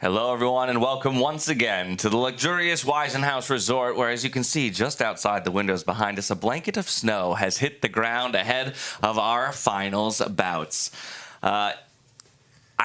Hello, everyone, and welcome once again to the luxurious Weissenhaus Resort, where, as you can see just outside the windows behind us, a blanket of snow has hit the ground ahead of our finals bouts. I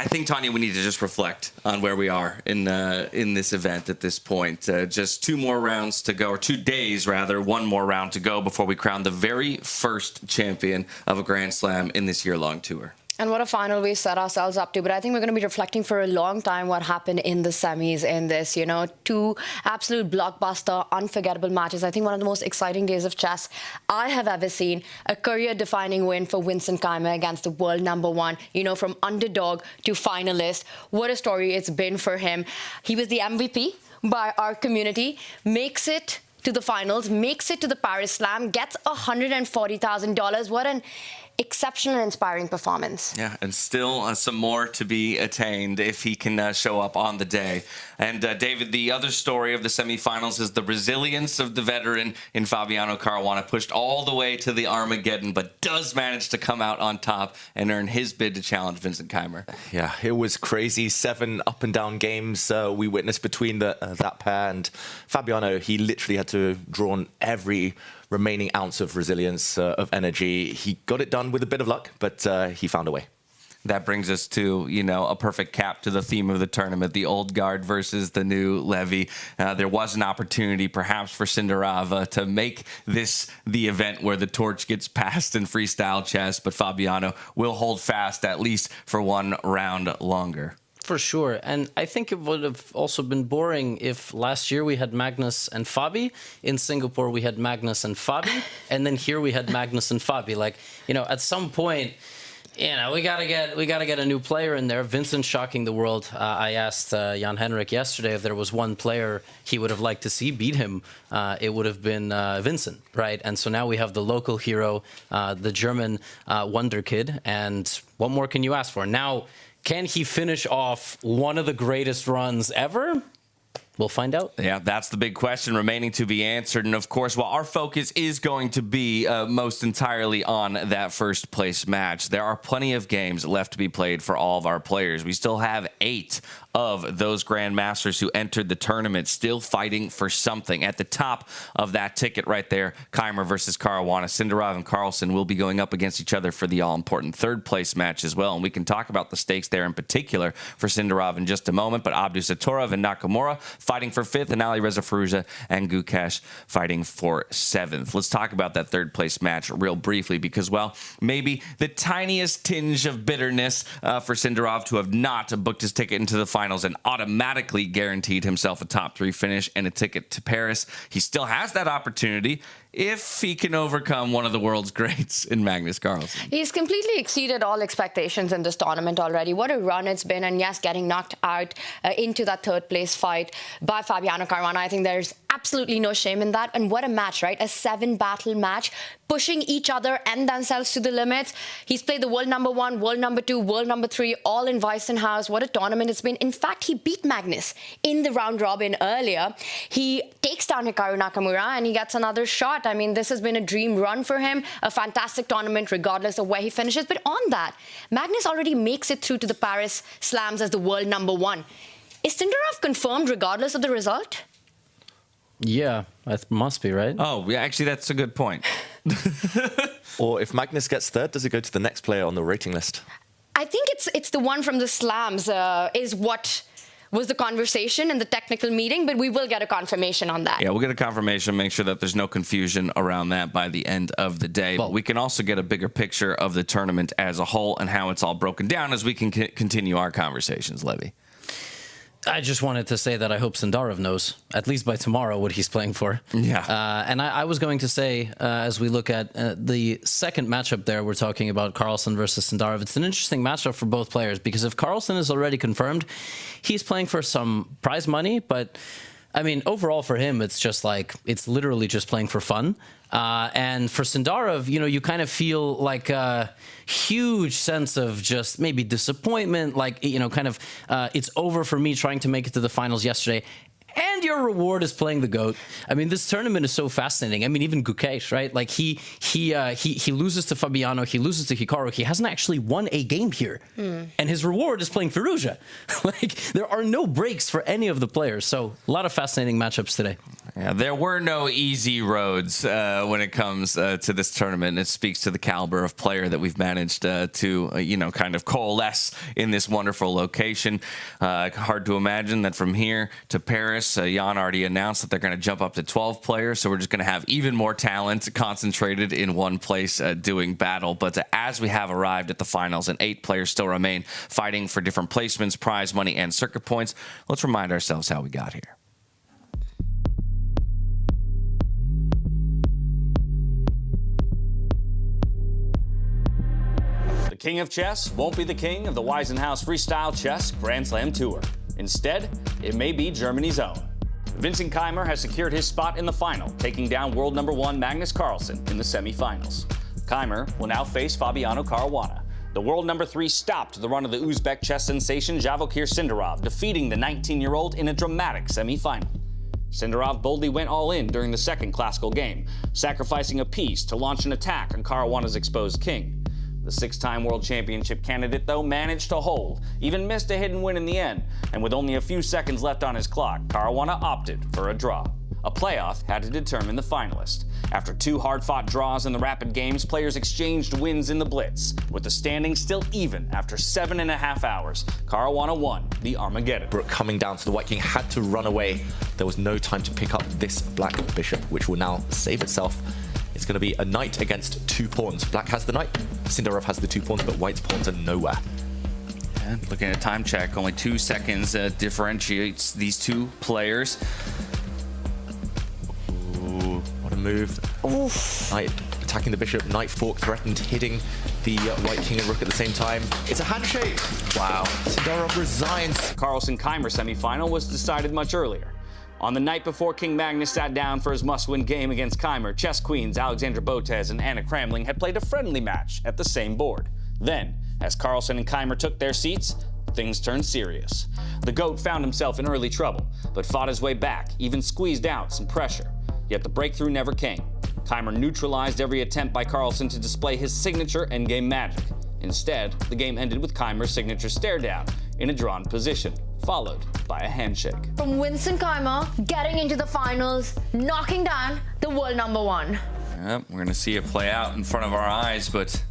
think, Tanya, we need to just reflect on where we are in this event at this point. Just 2 more rounds to go, or 2 days, rather, 1 more round to go before we crown the very first champion of a Grand Slam in this year-long tour. And what a final we set ourselves up to. But I think we're going to be reflecting for a long time what happened in the semis in this, 2 absolute blockbuster, unforgettable matches. I think one of the most exciting days of chess I have ever seen. A career-defining win for Vincent Keymer against the world #1, from underdog to finalist. What a story it's been for him. He was the MVP by our community, makes it to the finals, makes it to the Paris Slam, gets $140,000. What an exceptional and inspiring performance. Yeah, and still some more to be attained if he can show up on the day. And David, the other story of the semifinals is the resilience of the veteran in Fabiano Caruana, pushed all the way to the Armageddon, but does manage to come out on top and earn his bid to challenge Vincent Keymer. Yeah, it was crazy. 7 up and down games we witnessed between that pair, and Fabiano, he literally had to draw on every remaining ounce of resilience, of energy. He got it done with a bit of luck, but he found a way. That brings us to, a perfect cap to the theme of the tournament, the old guard versus the new Levy. There was an opportunity perhaps for Sindarov to make this the event where the torch gets passed in freestyle chess, but Fabiano will hold fast at least for 1 round longer. For sure. And I think it would have also been boring if last year we had Magnus and Fabi. In Singapore, we had Magnus and Fabi. And then here we had Magnus and Fabi. At some point, we gotta get a new player in there. Vincent shocking the world. I asked Jan Henrik yesterday if there was one player he would have liked to see beat him. It would have been Vincent, right? And so now we have the local hero, the German wonder kid. And what more can you ask for? Now, can he finish off one of the greatest runs ever? We'll find out. Yeah, that's the big question remaining to be answered. And of course, while our focus is going to be most entirely on that first place match, there are plenty of games left to be played for all of our players. We still have 8 of those grandmasters who entered the tournament still fighting for something. At the top of that ticket right there, Keymer versus Caruana. Sindarov and Carlsen will be going up against each other for the all-important 3rd place match as well. And we can talk about the stakes there in particular for Sindarov in just a moment. But Abdusattorov and Nakamura fighting for 5th, and Alireza Firouzja and Gukesh fighting for 7th. Let's talk about that 3rd place match real briefly because, well, maybe the tiniest tinge of bitterness for Sindarov to have not booked his ticket into the finals and automatically guaranteed himself a top 3 finish and a ticket to Paris. He still has that opportunity if he can overcome one of the world's greats in Magnus Carlsen. He's completely exceeded all expectations in this tournament already. What a run it's been. And yes, getting knocked out into that 3rd place fight by Fabiano Caruana. I think there's absolutely no shame in that. And what a match, right? A 7-battle match, pushing each other and themselves to the limits. He's played the world #1, world #2, world #3, all in Weissenhaus. What a tournament it's been. In fact, he beat Magnus in the round robin earlier. He takes down Hikaru Nakamura and he gets another shot. I mean, this has been a dream run for him, a fantastic tournament regardless of where he finishes. But on that, Magnus already makes it through to the Paris Slams as the world #1. Is Sindarov confirmed regardless of the result? Yeah, that must be, right? Oh, yeah, actually, that's a good point. Or if Magnus gets 3rd, does it go to the next player on the rating list? I think it's the one from the slams is what was the conversation in the technical meeting, but we will get a confirmation on that. Yeah, we'll get a confirmation, make sure that there's no confusion around that by the end of the day. But we can also get a bigger picture of the tournament as a whole and how it's all broken down as we can continue our conversations, Levy. I just wanted to say that I hope Sindarov knows, at least by tomorrow, what he's playing for. Yeah. And I was going to say, as we look at the second matchup there, we're talking about Carlsen versus Sindarov. It's an interesting matchup for both players, because if Carlsen is already confirmed, he's playing for some prize money, but I mean, overall for him, it's just like, it's literally just playing for fun. And for Sindarov, you kind of feel like a huge sense of just maybe disappointment, like, it's over for me trying to make it to the finals yesterday. and your reward is playing the GOAT. I mean, this tournament is so fascinating. I mean, even Gukesh, right? Like he loses to Fabiano, he loses to Hikaru. He hasn't actually won a game here, and his reward is playing Firouzja. Like there are no breaks for any of the players. So a lot of fascinating matchups today. Yeah, there were no easy roads when it comes to this tournament. It speaks to the caliber of player that we've managed to, kind of coalesce in this wonderful location. Hard to imagine that from here to Paris, Jan already announced that they're going to jump up to 12 players. So we're just going to have even more talent concentrated in one place doing battle. But as we have arrived at the finals and 8 players still remain fighting for different placements, prize money, and circuit points, let's remind ourselves how we got here. The king of chess won't be the king of the Weissenhaus Freestyle Chess Grand Slam Tour. Instead, it may be Germany's own. Vincent Keymer has secured his spot in the final, taking down world number 1 Magnus Carlsen in the semifinals. Keymer will now face Fabiano Caruana. The world number 3 stopped the run of the Uzbek chess sensation Javokhir Sindarov, defeating the 19-year-old in a dramatic semifinal. Sindarov boldly went all in during the second classical game, sacrificing a piece to launch an attack on Caruana's exposed king. The 6-time world championship candidate, though, managed to hold, even missed a hidden win in the end, and with only a few seconds left on his clock, Caruana opted for a draw. A playoff had to determine the finalist. After 2 hard-fought draws in the rapid games, players exchanged wins in the blitz. With the standings still even after 7.5 hours, Caruana won the Armageddon. Brook coming down to the White King had to run away. There was no time to pick up this Black Bishop, which will now save itself. It's going to be a knight against 2 pawns. Black has the knight, Sindarov has the 2 pawns, but White's pawns are nowhere. And looking at a time check, only 2 seconds differentiates these 2 players. Ooh, what a move. Oof. Knight attacking the bishop, knight fork threatened, hitting the White King and Rook at the same time. It's a handshake. Wow. Sindarov resigns. Carlsen-Keymer semifinal was decided much earlier. On the night before King Magnus sat down for his must-win game against Keymer, chess queens Alexandra Botez and Anna Kramling had played a friendly match at the same board. Then, as Carlsen and Keymer took their seats, things turned serious. The GOAT found himself in early trouble, but fought his way back, even squeezed out some pressure. Yet the breakthrough never came. Keymer neutralized every attempt by Carlsen to display his signature endgame magic. Instead, the game ended with Keymer's signature stare down in a drawn position, followed by a handshake. From Vincent Keymer getting into the finals, knocking down the world number 1. Yep, we're going to see it play out in front of our eyes, but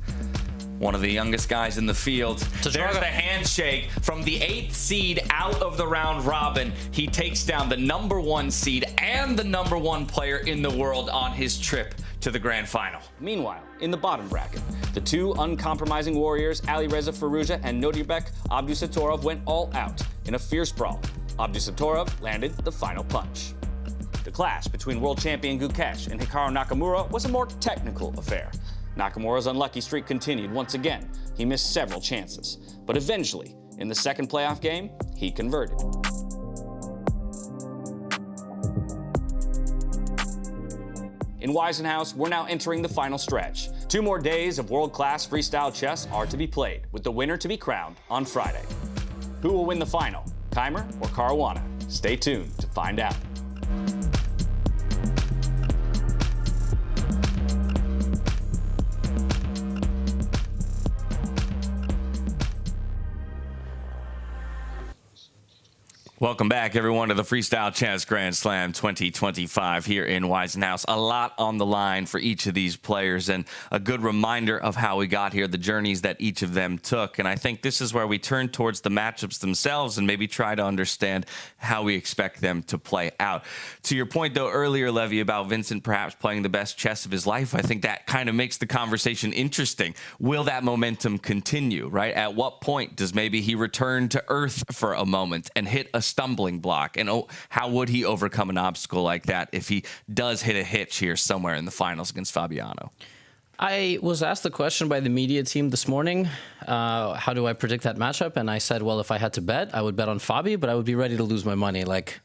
one of the youngest guys in the field. There's the handshake from the 8th seed out of the round robin. He takes down the number 1 seed and the number 1 player in the world on his trip to the grand final. Meanwhile, in the bottom bracket, the 2 uncompromising warriors, Alireza Firouzja and Nodirbek Abdusattorov, went all out in a fierce brawl. Abdusattorov landed the final punch. The clash between world champion Gukesh and Hikaru Nakamura was a more technical affair. Nakamura's unlucky streak continued once again. He missed several chances, but eventually, in the second playoff game, he converted. In Weissenhaus, we're now entering the final stretch. 2 more days of world-class freestyle chess are to be played, with the winner to be crowned on Friday. Who will win the final, Keymer or Caruana? Stay tuned to find out. Welcome back, everyone, to the Freestyle Chess Grand Slam 2025 here in Weissenhaus. A lot on the line for each of these players and a good reminder of how we got here, the journeys that each of them took. And I think this is where we turn towards the matchups themselves and maybe try to understand how we expect them to play out. To your point, though, earlier, Levy, about Vincent perhaps playing the best chess of his life, I think that kind of makes the conversation interesting. Will that momentum continue, right? At what point does maybe he return to earth for a moment and hit a stumbling block, and how would he overcome an obstacle like that if he does hit a hitch here somewhere in the finals against Fabiano? I was asked the question by the media team this morning, how do I predict that matchup? And I said, well, if I had to bet, I would bet on Fabi, but I would be ready to lose my money. Like,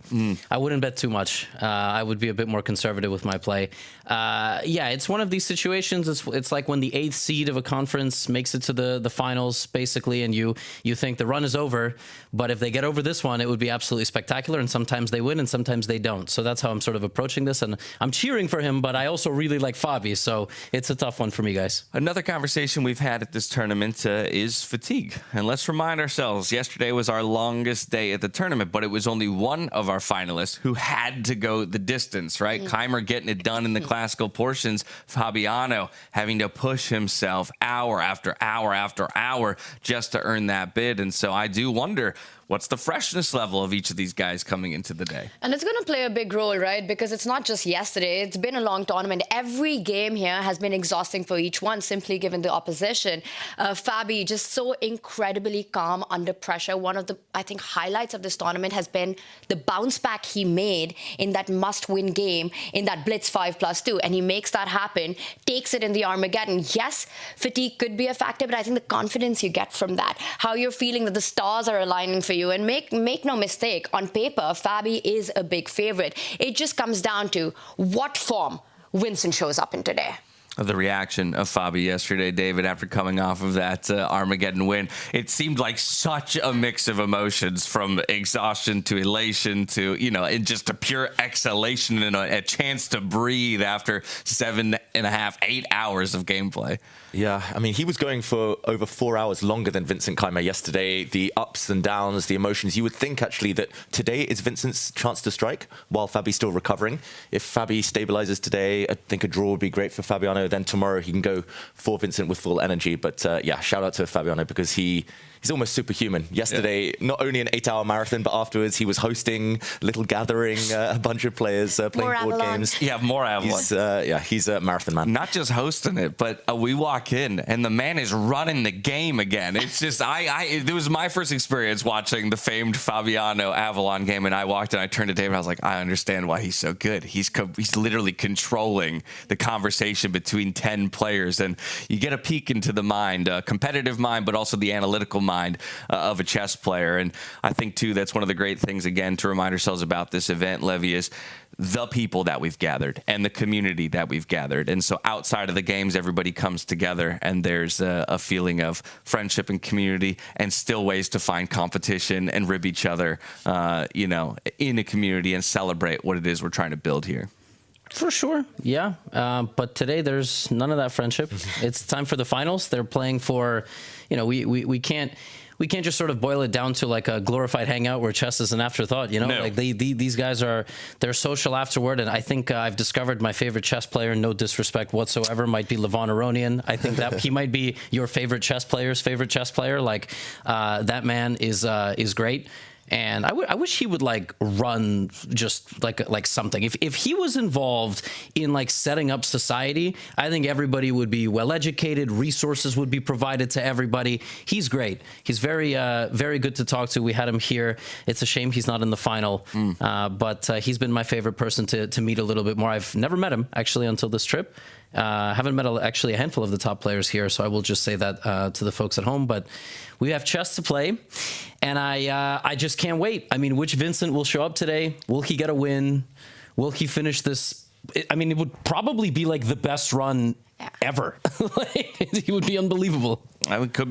I wouldn't bet too much. I would be a bit more conservative with my play. Yeah, it's one of these situations. It's like when the 8th seed of a conference makes it to the finals, basically, and you think the run is over. But if they get over this one, it would be absolutely spectacular. And sometimes they win and sometimes they don't. So that's how I'm sort of approaching this. And I'm cheering for him, but I also really like Fabi. So it's a tough one for me, guys. Another conversation we've had at this tournament is fatigue. And let's remind ourselves, yesterday was our longest day at the tournament, but it was only one of our finalists who had to go the distance, right? Keymer getting it done in the classical portions, Fabiano having to push himself hour after hour after hour just to earn that bid. And so I do wonder, what's the freshness level of each of these guys coming into the day? And it's going to play a big role, right? Because it's not just yesterday. It's been a long tournament. Every game here has been exhausting for each one, simply given the opposition. Fabi, just so incredibly calm under pressure. One of the, I think, highlights of this tournament has been the bounce back he made in that must-win game in that Blitz 5+2. And he makes that happen, takes it in the Armageddon. Yes, fatigue could be a factor, but I think the confidence you get from that, how you're feeling that the stars are aligning for you. And make no mistake, on paper, Fabi is a big favorite. It just comes down to what form Vincent shows up in today. The reaction of Fabi yesterday, David, after coming off of that Armageddon win, it seemed like such a mix of emotions, from exhaustion to elation to, you know, just a pure exhalation and a chance to breathe after 7.5, 8 hours of gameplay. Yeah, I mean, he was going for over 4 hours longer than Vincent Keymer yesterday. The ups and downs, the emotions. You would think, actually, that today is Vincent's chance to strike while Fabi's still recovering. If Fabi stabilizes today, I think a draw would be great for Fabiano. Then tomorrow he can go for Vincent with full energy. But yeah, shout out to Fabiano, because he's almost superhuman. Yesterday, not only an 8-hour marathon, but afterwards he was hosting a little gathering, a bunch of players playing board games. Yeah, more Avalon. He's a marathon man. Not just hosting it, but we walk in and the man is running the game again. It's just, it was my first experience watching the famed Fabiano Avalon game, and I walked in, I turned to David, and I was like, I understand why he's so good. He's literally controlling the conversation between 10 players, and you get a peek into the mind, a competitive mind, but also the analytical mind of a chess player. And I think, too, that's one of the great things, again, to remind ourselves about this event, Levy, is the people that we've gathered and the community that we've gathered. And so outside of the games, everybody comes together, and there's a feeling of friendship and community, and still ways to find competition and rib each other, you know, in a community, and celebrate what it is we're trying to build here. For sure, yeah. But today there's none of that friendship. It's time for the finals. They're playing for, you know, we can't just sort of boil it down to like a glorified hangout where chess is an afterthought, you know? No. Like these guys they're social afterward, and I think I've discovered my favorite chess player, no disrespect whatsoever, might be Levon Aronian. I think that he might be your favorite chess player's favorite chess player. Like that man is great. And I wish he would like run just like something. If he was involved in like setting up society, I think everybody would be well educated. Resources would be provided to everybody. He's great. He's very good to talk to. We had him here. It's a shame he's not in the final, but he's been my favorite person to meet a little bit more. I've never met him actually until this trip. Haven't met actually a handful of the top players here, so I will just say that to the folks at home. But we have chess to play, and I just can't wait. I mean, which Vincent will show up today? Will he get a win? Will he finish this? I mean, it would probably be like the best run ever. He would be unbelievable. Could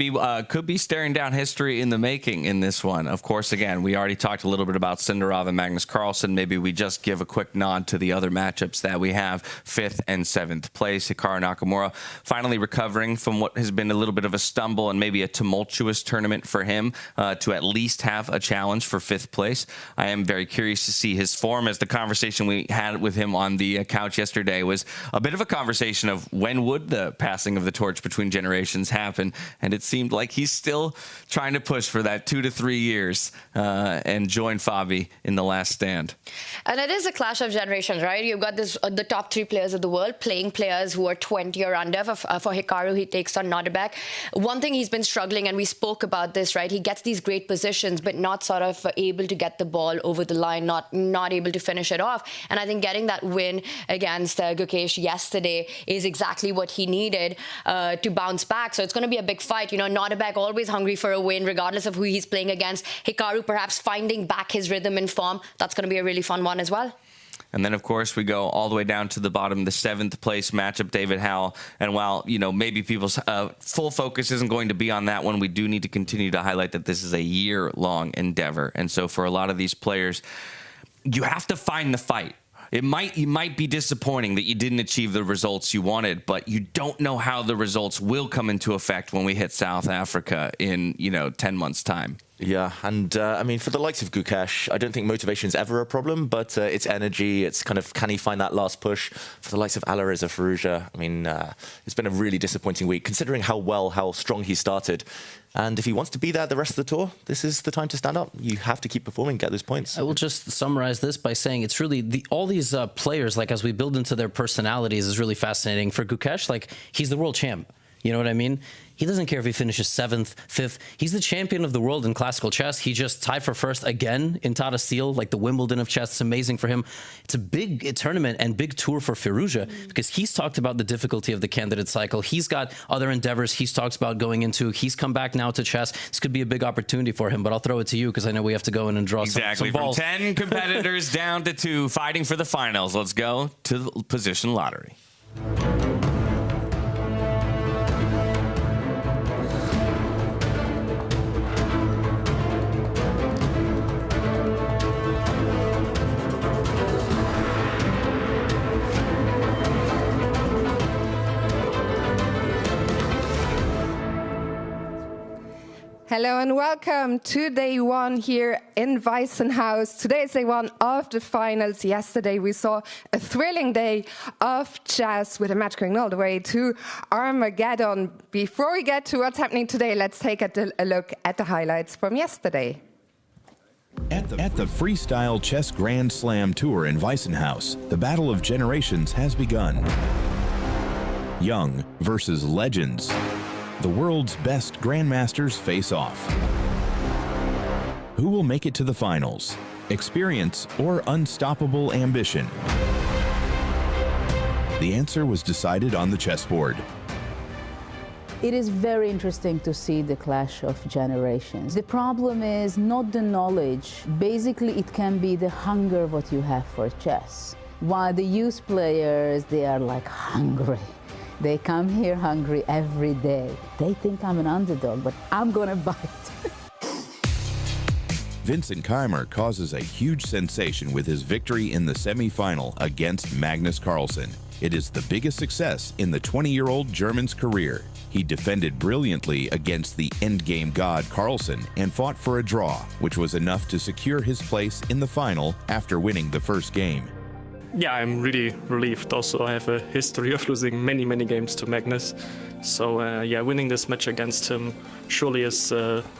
be staring down history in the making in this one. Of course, again, we already talked a little bit about Sindarov and Magnus Carlsen. Maybe we just give a quick nod to the other matchups that we have. 5th and 7th place, Hikaru Nakamura finally recovering from what has been a little bit of a stumble and maybe a tumultuous tournament for him, to at least have a challenge for 5th place. I am very curious to see his form, as the conversation we had with him on the couch yesterday was a bit of a conversation of when would the passing of the torch between generations happen. And it seemed like he's still trying to push for that 2 to 3 years and join Fabi in the last stand. And it is a clash of generations, right? You've got the top 3 players of the world playing players who are 20 or under. For Hikaru, he takes on Nodirbek. One thing he's been struggling, and we spoke about this, right? He gets these great positions, but not sort of able to get the ball over the line, not able to finish it off. And I think getting that win against Gukesh yesterday is exactly exactly what he needed to bounce back. So it's going to be a big fight. You know, Nodirbek always hungry for a win, regardless of who he's playing against. Hikaru perhaps finding back his rhythm and form. That's going to be a really fun one as well. And then, of course, we go all the way down to the bottom, the 7th place matchup, David Howell. And while, you know, maybe people's full focus isn't going to be on that one, we do need to continue to highlight that this is a year-long endeavor. And so for a lot of these players, you have to find the fight. It might be disappointing that you didn't achieve the results you wanted, but you don't know how the results will come into effect when we hit South Africa in, 10 months' time. Yeah, and I mean, for the likes of Gukesh, I don't think motivation is ever a problem, but it's energy. It's kind of, can he find that last push? For the likes of Alireza Firouzja, I mean, it's been a really disappointing week, considering how strong he started. And if he wants to be there the rest of the tour, this is the time to stand up. You have to keep performing, get those points. I will just summarize this by saying it's really all these players, like as we build into their personalities, is really fascinating. For Gukesh, like he's the world champ. You know what I mean? He doesn't care if he finishes 7th, 5th. He's the champion of the world in classical chess. He just tied for first again in Tata Steel, like the Wimbledon of chess. It's amazing for him. It's a big tournament and big tour for Firouzja because he's talked about the difficulty of the candidate cycle. He's got other endeavors he's talked about going into. He's come back now to chess. This could be a big opportunity for him, but I'll throw it to you because I know we have to go in and draw some balls. From 10 competitors down to 2 fighting for the finals. Let's go to the position lottery. Hello and welcome to day 1 here in Weissenhaus. Today is day 1 of the finals. Yesterday we saw a thrilling day of chess with a match going all the way to Armageddon. Before we get to what's happening today, let's take a look at the highlights from yesterday. At the Freestyle Chess Grand Slam Tour in Weissenhaus, the battle of generations has begun. Young versus legends. The world's best grandmasters face off. Who will make it to the finals? Experience or unstoppable ambition? The answer was decided on the chessboard. It is very interesting to see the clash of generations. The problem is not the knowledge. Basically, it can be the hunger what you have for chess. While the youth players, they are like hungry. They come here hungry every day. They think I'm an underdog, but I'm gonna bite. Vincent Keymer causes a huge sensation with his victory in the semifinal against Magnus Carlsen. It is the biggest success in the 20-year-old German's career. He defended brilliantly against the endgame god Carlsen and fought for a draw, which was enough to secure his place in the final after winning the first game. Yeah, I'm really relieved. Also, I have a history of losing many games to Magnus. So, yeah, winning this match against him surely is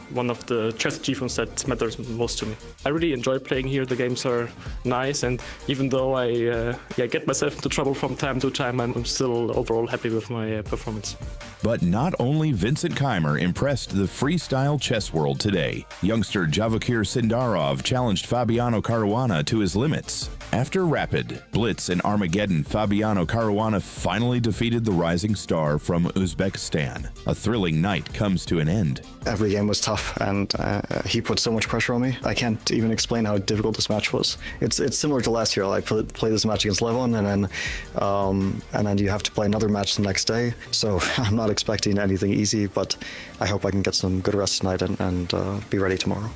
one of the chess achievements that matters most to me. I really enjoy playing here. The games are nice, and even though I get myself into trouble from time to time, I'm still overall happy with my performance. But not only Vincent Keymer impressed the freestyle chess world today. Youngster Javokhir Sindarov challenged Fabiano Caruana to his limits. After Rapid, Blitz, and Armageddon, Fabiano Caruana finally defeated the rising star from Uzbekistan. A thrilling night comes to an end. Every game was tough, and he put so much pressure on me. I can't even explain how difficult this match was. It's similar to last year. I played this match against Levon, and then you have to play another match the next day. So I'm not expecting anything easy, but I hope I can get some good rest tonight and be ready tomorrow.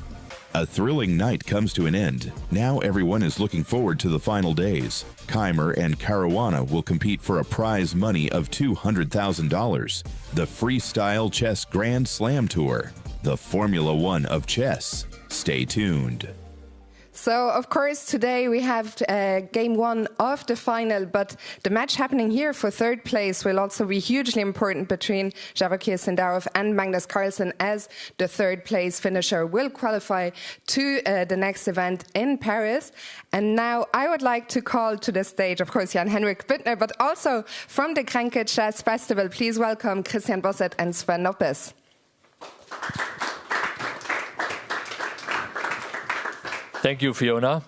A thrilling night comes to an end. Now everyone is looking forward to the final days. Keymer and Caruana will compete for a prize money of $200,000. The Freestyle Chess Grand Slam Tour, the Formula One of chess. Stay tuned. So, of course, today we have game 1 of the final, but the match happening here for 3rd place will also be hugely important between Javokhir Sindarov and Magnus Carlsen, as the 3rd place finisher will qualify to the next event in Paris. And now I would like to call to the stage, of course, Jan-Henrik Büttner, but also from the GRENKE Chess Festival, please welcome Christian Bosset and Sven Noppes. Thank you, Fiona.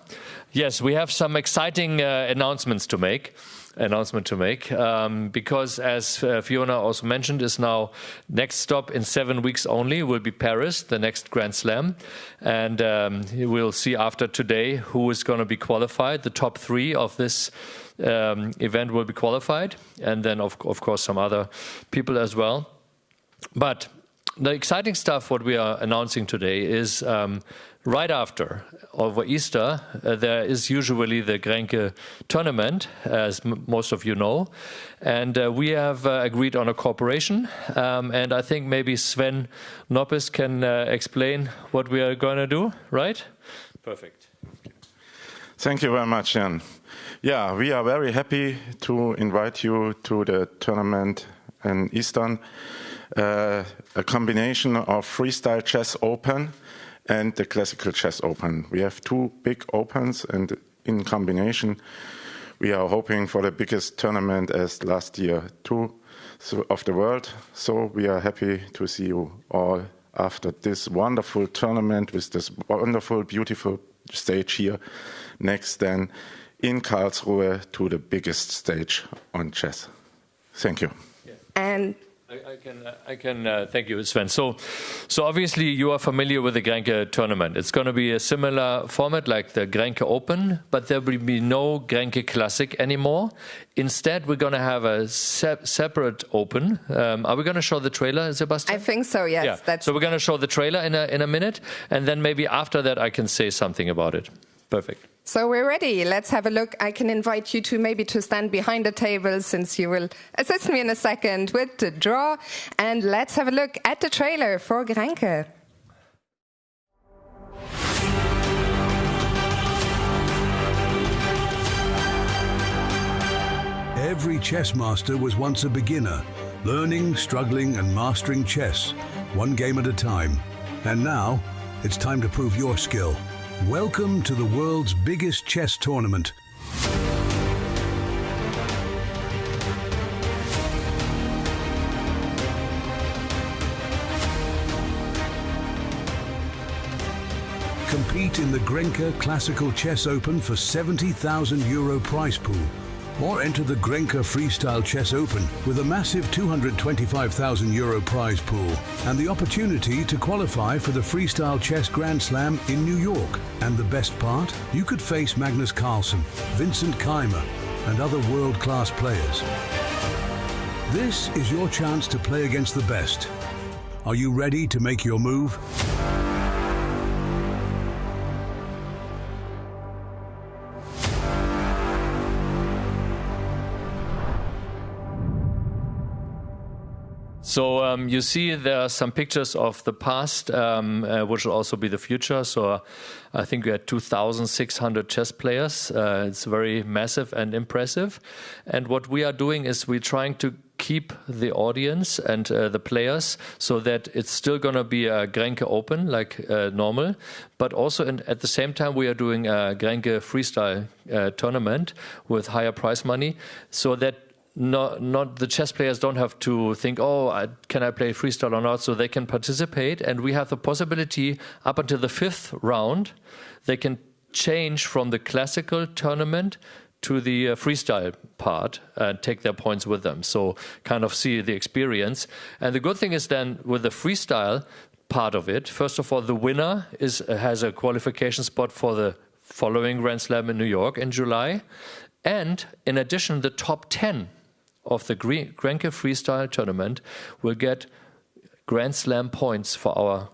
Yes, we have some exciting announcements to make. announcement to make, because as Fiona also mentioned, is now next stop in 7 weeks only will be Paris, the next Grand Slam, and we'll see after today who is going to be qualified. The top 3 of this event will be qualified, and then of course some other people as well. But the exciting stuff what we are announcing today is right after, over Easter, there is usually the GRENKE tournament, as most of you know. And we have agreed on a cooperation. And I think maybe Sven Noppes can explain what we are going to do, right? Perfect. Thank you very much, Jan. Yeah, we are very happy to invite you to the tournament in Eastern. A combination of Freestyle Chess Open and the Classical Chess Open. We have 2 big opens, and in combination we are hoping for the biggest tournament as last year too of the world. So we are happy to see you all after this wonderful tournament with this wonderful, beautiful stage here next then in Karlsruhe to the biggest stage on chess. Thank you. And I can thank you, Sven. So obviously you are familiar with the GRENKE tournament. It's going to be a similar format like the GRENKE Open, but there will be no GRENKE Classic anymore. Instead, we're going to have a separate Open. Are we going to show the trailer, Sebastian? I think so, yes. Yeah. So we're going to show the trailer in a minute, and then maybe after that I can say something about it. Perfect. So we're ready. Let's have a look. I can invite you maybe to stand behind the table, since you will assist me in a second with the draw. And let's have a look at the trailer for GRENKE. Every chess master was once a beginner, learning, struggling and mastering chess, one game at a time. And now, it's time to prove your skill. Welcome to the world's biggest chess tournament. Compete in the GRENKE Classical Chess Open for €70,000 prize pool, or enter the GRENKE Freestyle Chess Open with a massive €225,000 prize pool and the opportunity to qualify for the Freestyle Chess Grand Slam in New York. And the best part? You could face Magnus Carlsen, Vincent Keymer and other world-class players. This is your chance to play against the best. Are you ready to make your move? So you see there are some pictures of the past, which will also be the future. So I think we had 2,600 chess players. It's very massive and impressive. And what we are doing is we're trying to keep the audience and the players so that it's still going to be a GRENKE Open like normal. But also at the same time we are doing a GRENKE Freestyle tournament with higher prize money, so that not the chess players don't have to think, can I play freestyle or not? So they can participate, and we have the possibility up until the 5th round, they can change from the classical tournament to the freestyle part and take their points with them. So kind of see the experience. And the good thing is then with the freestyle part of it, first of all, the winner has a qualification spot for the following Grand Slam in New York in July. And in addition, the top 10 of the GRENKE Freestyle tournament will get Grand Slam points for our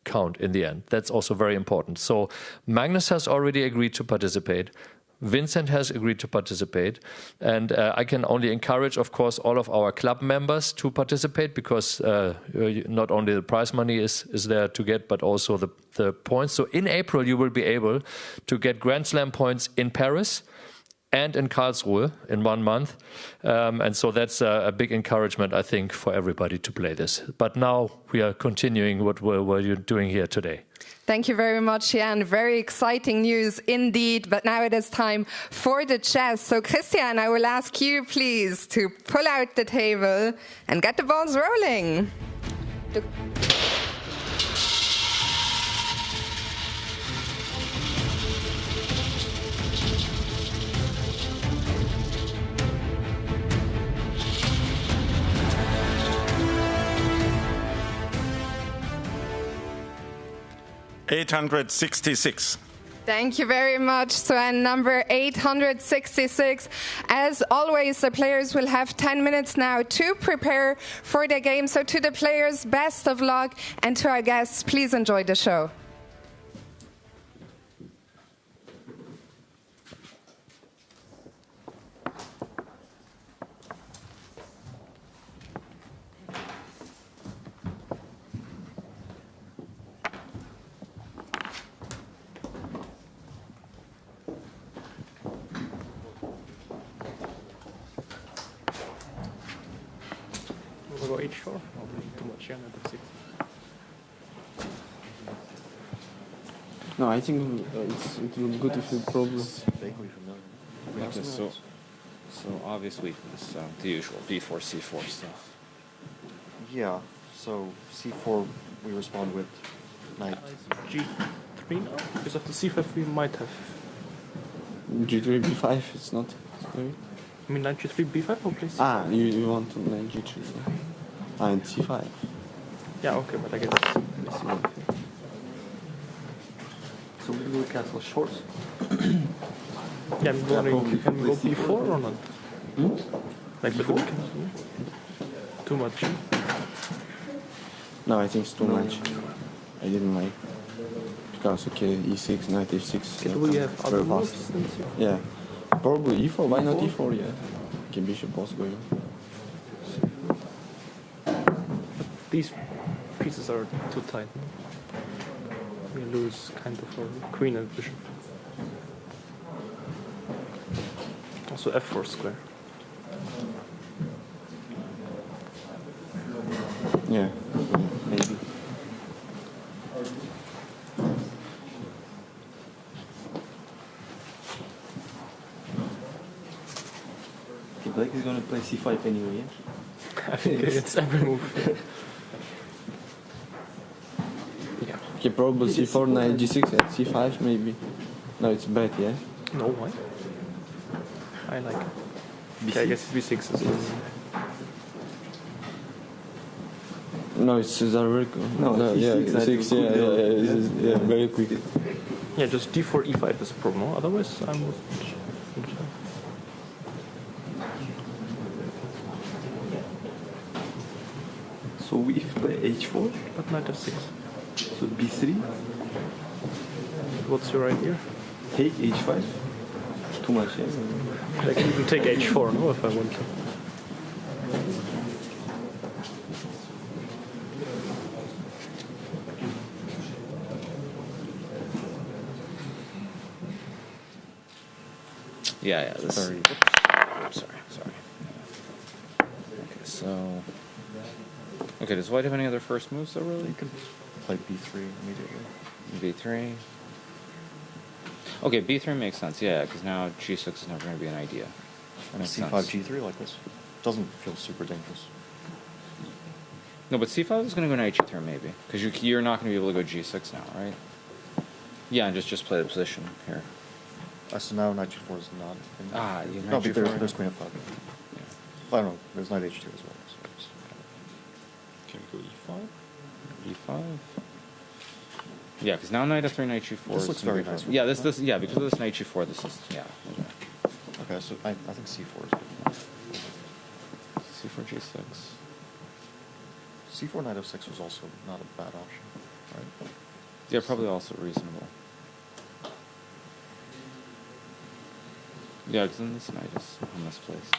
count in the end. That's also very important. So Magnus has already agreed to participate. Vincent has agreed to participate. And I can only encourage, of course, all of our club members to participate, because not only the prize money is there to get, but also the points. So in April, you will be able to get Grand Slam points in Paris and in Karlsruhe in 1 month. And so that's a big encouragement, I think, for everybody to play this. But now we are continuing what you're doing here today. Thank you very much, Jan. Very exciting news indeed. But now it is time for the chess. So Christian, I will ask you, please, to pull out the table and get the balls rolling. 866. Thank you very much, Sven. Number 866. As always, the players will have 10 minutes now to prepare for the game. So to the players, best of luck. And to our guests, please enjoy the show. We'll go H4. Or too much, yeah, not F6. No, I think it will be good if you probably. Okay, so obvious weakness, the usual B4, C4 stuff. Yeah, so C4 we respond with knight. G3 now? Because of the C5 we might have. G3, B5, it's not. Maybe. I mean knight G3, B5 or please? Ah, you want to knight G3. And C5. Yeah, okay, but I guess. So we will castle short. Yeah, I'm wondering, can we go B4 or not? Like B4? Too much. No, I think it's too much. I didn't like. Because, okay, E6, knight F6. Do we have other moves? Yeah. Probably E4, why not E4, yeah. Okay, bishop also going. These pieces are too tight. We lose kind of our queen and bishop. Also F4 square. Yeah, maybe. Black is going to play C5 anyway, yeah? I think it's every move. Yeah. Okay, probably C4, knight G6, and C5 maybe. No, it's bad, yeah? No, why? I like it. Okay, I guess B6 is No, it's very good. No, yeah, C6, yeah, very quick. Yeah, just D4, E5 is a problem. Otherwise, I'm. So we play H4. But knight F6. So B3. What's your idea? Take H5. Too much, yeah? I can even take H4, no, if I want to. Yeah, this is... Sorry. Okay, so... Okay, does white have any other first moves, though, really? You can play B3 immediately. B3. Okay, B3 makes sense, yeah, because now G6 is never going to be an idea. That makes C5, sense. G3 like this. Doesn't feel super dangerous. No, but C5 is going to go knight G3 maybe, because you're not going to be able to go G6 now, right? Yeah, and just play the position here. So now knight G4 is not. You no, knight but G4. there's queen F5. Yeah. I don't know. There's knight H2 as well. So it's Can we go E5? E5. Yeah, because now knight F3, knight G4. This looks very nice. Yeah, this yeah, because of this knight G4, this is Okay, so I think C4 is good. C4, G6. C4 knight F6 was also not a bad option, right? Yeah, probably also reasonable. Yeah, because then this knight is misplaced.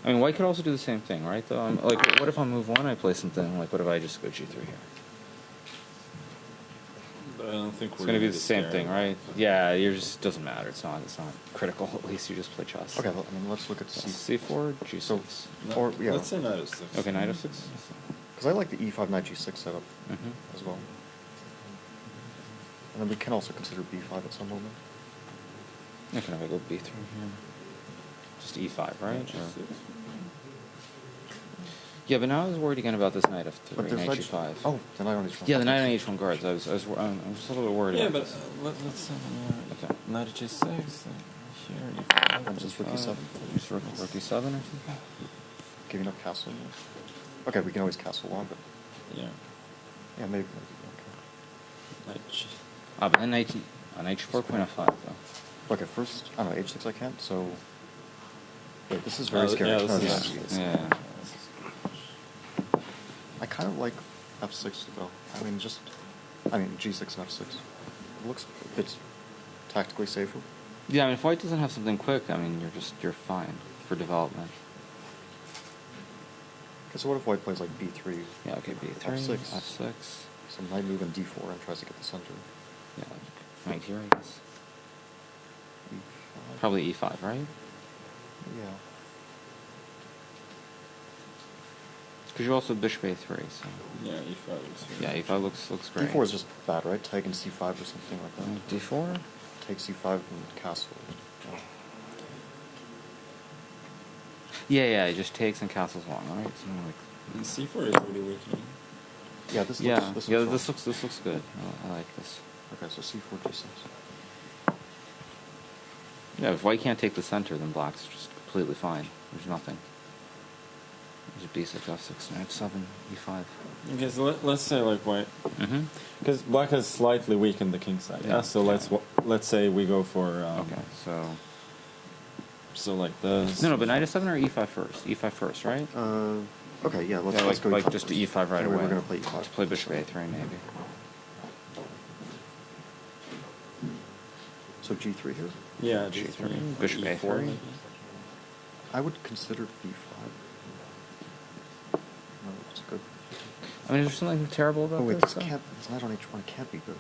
I mean, white could also do the same thing, right? Though, like, what if on move 1 I play something? Like, what if I just go G3 here? I don't think It's going to be the same thing, right? Yeah, it just doesn't matter. It's not critical. At least you just play chess. Okay, I mean, let's look at C4, G6. So, or yeah. Let's say knight F6. Okay, knight F6. Because I like the E5 knight G6 setup as well. And then we can also consider B5 at some moment. Okay, if I go B3 here, just E5, right? Yeah, but now I was worried again about this knight F3, knight G5. Oh, the knight on H1. Yeah, the knight on H1 guards. I'm just a little bit worried. Yeah, about but this. let's okay. Knight G6 here. E5, just rook E7. Just rook E7 or something. Giving up castle. Okay, we can always castle on, but yeah, maybe. But then on h4, queen f5, though. Okay, first, I don't know, h6 I can't, so... Wait, this is very scary. Yeah. I kind of like f6, though. I mean, g6 and f6. It looks a bit tactically safer. Yeah, I mean, if white doesn't have something quick, I mean, you're fine for development. Okay, so what if white plays like b3? Yeah, okay, b3, f6. So knight move on d4 and tries to get the center. Yeah, like right here, I guess. e5. Probably e5, right? Yeah. Because you also bishop a3, so... Yeah, e5 looks good. Yeah, e5 looks great. d4 is just bad, right? Taking c5 or something like that. d4? Take c5 and castle. Yeah, it just takes and castles long, right? Something like... And c4 is really weak. Yeah, this looks good. I like this. Okay, so c4, g6. Yeah, if white can't take the center, then black's just completely fine. There's nothing. There's b6, f6, knight f7, e5. Okay, so let's say like white, because black has slightly weakened the king side. Yeah. So let's say we go for. Okay, so like this. No, but knight f7 or e5 first. E5 first, right? Okay, yeah. Let's go like just to e5 right away. We're gonna play e5. Just play bishop a3 maybe. So g3 here. Yeah, g3. Bishop a4. Maybe. I would consider b5. No, it's good. I mean, is there something terrible about wait, this? this knight on h1 can't be good.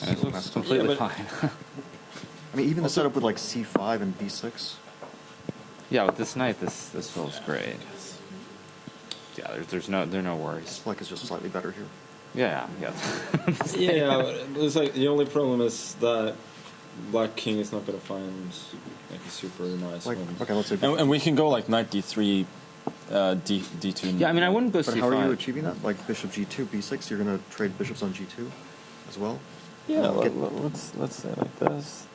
It looks completely fine. I mean, even the setup with like c5 and b6. Yeah, with this knight, this feels great. Yeah, there are no worries. Black is just slightly better here. Yeah. Yeah, it's like the only problem is that black king is not going to find like a super nice one. Okay, let's say. And we can go like knight d3, d2. Yeah, I mean, I wouldn't go but c5. How are you achieving that? Like bishop g2, b6. You're going to trade bishops on g2 as well. Yeah, let's say like this.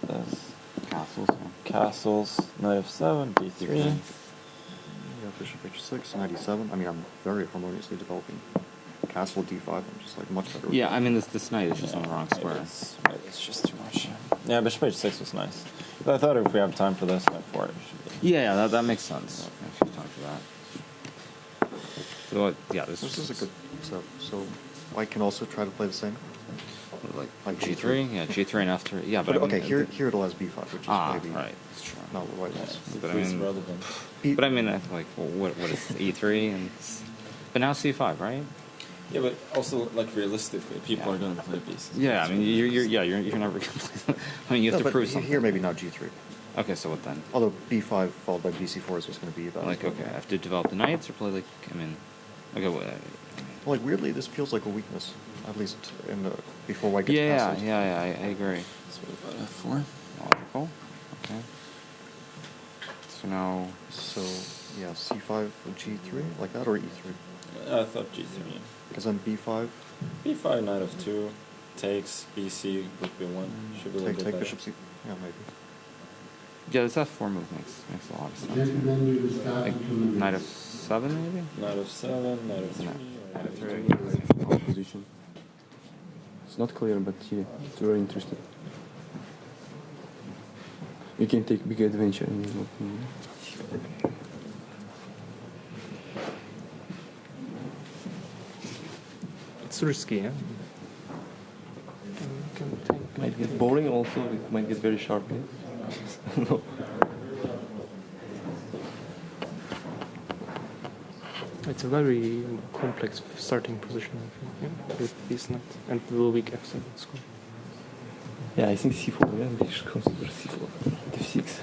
Castles, knight f7, d3. Yeah, bishop h6, knight e7. I mean, I'm very harmoniously developing. Castle d5. I'm just like much better. Yeah, I mean, this knight is just on the wrong square. It's just too much. Yeah, bishop h6 was nice. But I thought if we have time for this, knight 4 should be. Yeah, that makes sense. If you have time for that. So, yeah, this is a good setup. So white can also try to play the same. Like g3? Yeah, g3 and f3. Yeah, but okay, here it has b5, which is maybe right. That's true. not what white wants. But I mean, but I mean, like, well, what is e3 and? But now c5, right? Yeah, but also like realistically, people are going to play b6. Yeah, I mean, you're never going to play. I mean, you have to prove something. Here, maybe not g3. Okay, so what then? Although b5 followed by bc4 is just going to be about. Like, okay, I have to develop the knights or play like, I mean, okay, well, like weirdly, this feels like a weakness, at least in the before white gets past it. Yeah, I agree. So what about f4? Logical. Okay. So now. So yeah, c5 or g3 like that or e3. I thought g3. Because then b5. b5 knight f2 takes bc rook b1 should be a little bit take better. bishop c. Yeah, maybe. Yeah, this f4 move makes a lot of sense. Like knight f7 maybe. Knight f7, knight f3. Knight f3. Position. It's not clear, but yeah, it's very interesting. You can take big adventure in your opinion. It's risky, yeah? It might get boring also, it might get very sharp. Yeah? No. It's a very complex starting position, I think, yeah? With this knight and the weak f7 score. Yeah, I think c4, yeah, we should consider c4, f6.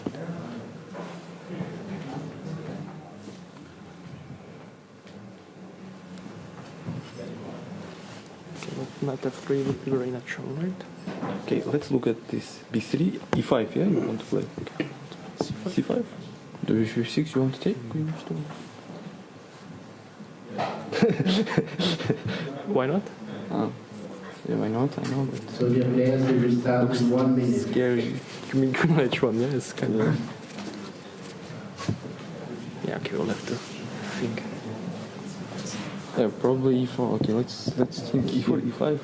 Knight f3 would be very natural, right? Okay, let's look at this b3, e5, yeah, you want to play? Okay. c5? The bishop f6 you want to take? Why not? Yeah, why not? I know, but so the players will restart in 1 minute. Scary. You mean h1, yeah? It's kind of... Yeah, okay, we'll have to think. Yeah, probably e4. Okay, let's think e4, e5,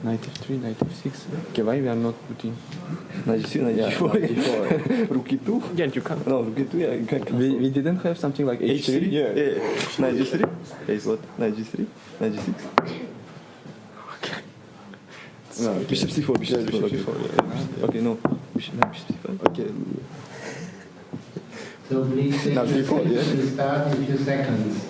knight f3, knight f6. Okay, why we are not putting knight g3, knight g4? Rook e2? Yeah, you can. No, rook e2, yeah, you can. We didn't have something like h3? Yeah. Knight g3? Okay, so what? Knight g3, knight g6. Okay. No, bishop c4, bishop c4. Okay, no. Bishop c5. Okay. So please take now the d4, yeah. start in 2 seconds.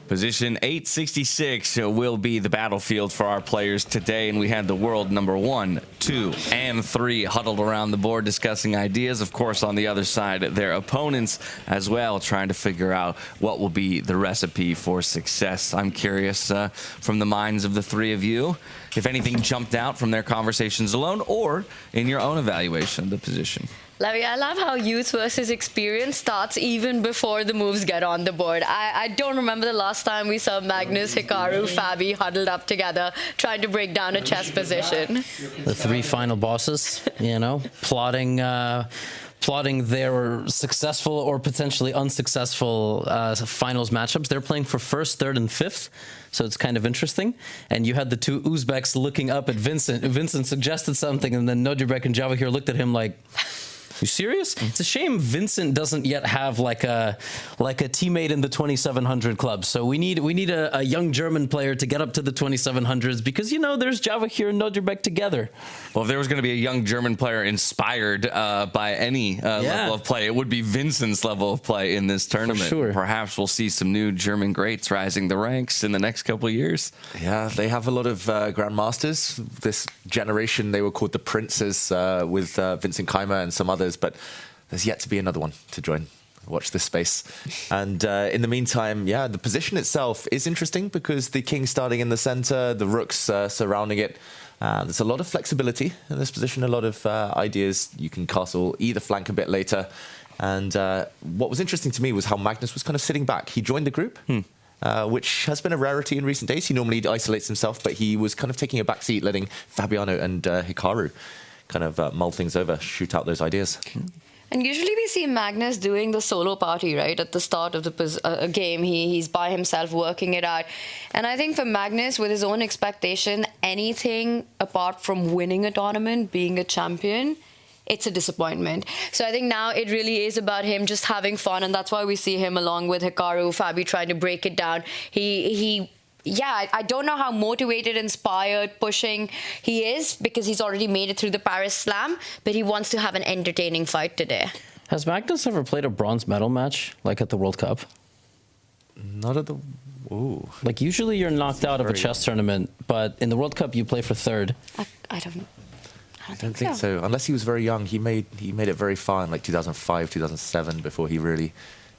Position 866 will be the battlefield for our players today, and we had the world number 1, 2, and 3 huddled around the board discussing ideas. Of course, on the other side, their opponents as well, trying to figure out what will be the recipe for success. I'm curious from the minds of the three of you, if anything jumped out from their conversations alone or in your own evaluation of the position. Levi, I love how youth versus experience starts even before the moves get on the board. I don't remember the last time we saw Magnus, Hikaru, Fabi huddled up together trying to break down a chess position. The 3 final bosses, you know, plotting their successful or potentially unsuccessful finals matchups. They're playing for 1st, 3rd, and 5th. So it's kind of interesting. And you had the 2 Uzbeks looking up at Vincent. Vincent suggested something, and then Nodirbek and Javokhir looked at him like, you serious? It's a shame Vincent doesn't yet have like a teammate in the 2700 club. So we need a young German player to get up to the 2700s because, you know, there's Javokhir and Nodirbek together. Well, if there was going to be a young German player inspired by any level of play, it would be Vincent's level of play in this tournament. For sure. Perhaps we'll see some new German greats rising the ranks in the next couple of years. Yeah, they have a lot of grandmasters. This generation, they were called the Princes with Vincent Keymer and some others, but there's yet to be another one to join. Watch this space. And in the meantime, yeah, the position itself is interesting because the king starting in the center, the rooks surrounding it. There's a lot of flexibility in this position, a lot of ideas. You can castle either flank a bit later. And what was interesting to me was how Magnus was kind of sitting back. He joined the group, which has been a rarity in recent days. He normally isolates himself, but he was kind of taking a back seat, letting Fabiano and Hikaru kind of mull things over, shoot out those ideas. And usually we see Magnus doing the solo party, right? At the start of the game, he's by himself working it out. And I think for Magnus, with his own expectation, anything apart from winning a tournament, being a champion, it's a disappointment. So I think now it really is about him just having fun, and that's why we see him along with Hikaru, Fabi trying to break it down. Yeah, I don't know how motivated, inspired, pushing he is because he's already made it through the Paris Slam, but he wants to have an entertaining fight today. Has Magnus ever played a bronze medal match, like at the World Cup? Not at the... Ooh. Like, usually you're knocked out of a chess tournament, but in the World Cup you play for 3rd. I don't think so. Unless he was very young. He made it very far in like 2005, 2007 before he really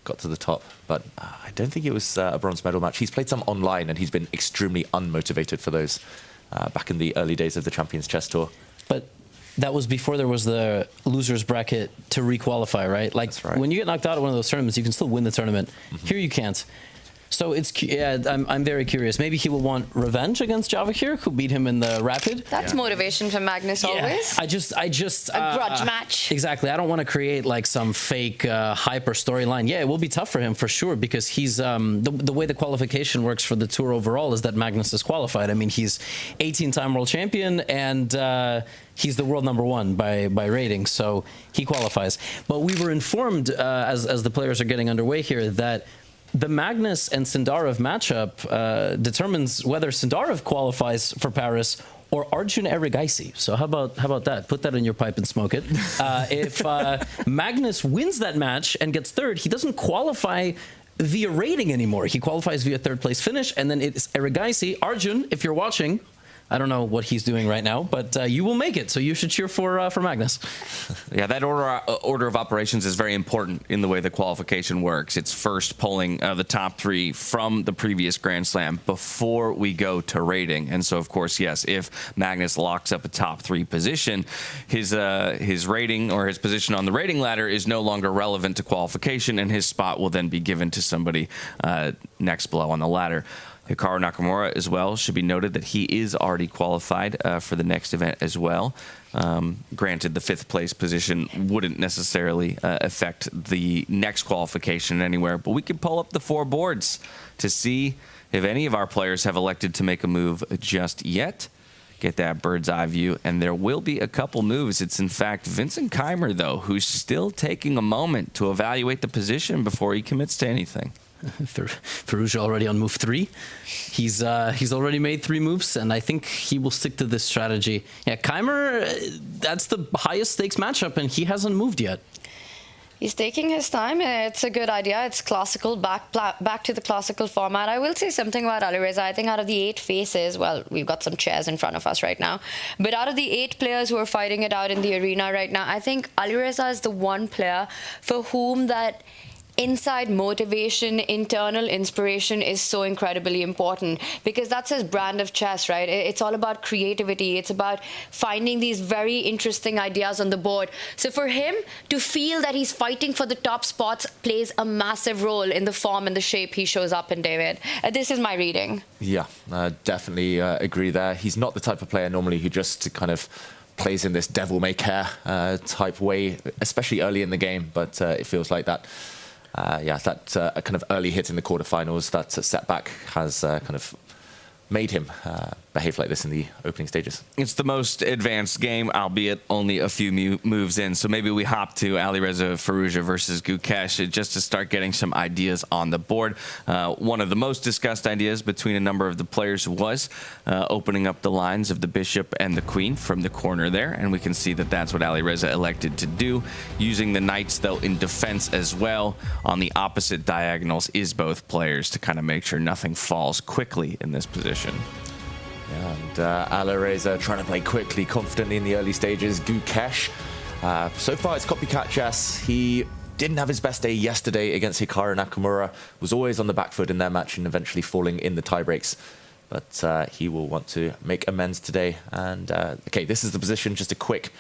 got to the top, but I don't think it was a bronze medal match. He's played some online, and he's been extremely unmotivated for those back in the early days of the Champions Chess Tour. But that was before there was the losers bracket to requalify, right? Like, when you get knocked out of one of those tournaments, you can still win the tournament. Here you can't. So I'm very curious. Maybe he will want revenge against Javokhir, who beat him in the rapid. That's motivation for Magnus always. I just a grudge match. Exactly. I don't want to create like some fake hype or storyline. Yeah, it will be tough for him for sure because he's the way the qualification works for the tour overall is that Magnus is qualified. I mean, he's 18-time world champion and he's the world #1 by rating, so he qualifies. But we were informed as the players are getting underway here that the Magnus and Sindarov matchup determines whether Sindarov qualifies for Paris or Arjun Erigaisi. So how about that? Put that in your pipe and smoke it. If Magnus wins that match and gets 3rd, he doesn't qualify via rating anymore. He qualifies via 3rd place finish, and then it's Erigaisi. Arjun, if you're watching, I don't know what he's doing right now, but you will make it, so you should cheer for Magnus. Yeah, that order of operations is very important in the way the qualification works. It's first pulling the top 3 from the previous Grand Slam before we go to rating. And so, of course, yes, if Magnus locks up a top 3 position, his rating or his position on the rating ladder is no longer relevant to qualification, and his spot will then be given to somebody next below on the ladder. Hikaru Nakamura as well. Should be noted that he is already qualified for the next event as well. Granted, the 5th place position wouldn't necessarily affect the next qualification anywhere, but we could pull up the 4 boards to see if any of our players have elected to make a move just yet. Get that bird's eye view, and there will be a couple moves. It's in fact Vincent Keymer, though, who's still taking a moment to evaluate the position before he commits to anything. Firouzja already on move 3. He's already made 3 moves, and I think he will stick to this strategy. Yeah, Keymer, that's the highest stakes matchup, and he hasn't moved yet. He's taking his time. It's a good idea. It's classical, back to the classical format. I will say something about Alireza. I think out of the 8 faces, well, we've got some chairs in front of us right now, but out of the 8 players who are fighting it out in the arena right now, I think Alireza is the one player for whom that inside motivation, internal inspiration is so incredibly important, because that's his brand of chess, right? It's all about creativity. It's about finding these very interesting ideas on the board. So for him to feel that he's fighting for the top spots plays a massive role in the form and the shape he shows up in, David. This is my reading. Yeah, definitely agree there. He's not the type of player normally who just kind of plays in this devil-may-care type way, especially early in the game, but it feels like that. That kind of early hit in the quarterfinals, that setback has kind of made him behave like this in the opening stages. It's the most advanced game, albeit only a few moves in. So maybe we hop to Alireza Firouzja versus Gukesh just to start getting some ideas on the board. One of the most discussed ideas between a number of the players was opening up the lines of the bishop and the queen from the corner there. And we can see that that's what Alireza elected to do. Using the knights, though, in defense as well on the opposite diagonals is both players to kind of make sure nothing falls quickly in this position. Yeah, and Alireza trying to play quickly, confidently in the early stages. Gukesh, so far it's copycat chess. He didn't have his best day yesterday against Hikaru Nakamura, was always on the back foot in their match and eventually falling in the tiebreaks. But he will want to make amends today. And okay, this is the position. Just a quick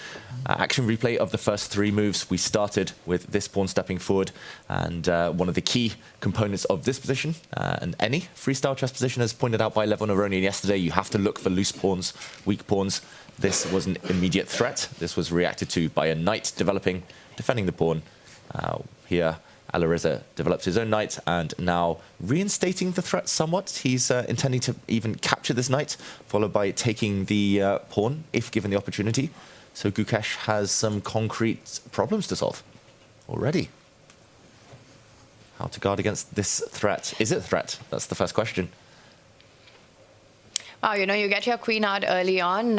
action replay of the first 3 moves. We started with this pawn stepping forward, and one of the key components of this position, and any freestyle chess position, as pointed out by Levon Aronian yesterday, you have to look for loose pawns, weak pawns. This was an immediate threat. This was reacted to by a knight developing, defending the pawn. Here, Alireza develops his own knight, and now reinstating the threat somewhat. He's intending to even capture this knight, followed by taking the pawn, if given the opportunity. So Gukesh has some concrete problems to solve already. How to guard against this threat? Is it a threat? That's the first question. Wow, you know, you get your queen out early on,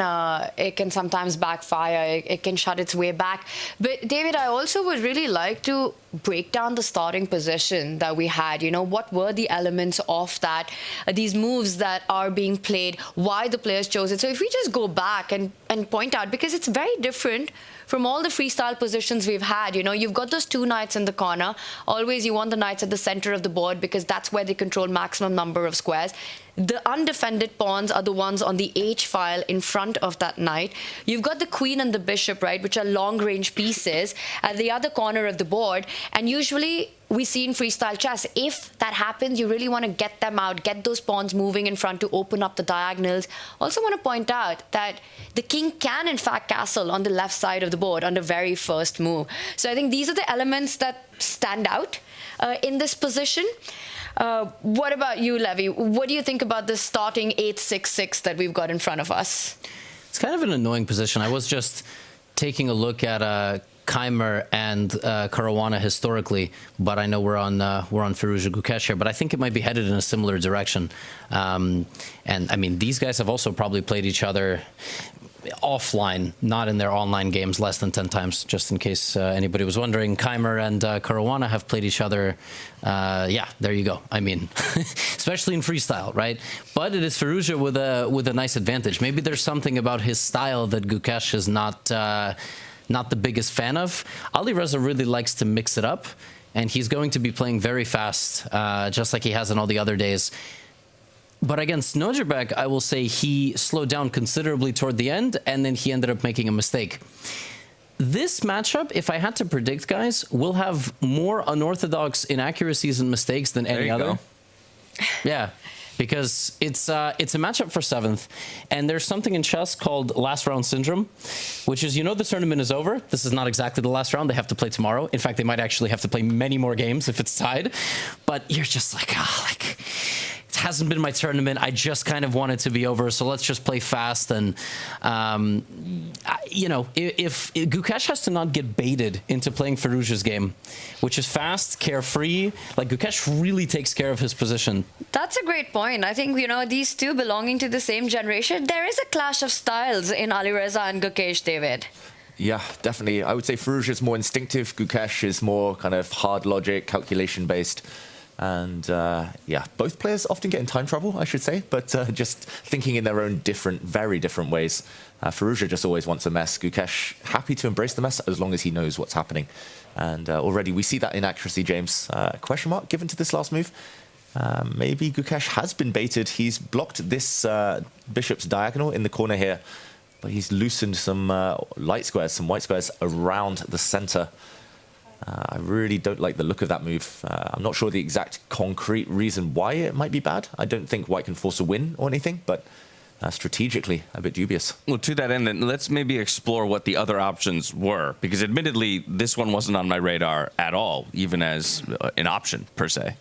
it can sometimes backfire, it can shut its way back. But David, I also would really like to break down the starting position that we had. You know, what were the elements of that, these moves that are being played, why the players chose it. So if we just go back and point out, because it's very different from all the freestyle positions we've had. You know, you've got those 2 knights in the corner. Always you want the knights at the center of the board because that's where they control maximum number of squares. The undefended pawns are the ones on the H file in front of that knight. You've got the queen and the bishop, right, which are long-range pieces at the other corner of the board. And usually we see in freestyle chess, if that happens, you really want to get them out, get those pawns moving in front to open up the diagonals. Also want to point out that the king can, in fact, castle on the left side of the board on the very first move. So I think these are the elements that stand out in this position. What about you, Levy? What do you think about this starting 8-6-6 that we've got in front of us? It's kind of an annoying position. I was just taking a look at Keymer and Caruana historically, but I know we're on Firouzja Gukesh here, but I think it might be headed in a similar direction. And I mean, these guys have also probably played each other offline, not in their online games, less than 10 times, just in case anybody was wondering. Keymer and Caruana have played each other. Yeah, there you go. I mean, especially in freestyle, right? But it is Firouzja with a nice advantage. Maybe there's something about his style that Gukesh is not the biggest fan of. Alireza really likes to mix it up, and he's going to be playing very fast, just like he has on all the other days. But against Nodirbek, I will say he slowed down considerably toward the end, and then he ended up making a mistake. This matchup, if I had to predict, guys, will have more unorthodox inaccuracies and mistakes than any other. Go. Yeah. because it's a matchup for 7th, and there's something in chess called last round syndrome, which is, the tournament is over. This is not exactly the last round. They have to play tomorrow. In fact, they might actually have to play many more games if it's tied. But you're just like, it hasn't been my tournament. I just kind of want it to be over, so let's just play fast. And, if Gukesh has to not get baited into playing Firouzja's game, which is fast, carefree, like Gukesh really takes care of his position. That's a great point. I think, these two belonging to the same generation, there is a clash of styles in Alireza and Gukesh, David. Yeah, definitely. I would say Firouzja is more instinctive. Gukesh is more kind of hard logic, calculation-based. And both players often get in time trouble, I should say, but just thinking in their own very different ways. Firouzja just always wants a mess. Gukesh happy to embrace the mess as long as he knows what's happening. And already we see that inaccuracy, James. Question mark given to this last move. Maybe Gukesh has been baited. He's blocked this bishop's diagonal in the corner here, but he's loosened some light squares, some white squares around the center. I really don't like the look of that move. I'm not sure the exact concrete reason why it might be bad. I don't think white can force a win or anything, but strategically a bit dubious. Well, to that end, then, let's maybe explore what the other options were, because admittedly, this one wasn't on my radar at all, even as an option, per se.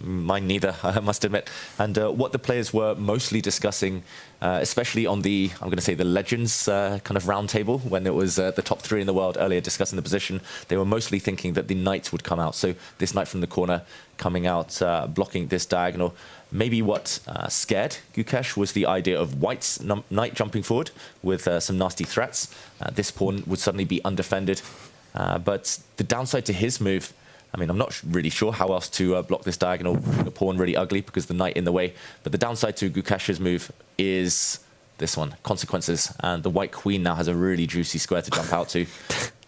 Mine neither, I must admit. And what the players were mostly discussing, especially on the, I'm going to say, the Legends kind of round table, when it was the top 3 in the world earlier discussing the position, they were mostly thinking that the knight would come out. So this knight from the corner coming out, blocking this diagonal. Maybe what scared Gukesh was the idea of white's knight jumping forward with some nasty threats. This pawn would suddenly be undefended. But the downside to his move, I mean, I'm not really sure how else to block this diagonal. The pawn really ugly because the knight in the way. But the downside to Gukesh's move is this one, consequences. And the white queen now has a really juicy square to jump out to,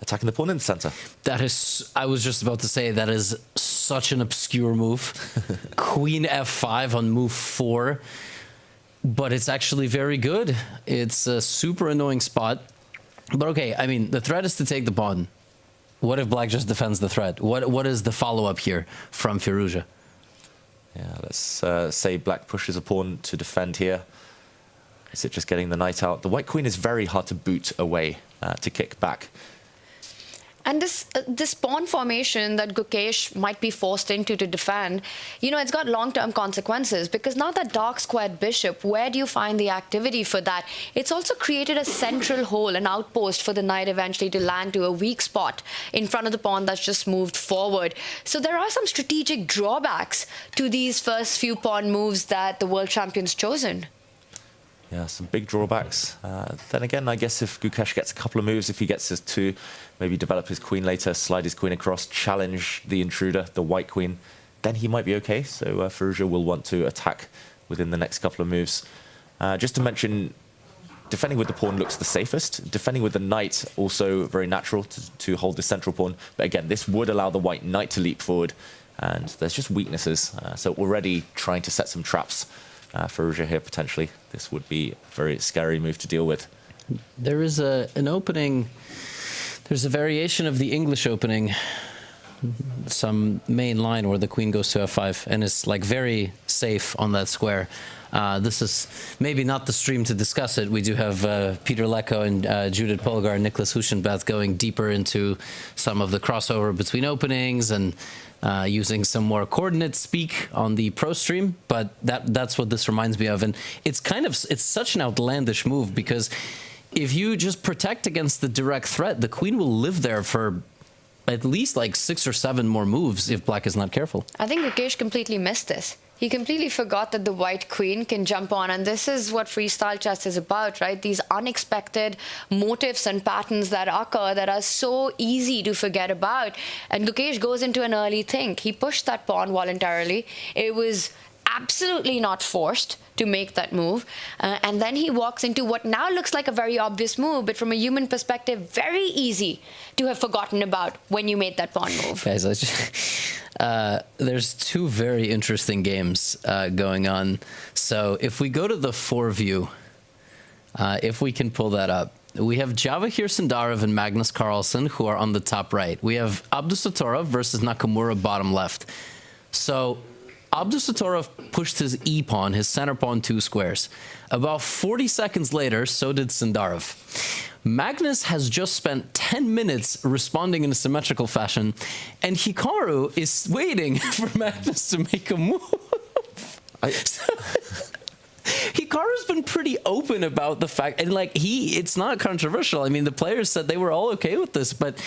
attacking the pawn in the center. That is, I was just about to say, that is such an obscure move. Queen f5 on move 4. But it's actually very good. It's a super annoying spot. But okay, I mean, the threat is to take the pawn. What if black just defends the threat? What is the follow-up here from Firouzja? Yeah, let's say black pushes a pawn to defend here. Is it just getting the knight out? The white queen is very hard to boot away, to kick back. And this pawn formation that Gukesh might be forced into to defend, it's got long-term consequences, because now that dark squared bishop, where do you find the activity for that? It's also created a central hole, an outpost for the knight eventually to land to a weak spot in front of the pawn that's just moved forward. So there are some strategic drawbacks to these first few pawn moves that the world champion's chosen. Yeah, some big drawbacks. Then again, I guess if Gukesh gets a couple of moves, if he gets to maybe develop his queen later, slide his queen across, challenge the intruder, the white queen, then he might be okay. So Firouzja will want to attack within the next couple of moves. Just to mention, defending with the pawn looks the safest. Defending with the knight, also very natural to hold the central pawn. But again, this would allow the white knight to leap forward. And there's just weaknesses. So already trying to set some traps. Firouzja here, potentially. This would be a very scary move to deal with. There is an opening, there's a variation of the English opening, some main line where the queen goes to f5 and is like very safe on that square. This is maybe not the stream to discuss it. We do have Peter Lecko and Judith Polgar and Nicholas Huschenbeth going deeper into some of the crossover between openings and using some more coordinate speak on the pro stream, but that's what this reminds me of. And it's such an outlandish move, because if you just protect against the direct threat, the queen will live there for at least like 6 or 7 more moves if black is not careful. I think Gukesh completely missed this. He completely forgot that the white queen can jump on, and this is what freestyle chess is about, right? These unexpected motifs and patterns that occur that are so easy to forget about. And Gukesh goes into an early think. He pushed that pawn voluntarily. It was absolutely not forced to make that move. And then he walks into what now looks like a very obvious move, but from a human perspective, very easy to have forgotten about when you made that pawn move. Guys, there's 2 very interesting games going on. So if we go to the 4 view, if we can pull that up, we have Javokhir Sindarov and Magnus Carlsen, who are on the top right. We have Abdusattorov versus Nakamura bottom left. So Abdusattorov pushed his e-pawn, his center pawn, 2 squares. About 40 seconds later, so did Sindarov. Magnus has just spent 10 minutes responding in a symmetrical fashion, and Hikaru is waiting for Magnus to make a move. Hikaru's been pretty open about the fact, and like it's not controversial. I mean, the players said they were all okay with this, but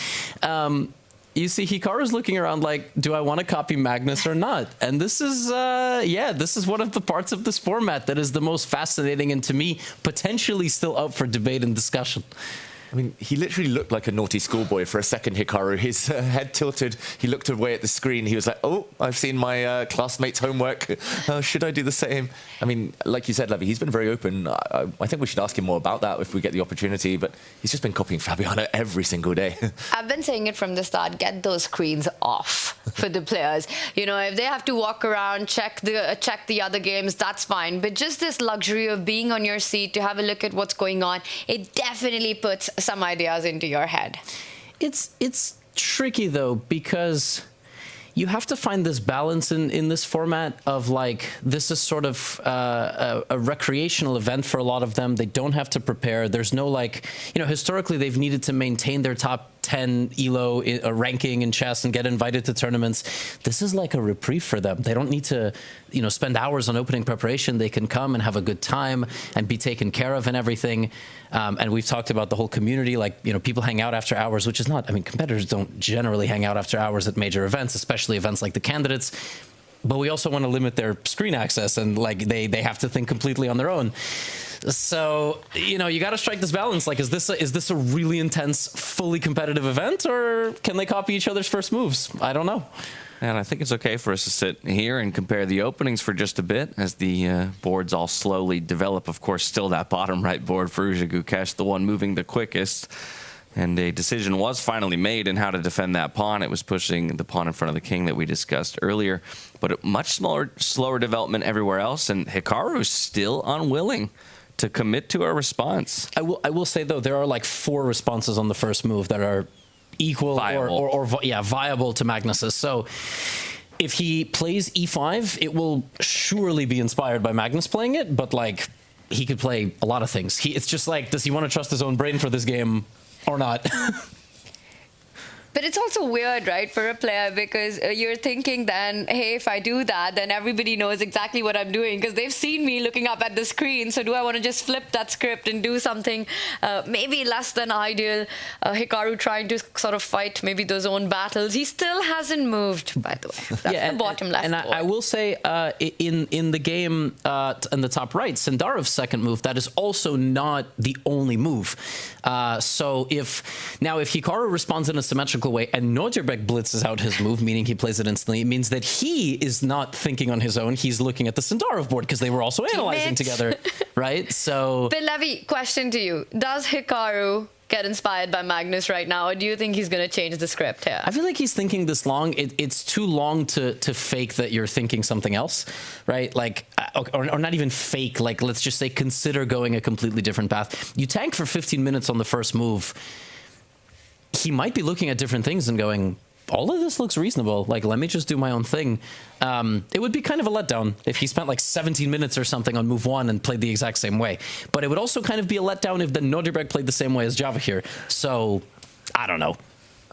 you see Hikaru's looking around like, do I want to copy Magnus or not? And this is, this is one of the parts of this format that is the most fascinating and to me, potentially still up for debate and discussion. I mean, he literally looked like a naughty schoolboy for a second, Hikaru. His head tilted. He looked away at the screen. He was like, oh, I've seen my classmates' homework. Should I do the same? I mean, like you said, Levi, he's been very open. I think we should ask him more about that if we get the opportunity. But he's just been copying Fabiano every single day. I've been saying it from the start, get those screens off for the players. You know, if they have to walk around, check the other games, that's fine. But just this luxury of being on your seat to have a look at what's going on, it definitely puts some ideas into your head. It's tricky though, because you have to find this balance in this format of like, this is sort of a recreational event for a lot of them. They don't have to prepare. There's no like, you know, historically they've needed to maintain their top 10 ELO ranking in chess and get invited to tournaments. This is like a reprieve for them. They don't need to, you know, spend hours on opening preparation. They can come and have a good time and be taken care of and everything. And we've talked about the whole community, like, you know, people hang out after hours, which is not, I mean, competitors don't generally hang out after hours at major events, especially events like the candidates. But we also want to limit their screen access and like they have to think completely on their own. So, you know, you got to strike this balance. Like, is this a really intense, fully competitive event, or can they copy each other's first moves? I don't know. And I think it's okay for us to sit here and compare the openings for just a bit as the boards all slowly develop. Of course, still that bottom right board, Firouzja Gukesh, the one moving the quickest. And a decision was finally made in how to defend that pawn. It was pushing the pawn in front of the king that we discussed earlier. But a much slower development everywhere else. And Hikaru is still unwilling to commit to a response. I will say, though, there are like 4 responses on the first move that are equal or viable to Magnus's. So if he plays e5, it will surely be inspired by Magnus playing it, but like he could play a lot of things. It's just like, does he want to trust his own brain for this game or not? But it's also weird, right, for a player, because you're thinking then, hey, if I do that, then everybody knows exactly what I'm doing because they've seen me looking up at the screen. So do I want to just flip that script and do something maybe less than ideal? Hikaru trying to sort of fight maybe those own battles. He still hasn't moved, by the way. That's the bottom left. And I will say in the game in the top right, Sindarov's second move, that is also not the only move. So if Hikaru responds in a symmetrical way and Nodirbek blitzes out his move, meaning he plays it instantly, it means that he is not thinking on his own. He's looking at the Sindarov board because they were also analyzing together, right? So, but Levi, question to you: does Hikaru get inspired by Magnus right now, or do you think he's going to change the script here? I feel like he's thinking this long. It's too long to fake that you're thinking something else, right? Like, or not even fake. Like, let's just say consider going a completely different path. You tank for 15 minutes on the first move. He might be looking at different things and going, all of this looks reasonable. Like, let me just do my own thing. It would be kind of a letdown if he spent like 17 minutes or something on move 1 and played the exact same way. But it would also kind of be a letdown if the Nodirbek played the same way as Javokhir. So, I don't know.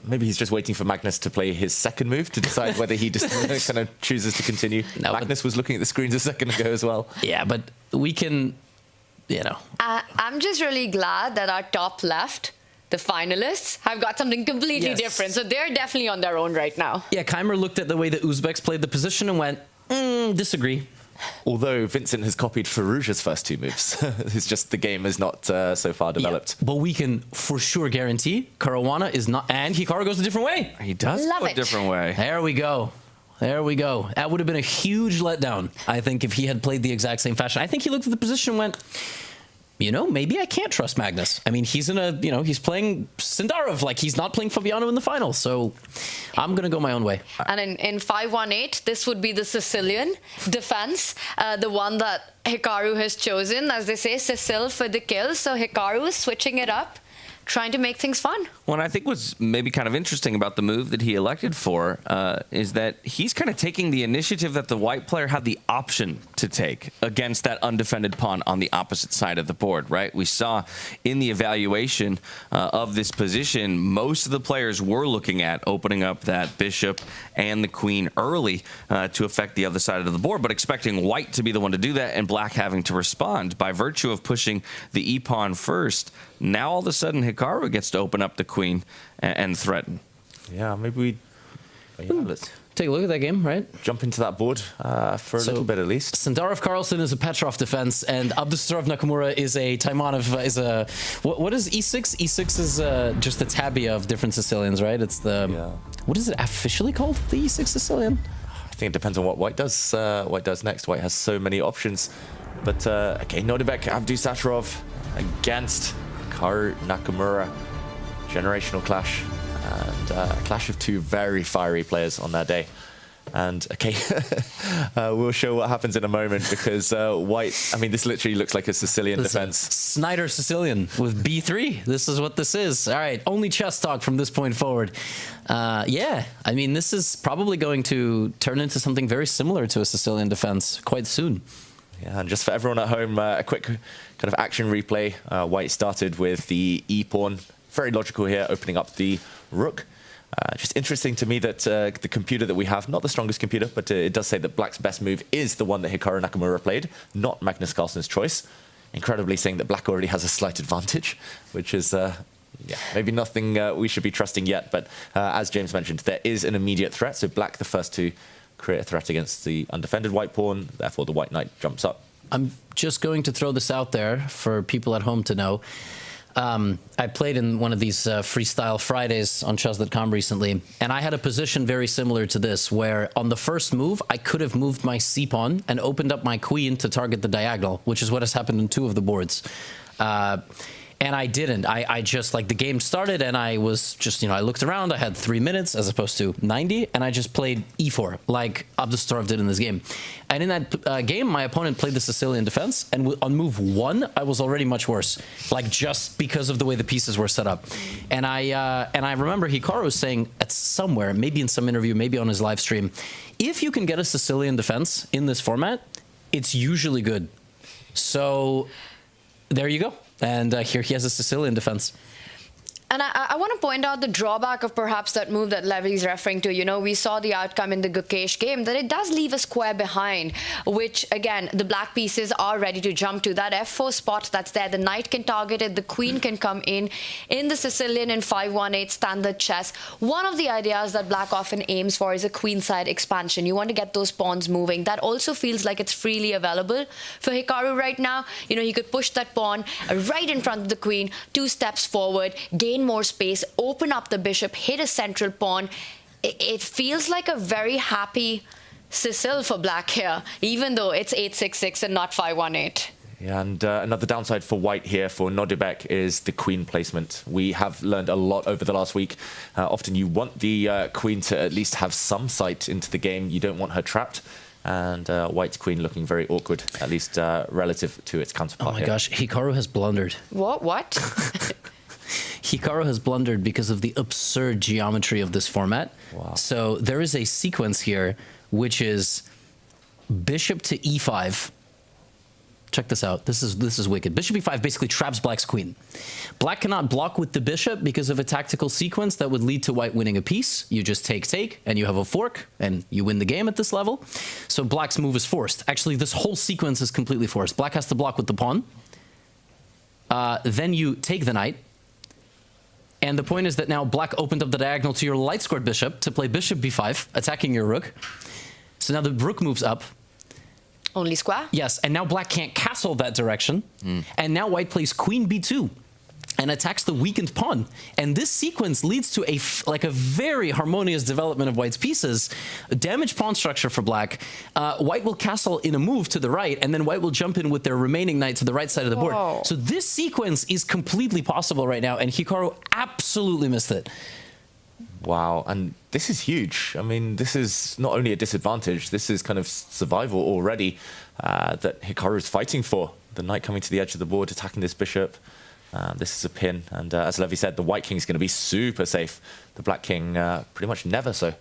Maybe he's just waiting for Magnus to play his second move to decide whether he just kind of chooses to continue. No, Magnus was looking at the screens a second ago as well. Yeah, but we can, you know. I'm just really glad that our top left, the finalists, have got something completely different. So they're definitely on their own right now. Yeah, Keymer looked at the way the Uzbeks played the position and went, disagree. Although Vincent has copied Firouzja's first 2 moves. It's just the game is not so far developed. Yeah, but we can for sure guarantee Caruana is not, and Hikaru goes a different way. He does go a different way. There we go. There we go. That would have been a huge letdown, I think, if he had played the exact same fashion. I think he looked at the position and went, you know, maybe I can't trust Magnus. I mean, he's in a, you know, he's playing Sindarov, like he's not playing Fabiano in the final. So I'm going to go my own way. And in 5-1-8, this would be the Sicilian defense, the one that Hikaru has chosen. As they say, Sicil for the kill. So Hikaru is switching it up. trying to make things fun. Well, and I think what's maybe kind of interesting about the move that he elected for is that he's kind of taking the initiative that the white player had the option to take against that undefended pawn on the opposite side of the board, right? We saw in the evaluation of this position, most of the players were looking at opening up that bishop and the queen early to affect the other side of the board, but expecting white to be the one to do that and black having to respond by virtue of pushing the e-pawn first. Now all of a sudden Hikaru gets to open up the queen and threaten. Yeah, maybe let's take a look at that game, right? Jump into that board for a little bit at least. Sindarov Carlsen is a Petrov defense, and Abdusattorov Nakamura is a Taimanov, is a... What is E6? E6 is just the tabby of different Sicilians, right? It's the... Yeah. What is it officially called, the E6 Sicilian? I think it depends on what white does. White does next. White has so many options. But, okay, Nodirbek Abdusattorov against Hikaru Nakamura. Generational clash. And a clash of two very fiery players on that day. And, okay, we'll show what happens in a moment because white, I mean, this literally looks like a Sicilian defense. Snyder Sicilian with B3. This is what this is. All right, only chess talk from this point forward. Yeah, I mean, this is probably going to turn into something very similar to a Sicilian defense quite soon. Yeah, and just for everyone at home, a quick kind of action replay. White started with the e-pawn. Very logical here, opening up the rook. Just interesting to me that the computer that we have, not the strongest computer, but it does say that black's best move is the one that Hikaru Nakamura played, not Magnus Carlsen's choice. Incredibly saying that black already has a slight advantage, which is yeah, maybe nothing we should be trusting yet. But as James mentioned, there is an immediate threat. So black the first to create a threat against the undefended white pawn. Therefore, the white knight jumps up. I'm just going to throw this out there for people at home to know. I played in one of these Freestyle Fridays on Chess.com recently, and I had a position very similar to this, where on the first move, I could have moved my c-pawn and opened up my queen to target the diagonal, which is what has happened in 2 of the boards. And I didn't. I just, like, the game started and I was just, you know, I looked around. I had 3 minutes as opposed to 90, and I just played e4, like Abdusattorov did in this game. And in that game, my opponent played the Sicilian defense, and on move 1, I was already much worse, like, just because of the way the pieces were set up. And I remember Hikaru was saying at somewhere, maybe in some interview, maybe on his live stream, if you can get a Sicilian defense in this format, it's usually good. So there you go. And here he has a Sicilian defense. And I want to point out the drawback of perhaps that move that Levy's referring to. You know, we saw the outcome in the Gukesh game that it does leave a square behind, which, again, the black pieces are ready to jump to. That f4 spot that's there, the knight can target it, the queen can come in the Sicilian in 5-1-8 standard chess. One of the ideas that black often aims for is a queenside expansion. You want to get those pawns moving. That also feels like it's freely available for Hikaru right now. You know, he could push that pawn right in front of the queen, 2 steps forward, gain more space, open up the bishop, hit a central pawn. It feels like a very happy Sicil for black here, even though it's 8-6-6 and not 5-1-8. Yeah, and another downside for white here for Nodirbek is the queen placement. We have learned a lot over the last week. Often you want the queen to at least have some sight into the game. You don't want her trapped. And white's queen looking very awkward, at least relative to its counterpart. Oh my gosh, Hikaru has blundered. What? Hikaru has blundered because of the absurd geometry of this format. Wow. So there is a sequence here, which is bishop to e5. Check this out. This is wicked. Bishop e5 basically traps black's queen. Black cannot block with the bishop because of a tactical sequence that would lead to white winning a piece. You just take, and you have a fork, and you win the game at this level. So black's move is forced. Actually, this whole sequence is completely forced. Black has to block with the pawn. Then you take the knight. And the point is that now black opened up the diagonal to your light-scored bishop to play bishop b5, attacking your rook. So now the rook moves up. Only square? Yes, and now black can't castle that direction. And now white plays queen b2 and attacks the weakened pawn. And this sequence leads to a very harmonious development of white's pieces. A damaged pawn structure for black. White will castle in a move to the right, and then white will jump in with their remaining knight to the right side of the board. So this sequence is completely possible right now, and Hikaru absolutely missed it. Wow, and this is huge. I mean, this is not only a disadvantage, this is kind of survival already that Hikaru is fighting for. The knight coming to the edge of the board, attacking this bishop. This is a pin, and as Levi said, the white king is going to be super safe. The black king pretty much never so.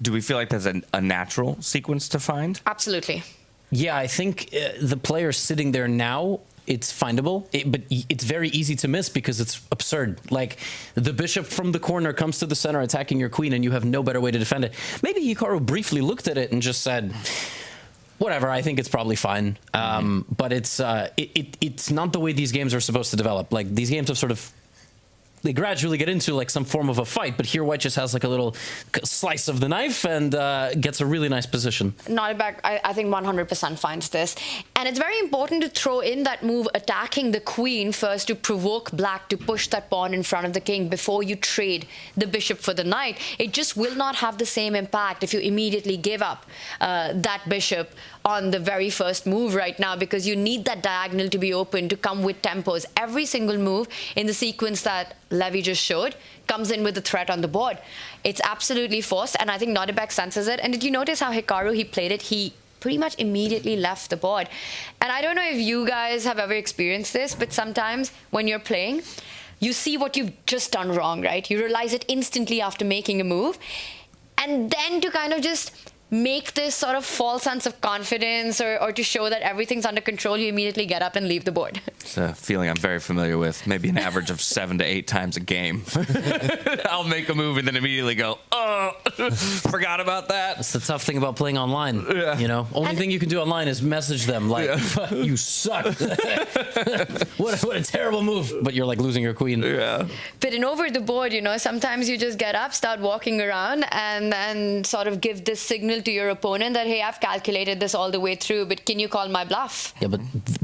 Do we feel like that's a natural sequence to find? Absolutely. Yeah, I think the player sitting there now, it's findable, but it's very easy to miss because it's absurd. Like, the bishop from the corner comes to the center attacking your queen, and you have no better way to defend it. Maybe Hikaru briefly looked at it and just said, whatever, I think it's probably fine. But it's not the way these games are supposed to develop. Like, these games have sort of, they gradually get into like some form of a fight, but here white just has like a little slice of the knife and gets a really nice position. Nodirbek, I think 100% finds this. And it's very important to throw in that move attacking the queen first to provoke black to push that pawn in front of the king before you trade the bishop for the knight. It just will not have the same impact if you immediately give up that bishop on the very first move right now, because you need that diagonal to be open to come with tempos. Every single move in the sequence that Levi just showed comes in with a threat on the board. It's absolutely forced, and I think Nodirbek senses it. And did you notice how Hikaru, he played it? He pretty much immediately left the board. And I don't know if you guys have ever experienced this, but sometimes when you're playing, you see what you've just done wrong, right? You realize it instantly after making a move. And then to kind of just make this sort of false sense of confidence or to show that everything's under control, you immediately get up and leave the board. It's a feeling I'm very familiar with. Maybe an average of 7 to 8 times a game. I'll make a move and then immediately go, oh, forgot about that. That's the tough thing about playing online. Yeah. You know, only thing you can do online is message them like, you suck. what a terrible move. But you're like losing your queen. Yeah. But in over the board, you know, sometimes you just get up, start walking around, and then sort of give this signal to your opponent that, hey, I've calculated this all the way through, but can you call my bluff? Yeah, but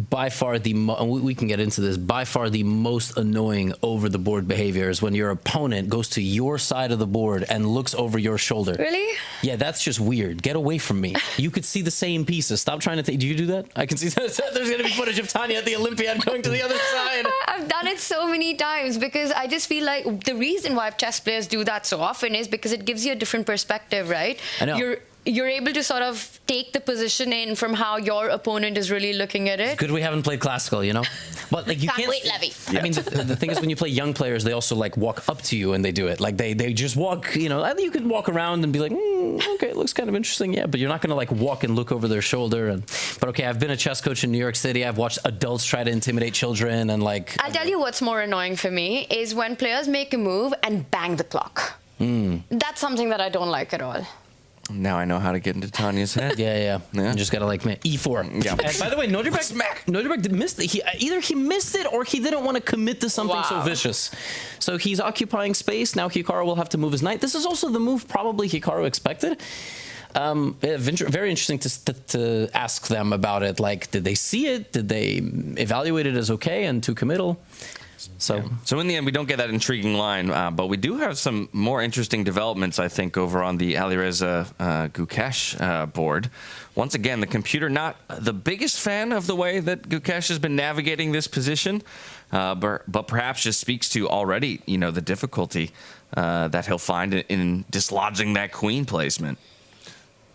by far we can get into this, by far the most annoying over the board behavior is when your opponent goes to your side of the board and looks over your shoulder. Really? Yeah, that's just weird. Get away from me. You could see the same pieces. Stop trying to take. Do you do that? I can see that. There's going to be footage of Tanya at the Olympiad going to the other side. I've done it so many times because I just feel like the reason why chess players do that so often is because it gives you a different perspective, right? I know. You're able to sort of take the position in from how your opponent is really looking at it. It's good we haven't played classical, you know? But like you can't wait, Levi. I mean, the thing is when you play young players, they also like walk up to you and they do it. Like they just walk, you know, you could walk around and be like, okay, it looks kind of interesting, yeah, but you're not going to like walk and look over their shoulder. But okay, I've been a chess coach in New York City. I've watched adults try to intimidate children and like... I'll tell you what's more annoying for me is when players make a move and bang the clock. That's something that I don't like at all. Now I know how to get into Tanya's head. Yeah. You just gotta like E4. Yeah. And by the way, Nodirbek missed it. Either he missed it or he didn't want to commit to something so vicious. So he's occupying space. Now Hikaru will have to move his knight. This is also the move probably Hikaru expected. Very interesting to ask them about it. Like, did they see it? Did they evaluate it as okay and too committal? So in the end, we don't get that intriguing line, but we do have some more interesting developments, I think, over on the Alireza Gukesh board. Once again, the computer not the biggest fan of the way that Gukesh has been navigating this position, but perhaps just speaks to already, you know, the difficulty that he'll find in dislodging that queen placement.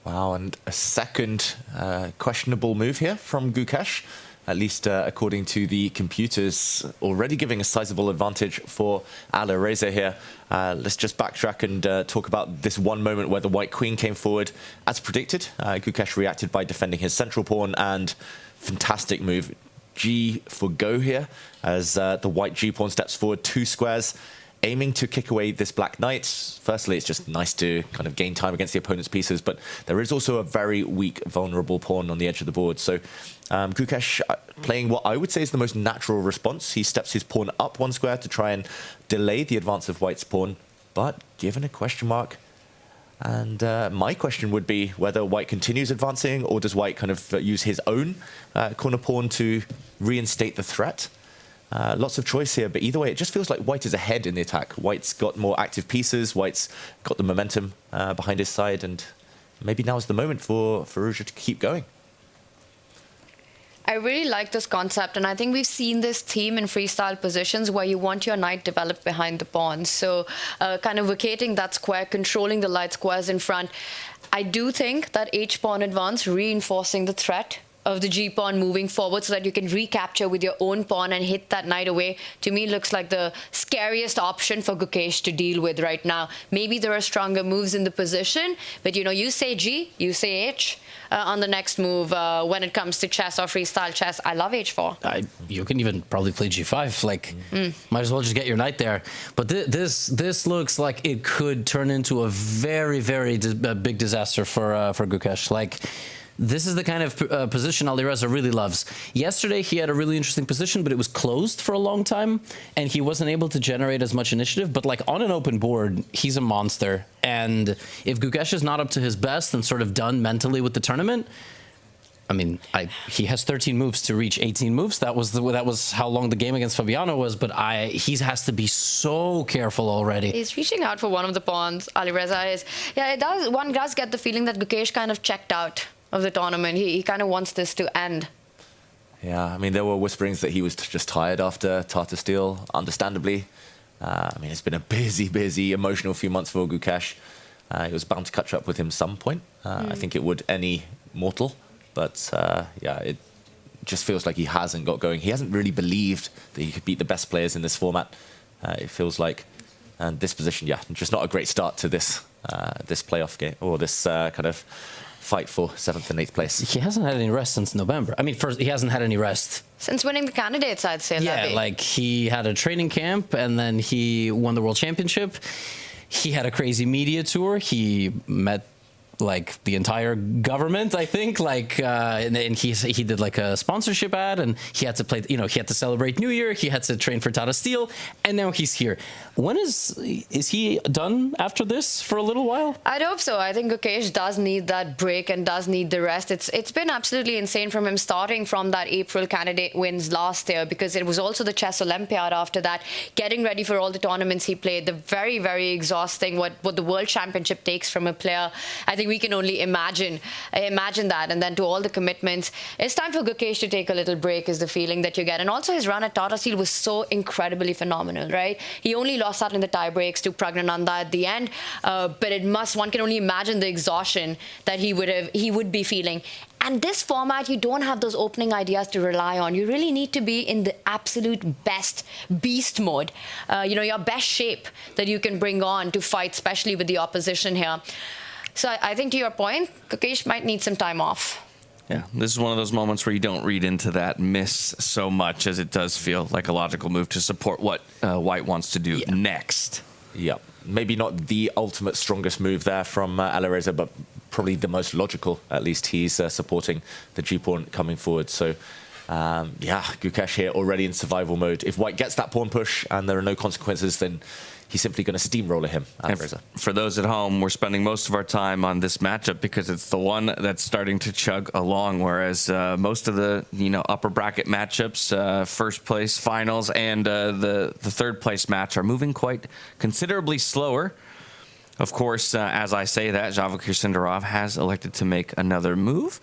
Wow, and a second questionable move here from Gukesh. At least according to the computers, already giving a sizable advantage for Alireza here. Let's just backtrack and talk about this one moment where the white queen came forward. As predicted, Gukesh reacted by defending his central pawn, and fantastic move. G for go here, as the white G pawn steps forward 2 squares, aiming to kick away this black knight. Firstly, it's just nice to kind of gain time against the opponent's pieces, but there is also a very weak, vulnerable pawn on the edge of the board. So Gukesh playing what I would say is the most natural response. He steps his pawn up 1 square to try and delay the advance of white's pawn, but given a question mark. And my question would be whether white continues advancing, or does white kind of use his own corner pawn to reinstate the threat? Lots of choice here, but either way, it just feels like white is ahead in the attack. White's got more active pieces, white's got the momentum behind his side, and maybe now is the moment for Firouzja to keep going. I really like this concept, and I think we've seen this theme in freestyle positions where you want your knight developed behind the pawn. So kind of vacating that square, controlling the light squares in front. I do think that H-pawn advance, reinforcing the threat of the G pawn moving forward so that you can recapture with your own pawn and hit that knight away, to me looks like the scariest option for Gukesh to deal with right now. Maybe there are stronger moves in the position, but you know, you say G, you say H on the next move when it comes to chess or freestyle chess. I love H4. You can even probably play G5. Like, might as well just get your knight there. But this looks like it could turn into a very, very big disaster for Gukesh. Like, this is the kind of position Alireza really loves. Yesterday, he had a really interesting position, but it was closed for a long time, and he wasn't able to generate as much initiative. But like on an open board, he's a monster. And if Gukesh is not up to his best and sort of done mentally with the tournament, I mean, he has 13 moves to reach 18 moves. That was how long the game against Fabiano was. But he has to be so careful already. He's reaching out for one of the pawns. Alireza is. Yeah, it does. One does get the feeling that Gukesh kind of checked out of the tournament. He kind of wants this to end. Yeah, I mean, there were whisperings that he was just tired after Tata Steel, understandably. I mean, it's been a busy, emotional few months for Gukesh. It was bound to catch up with him some point. I think it would any mortal. But, yeah, it just feels like he hasn't got going. He hasn't really believed that he could beat the best players in this format, it feels like. And this position, yeah, just not a great start to this this playoff game, or this kind of fight for 7th and 8th place. He hasn't had any rest since November. I mean, first, he hasn't had any rest since winning the candidates, I'd say. Yeah, Levy. Like he had a training camp and then he won the World Championship. He had a crazy media tour. He met like the entire government, I think, like, and he did like a sponsorship ad, and he had to play, you know, he had to celebrate New Year, he had to train for Tata Steel, and now he's here. When is he done after this for a little while? I'd hope so. I think Gukesh does need that break and does need the rest. It's been absolutely insane from him starting from that April candidate wins last year, because it was also the Chess Olympiad after that, getting ready for all the tournaments he played, the very, very exhausting what the World Championship takes from a player. I think we can only imagine that. And then to all the commitments, it's time for Gukesh to take a little break, is the feeling that you get. And also his run at Tata Steel was so incredibly phenomenal, right? He only lost out in the tie breaks to Pragnananda at the end, but one can only imagine the exhaustion that he would be feeling. And this format, you don't have those opening ideas to rely on. You really need to be in the absolute best beast mode, you know, your best shape that you can bring on to fight, especially with the opposition here. So I think, to your point, Gukesh might need some time off. Yeah, this is one of those moments where you don't read into that miss so much, as it does feel like a logical move to support what White wants to do next. Yeah, maybe not the ultimate strongest move there from Alireza, but probably the most logical. At least he's supporting the G-pawn coming forward. So, yeah, Gukesh here already in survival mode. If White gets that pawn push and there are no consequences, then he's simply going to steamroller him. For those at home, we're spending most of our time on this matchup because it's the one that's starting to chug along, whereas most of the upper bracket matchups, first place finals, and the third place match are moving quite considerably slower. Of course, as I say that, Javokhir Sindarov has elected to make another move.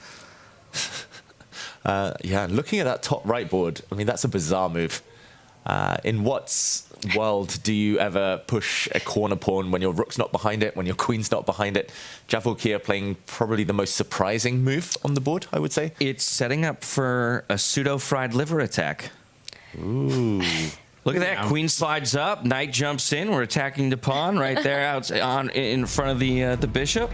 Yeah, looking at that top right board, I mean, that's a bizarre move. In what world do you ever push a corner pawn when your rook's not behind it, when your queen's not behind it? Javokhir playing probably the most surprising move on the board, I would say. It's setting up for a pseudo-fried liver attack. Ooh. Look at that. Queen slides up, knight jumps in. We're attacking the pawn right there out in front of the bishop.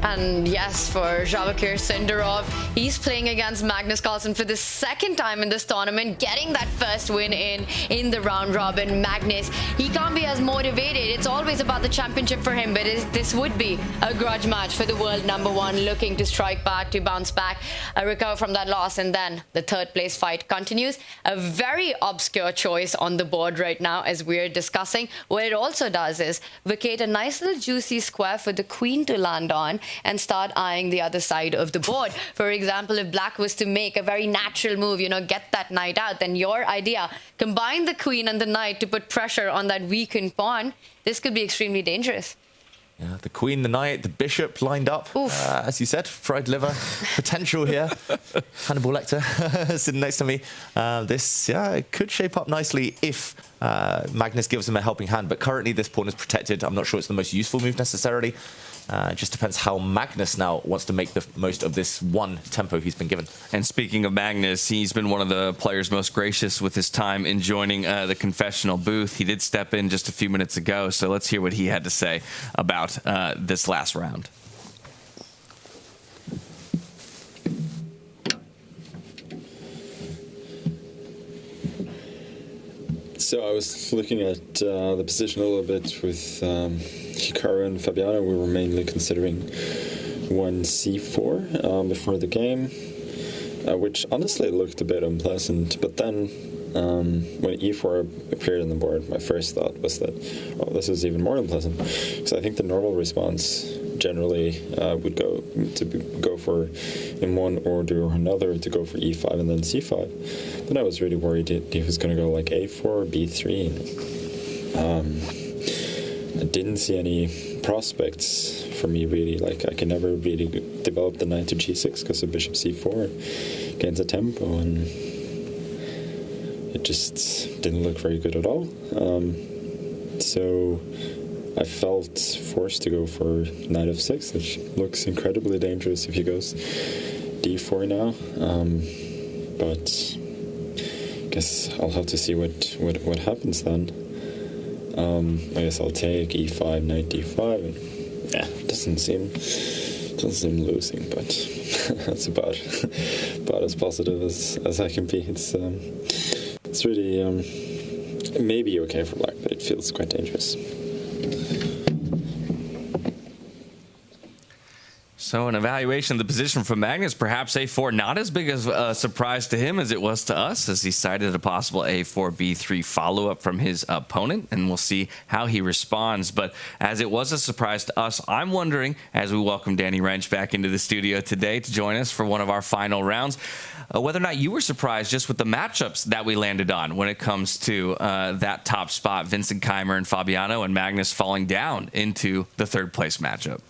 And yes, for Javokhir Sindarov, he's playing against Magnus Carlsen for the second time in this tournament, getting that first win in the round robin. Magnus, he can't be as motivated. It's always about the championship for him, but this would be a grudge match for the world #1, looking to strike back, to bounce back, recover from that loss. And then the third place fight continues. A very obscure choice on the board right now, as we're discussing. What it also does is vacate a nice little juicy square for the queen to land on and start eyeing the other side of the board. For example, if black was to make a very natural move, get that knight out, then your idea, combine the queen and the knight to put pressure on that weakened pawn, this could be extremely dangerous. Yeah, the queen, the knight, the bishop lined up. As you said, fried liver potential here. Hannibal Lecter sitting next to me. This, it could shape up nicely if Magnus gives him a helping hand. But currently, this pawn is protected. I'm not sure it's the most useful move necessarily. Just depends how Magnus now wants to make the most of this one tempo he's been given. And speaking of Magnus, he's been one of the players most gracious with his time in joining the confessional booth. He did step in just a few minutes ago, so let's hear what he had to say about this last round. So I was looking at the position a little bit with Hikaru and Fabiano. We were mainly considering 1c4 before the game, which honestly looked a bit unpleasant. But then when e4 appeared on the board, my first thought was that, oh, this is even more unpleasant. Because I think the normal response generally would go for, in one order or another, to go for e5 and then c5. Then I was really worried he was going to go like a4, b3. I didn't see any prospects for me really. Like I can never really develop the knight to g6 because of bishop c4 gains a tempo, and it just didn't look very good at all. So I felt forced to go for knight f6, which looks incredibly dangerous if he goes d4 now. But I guess I'll have to see what happens then. I guess I'll take e5, knight d5, and yeah, doesn't seem losing, but that's about as positive as I can be. It's really maybe okay for black, but it feels quite dangerous. So an evaluation of the position from Magnus, perhaps a4, not as big of a surprise to him as it was to us, as he cited a possible a4, b3 follow-up from his opponent, and we'll see how he responds. But as it was a surprise to us, I'm wondering, as we welcome Danny Wrench back into the studio today to join us for one of our final rounds, whether or not you were surprised just with the matchups that we landed on when it comes to that top spot, Vincent Keymer and Fabiano, and Magnus falling down into the third place matchup.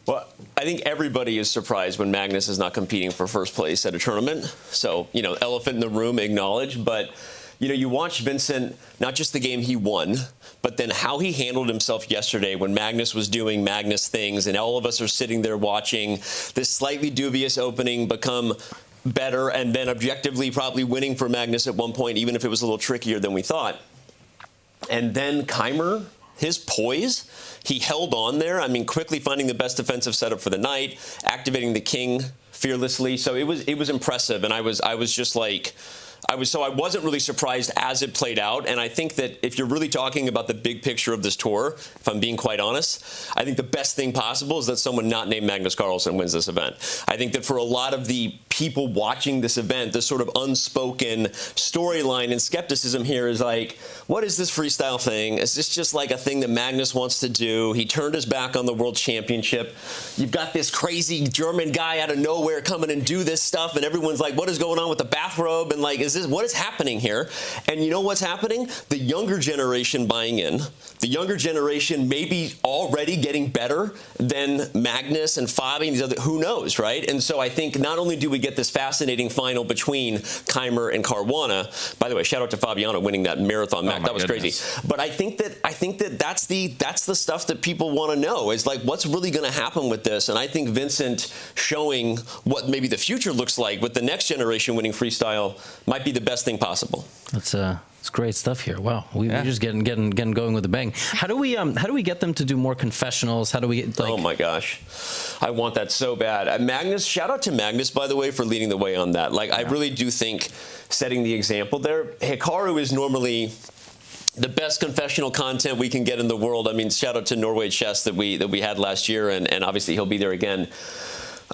Well, I think everybody is surprised when Magnus is not competing for first place at a tournament. So, you know, elephant in the room, acknowledged. But, you know, you watch Vincent, not just the game he won, but then how he handled himself yesterday when Magnus was doing Magnus things, and all of us are sitting there watching this slightly dubious opening become better, and then objectively probably winning for Magnus at one point, even if it was a little trickier than we thought. And then Keymer, his poise, he held on there. I mean, quickly finding the best defensive setup for the night, activating the king fearlessly. So it was impressive, and I was just like, I wasn't really surprised as it played out. And I think that if you're really talking about the big picture of this tour, if I'm being quite honest, I think the best thing possible is that someone not named Magnus Carlsen wins this event. I think that for a lot of the people watching this event, this sort of unspoken storyline and skepticism here is like, what is this freestyle thing? Is this just like a thing that Magnus wants to do? He turned his back on the World Championship. You've got this crazy German guy out of nowhere coming and do this stuff, and everyone's like, what is going on with the bathrobe? And like, what is happening here? And you know what's happening? The younger generation buying in. The younger generation maybe already getting better than Magnus and Fabi and these other, who knows, right? And so I think not only do we get this fascinating final between Keymer and Caruana. By the way, shout out to Fabiano winning that marathon match. That was crazy. But I think that that's the stuff that people want to know, is like, what's really going to happen with this? And I think Vincent showing what maybe the future looks like with the next generation winning freestyle might be the best thing possible. It's great stuff here. Wow, we're just getting going with a bang. How do we get them to do more confessionals? How do we get, like... Oh my gosh, I want that so bad. Magnus, shout out to Magnus, by the way, for leading the way on that. Like, I really do think setting the example there. Hikaru is normally the best confessional content we can get in the world. I mean, shout out to Norway Chess that we had last year, and obviously he'll be there again.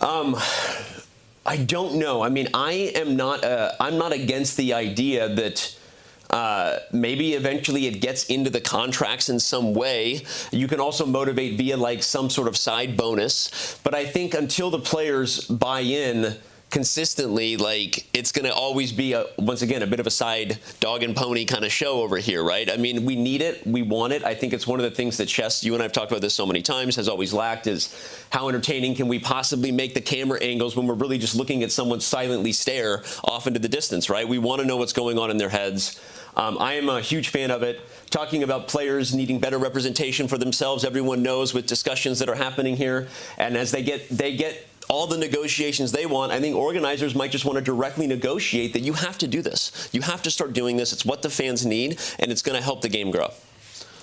I don't know. I mean, I'm not against the idea that maybe eventually it gets into the contracts in some way. You can also motivate via like some sort of side bonus. But I think until the players buy in consistently, like, it's going to always be, once again, a bit of a side dog and pony kind of show over here, right? I mean, we need it. We want it. I think it's one of the things that chess, you and I have talked about this so many times, has always lacked, is how entertaining can we possibly make the camera angles when we're really just looking at someone silently stare off into the distance, right? We want to know what's going on in their heads. I am a huge fan of it. Talking about players needing better representation for themselves, everyone knows with discussions that are happening here. And as they get all the negotiations they want, I think organizers might just want to directly negotiate that you have to do this. You have to start doing this. It's what the fans need, and it's going to help the game grow.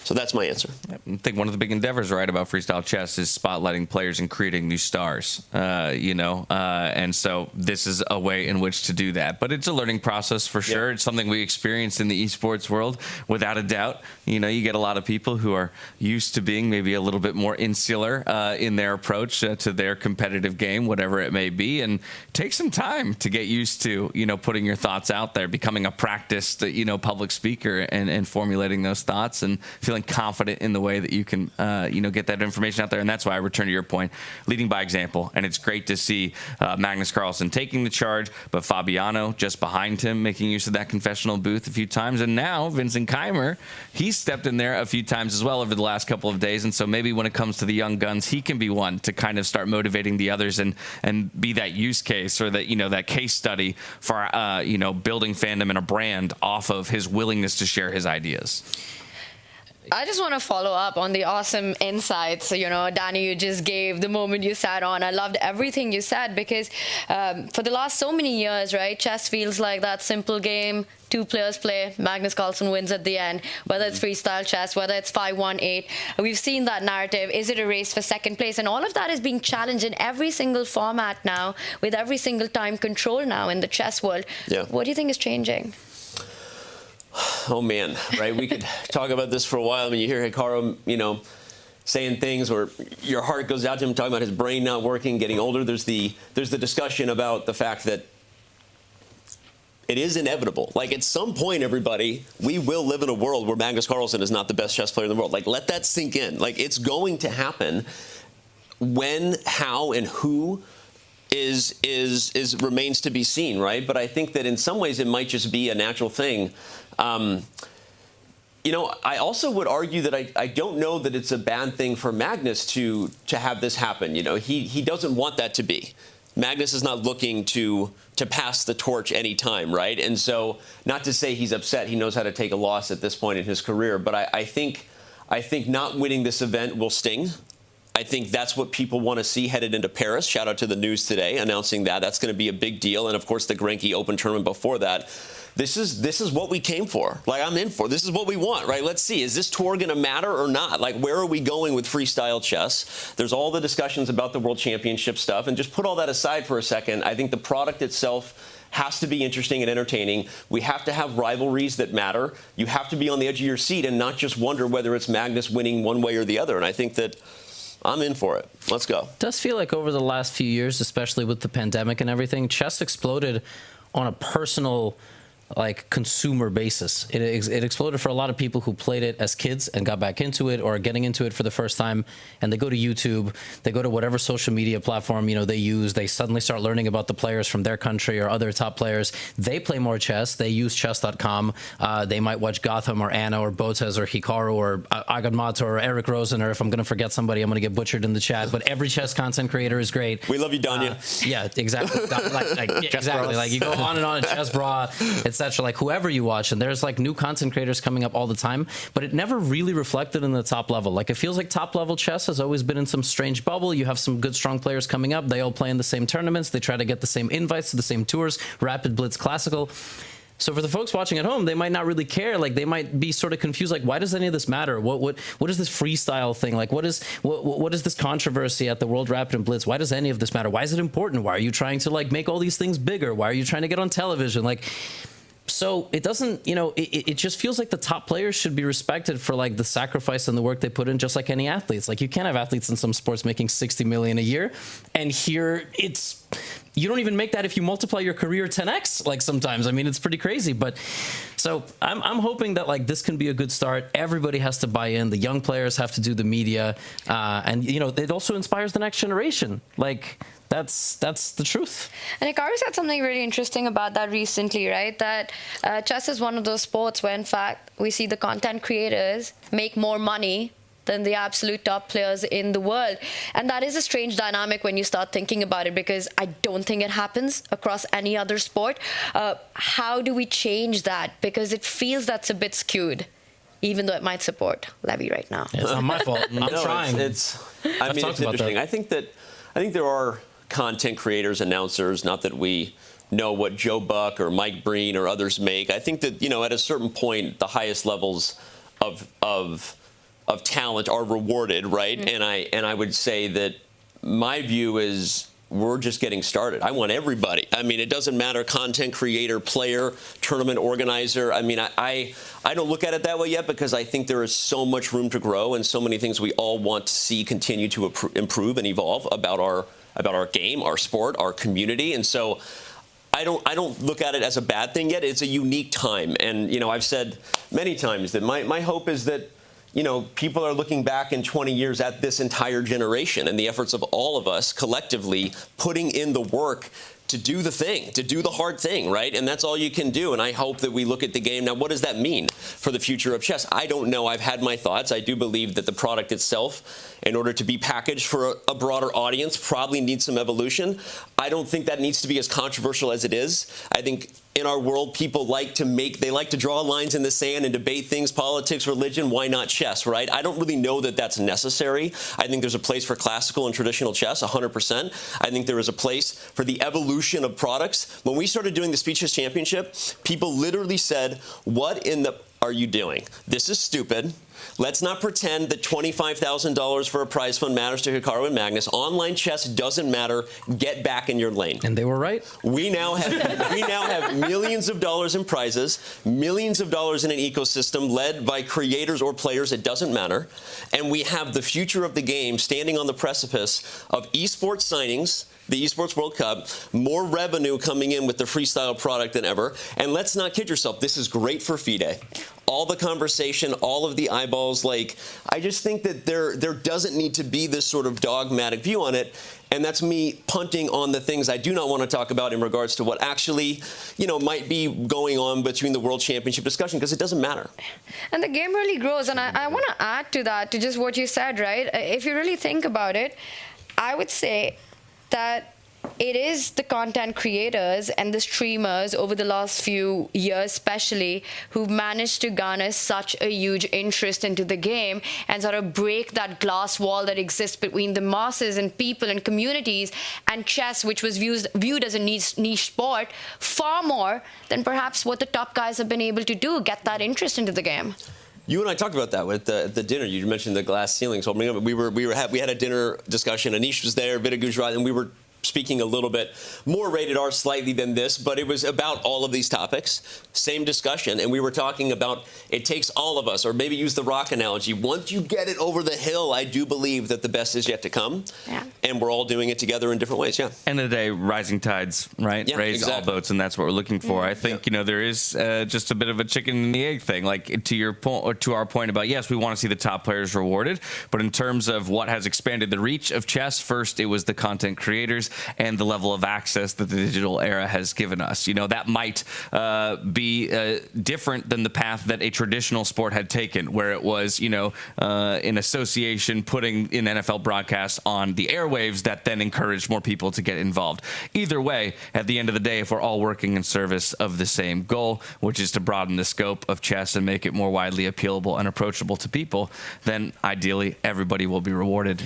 So that's my answer. I think one of the big endeavors, right, about freestyle chess is spotlighting players and creating new stars, and so this is a way in which to do that. But it's a learning process for sure. It's something we experience in the esports world, without a doubt. You get a lot of people who are used to being maybe a little bit more insular in their approach to their competitive game, whatever it may be, and take some time to get used to, putting your thoughts out there, becoming a practiced, public speaker and formulating those thoughts and feeling confident in the way that you can, get that information out there. And that's why I return to your point, leading by example. And it's great to see Magnus Carlsen taking the charge, but Fabiano just behind him, making use of that confessional booth a few times. And now Vincent Keymer, he's stepped in there a few times as well over the last couple of days. And so maybe when it comes to the young guns, he can be one to kind of start motivating the others and be that use case, or that, that case study for, building fandom and a brand off of his willingness to share his ideas. I just want to follow up on the awesome insights, Danny, you just gave the moment you sat on. I loved everything you said, because for the last so many years, right, chess feels like that simple game. Two players play, Magnus Carlsen wins at the end, whether it's freestyle chess, whether it's 5-1-8. We've seen that narrative. Is it a race for second place? And all of that is being challenged in every single format now, with every single time control now in the chess world. Yeah. What do you think is changing? Oh, man, right? We could talk about this for a while. I mean, you hear Hikaru, saying things where your heart goes out to him, talking about his brain not working, getting older. There's the discussion about the fact that it is inevitable. Like, at some point, everybody, we will live in a world where Magnus Carlsen is not the best chess player in the world. Like, let that sink in. Like, it's going to happen. When, how, and who is remains to be seen, right? But I think that in some ways it might just be a natural thing. I also would argue that I don't know that it's a bad thing for Magnus to have this happen. He doesn't want that to be. Magnus is not looking to pass the torch anytime, right? And so, not to say he's upset. He knows how to take a loss at this point in his career. But I think not winning this event will sting. I think that's what people want to see headed into Paris. Shout out to the news today announcing that. That's going to be a big deal. And, of course, the GRENKE Open tournament before that. This is what we came for. Like, I'm in for. This is what we want, right? Let's see. Is this tour going to matter or not? Like, where are we going with freestyle chess? There's all the discussions about the World Championship stuff. And just put all that aside for a second. I think the product itself has to be interesting and entertaining. We have to have rivalries that matter. You have to be on the edge of your seat and not just wonder whether it's Magnus winning one way or the other. And I think that I'm in for it. Let's go. It does feel like over the last few years, especially with the pandemic and everything, chess exploded on a personal, consumer basis. It exploded for a lot of people who played it as kids and got back into it, or getting into it for the first time, and they go to YouTube, they go to whatever social media platform they use. They suddenly start learning about the players from their country or other top players. They play more chess. They use Chess.com. They might watch Gotham or Anna or Botez or Hikaru or Agadmat or Eric Rosen, or if I'm going to forget somebody, I'm going to get butchered in the chat. But every chess content creator is great. We love you, Danya. Yeah, exactly. Exactly. Like, you go on and on, Chess Bra, etc. Like, whoever you watch, and there's new content creators coming up all the time, but it never really reflected in the top level. Like, it feels like top level chess has always been in some strange bubble. You have some good, strong players coming up. They all play in the same tournaments. They try to get the same invites to the same tours, Rapid, Blitz, Classical. So for the folks watching at home, they might not really care. Like, they might be sort of confused. Like, why does any of this matter? What is this freestyle thing? Like, what is this controversy at the World Rapid and Blitz? Why does any of this matter? Why is it important? Why are you trying to make all these things bigger? Why are you trying to get on television? So it doesn't, it just feels like the top players should be respected for the sacrifice and the work they put in, just like any athletes. Like, you can't have athletes in some sports making 60 million a year, and here you don't even make that if you multiply your career 10x. Sometimes, I mean, it's pretty crazy. But so I'm hoping that this can be a good start. Everybody has to buy in. The young players have to do the media, and it also inspires the next generation. That's the truth. And Hikaru said something really interesting about that recently, right? That chess is one of those sports where, in fact, we see the content creators make more money than the absolute top players in the world. And that is a strange dynamic when you start thinking about it, because I don't think it happens across any other sport. How do we change that? Because it feels that's a bit skewed, even though it might support Levy right now. It's not my fault. I'm trying. It's interesting. I think there are content creators, announcers, not that we know what Joe Buck or Mike Breen or others make. I think that, at a certain point, the highest levels of talent are rewarded, right? Mm-hmm. And I would say that my view is we're just getting started. I want everybody. I mean, it doesn't matter, content creator, player, tournament organizer. I mean, I don't look at it that way yet, because I think there is so much room to grow and so many things we all want to see continue to improve and evolve about our game, our sport, our community. And so I don't look at it as a bad thing yet. It's a unique time. And, I've said many times that my hope is that, people are looking back in 20 years at this entire generation and the efforts of all of us collectively putting in the work to do the thing, to do the hard thing, right? And that's all you can do. And I hope that we look at the game. Now, what does that mean for the future of chess? I don't know. I've had my thoughts. I do believe that the product itself, in order to be packaged for a broader audience, probably needs some evolution. I don't think that needs to be as controversial as it is. I think in our world, people like to draw lines in the sand and debate things, politics, religion. Why not chess, right? I don't really know that that's necessary. I think there's a place for classical and traditional chess, 100%. I think there is a place for the evolution of products. When we started doing the Speed Chess Championship, people literally said, what in the are you doing? This is stupid. Let's not pretend that $25,000 for a prize fund matters to Hikaru and Magnus. Online chess doesn't matter. Get back in your lane. And they were right. We now have millions of dollars in prizes, millions of dollars in an ecosystem led by creators or players. It doesn't matter. And we have the future of the game standing on the precipice of esports signings, the Esports World Cup, more revenue coming in with the freestyle product than ever. And let's not kid yourself, this is great for FIDE. All the conversation, all of the eyeballs, I just think that there doesn't need to be this sort of dogmatic view on it. And that's me punting on the things I do not want to talk about in regards to what actually, might be going on between the World Championship discussion, because it doesn't matter. And the game really grows. And I want to add to that, to just what you said, right? If you really think about it, I would say that it is the content creators and the streamers over the last few years especially who've managed to garner such a huge interest into the game and sort of break that glass wall that exists between the masses and people and communities and chess, which was viewed as a niche sport, far more than perhaps what the top guys have been able to do, get that interest into the game. You and I talked about that with the dinner. You mentioned the glass ceiling. So we had a dinner discussion. Anish was there, Vida Gujarat, and we were speaking a little bit more rated R slightly than this, but it was about all of these topics. Same discussion, and we were talking about it takes all of us, or maybe use the rock analogy. Once you get it over the hill, I do believe that the best is yet to come, and we're all doing it together in different ways. End of the day, rising tides, right? Yeah, Raise all boats, and that's what we're looking for. I think there is just a bit of a chicken and the egg thing. Like to your point, or to our point about yes, we want to see the top players rewarded, but in terms of what has expanded the reach of chess, first it was the content creators and the level of access that the digital era has given us. That might be different than the path that a traditional sport had taken, where it was, an association putting in NFL broadcasts on the airwaves that then encouraged more people to get involved. Either way, at the end of the day, if we're all working in service of the same goal, which is to broaden the scope of chess and make it more widely appealable and approachable to people, then ideally everybody will be rewarded,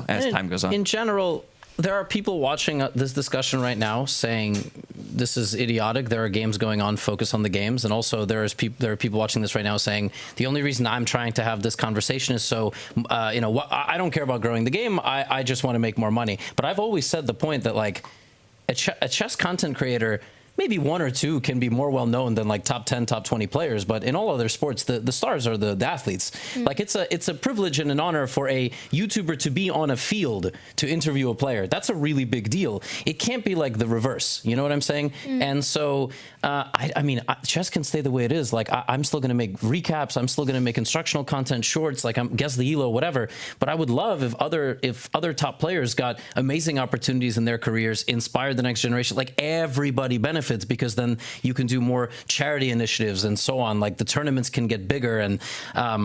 as time goes on. In general, there are people watching this discussion right now saying this is idiotic. There are games going on. Focus on the games. And also there are people watching this right now saying the only reason I'm trying to have this conversation is so, I don't care about growing the game. I just want to make more money. But I've always said the point that a chess content creator, maybe one or two can be more well known than top 10, top 20 players, but in all other sports, the stars are the athletes. It's a privilege and an honor for a YouTuber to be on a field to interview a player. That's a really big deal. It can't be like the reverse. You know what I'm saying? And so, chess can stay the way it is. I'm still going to make recaps. I'm still going to make instructional content, shorts. I'm guess the ELO, whatever. But I would love if other top players got amazing opportunities in their careers, inspired the next generation. Everybody benefits benefits because then you can do more charity initiatives and so on. Like the tournaments can get bigger, and I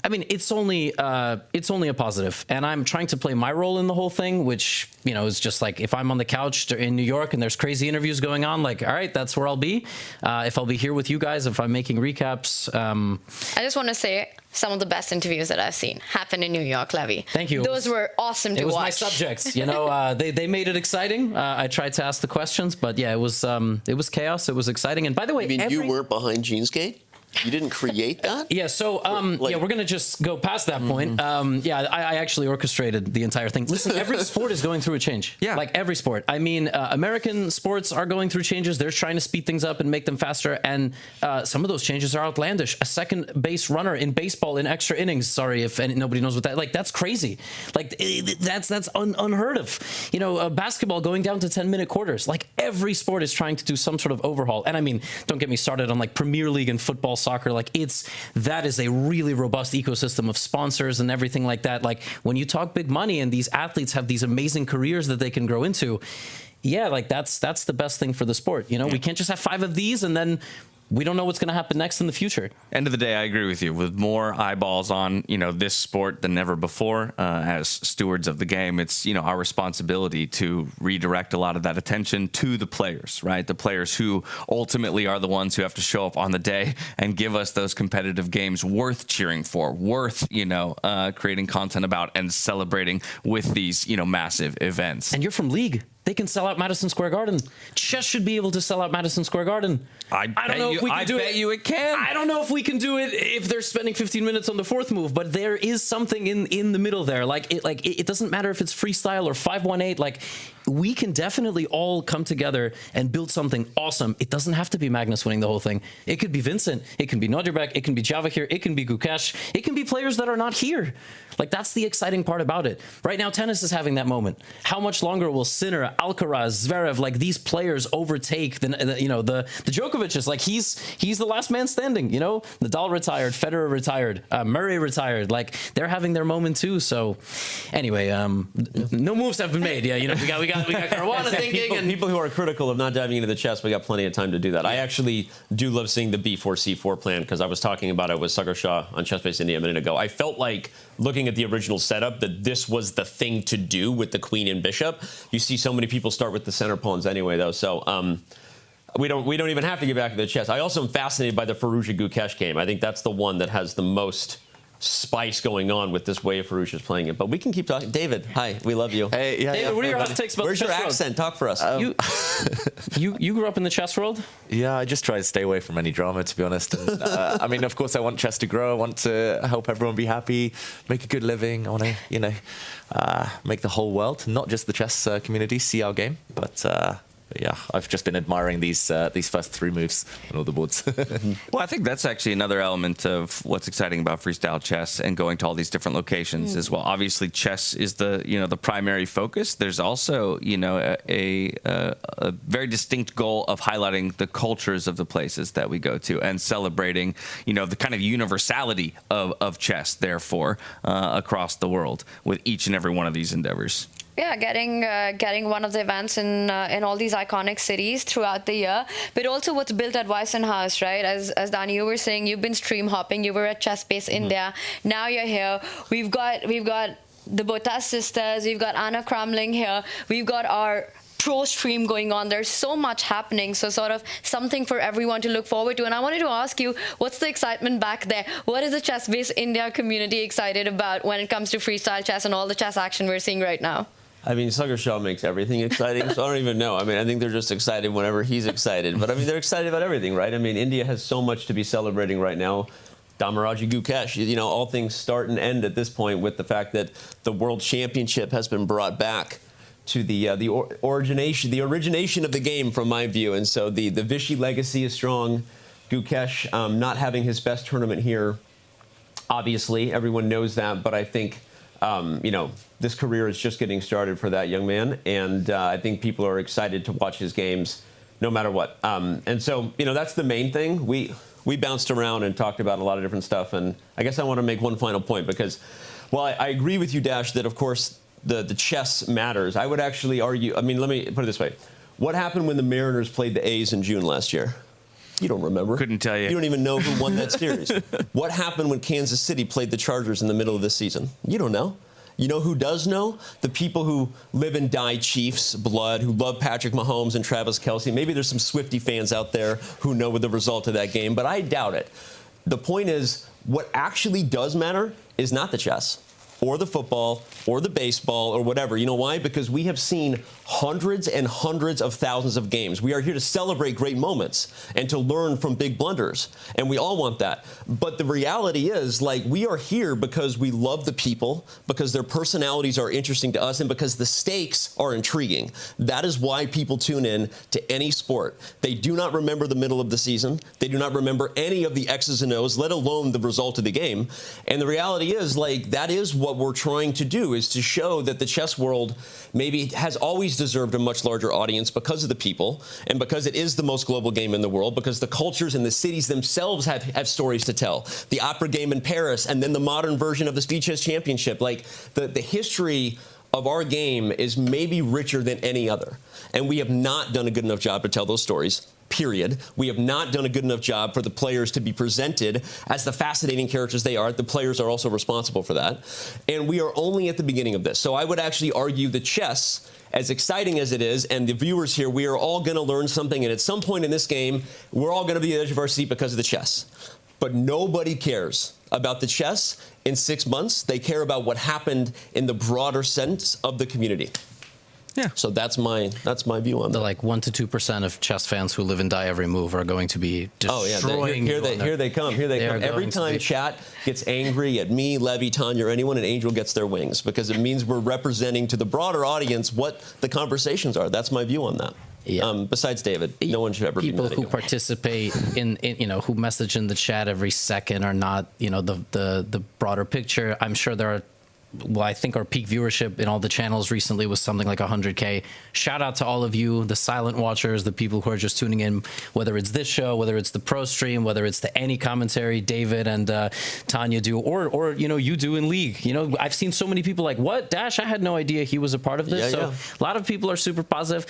mean it's only a positive. And I'm trying to play my role in the whole thing, which is just like if I'm on the couch in New York and there's crazy interviews going on, like all right, that's where I'll be. If I'll be here with you guys, if I'm making recaps. I just want to say some of the best interviews that I've seen happen in New York, Levy. Thank you. Those were awesome to watch. It was my subjects, they made it exciting. I tried to ask the questions, but yeah, it was chaos. It was exciting. And by the way, you weren't behind Gene's Gate? You didn't create that? Yeah, so we're going to just go past that point. I actually orchestrated the entire thing. Listen, every sport is going through a change. Yeah. Like every sport. I mean, American sports are going through changes. They're trying to speed things up and make them faster. And some of those changes are outlandish. A second base runner in baseball in extra innings. Sorry if nobody knows what that, like, that's crazy. Like, that's unheard of. Basketball going down to 10-minute quarters. Like, every sport is trying to do some sort of overhaul. And I mean, don't get me started on like Premier League and football, soccer. Like that is a really robust ecosystem of sponsors and everything like that. Like when you talk big money and these athletes have these amazing careers that they can grow into, yeah, like that's the best thing for the sport. We can't just have 5 of these and then we don't know what's going to happen next in the future. End of the day, I agree with you. With more eyeballs on, this sport than ever before, as stewards of the game, it's, our responsibility to redirect a lot of that attention to the players, right? The players who ultimately are the ones who have to show up on the day and give us those competitive games worth cheering for, worth, creating content about and celebrating with these, massive events. And you're from League. They can sell out Madison Square Garden. Chess should be able to sell out Madison Square Garden. I don't know if we can do it. It can. I don't know if we can do it if they're spending 15 minutes on the 4th move, but there is something in the middle there. It doesn't matter if it's freestyle or 518. Like, we can definitely all come together and build something awesome. It doesn't have to be Magnus winning the whole thing. It could be Vincent. It can be Nodirbek. It can be Javokhir. It can be Gukesh. It can be players that are not here. Like, that's the exciting part about it. Right now, tennis is having that moment. How much longer will Sinner, Alcaraz, Zverev, like these players overtake the Djokovic is like he's the last man standing. Nadal retired, Federer retired, Murray retired. Like they're having their moment too. So anyway, no moves have been made. Yeah, we got Caruana thinking, and people who are critical of not diving into the chess, we got plenty of time to do that. I actually do love seeing the B4C4 plan because I was talking about it with Sagar Shah on Chess Base India a minute ago. I felt like looking at the original setup that this was the thing to do with the queen and bishop. You see so many people start with the center pawns anyway, though. So we don't even have to get back to the chess. I also am fascinated by the Firouzja Gukesh game. I think that's the one that has the most spice going on with this way Firouzja is playing it. But we can keep talking. David, hi, we love you. Hey, yeah, David, what are your hot takes about Where's the your chess accent? world? Talk for us. You grew up in the chess world? Yeah, I just try to stay away from any drama, to be honest. And, I mean, of course, I want chess to grow. I want to help everyone be happy, make a good living. I want to, make the whole world, not just the chess community, see our game. But yeah, I've just been admiring these first 3 moves on all the boards. Well, I think that's actually another element of what's exciting about freestyle chess and going to all these different locations as well. Obviously, chess is the primary focus. There's also a very distinct goal of highlighting the cultures of the places that we go to and celebrating the kind of universality of chess. Therefore, across the world with each and every one of these endeavors. Yeah, getting one of the events in all these iconic cities throughout the year, but also what's built at Weissenhaus, right? As Danny, you were saying, you've been stream hopping. You were at Chess Base India. Now you're here. We've got the Botas sisters. We've got Anna Kramling here. We've got our pro stream going on. There's so much happening, so sort of something for everyone to look forward to. And I wanted to ask you, what's the excitement back there? What is the Chess Base India community excited about when it comes to freestyle chess and all the chess action we're seeing right now? I mean, Sagar Shah makes everything exciting, so I don't even know. I mean, I think they're just excited whenever he's excited. But, I mean, they're excited about everything, right? I mean, India has so much to be celebrating right now. Dommaraju Gukesh, all things start and end at this point with the fact that the World Championship has been brought back to the origination of the game, from my view. And so the Vichy legacy is strong. Gukesh not having his best tournament here, obviously, everyone knows that. But I think, this career is just getting started for that young man. And I think people are excited to watch his games no matter what. And so, that's the main thing. We bounced around and talked about a lot of different stuff. And I guess I want to make one final point because, well, I agree with you, Dash, that, of course, the chess matters. I would actually argue, I mean, let me put it this way. What happened when the Mariners played the A's in June last year? You don't remember. Couldn't tell you. You don't even know who won that series. What happened when Kansas City played the Chargers in the middle of this season? You don't know. You know who does know? The people who live and die Chiefs blood, who love Patrick Mahomes and Travis Kelce. Maybe there's some Swiftie fans out there who know the result of that game, but I doubt it. The point is, what actually does matter is not the chess or the football or the baseball or whatever. You know why? Because we have seen hundreds and hundreds of thousands of games. We are here to celebrate great moments and to learn from big blunders. And we all want that. But the reality is, like, we are here because we love the people, because their personalities are interesting to us, and because the stakes are intriguing. That is why people tune in to any sport. They do not remember the middle of the season. They do not remember any of the X's and O's, let alone the result of the game. And the reality is, like, that is what we're trying to do, is to show that the chess world maybe has always deserved a much larger audience because of the people and because it is the most global game in the world, because the cultures and the cities themselves have stories to tell. The opera game in Paris and then the modern version of the Speed Chess Championship. Like, the history of our game is maybe richer than any other. And we have not done a good enough job to tell those stories. Period. We have not done a good enough job for the players to be presented as the fascinating characters they are. The players are also responsible for that. And we are only at the beginning of this. So I would actually argue that chess, as exciting as it is, and the viewers here, we are all going to learn something. And at some point in this game, we're all going to be at the edge of our seat because of the chess. But nobody cares about the chess in 6 months. They care about what happened in the broader sense of the community. Yeah. So that's my view on that. The 1 to 2% of chess fans who live and die every move are going to be destroying. Here they come. Every time chat gets angry at me, Levy, Tanya, or anyone, an angel gets their wings, because it means we're representing to the broader audience what the conversations are. That's my view on that. Yeah. Besides David, no one should ever be people who participate in who message in the chat every second are not the broader picture. I'm sure there are. Well, I think our peak viewership in all the channels recently was something like 100K. Shout out to all of you, the silent watchers, the people who are just tuning in, whether it's this show, whether it's the pro stream, whether it's the any commentary David and Tanya do, or you do in League. I've seen so many people like, what, Dash? I had no idea he was a part of this. A lot of people are super positive.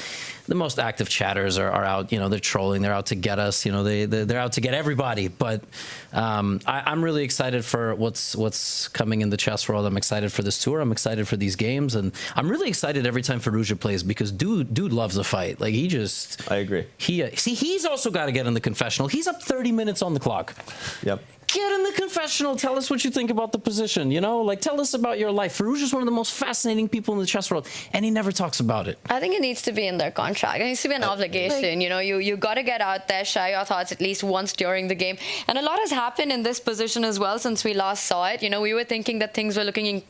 The most active chatters are out. They're trolling. They're out to get us. They're out to get everybody. But I'm really excited for what's coming in the chess world. I'm excited for this tour. I'm excited for these games, and I'm really excited every time Firouzja plays, because dude loves a fight. Like, I agree. He's also got to get in the confessional. He's up 30 minutes on the clock. Yep. Get in the confessional. Tell us what you think about the position. Tell us about your life. Firouzja's one of the most fascinating people in the chess world, and he never talks about it. I think it needs to be in their contract. It needs to be an obligation. You got to get out there, share your thoughts at least once during the game. And a lot has happened in this position as well since we last saw it. We were thinking that things were looking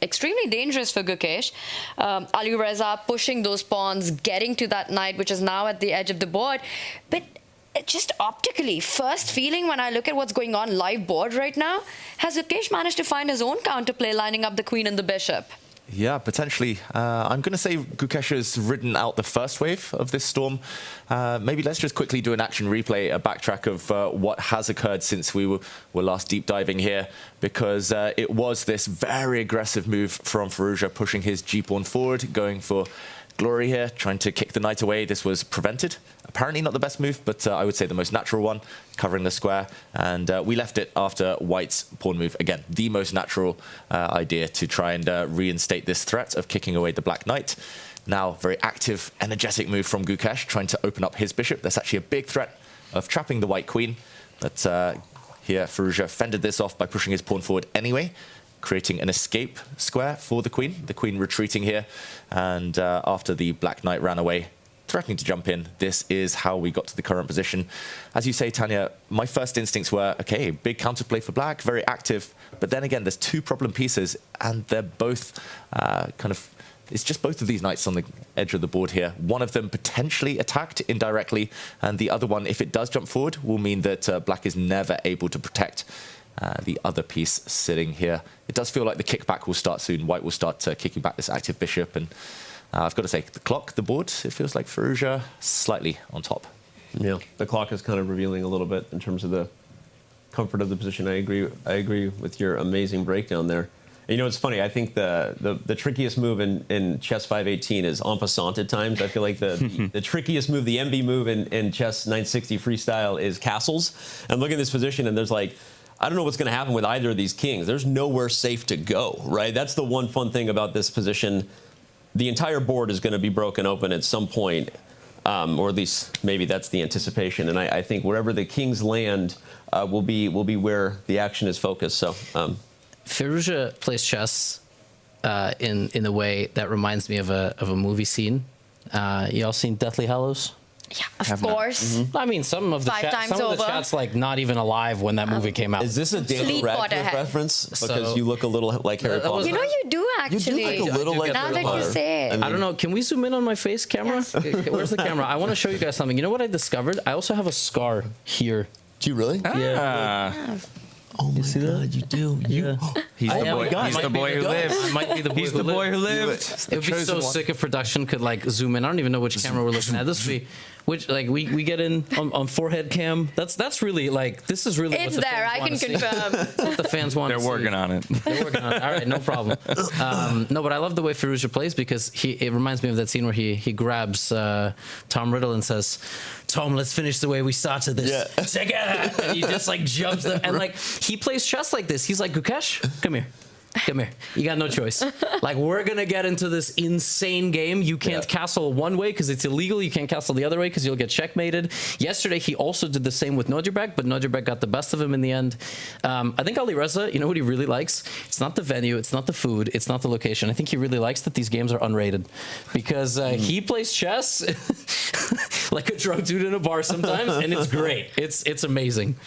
extremely dangerous for Gukesh. Alireza pushing those pawns, getting to that knight, which is now at the edge of the board. But just optically, first feeling when I look at what's going on live board right now, has Gukesh managed to find his own counterplay, lining up the queen and the bishop? Yeah, potentially. I'm going to say Gukesh has ridden out the first wave of this storm. Maybe let's just quickly do an action replay, a backtrack of what has occurred since we were last deep diving here, because it was this very aggressive move from Firouzja, pushing his g-pawn forward, going for glory here, trying to kick the knight away. This was prevented. Apparently not the best move, but I would say the most natural one, covering the square. And we left it after White's pawn move. Again, the most natural idea to try and reinstate this threat of kicking away the black knight. Now, very active, energetic move from Gukesh, trying to open up his bishop. There's actually a big threat of trapping the white queen. But here, Firouzja fended this off by pushing his pawn forward anyway, creating an escape square for the queen retreating here. And after the black knight ran away, threatening to jump in, this is how we got to the current position. As you say, Tanya, my first instincts were, okay, big counterplay for black, very active. But then again, there's two problem pieces, and they're both it's just both of these knights on the edge of the board here. One of them potentially attacked indirectly, and the other one, if it does jump forward, will mean that black is never able to protect the other piece sitting here. It does feel like the kickback will start soon. White will start kicking back this active bishop, and I've got to say, the clock, the board, it feels like Firouzja slightly on top. Yeah, the clock is kind of revealing a little bit in terms of the comfort of the position. I agree with your amazing breakdown there. You know, it's funny. I think the trickiest move in chess 518 is en passant at times. I feel like the trickiest move, the MB move in chess 960 freestyle is castles. And look at this position, and there's like, I don't know what's going to happen with either of these kings. There's nowhere safe to go, right? That's the one fun thing about this position. The entire board is going to be broken open at some point, or at least maybe that's the anticipation. And I think wherever the kings land will be where the action is focused. So. Firouzja plays chess in a way that reminds me of a movie scene. You all seen Deathly Hallows? Yeah, of course. I mean, some of the chat's like not even alive when that movie came out. Is this a Daniel Radcliffe reference? Because you look a little like Harry Potter. You know, you do actually. You do look a little like now Harry that Potter. you say it. I don't know. Can we zoom in on my face camera? Yes. Where's the camera? I want to show you guys something. You know what I discovered? I also have a scar here. Do you really? Yeah. Oh my God, you do. Yeah. He's the boy who lived. I might be the boy He's the boy who lived. It would be so sick if production could like zoom in. I don't even know which camera we're looking at. This would be, which like we get in on forehead cam. That's really like this is really. It's what the there. I can confirm. That's what the fans want. They're working on it. They're working on it. All right, no problem. No, but I love the way Firouzja plays because it reminds me of that scene where he grabs Tom Riddle and says, "Tom, let's finish the way we started this together." And he just like jumps them, and like he plays chess like this. He's like, Gukesh, come here. Come here. You got no choice. Like, we're going to get into this insane game. You can't castle one way because it's illegal. You can't castle the other way because you'll get checkmated. Yesterday, he also did the same with Nodirbek, but Nodirbek got the best of him in the end. I think Alireza, you know what he really likes? It's not the venue. It's not the food. It's not the location. I think he really likes that these games are unrated because he plays chess like a drunk dude in a bar sometimes, and it's great. It's amazing.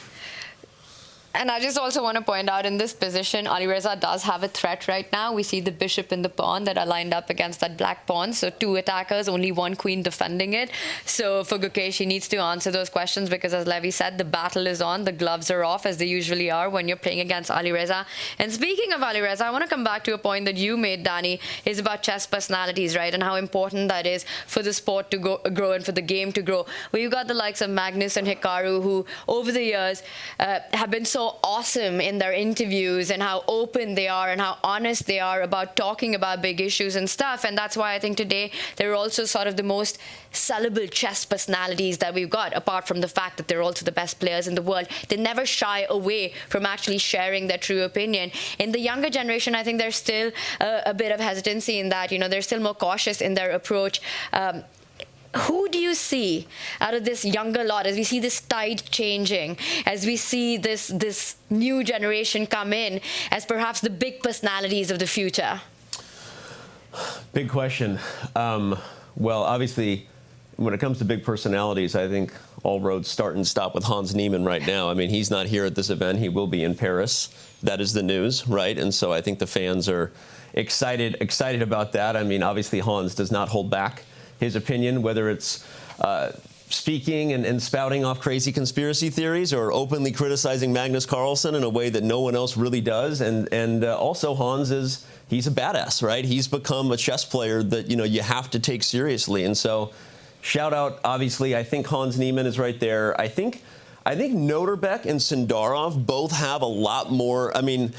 And I just also want to point out in this position, Alireza does have a threat right now. We see the bishop and the pawn that are lined up against that black pawn. So two attackers, only one queen defending it. So for Gukesh, he needs to answer those questions because, as Levi said, the battle is on. The gloves are off, as they usually are when you're playing against Alireza. And speaking of Alireza, I want to come back to a point that you made, Danny, is about chess personalities, right? And how important that is for the sport to grow and for the game to grow. Well, you got the likes of Magnus and Hikaru, who over the years have been so awesome in their interviews and how open they are and how honest they are about talking about big issues and stuff. And that's why I think today they're also sort of the most sellable chess personalities that we've got, apart from the fact that they're also the best players in the world. They never shy away from actually sharing their true opinion. In the younger generation, I think there's still a bit of hesitancy in that, you know, they're still more cautious in their approach. Who do you see out of this younger lot, as we see this tide changing, as we see this new generation come in as perhaps the big personalities of the future? Big question. Well, obviously, when it comes to big personalities, I think all roads start and stop with Hans Niemann right now. I mean, he's not here at this event. He will be in Paris. That is the news, right? And so I think the fans are excited about that. I mean, obviously, Hans does not hold back his opinion, whether it's speaking and spouting off crazy conspiracy theories or openly criticizing Magnus Carlsen in a way that no one else really does. And also Hans he's a badass, right? He's become a chess player that, you know, you have to take seriously. And so shout out, obviously, I think Hans Niemann is right there. I think Nodirbek and Sindarov both have a lot more. I mean,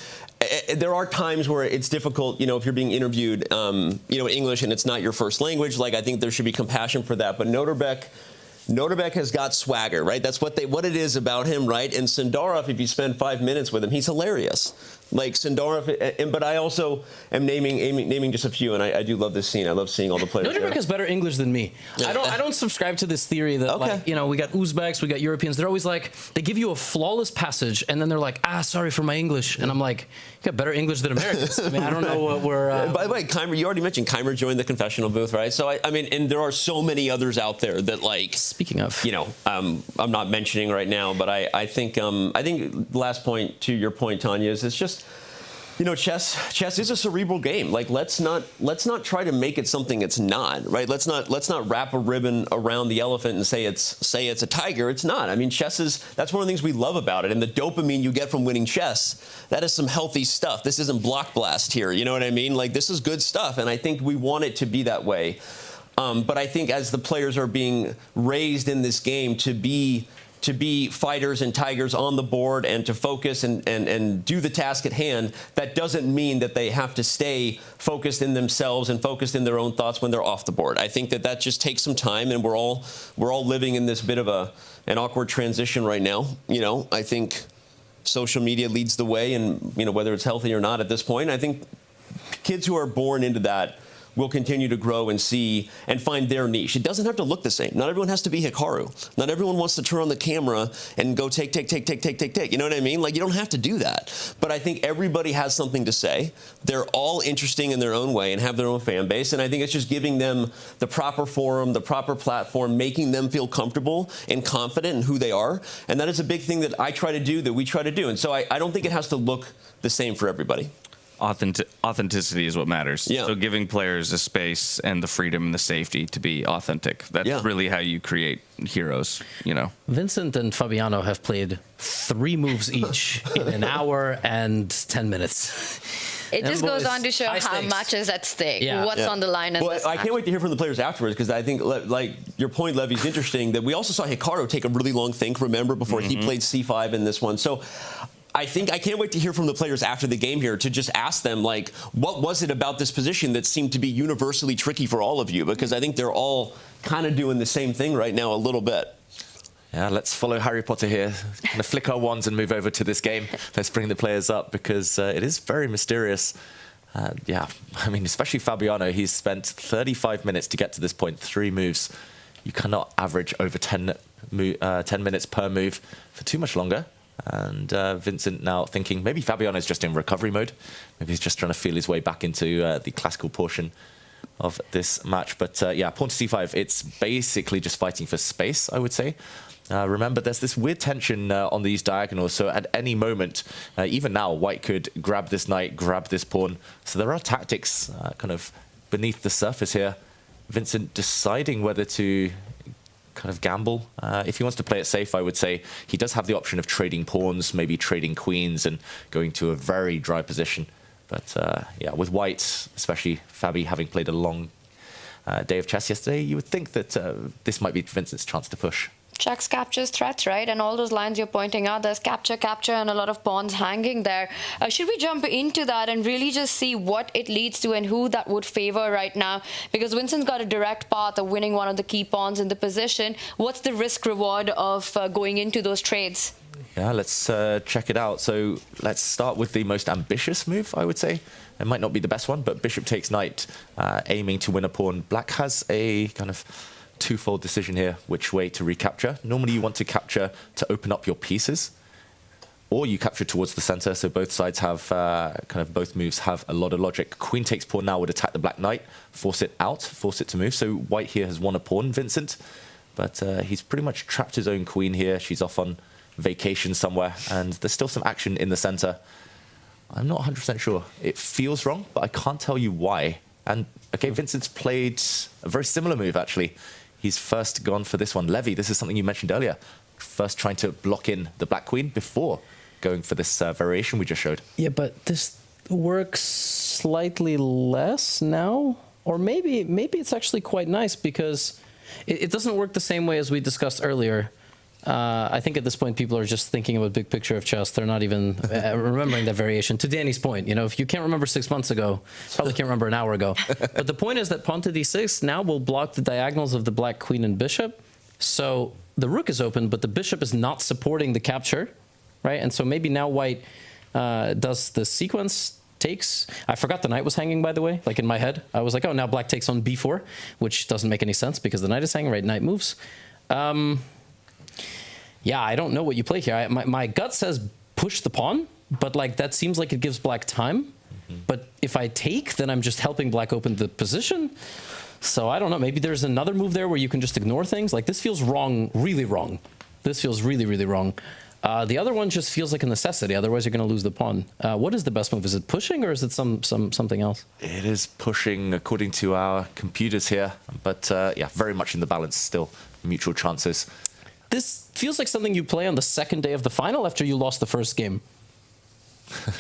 there are times where it's difficult, you know, if you're being interviewed, you know, English and it's not your first language. Like, I think there should be compassion for that. But Nodirbek has got swagger, right? That's what it is about him, right? And Sindarov, if you spend 5 minutes with him, he's hilarious. Like Sindarov, but I also am naming just a few, and I do love this scene. I love seeing all the players. Nodirbek has better English than me. I don't subscribe to this theory that like, you know, we got Uzbeks, we got Europeans. They're always like, they give you a flawless passage, and then they're like, sorry for my English, and I'm like, you got better English than Americans. I mean, I don't know what we're. By the way, Keymer, you already mentioned Keymer joined the confessional booth, right? So I mean, and there are so many others out there that, like, speaking of, you know, I'm not mentioning right now, but I think last point to your point, Tanya, is it's just, you know, chess is a cerebral game. Like, let's not try to make it something it's not, right? Let's not wrap a ribbon around the elephant and say it's a tiger. It's not. I mean, that's one of the things we love about it. And the dopamine you get from winning chess, that is some healthy stuff. This isn't block blast here. You know what I mean? Like, this is good stuff. And I think we want it to be that way. But I think as the players are being raised in this game to be to be fighters and tigers on the board and to focus and do the task at hand, that doesn't mean that they have to stay focused in themselves and focused in their own thoughts when they're off the board. I think that just takes some time, and we're all living in this bit of an awkward transition right now. You know, I think social media leads the way, and you know, whether it's healthy or not at this point, I think kids who are born into that will continue to grow and see and find their niche. It doesn't have to look the same. Not everyone has to be Hikaru. Not everyone wants to turn on the camera and go take. You know what I mean? Like, you don't have to do that. But I think everybody has something to say. They're all interesting in their own way and have their own fan base. And I think it's just giving them the proper forum, the proper platform, making them feel comfortable and confident in who they are. And that is a big thing that I try to do, that we try to do. And so I don't think it has to look the same for everybody. Authenticity is what matters. Yeah. So giving players the space and the freedom and the safety to be authentic. That's really how you create heroes, you know. Vincent and Fabiano have played 3 moves each in an hour and 10 minutes. It just goes on to show how much is at stake, what's on the line. In this I can't wait to hear from the players afterwards, because I think, like your point, Levy, is interesting, that we also saw Hikaru take a really long think, remember, before he played C5 in this one. So I can't wait to hear from the players after the game here, to just ask them, like, what was it about this position that seemed to be universally tricky for all of you? Because I think they're all kind of doing the same thing right now a little bit. Yeah, let's follow Harry Potter here. Kind of flick our wands and move over to this game. Let's bring the players up, because it is very mysterious. Yeah, I mean, especially Fabiano. He's spent 35 minutes to get to this point, 3 moves. You cannot average over 10 minutes per move for too much longer. And Vincent now thinking maybe Fabiano's just in recovery mode. Maybe he's just trying to feel his way back into the classical portion of this match. But yeah, pawn to c5, it's basically just fighting for space, I would say. Remember, there's this weird tension on these diagonals, so at any moment, even now, white could grab this knight, grab this pawn. So there are tactics kind of beneath the surface here. Vincent deciding whether to kind of gamble. If he wants to play it safe, I would say he does have the option of trading pawns, maybe trading queens and going to a very dry position. But yeah, with white, especially Fabi having played a long day of chess yesterday, you would think that this might be Vincent's chance to push. Checks, captures, threats, right? And all those lines you're pointing out, there's capture, and a lot of pawns hanging there. Should we jump into that and really just see what it leads to and who that would favor right now? Because Vincent's got a direct path of winning one of the key pawns in the position. What's the risk-reward of going into those trades? Yeah, let's check it out. So let's start with the most ambitious move, I would say. It might not be the best one, but bishop takes knight, aiming to win a pawn. Black has a kind of twofold decision here, which way to recapture. Normally you want to capture to open up your pieces, or you capture towards the center, so both sides have kind of both moves have a lot of logic. Queen takes pawn now would attack the black knight, force it out, force it to move. So white here has won a pawn, Vincent, but he's pretty much trapped his own queen here. She's off on vacation somewhere, and there's still some action in the center. I'm not 100% sure. It feels wrong, but I can't tell you why. And okay, Vincent's played a very similar move, actually. He's first gone for this one. Levy, this is something you mentioned earlier. First trying to block in the black queen before going for this variation we just showed. Yeah, but this works slightly less now. Or maybe it's actually quite nice, because it doesn't work the same way as we discussed earlier. I think at this point people are just thinking about big picture of chess. They're not even remembering that variation. To Danny's point, you know, if you can't remember 6 months ago, probably can't remember an hour ago. But the point is that pawn to d6 now will block the diagonals of the black queen and bishop. So the rook is open, but the bishop is not supporting the capture, right? And so maybe now white does the sequence, takes. I forgot the knight was hanging, by the way, like in my head. I was like, oh, now black takes on b4, which doesn't make any sense because the knight is hanging, right? Knight moves. Yeah, I don't know what you play here. My gut says push the pawn, but like that seems like it gives black time. But if I take, then I'm just helping black open the position. So I don't know. Maybe there's another move there where you can just ignore things. Like this feels wrong, really wrong. This feels really, really wrong. The other one just feels like a necessity. Otherwise, you're going to lose the pawn. What is the best move? Is it pushing or is it something else? It is pushing according to our computers here. But yeah, very much in the balance still. Mutual chances. This feels like something you play on the second day of the final after you lost the first game.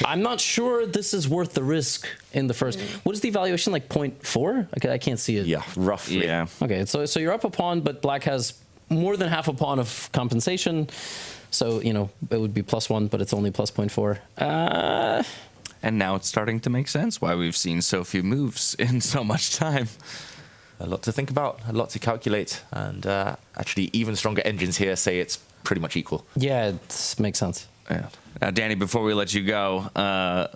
I'm not sure this is worth the risk in the first. What is the evaluation, like 0.4? Okay, I can't see it. Yeah, roughly. Yeah. Okay, so you're up a pawn, but black has more than half a pawn of compensation. So, you know, it would be +1, but it's only +0.4. And now it's starting to make sense why we've seen so few moves in so much time. A lot to think about, a lot to calculate, and actually even stronger engines here say it's pretty much equal. Yeah, it makes sense. Yeah. Now, Danny, before we let you go,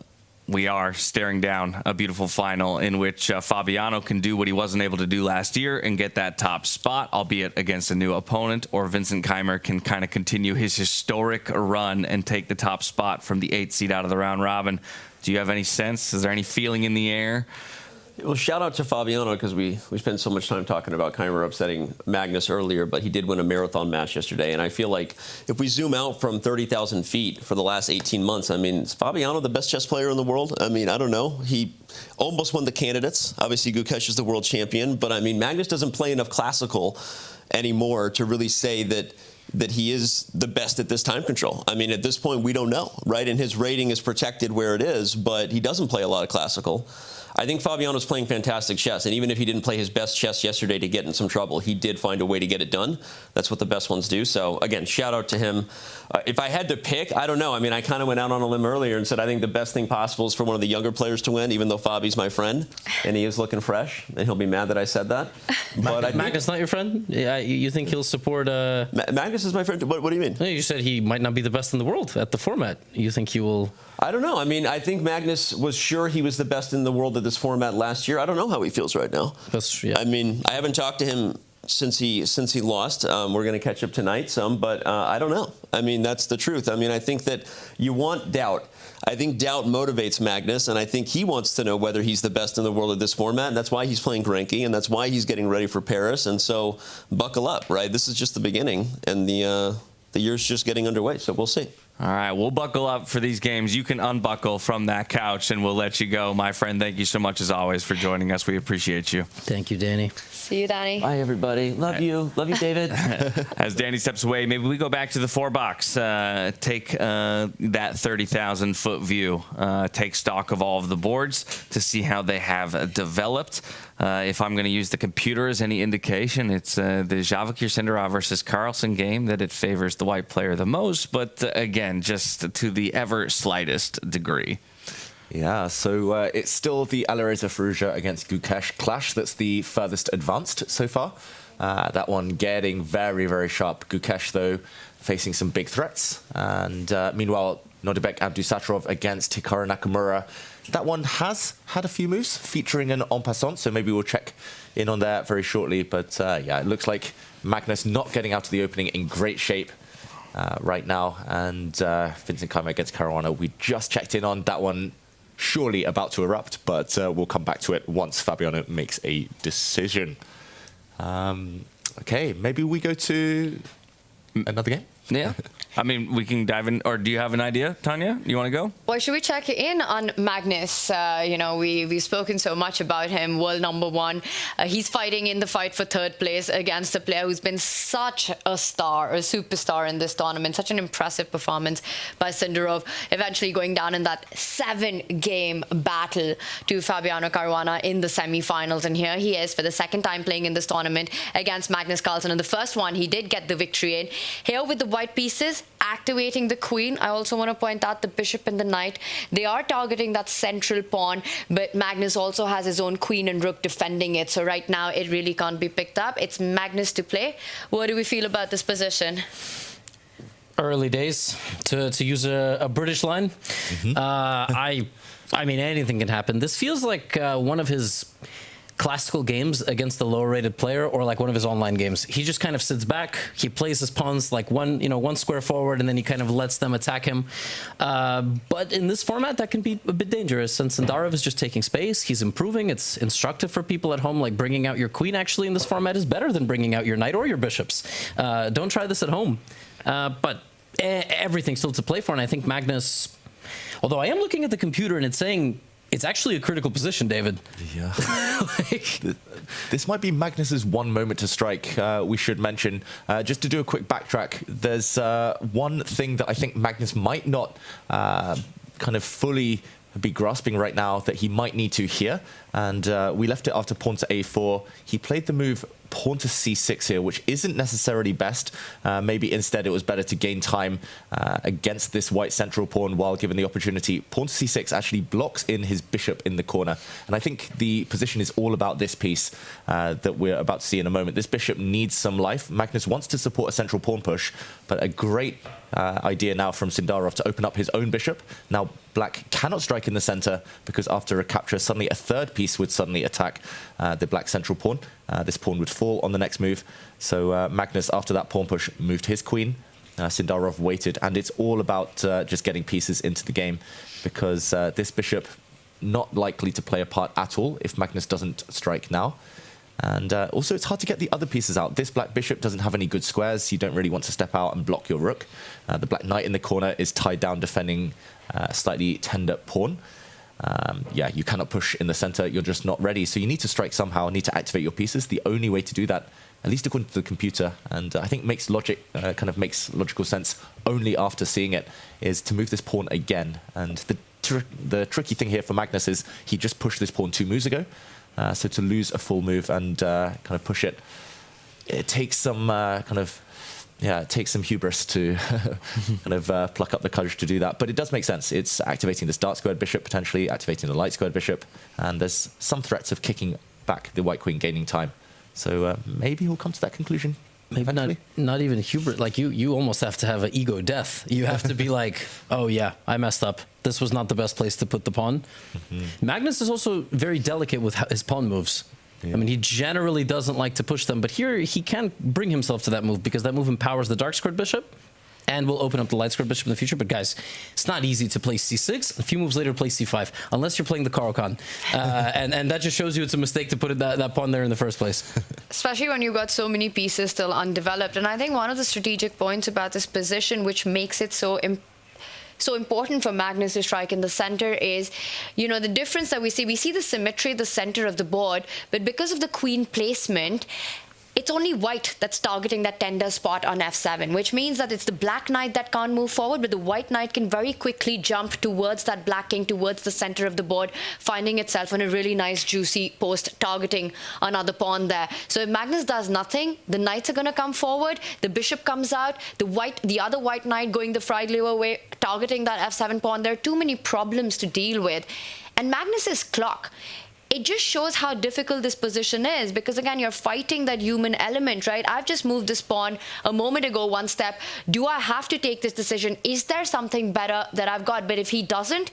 we are staring down a beautiful final in which Fabiano can do what he wasn't able to do last year and get that top spot, albeit against a new opponent, or Vincent Keymer can kind of continue his historic run and take the top spot from the 8th seed out of the round robin. Do you have any sense? Is there any feeling in the air? Well, shout out to Fabiano, because we spent so much time talking about Keymer upsetting Magnus earlier, but he did win a marathon match yesterday. And I feel like if we zoom out from 30,000 feet for the last 18 months, I mean, is Fabiano the best chess player in the world? I mean, I don't know. He almost won the candidates. Obviously, Gukesh is the world champion. But, I mean, Magnus doesn't play enough classical anymore to really say that he is the best at this time control. I mean, at this point, we don't know, right? And his rating is protected where it is, but he doesn't play a lot of classical. I think Fabiano's playing fantastic chess, and even if he didn't play his best chess yesterday to get in some trouble, he did find a way to get it done. That's what the best ones do. So, again, shout out to him. If I had to pick, I don't know. I mean, I kind of went out on a limb earlier and said I think the best thing possible is for one of the younger players to win, even though Fabi's my friend, and he is looking fresh, and he'll be mad that I said that. But Magnus not your friend? Yeah, you think he'll support... Magnus is my friend. What do you mean? No, you said he might not be the best in the world at the format. You think he will... I don't know. I mean, I think Magnus was sure he was the best in the world at this format last year. I don't know how he feels right now. Yeah. I mean, I haven't talked to him since he lost. We're going to catch up tonight some, but I don't know. I mean, that's the truth. I mean, I think that you want doubt. I think doubt motivates Magnus, and I think he wants to know whether he's the best in the world at this format, and that's why he's playing GRENKE, and that's why he's getting ready for Paris. And so buckle up, right? This is just the beginning, and the year's just getting underway, so we'll see. All right, we'll buckle up for these games. You can unbuckle from that couch, and we'll let you go. My friend, thank you so much, as always, for joining us. We appreciate you. Thank you, Danny. See you, Danny. Bye, everybody. Love you. Love you, David. As Danny steps away, maybe we go back to the 4-box, take that 30,000-foot view, take stock of all of the boards to see how they have developed. If I'm going to use the computer as any indication, it's the Javokhir Sindarov versus Carlsen game that it favors the white player the most, but again, just to the ever slightest degree. Yeah, so it's still the Alireza Firouzja against Gukesh clash that's the furthest advanced so far. That one getting very, very sharp. Gukesh, though, facing some big threats. And meanwhile, Nodirbek Abdusattorov against Hikaru Nakamura. That one has had a few moves featuring an en passant, so maybe we'll check in on that very shortly. But yeah, it looks like Magnus not getting out of the opening in great shape right now. And Vincent Keymer against Caruana, we just checked in on that one. Surely about to erupt, but we'll come back to it once Fabiano makes a decision. Okay, maybe we go to another game? Yeah. I mean, we can dive in. Or do you have an idea, Tanya? You want to go? Well, should we check in on Magnus? You know, we've spoken so much about him, world #1. He's fighting in the fight for 3rd place against a player who's been such a star, a superstar in this tournament. Such an impressive performance by Sindarov, eventually going down in that 7-game battle to Fabiano Caruana in the semi-finals. And here he is for the 2nd time playing in this tournament against Magnus Carlsen. And the first one, he did get the victory in. Here with the white pieces, activating the queen. I also want to point out the bishop and the knight. They are targeting that central pawn, but Magnus also has his own queen and rook defending it. So right now, it really can't be picked up. It's Magnus to play. What do we feel about this position? Early days, to use a British line. I mean, anything can happen. This feels like one of his classical games against the lower rated player, or like one of his online games. He just kind of sits back, he plays his pawns like one square forward, and then he kind of lets them attack him. But in this format, that can be a bit dangerous, since Sindarov is just taking space, he's improving. It's instructive for people at home, like bringing out your queen actually in this format is better than bringing out your knight or your bishops. Don't try this at home. But everything's still to play for, and I think Magnus, although I am looking at the computer and it's saying it's actually a critical position, David. Yeah. This might be Magnus's one moment to strike, we should mention. Just to do a quick backtrack, there's one thing that I think Magnus might not kind of fully be grasping right now that he might need to hear. And we left it after pawn to a4. He played the move pawn to c6 here, which isn't necessarily best. Maybe instead it was better to gain time against this white central pawn while given the opportunity. Pawn to c6 actually blocks in his bishop in the corner. And I think the position is all about this piece that we're about to see in a moment. This bishop needs some life. Magnus wants to support a central pawn push, but a great idea now from Sindarov to open up his own bishop. Now black cannot strike in the center because after a capture, suddenly a third piece would suddenly attack the black central pawn. This pawn would fall on the next move. So Magnus, after that pawn push, moved his queen. Sindarov waited, and it's all about just getting pieces into the game, because this bishop not likely to play a part at all if Magnus doesn't strike now. And also, it's hard to get the other pieces out. This black bishop doesn't have any good squares. You don't really want to step out and block your rook. The black knight in the corner is tied down defending a slightly tender pawn. Yeah, you cannot push in the center. You're just not ready. So you need to strike somehow, need to activate your pieces. The only way to do that, at least according to the computer, and I think makes logical sense only after seeing it, is to move this pawn again. And the tricky thing here for Magnus is he just pushed this pawn 2 moves ago. So to lose a full move and kind of push it, it takes some it takes some hubris to kind of pluck up the courage to do that. But it does make sense. It's activating this dark squared bishop, potentially activating the light squared bishop, and there's some threats of kicking back the white queen, gaining time. So maybe he'll come to that conclusion. Maybe not even hubris. Like you almost have to have an ego death. You have to be like, oh yeah, I messed up. This was not the best place to put the pawn. Magnus is also very delicate with his pawn moves. Yeah. I mean, he generally doesn't like to push them, but here he can bring himself to that move because that move empowers the dark squared bishop and will open up the light squared bishop in the future. But guys, it's not easy to play c6. A few moves later, play c5, unless you're playing the Carlsen. And that just shows you it's a mistake to put that pawn there in the first place. Especially when you've got so many pieces still undeveloped. And I think one of the strategic points about this position, which makes it so important for Magnus to strike in the center, is, you know, the difference that we see the symmetry at the center of the board, but because of the queen placement, it's only white that's targeting that tender spot on f7, which means that it's the black knight that can't move forward, but the white knight can very quickly jump towards that black king, towards the center of the board, finding itself on a really nice juicy post, targeting another pawn there. So if Magnus does nothing, the knights are going to come forward, the bishop comes out, the other white knight going the Friedlieber way, targeting that f7 pawn. There are too many problems to deal with. And Magnus's clock, it just shows how difficult this position is, because again, you're fighting that human element, right? I've just moved this pawn a moment ago, one step. Do I have to take this decision? Is there something better that I've got? But if he doesn't,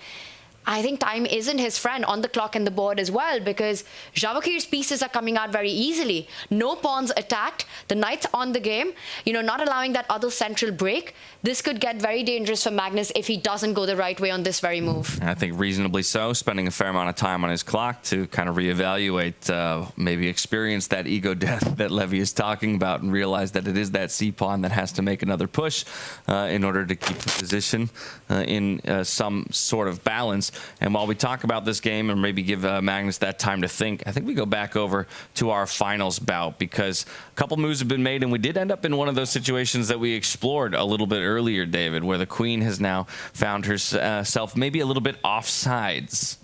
I think time isn't his friend on the clock and the board as well, because Javokhir's pieces are coming out very easily. No pawns attacked, the knight's on the game, you know, not allowing that other central break. This could get very dangerous for Magnus if he doesn't go the right way on this very move. I think reasonably so, spending a fair amount of time on his clock to kind of reevaluate, maybe experience that ego death that Levy is talking about and realize that it is that c-pawn that has to make another push in order to keep the position in some sort of balance. And while we talk about this game and maybe give Magnus that time to think, I think we go back over to our finals bout, because a couple moves have been made, and we did end up in one of those situations that we explored a little bit earlier, David, where the queen has now found herself maybe a little bit offsides.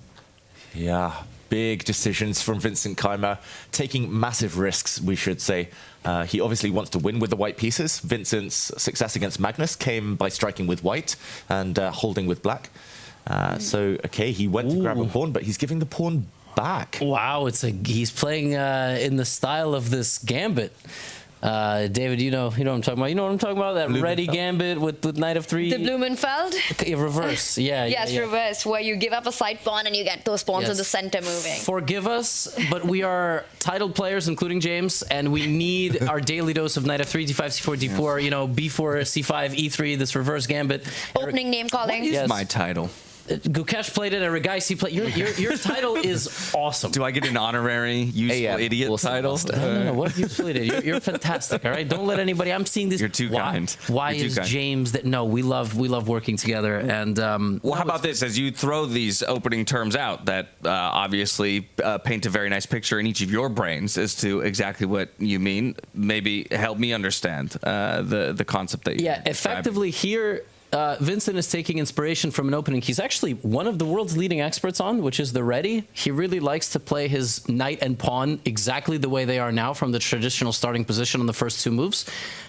Yeah, big decisions from Vincent Keymer, taking massive risks, we should say. He obviously wants to win with the white pieces. Vincent's success against Magnus came by striking with white and holding with black. So, okay, he went to grab a pawn, but he's giving the pawn back. Wow, he's playing in the style of this gambit. David, you know what I'm talking about. You know what I'm talking about? That ready gambit with knight of 3. The Blumenfeld? Reverse, yeah. Yes, reverse, where you give up a side pawn and you get those pawns in the center moving. Forgive us, but we are titled players, including James, and we need our daily dose of knight of 3, d5, c4, d4, you know, b4, c5, e3, this reverse gambit. Opening name calling. What is my title? Gukesh played it, Regaisi played. Your title is awesome. Do I get an honorary useful idiot title? No, what useful idiot? You're fantastic. All right, don't let anybody. I'm seeing this. You're too kind. Why is James that? No, we love working together. And well, how about this? As you throw these opening terms out, that obviously paint a very nice picture in each of your brains as to exactly what you mean. Maybe help me understand the concept that you effectively here. Vincent is taking inspiration from an opening he's actually one of the world's leading experts on, which is the ready. He really likes to play his knight and pawn exactly the way they are now from the traditional starting position on the first two moves.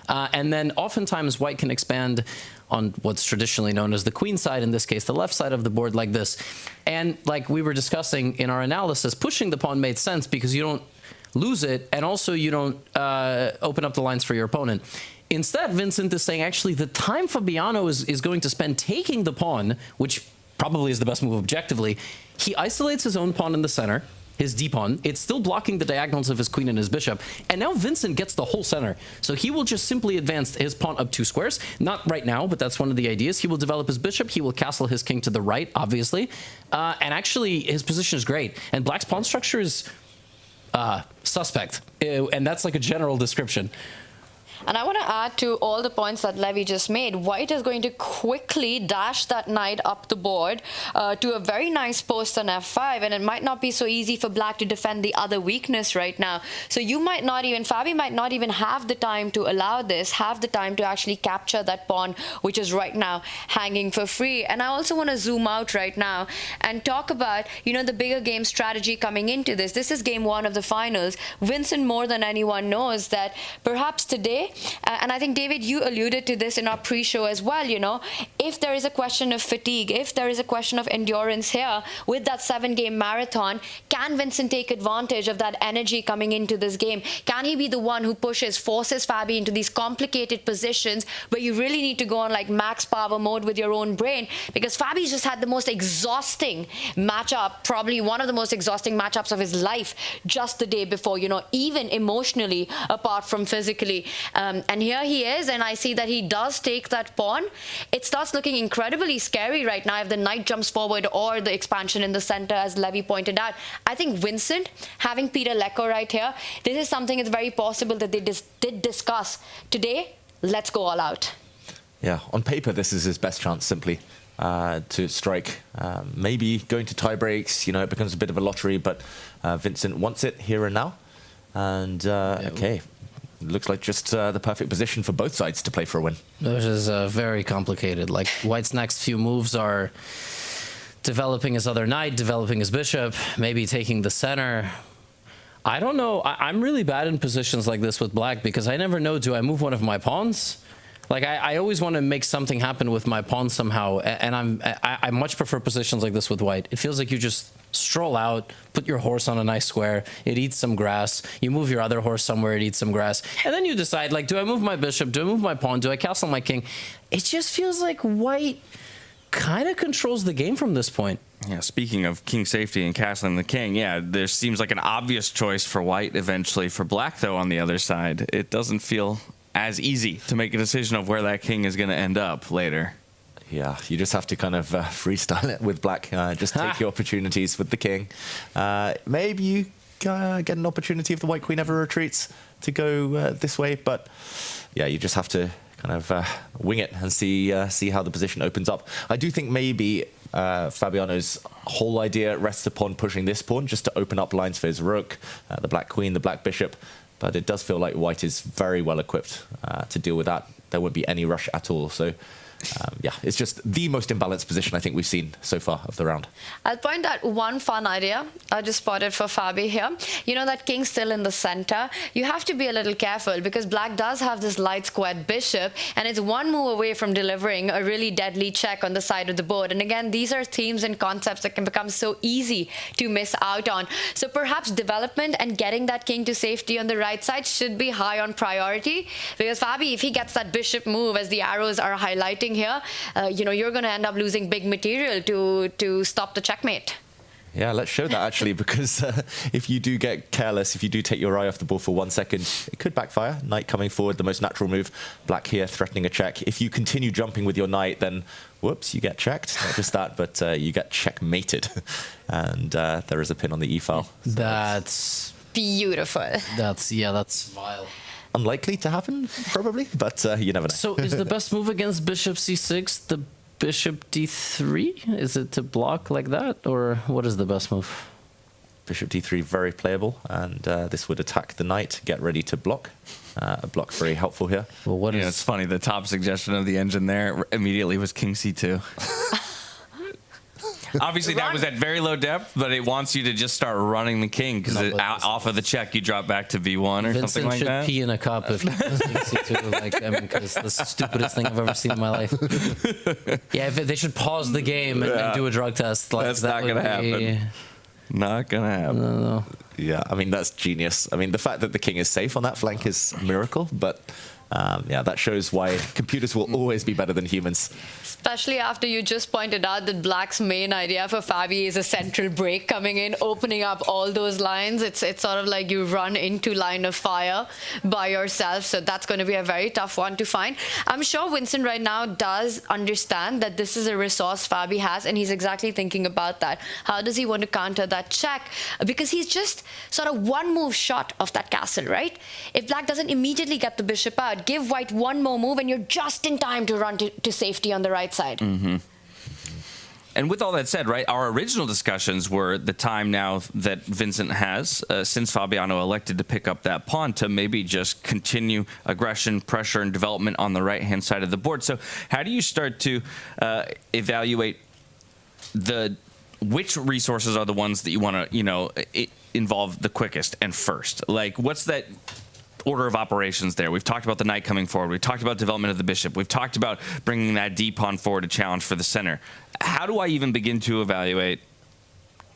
And then oftentimes white can expand on what's traditionally known as the queen side, in this case the left side of the board, like this. And like we were discussing in our analysis, pushing the pawn made sense because you don't lose it, and also you don't open up the lines for your opponent. Instead, Vincent is saying actually the time Fabiano is going to spend taking the pawn, which probably is the best move objectively, he isolates his own pawn in the center, his d-pawn. It's still blocking the diagonals of his queen and his bishop. And now Vincent gets the whole center. So he will just simply advance his pawn up 2 squares. Not right now, but that's one of the ideas. He will develop his bishop. He will castle his king to the right, obviously. And actually, his position is great. And black's pawn structure is suspect. And that's like a general description. And I want to add to all the points that Levi just made. White is going to quickly dash that knight up the board to a very nice post on f5, and it might not be so easy for black to defend the other weakness right now. So you might not even, Fabi might not even have the time to allow this, have the time to actually capture that pawn, which is right now hanging for free. And I also want to zoom out right now and talk about, you know, the bigger game strategy coming into this. This is game 1 of the finals. Vincent, more than anyone, knows that perhaps today, and I think, David, you alluded to this in our pre-show as well, you know, if there is a question of fatigue, if there is a question of endurance here with that 7-game marathon, can Vincent take advantage of that energy coming into this game? Can he be the one who pushes, forces Fabi into these complicated positions where you really need to go on like max power mode with your own brain? Because Fabi's just had the most exhausting matchup, probably one of the most exhausting matchups of his life just the day before, you know, even emotionally apart from physically. And here he is, and I see that he does take that pawn. It starts looking incredibly scary right now if the knight jumps forward or the expansion in the center, as Levi pointed out. I think Vincent, having Peter Lecco right here, this is something it's very possible that they did discuss. Today, let's go all out. Yeah, on paper, this is his best chance, simply to strike. Maybe going to tie breaks, you know, it becomes a bit of a lottery, but Vincent wants it here and now. And, okay. Looks like just the perfect position for both sides to play for a win. Which is very complicated. Like, White's next few moves are developing his other knight, developing his bishop, maybe taking the center. I don't know. I'm really bad in positions like this with black because I never know, do I move one of my pawns? Like, I always want to make something happen with my pawn somehow, and I much prefer positions like this with white. It feels like you just stroll out, put your horse on a nice square, it eats some grass, you move your other horse somewhere, it eats some grass, and then you decide, like, do I move my bishop, do I move my pawn, do I castle my king? It just feels like white kind of controls the game from this point. Yeah, speaking of king safety and castling the king, yeah, there seems like an obvious choice for white eventually. For black, though, on the other side, it doesn't feel as easy to make a decision of where that king is going to end up later. Yeah, you just have to kind of freestyle it with black. Just take your opportunities with the king. Maybe you get an opportunity if the white queen ever retreats to go this way. But yeah, you just have to kind of wing it and see how the position opens up. I do think maybe Fabiano's whole idea rests upon pushing this pawn just to open up lines for his rook, the black queen, the black bishop. But it does feel like white is very well equipped to deal with that. There won't be any rush at all. So yeah, it's just the most imbalanced position I think we've seen so far of the round. I'll point out one fun idea I just spotted for Fabi here. You know that king still in the center? You have to be a little careful because black does have this light squared bishop, and it's one move away from delivering a really deadly check on the side of the board. And again, these are themes and concepts that can become so easy to miss out on. So perhaps development and getting that king to safety on the right side should be high on priority, because Fabi, if he gets that bishop move as the arrows are highlighting here, you know, you're going to end up losing big material to stop the checkmate. Yeah, let's show that actually, because if you do get careless, if you do take your eye off the ball for 1 second, it could backfire. Knight coming forward, the most natural move. Black here threatening a check. If you continue jumping with your knight, then whoops, you get checked. Not just that, but you get checkmated. And there is a pin on the e-file. So that's beautiful. That's vile. Unlikely to happen, probably, but you never know. So is the best move against bishop c6 the bishop d3? Is it to block like that, or what is the best move? Bishop d3, very playable, and this would attack the knight. Get ready to block. A block very helpful here. Well, what is... It's funny, the top suggestion of the engine there immediately was king c2. Obviously, that was at very low depth, but it wants you to just start running the king, because off of the check, you drop back to b1 or something like that. Vincent should pee in a cup if he does c2. Like, I mean, because it's the stupidest thing I've ever seen in my life. Yeah, they should pause the game and do a drug test. Like, That's not going to happen. Not going to happen. No. Yeah, I mean, that's genius. I mean, the fact that the king is safe on that flank is a miracle, but yeah, that shows why computers will always be better than humans. Especially after you just pointed out that Black's main idea for Fabi is a central break coming in, opening up all those lines. It's sort of like you run into line of fire by yourself, so that's going to be a very tough one to find. I'm sure Vincent right now does understand that this is a resource Fabi has, and he's exactly thinking about that. How does he want to counter that check? Because he's just sort of one move short of that castle, right? If Black doesn't immediately get the bishop out, give White one more move, and you're just in time to run to safety on the right side. Mm-hmm. And with all that said, right, our original discussions were the time now that Vincent has, since Fabiano elected to pick up that pawn, to maybe just continue aggression, pressure, and development on the right-hand side of the board. So how do you start to evaluate which resources are the ones that you want to, involve the quickest and first? Like, what's that order of operations there? We've talked about the knight coming forward. We've talked about development of the bishop. We've talked about bringing that d pawn forward to challenge for the center. How do I even begin to evaluate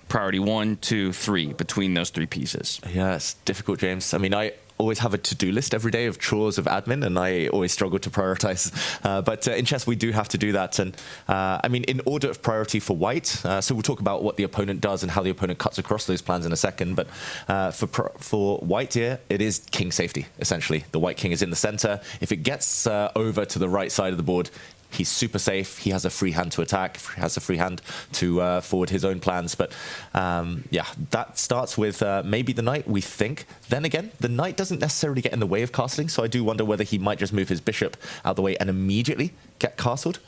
priority 1, 2, 3 between those three pieces? Yeah, it's difficult, James. I mean, I always have a to-do list every day of chores of admin, and I always struggle to prioritize. But in chess, we do have to do that. And I mean, in order of priority for White, so we'll talk about what the opponent does and how the opponent cuts across those plans in a second. But for White here, it is king safety, essentially. The White king is in the center. If it gets over to the right side of the board, he's super safe. He has a free hand to attack. He has a free hand to forward his own plans. But yeah, that starts with maybe the knight, we think. Then again, the knight doesn't necessarily get in the way of castling, so I do wonder whether he might just move his bishop out of the way and immediately get castled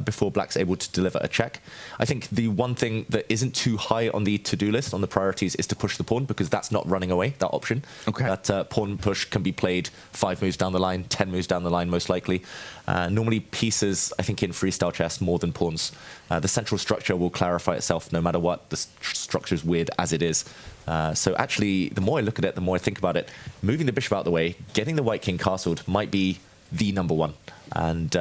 before Black's able to deliver a check. I think the one thing that isn't too high on the to-do list, on the priorities, is to push the pawn, because that's not running away, that option. Okay. That pawn push can be played 5 moves down the line, 10 moves down the line, most likely. Normally pieces, I think in freestyle chess, more than pawns. The central structure will clarify itself no matter what. The structure is weird as it is. So actually, the more I look at it, the more I think about it, moving the bishop out of the way, getting the White king castled might be the number one. And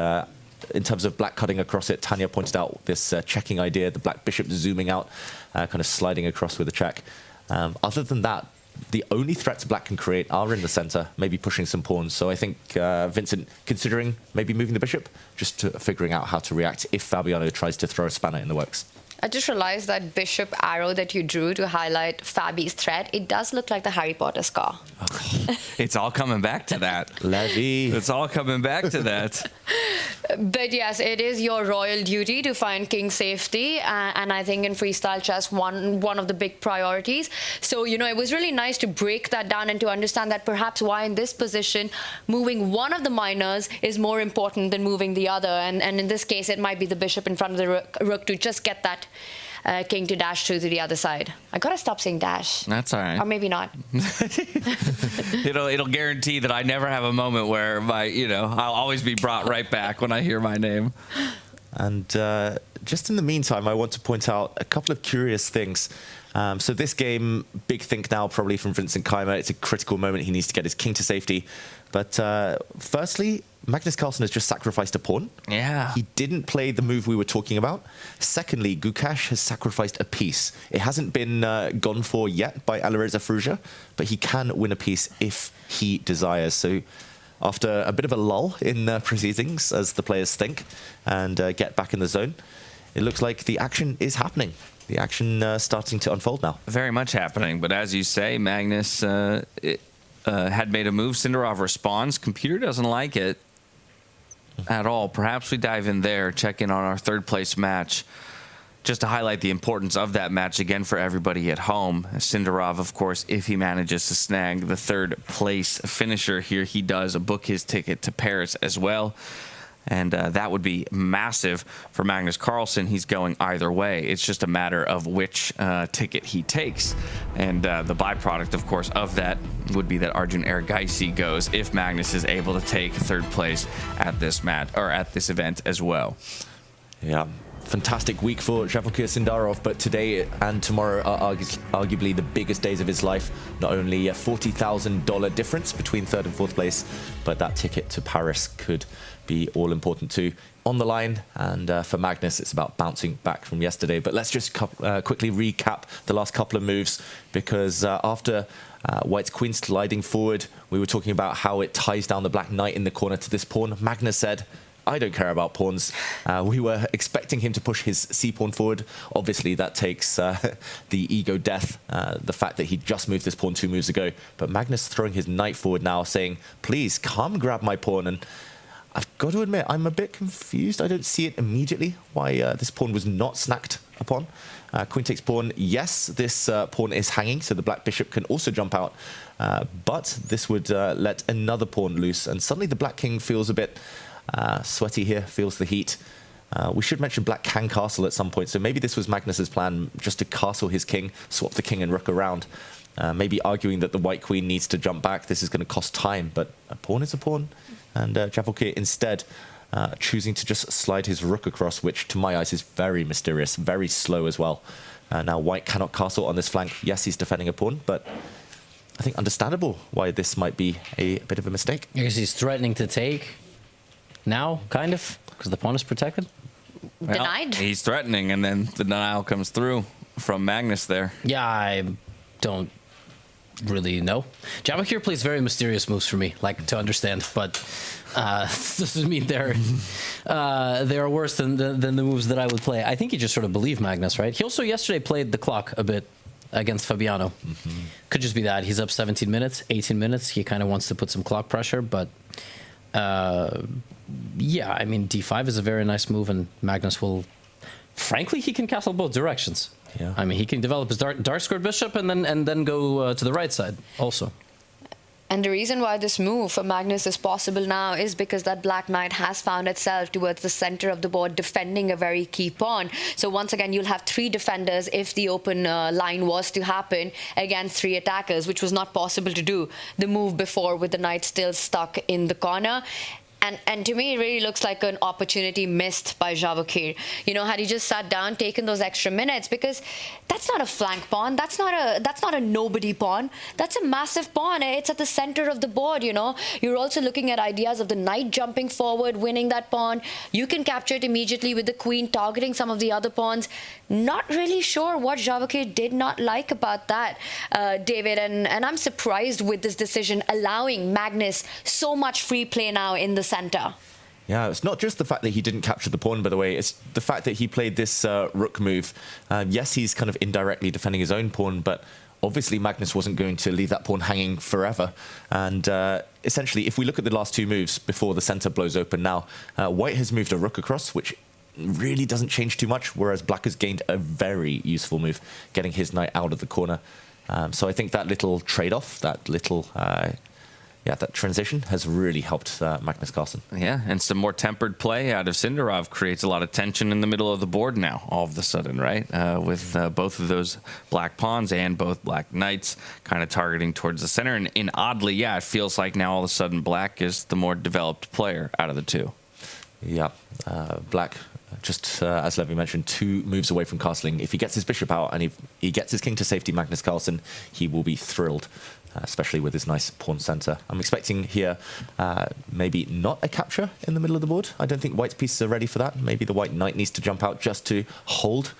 in terms of Black cutting across it, Tanya pointed out this checking idea, the Black bishop zooming out, kind of sliding across with a check. Other than that, the only threats Black can create are in the center, maybe pushing some pawns. So I think Vincent considering maybe moving the bishop, just figuring out how to react if Fabiano tries to throw a spanner in the works. I just realized that bishop arrow that you drew to highlight Fabi's threat, it does look like the Harry Potter scar. It's all coming back to that. Levy. It's all coming back to that. But yes, it is your royal duty to find king safety, and I think in freestyle chess, one of the big priorities. So, it was really nice to break that down and to understand that perhaps why in this position, moving one of the minors is more important than moving the other. And in this case, it might be the bishop in front of the rook to just get that king to dash through to the other side. I gotta stop saying dash. That's all right. Or maybe not. It'll guarantee that I never have a moment where I'll always be brought right back when I hear my name. And just in the meantime, I want to point out a couple of curious things. So this game, big think now probably from Vincent Keymer. It's a critical moment. He needs to get his king to safety. But firstly, Magnus Carlsen has just sacrificed a pawn. Yeah. He didn't play the move we were talking about. Secondly, Gukesh has sacrificed a piece. It hasn't been gone for yet by Alireza Firouzja, but he can win a piece if he desires. So after a bit of a lull in proceedings, as the players think, and get back in the zone, it looks like the action is happening. The action starting to unfold now. Very much happening. But as you say, Magnus had made a move. Sindarov responds. Computer doesn't like it at all. Perhaps we dive in there, check in on our third place match, just to highlight the importance of that match again for everybody at home. Sindarov, of course, if he manages to snag the third place finisher here, he does book his ticket to Paris as well. And that would be massive for Magnus Carlsen. He's going either way. It's just a matter of which ticket he takes. And the byproduct, of course, of that would be that Arjun Erigaisi goes if Magnus is able to take third place at this match or at this event as well. Yeah. Fantastic week for Javokhir Sindarov, but today and tomorrow are arguably the biggest days of his life. Not only a $40,000 difference between third and fourth place, but that ticket to Paris could be all important too. On the line, and for Magnus, it's about bouncing back from yesterday. But let's just quickly recap the last couple of moves, because after White's queen sliding forward, we were talking about how it ties down the black knight in the corner to this pawn. Magnus said, I don't care about pawns. We were expecting him to push his c-pawn forward. Obviously, that takes the ego death, the fact that he just moved this pawn 2 moves ago. But Magnus throwing his knight forward now, saying, please, come grab my pawn. And I've got to admit, I'm a bit confused. I don't see it immediately why this pawn was not snacked upon. Queen takes pawn. Yes, this pawn is hanging, so the black bishop can also jump out. But this would let another pawn loose. And suddenly the black king feels a bit sweaty here, feels the heat. We should mention black can castle at some point, so maybe this was Magnus's plan, just to castle his king, swap the king and rook around. Maybe arguing that the white queen needs to jump back. This is going to cost time, but a pawn is a pawn. And Javokhir instead choosing to just slide his rook across, which to my eyes is very mysterious, very slow as well. Now white cannot castle on this flank. Yes, he's defending a pawn, but I think understandable why this might be a bit of a mistake. I guess he's threatening to take now, kind of, because the pawn is protected. Well, denied. He's threatening, and then the denial comes through from Magnus there. Yeah, I don't really know. Javokhir plays very mysterious moves for me, like, to understand, but this doesn't mean they are worse than the moves that I would play. I think he just sort of believed Magnus, right? He also yesterday played the clock a bit against Fabiano. Could just be that. He's up 17 minutes, 18 minutes. He kind of wants to put some clock pressure, but yeah, I mean, d5 is a very nice move, and Magnus will... Frankly, he can castle both directions. Yeah. I mean, he can develop his dark squared bishop and then go to the right side also. And the reason why this move for Magnus is possible now is because that black knight has found itself towards the center of the board, defending a very key pawn. So once again, you'll have 3 defenders if the open line was to happen against 3 attackers, which was not possible to do the move before with the knight still stuck in the corner. And to me, it really looks like an opportunity missed by Javokhir. You know, had he just sat down, taken those extra minutes, because that's not a flank pawn. That's not a nobody pawn. That's a massive pawn. It's at the center of the board, you know. You're also looking at ideas of the knight jumping forward, winning that pawn. You can capture it immediately with the queen, targeting some of the other pawns. Not really sure what Javokhir did not like about that, David. And I'm surprised with this decision, allowing Magnus so much free play now in the center. Yeah, it's not just the fact that he didn't capture the pawn, by the way. It's the fact that he played this rook move. Yes, he's kind of indirectly defending his own pawn, but obviously Magnus wasn't going to leave that pawn hanging forever. And essentially, if we look at the last 2 moves before the center blows open now, White has moved a rook across, which really doesn't change too much, whereas Black has gained a very useful move, getting his knight out of the corner. So I think that little trade-off, that little... yeah, that transition has really helped Magnus Carlsen. Yeah, and some more tempered play out of Sindarov creates a lot of tension in the middle of the board now, all of a sudden, right? With both of those black pawns and both black knights kind of targeting towards the center. And oddly, yeah, it feels like now all of a sudden Black is the more developed player out of the 2. Yeah, Black, just as Levy mentioned, 2 moves away from castling. If he gets his bishop out and if he gets his king to safety, Magnus Carlsen, he will be thrilled. Especially with his nice pawn center. I'm expecting here maybe not a capture in the middle of the board. I don't think White's pieces are ready for that. Maybe the white knight needs to jump out just to hold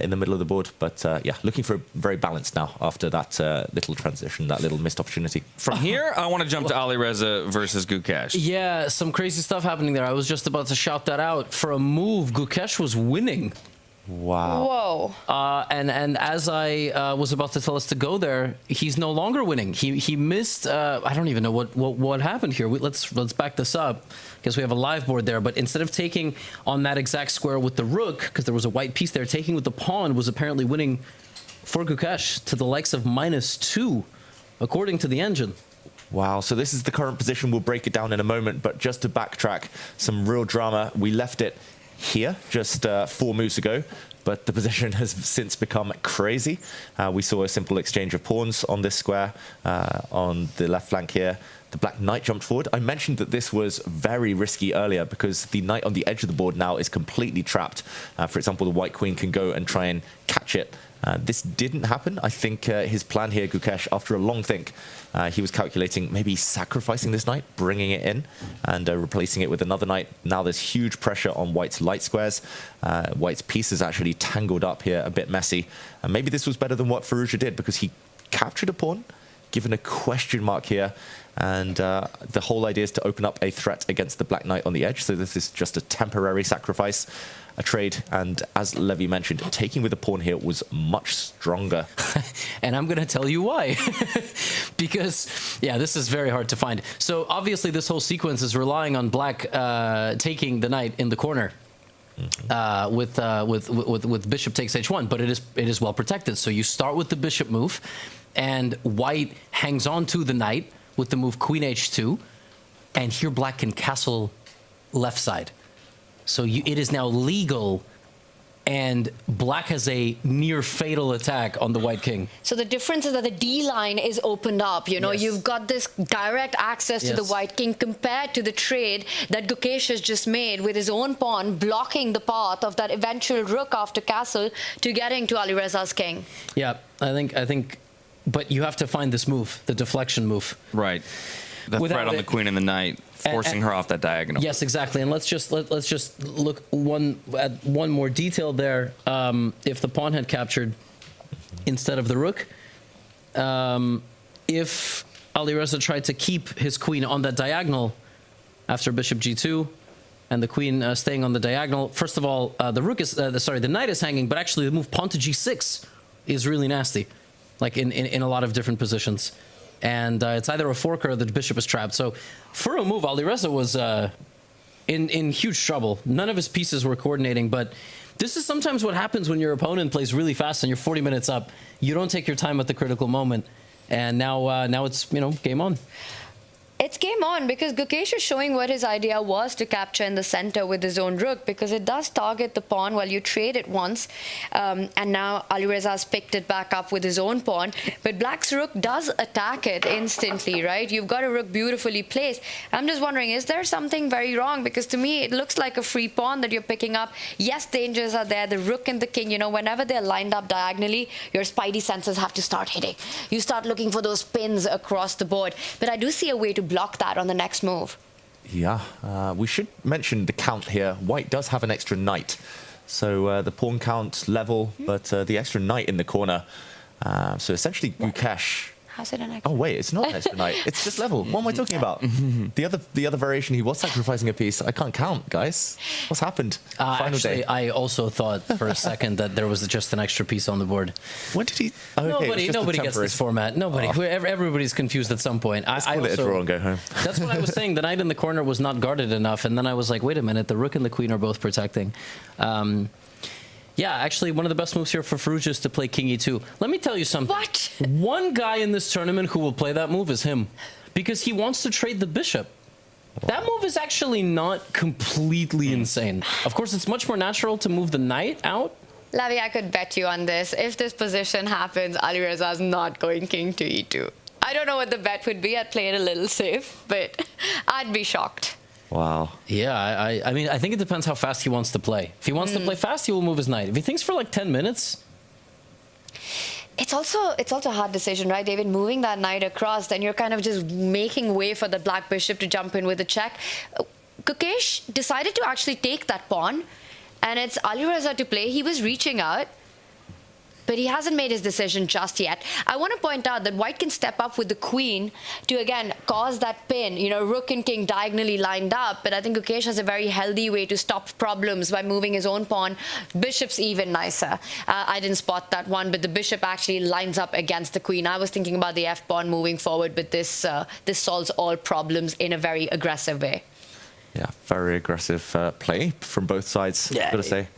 in the middle of the board. But yeah, looking for a very balanced now after that little transition, that little missed opportunity. From here, I want to jump to Alireza versus Gukesh. Yeah, some crazy stuff happening there. I was just about to shout that out. For a move, Gukesh was winning. Wow. Whoa. And as I was about to tell us to go there, he's no longer winning. He missed. I don't even know what happened here. Let's back this up because we have a live board there. But instead of taking on that exact square with the rook, because there was a white piece there, taking with the pawn was apparently winning for Gukesh to the likes of -2, according to the engine. Wow, so this is the current position. We'll break it down in a moment, but just to backtrack, some real drama. We left it here just 4 moves ago, but the position has since become crazy. We saw a simple exchange of pawns on this square on the left flank here. The black knight jumped forward. I mentioned that this was very risky earlier because the knight on the edge of the board now is completely trapped. For example, the white queen can go and try and catch it. This didn't happen. I think his plan here, Gukesh, after a long think, he was calculating maybe sacrificing this knight, bringing it in, and replacing it with another knight. Now there's huge pressure on White's light squares. White's piece is actually tangled up here, a bit messy. And maybe this was better than what Firouzja did because he captured a pawn, given a question mark here. And the whole idea is to open up a threat against the black knight on the edge. So this is just a temporary sacrifice, a trade. And as Levy mentioned, taking with a pawn here was much stronger. And I'm going to tell you why. Because, yeah, this is very hard to find. So obviously this whole sequence is relying on black taking the knight in the corner. With bishop takes h1, but it is well protected. So you start with the bishop move, and white hangs on to the knight with the move queen h2, and here black can castle left side. So it is now legal, and black has a near fatal attack on the white king. So the difference is that the D line is opened up. You know, Yes. you've got this direct access to the Yes. white king compared to the trade that Gukesh has just made with his own pawn blocking the path of that eventual rook after castle to getting to Alireza's king. Yeah, I think, but you have to find this move, the deflection move. Right. The threat on the queen and the knight, forcing her off that diagonal. Yes, exactly. And let's just look at one more detail there. If the pawn had captured instead of the rook, if Alireza tried to keep his queen on that diagonal after bishop g2, and the queen staying on the diagonal, first of all, the knight is hanging, but actually the move pawn to g6 is really nasty, like in a lot of different positions. And it's either a fork or the bishop is trapped. So for a move, Alireza was in huge trouble. None of his pieces were coordinating, but this is sometimes what happens when your opponent plays really fast and you're 40 minutes up. You don't take your time at the critical moment, and now it's game on. It's game on because Gukesh is showing what his idea was to capture in the center with his own rook, because it does target the pawn while you trade it once. And now Alireza has picked it back up with his own pawn. But black's rook does attack it instantly, right? You've got a rook beautifully placed. I'm just wondering, is there something very wrong? Because to me, it looks like a free pawn that you're picking up. Yes, dangers are there. The rook and the king, whenever they're lined up diagonally, your spidey senses have to start hitting. You start looking for those pins across the board. But I do see a way to block that on the next move. Yeah, we should mention the count here. White does have an extra knight. So the pawn count level, but the extra knight in the corner. So essentially Gukesh... How's it an extra? Oh, wait, it's not an extra knight. It's just level. What am I talking about? The other variation, he was sacrificing a piece. I can't count, guys. What's happened? Final day. I also thought for a second that there was just an extra piece on the board. What did he... Okay, Nobody gets this format. Nobody. Everybody's confused at some point. Let's call it a draw and go home. That's what I was saying. The knight in the corner was not guarded enough, and then I was like, wait a minute, the rook and the queen are both protecting. Yeah, actually, one of the best moves here for Firouzja is to play king e2. Let me tell you something. What? One guy in this tournament who will play that move is him, because he wants to trade the bishop. Wow. That move is actually not completely insane. Of course, it's much more natural to move the knight out. Lavi, I could bet you on this. If this position happens, Alireza is not going king to e2. I don't know what the bet would be. I'd play it a little safe, but I'd be shocked. Wow. Yeah, I mean, I think it depends how fast he wants to play. If he wants to play fast, he will move his knight. If he thinks for like 10 minutes... It's also a hard decision, right, David? Moving that knight across, then you're kind of just making way for the black bishop to jump in with a check. Gukesh decided to actually take that pawn, and it's Alireza to play. He was reaching out, but he hasn't made his decision just yet. I want to point out that white can step up with the queen to, again, cause that pin. Rook and king diagonally lined up, but I think Gukesh has a very healthy way to stop problems by moving his own pawn. Bishop's even nicer. I didn't spot that one, but the bishop actually lines up against the queen. I was thinking about the f-pawn moving forward, but this solves all problems in a very aggressive way. Yeah, very aggressive play from both sides, yeah, I've got to say.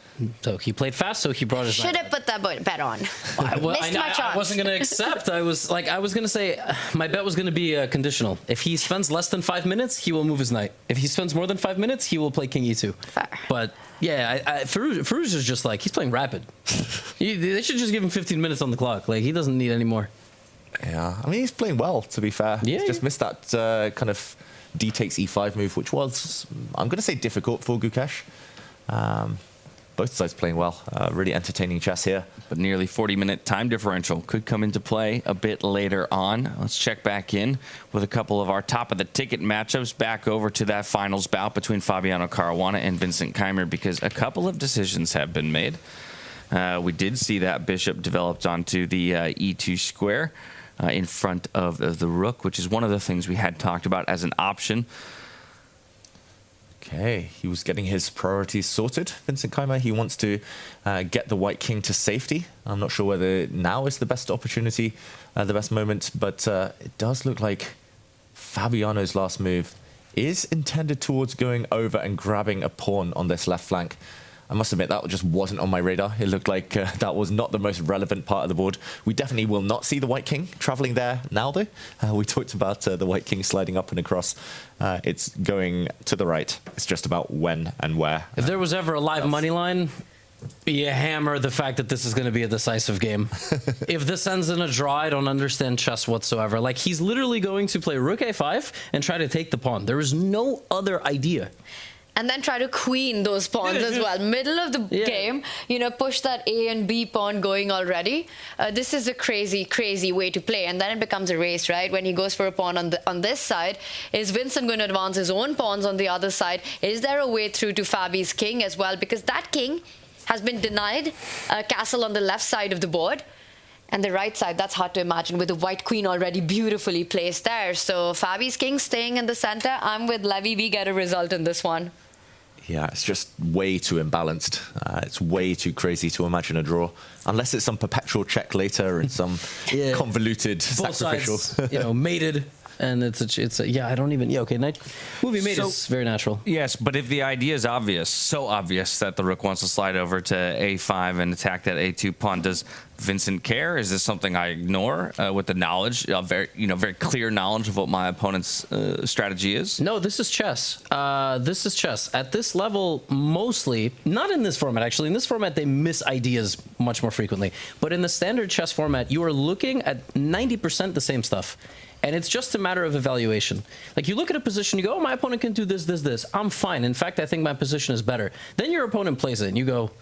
So he played fast, so he brought his Should have put that bet on. Missed my chance. I wasn't going to accept. I was going to say my bet was going to be conditional. If he spends less than 5 minutes, he will move his knight. If he spends more than 5 minutes, he will play king e2. Fair. But yeah, Firouzja is just like, he's playing rapid. They should just give him 15 minutes on the clock. Like, he doesn't need any more. Yeah, I mean, he's playing well, to be fair. Yeah, he's just missed that kind of d takes e5 move, which was, I'm going to say, difficult for Gukesh. Both sides playing well. Really entertaining chess here. But nearly 40-minute time differential could come into play a bit later on. Let's check back in with a couple of our top-of-the-ticket matchups back over to that finals bout between Fabiano Caruana and Vincent Keymer, because a couple of decisions have been made. We did see that bishop developed onto the e2 square in front of the rook, which is one of the things we had talked about as an option. Okay, he was getting his priorities sorted. Vincent Keymer, he wants to get the white king to safety. I'm not sure whether now is the best opportunity, the best moment, but it does look like Fabiano's last move is intended towards going over and grabbing a pawn on this left flank. I must admit, that just wasn't on my radar. It looked like that was not the most relevant part of the board. We definitely will not see the white king traveling there now, though. We talked about the white king sliding up and across. It's going to the right. It's just about when and where. If there was ever a live money line, you hammer the fact that this is going to be a decisive game. If this ends in a draw, I don't understand chess whatsoever. Like, he's literally going to play rook a5 and try to take the pawn. There is no other idea. And then try to queen those pawns as well. Middle of the game, you know, push that A and B pawn going already. This is a crazy, crazy way to play. And then it becomes a race, right? When he goes for a pawn on this side, is Vincent going to advance his own pawns on the other side? Is there a way through to Fabi's king as well? Because that king has been denied a castle on the left side of the board. And the right side, that's hard to imagine with the white queen already beautifully placed there. So Fabi's king staying in the center. I'm with Levy. We get a result in this one. Yeah, it's just way too imbalanced. It's way too crazy to imagine a draw. Unless it's some perpetual check later and some convoluted both sacrificial. Sides, you know, mated. And it's a yeah, I don't even, okay, movie mate is very natural. Yes, but if the idea is obvious, so obvious that the rook wants to slide over to a5 and attack that a2 pawn, does Vincent care? Is this something I ignore with the knowledge, very clear knowledge of what my opponent's strategy is? No, this is chess. This is chess. At this level, mostly, not in this format, actually. In this format, they miss ideas much more frequently. But in the standard chess format, you are looking at 90% the same stuff. And it's just a matter of evaluation. Like, you look at a position, you go, oh, my opponent can do this, this, this. I'm fine. In fact, I think my position is better. Then your opponent plays it, and you go,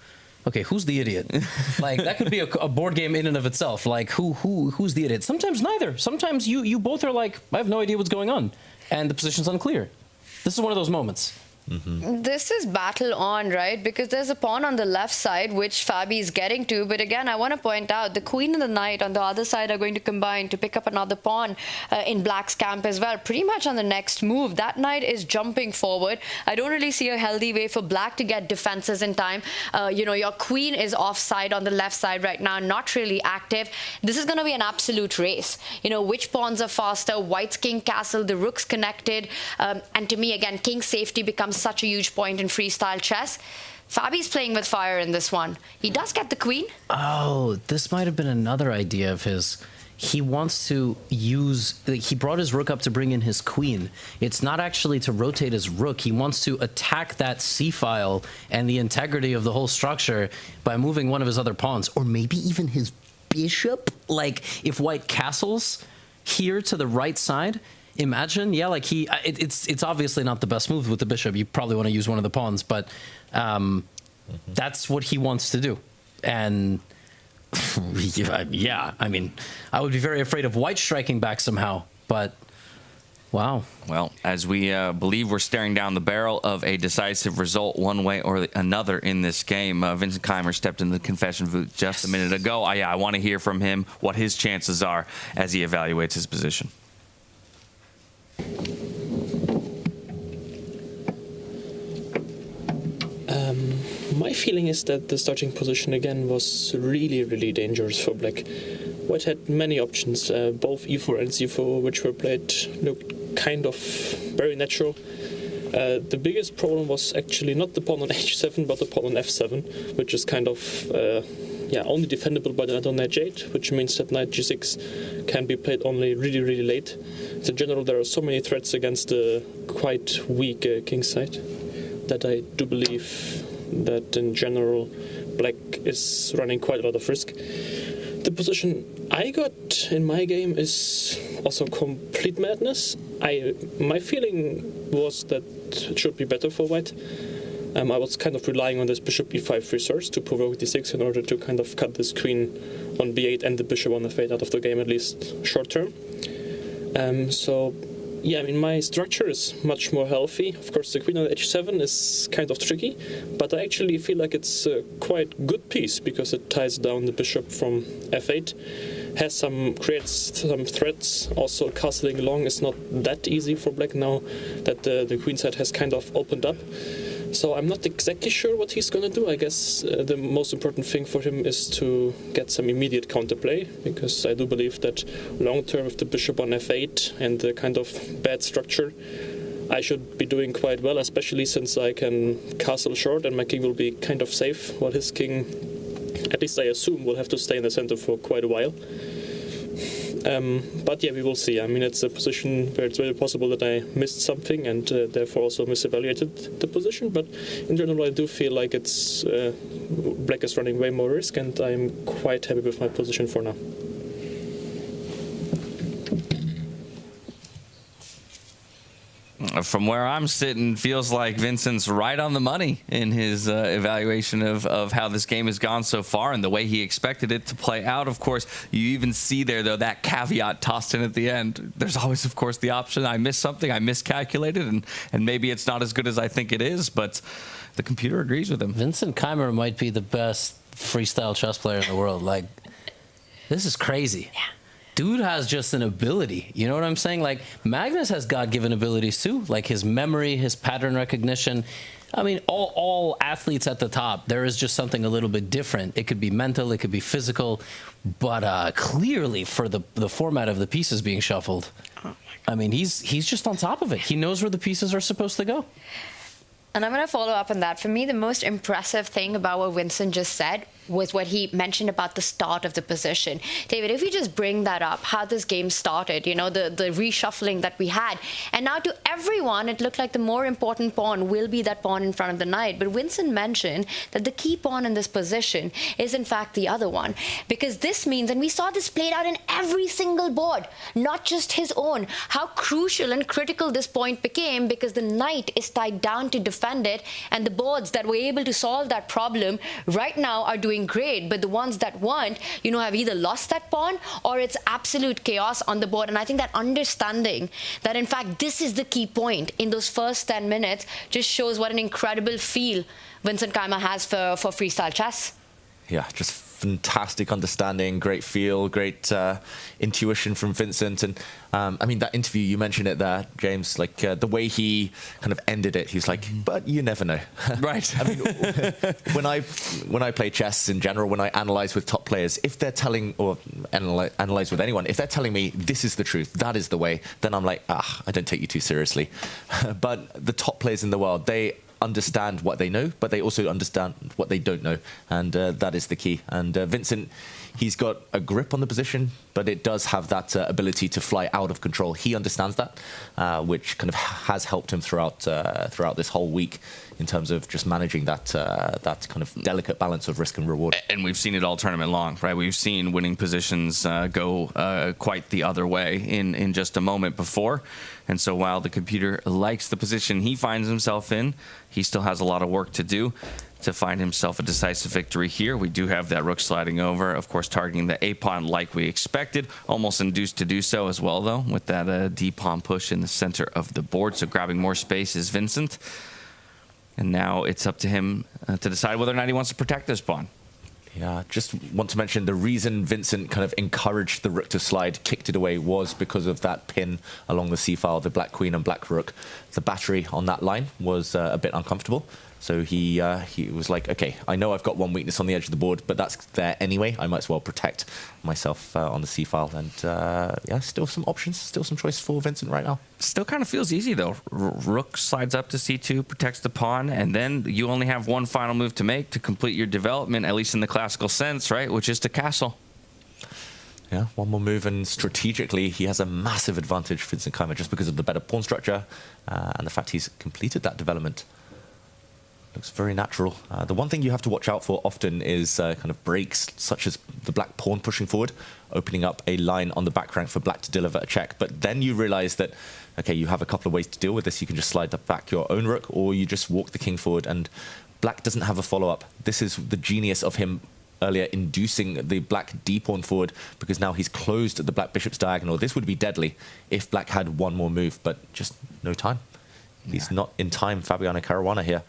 okay, who's the idiot? Like, that could be a board game in and of itself. Like, who's the idiot? Sometimes neither. Sometimes you both are like, I have no idea what's going on. And the position's unclear. This is one of those moments. Mm-hmm. This is battle on, right? Because there's a pawn on the left side, which Fabi is getting to. But again, I want to point out the queen and the knight on the other side are going to combine to pick up another pawn in black's camp as well. Pretty much on the next move. That knight is jumping forward. I don't really see a healthy way for black to get defenses in time. You know, your queen is offside on the left side right now, not really active. This is going to be an absolute race. You know, which pawns are faster? White's king castle, the rook's connected. And to me, again, king safety becomes such a huge point in freestyle chess. Fabi's playing with fire in this one. He does get the queen. Oh, this might have been another idea of his. He wants to use, he brought his rook up to bring in his queen. It's not actually to rotate his rook. He wants to attack that c-file and the integrity of the whole structure by moving one of his other pawns, or maybe even his bishop. Like, if white castles here to the right side, imagine, yeah, like it's obviously not the best move with the bishop. You probably want to use one of the pawns, but that's what he wants to do. And yeah, I mean, I would be very afraid of white striking back somehow, but wow. Well, as we believe we're staring down the barrel of a decisive result one way or another in this game. Vincent Keymer stepped into the confession booth just a minute ago. I want to hear from him what his chances are as he evaluates his position. My feeling is that the starting position again was really, really dangerous for black. White had many options, both e4 and c4, which were played, looked kind of very natural. The biggest problem was actually not the pawn on h7, but the pawn on f7, which is kind of only defendable by the knight on h8, which means that knight g6 can be played only really, really late. So in general, there are so many threats against the quite weak king side that I do believe that in general black is running quite a lot of risk. The position I got in my game is also complete madness. My feeling was that it should be better for white. I was kind of relying on this bishop e5 resource to provoke d6 in order to kind of cut this queen on b8 and the bishop on f8 out of the game, at least short term. Yeah, I mean, my structure is much more healthy. Of course, the queen on h7 is kind of tricky, but I actually feel like it's a quite good piece because it ties down the bishop from f8, creates some threats. Also, castling long is not that easy for black now that the queen side has kind of opened up. So I'm not exactly sure what he's going to do. I guess the most important thing for him is to get some immediate counterplay, because I do believe that long term with the bishop on f8 and the kind of bad structure, I should be doing quite well, especially since I can castle short and my king will be kind of safe, while his king, at least I assume, will have to stay in the center for quite a while. But yeah, we will see. I mean, it's a position where it's very possible that I missed something and therefore also misevaluated the position. But in general, I do feel like it's black is running way more risk, and I'm quite happy with my position for now. From where I'm sitting, feels like Vincent's right on the money in his evaluation of how this game has gone so far and the way he expected it to play out. Of course, you even see there, though, that caveat tossed in at the end. There's always, of course, the option I missed something, I miscalculated, and maybe it's not as good as I think it is, but the computer agrees with him. Vincent Keymer might be the best freestyle chess player in the world. Like, this is crazy. Yeah. Dude has just an ability, you know what I'm saying? Like, Magnus has God-given abilities too, like his memory, his pattern recognition. I mean, all athletes at the top, there is just something a little bit different. It could be mental, it could be physical, but clearly for the format of the pieces being shuffled, I mean, he's just on top of it. He knows where the pieces are supposed to go. And I'm going to follow up on that. For me, the most impressive thing about what Vincent just said was what he mentioned about the start of the position. David, if you just bring that up, how this game started, you know, the reshuffling that we had. And now to everyone, it looked like the more important pawn will be that pawn in front of the knight. But Vincent mentioned that the key pawn in this position is, in fact, the other one. Because this means, and we saw this played out in every single board, not just his own, how crucial and critical this point became, because the knight is tied down to defend it. And the boards that were able to solve that problem right now are doing great, but the ones that weren't, you know, have either lost that pawn or it's absolute chaos on the board. And I think that understanding that, in fact, this is the key point in those first 10 minutes just shows what an incredible feel Vincent Keymer has for freestyle chess. Yeah, just fantastic understanding, great feel, great intuition from Vincent. And I mean, that interview, you mentioned it there, James, like the way he kind of ended it, he's like, but you never know. Right. I mean, when I play chess in general, when I analyze with top players, if they're telling, or analyze with anyone, if they're telling me this is the truth, that is the way, then I'm like, I don't take you too seriously. But the top players in the world, they understand what they know, but they also understand what they don't know, and that is the key. And Vincent, he's got a grip on the position, but it does have that ability to fly out of control. He understands that, which kind of has helped him throughout this whole week in terms of just managing that kind of delicate balance of risk and reward. And we've seen it all tournament long, right? We've seen winning positions go quite the other way in just a moment before. And so while the computer likes the position he finds himself in, he still has a lot of work to do to find himself a decisive victory here. We do have that rook sliding over, of course, targeting the A-pawn like we expected. Almost induced to do so as well, though, with that D-pawn push in the center of the board. So grabbing more space is Vincent. And now it's up to him to decide whether or not he wants to protect this pawn. Yeah, just want to mention the reason Vincent kind of encouraged the rook to slide, kicked it away, was because of that pin along the c-file, the black queen and black rook. The battery on that line was a bit uncomfortable. So he was like, okay, I know I've got one weakness on the edge of the board, but that's there anyway. I might as well protect myself on the c-file. And yeah, still some options, still some choice for Vincent right now. Still kind of feels easy, though. Rook slides up to c2, protects the pawn, and then you only have one final move to make to complete your development, at least in the classical sense, right, which is to castle. Yeah, one more move, and strategically, he has a massive advantage, Vincent Keymer, just because of the better pawn structure and the fact he's completed that development. Looks very natural. The one thing you have to watch out for often is kind of breaks, such as the black pawn pushing forward, opening up a line on the back rank for black to deliver a check. But then you realize that, okay, you have a couple of ways to deal with this. You can just slide back your own rook, or you just walk the king forward, and black doesn't have a follow-up. This is the genius of him earlier inducing the black d-pawn forward, because now he's closed the black bishop's diagonal. This would be deadly if black had one more move, but just no time. He's not in time, Fabiano Caruana here.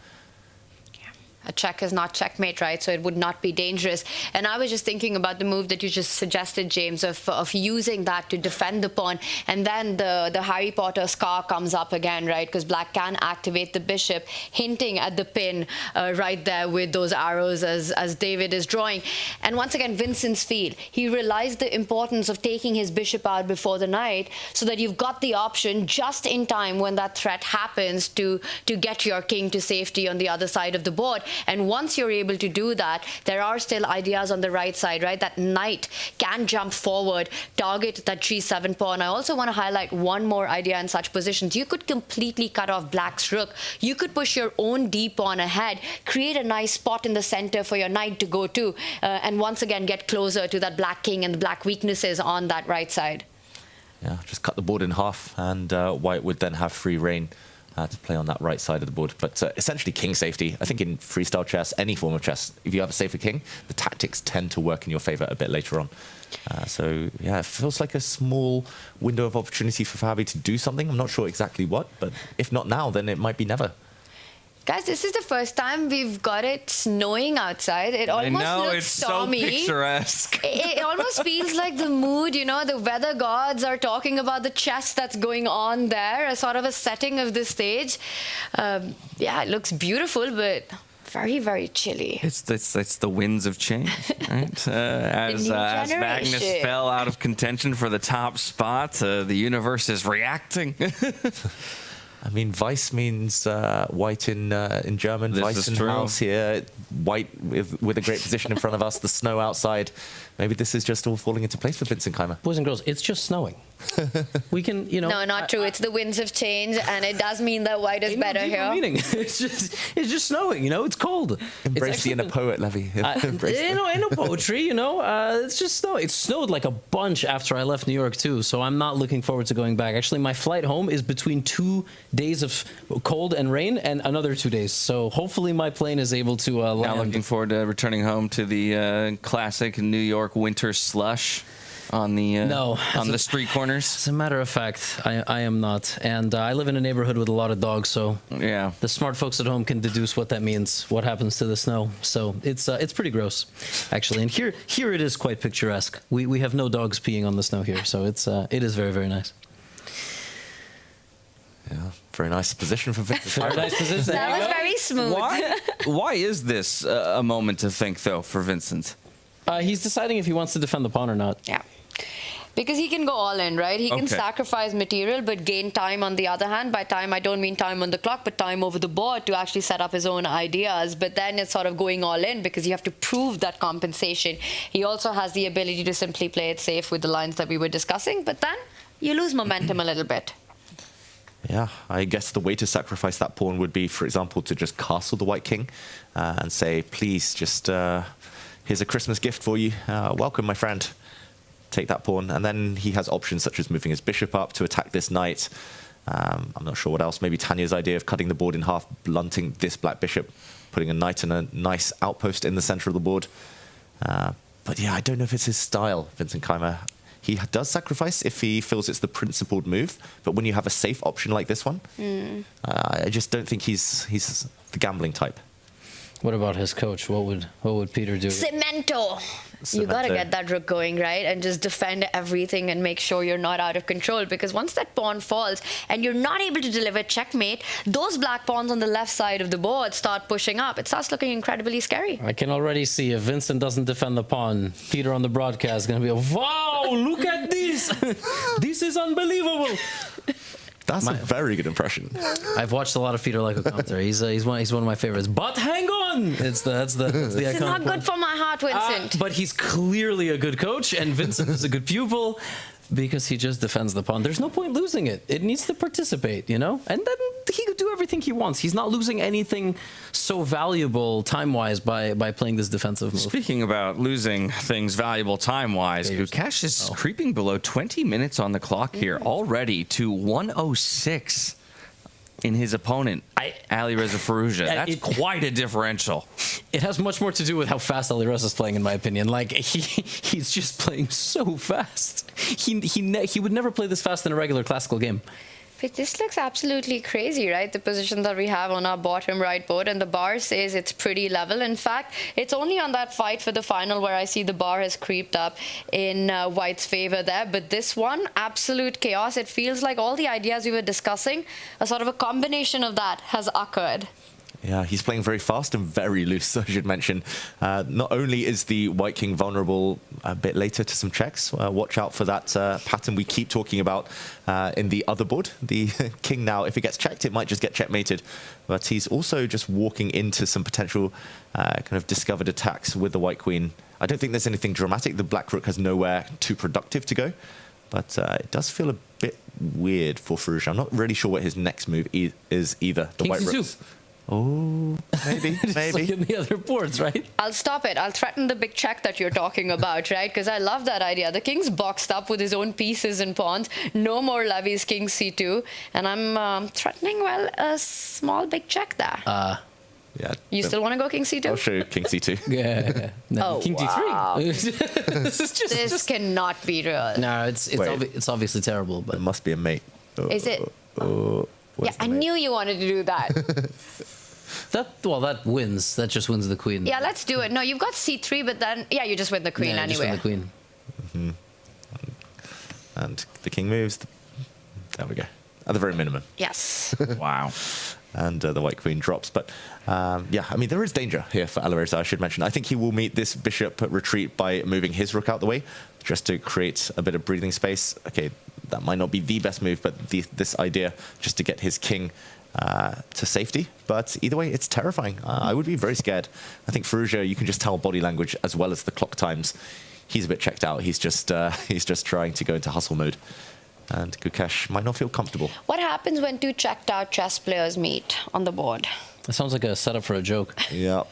A check is not checkmate, right? So it would not be dangerous. And I was just thinking about the move that you just suggested, James, of using that to defend the pawn. And then the Harry Potter scar comes up again, right? Because black can activate the bishop, hinting at the pin right there with those arrows as David is drawing. And once again, Vincent's field. He realized the importance of taking his bishop out before the knight so that you've got the option just in time when that threat happens to get your king to safety on the other side of the board. And once you're able to do that, there are still ideas on the right side, right? That knight can jump forward, target that g7 pawn. I also want to highlight one more idea in such positions. You could completely cut off black's rook. You could push your own d pawn ahead, create a nice spot in the center for your knight to go to, and once again get closer to that black king and the black weaknesses on that right side. Yeah, just cut the board in half, and white would then have free reign to play on that right side of the board. But essentially king safety. I think in freestyle chess, any form of chess, if you have a safer king, the tactics tend to work in your favor a bit later on. So yeah, it feels like a small window of opportunity for Fabi to do something. I'm not sure exactly what, but if not now, then it might be never. Guys, this is the first time we've got it snowing outside. It almost looks stormy. So picturesque. It almost feels like the mood, you know, the weather gods are talking about the chess that's going on there, a sort of a setting of the stage. Yeah, it looks beautiful, but very, very chilly. It's the winds of change, right? As Magnus fell out of contention for the top spot, the universe is reacting. I mean, Weiss means white in German. Weissenhaus here, white with a great position in front of us, the snow outside. Maybe this is just all falling into place for Vincent Keymer. Boys and girls, it's just snowing. We can, you know... No, not true. It's the winds of change, and it does mean that white is better here. Meaning. It's just snowing, you know? It's cold. Embrace the inner poet, Levy. Ain't no poetry, you know? It's just snow. It snowed like a bunch after I left New York, too, so I'm not looking forward to going back. Actually, my flight home is between 2 days of cold and rain and another 2 days, so hopefully my plane is able to land. Now looking forward to returning home to the classic New York winter slush on the street corners. As a matter of fact, I am not, and I live in a neighborhood with a lot of dogs, so yeah, the smart folks at home can deduce what that means, what happens to the snow. So it's pretty gross, actually. And here it is quite picturesque. We have no dogs peeing on the snow here, so it is very, very nice. Yeah, very nice position for Victor. Very nice position. That was very smooth. Why is this a moment to think, though, for Vincent? He's deciding if he wants to defend the pawn or not. Yeah. Because he can go all in, right? He can sacrifice material but gain time on the other hand. By time, I don't mean time on the clock, but time over the board to actually set up his own ideas. But then it's sort of going all in because you have to prove that compensation. He also has the ability to simply play it safe with the lines that we were discussing, but then you lose momentum a little bit. Yeah, I guess the way to sacrifice that pawn would be, for example, to just castle the white king and say, please, just here's a Christmas gift for you. Welcome, my friend. Take that pawn. And then he has options such as moving his bishop up to attack this knight. I'm not sure what else. Maybe Tanya's idea of cutting the board in half, blunting this black bishop, putting a knight in a nice outpost in the center of the board. But yeah, I don't know if it's his style, Vincent Keymer. He does sacrifice if he feels it's the principled move, but when you have a safe option like this one, I just don't think he's the gambling type. What about his coach? What would Peter do? Cemento. You got to get that rook going, right? And just defend everything and make sure you're not out of control. Because once that pawn falls and you're not able to deliver checkmate, those black pawns on the left side of the board start pushing up. It starts looking incredibly scary. I can already see if Vincent doesn't defend the pawn, Peter on the broadcast is going to be, wow, look at this. This is unbelievable. That's a very good impression. I've watched a lot of Peter Leko commentary. He's one of my favorites. But hang on, that's the It's not good for my heart, Vincent. But he's clearly a good coach, and Vincent is a good pupil because he just defends the pawn. There's no point losing it. It needs to participate, you know. And then he could do everything he wants. He's not losing anything so valuable time-wise by playing this defensive move. Speaking about losing things valuable time-wise, Gukesh is creeping below 20 minutes on the clock here already to 106 in his opponent, Alireza Firouzja. That's quite a differential. It has much more to do with how fast Alireza is playing, in my opinion. Like, he's just playing so fast. He would never play this fast in a regular classical game. But this looks absolutely crazy, right? The position that we have on our bottom right board, and the bar says it's pretty level. In fact, it's only on that fight for the final where I see the bar has creeped up in White's favor there. But this one, absolute chaos. It feels like all the ideas we were discussing, a sort of a combination of that has occurred. Yeah, he's playing very fast and very loose, I should mention. Not only is the White King vulnerable a bit later to some checks, watch out for that pattern we keep talking about in the other board. The King now, if it gets checked, it might just get checkmated. But he's also just walking into some potential kind of discovered attacks with the White Queen. I don't think there's anything dramatic. The Black Rook has nowhere too productive to go. But it does feel a bit weird for Firouzja. I'm not really sure what his next move is either. The White Rook. Oh, maybe. Like in the other boards, right? I'll stop it. I'll threaten the big check that you're talking about, right? Because I love that idea. The king's boxed up with his own pieces and pawns. No more levies, king c2. And I'm threatening, well, a small big check there. Yeah. You still want to go king c2? I'll show you king c2. Yeah. No, king d3. This cannot be real. No, it's obviously terrible. But it must be a mate. Is it? Yeah, I knew you wanted to do that. That wins. That just wins the queen. Yeah, let's do it. No, you've got c3, but then, yeah, you just win the queen anyway. Just win the queen. Mm-hmm. And the king moves. There we go. At the very minimum. Yes. Wow. And the White Queen drops. But yeah, I mean, there is danger here for Alireza, I should mention. I think he will meet this bishop retreat by moving his rook out the way, just to create a bit of breathing space. Okay, that might not be the best move, but this idea just to get his king to safety. But either way, it's terrifying. I would be very scared. I think Firouzja, you can just tell body language as well as the clock times. He's a bit checked out. He's just trying to go into hustle mode. And Gukesh might not feel comfortable. What happens when two checked out chess players meet on the board? That sounds like a setup for a joke. Yeah.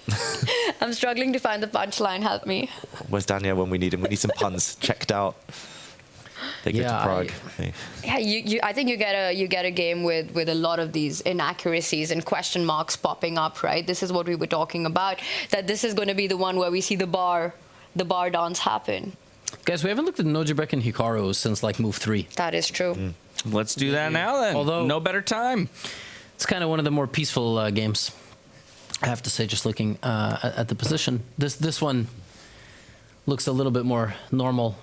I'm struggling to find the punchline. Help me. Where's Daniel when we need him? We need some puns. Checked out. They go to Prague. Yeah, I think you get a game with a lot of these inaccuracies and question marks popping up, right? This is what we were talking about, that this is going to be the one where we see the bar dance happen. Guys, we haven't looked at Nodirbek and Hikaru since like move 3. That is true. Let's do that now then. Although no better time. It's kind of one of the more peaceful games, I have to say, just looking at the position. This one looks a little bit more normal,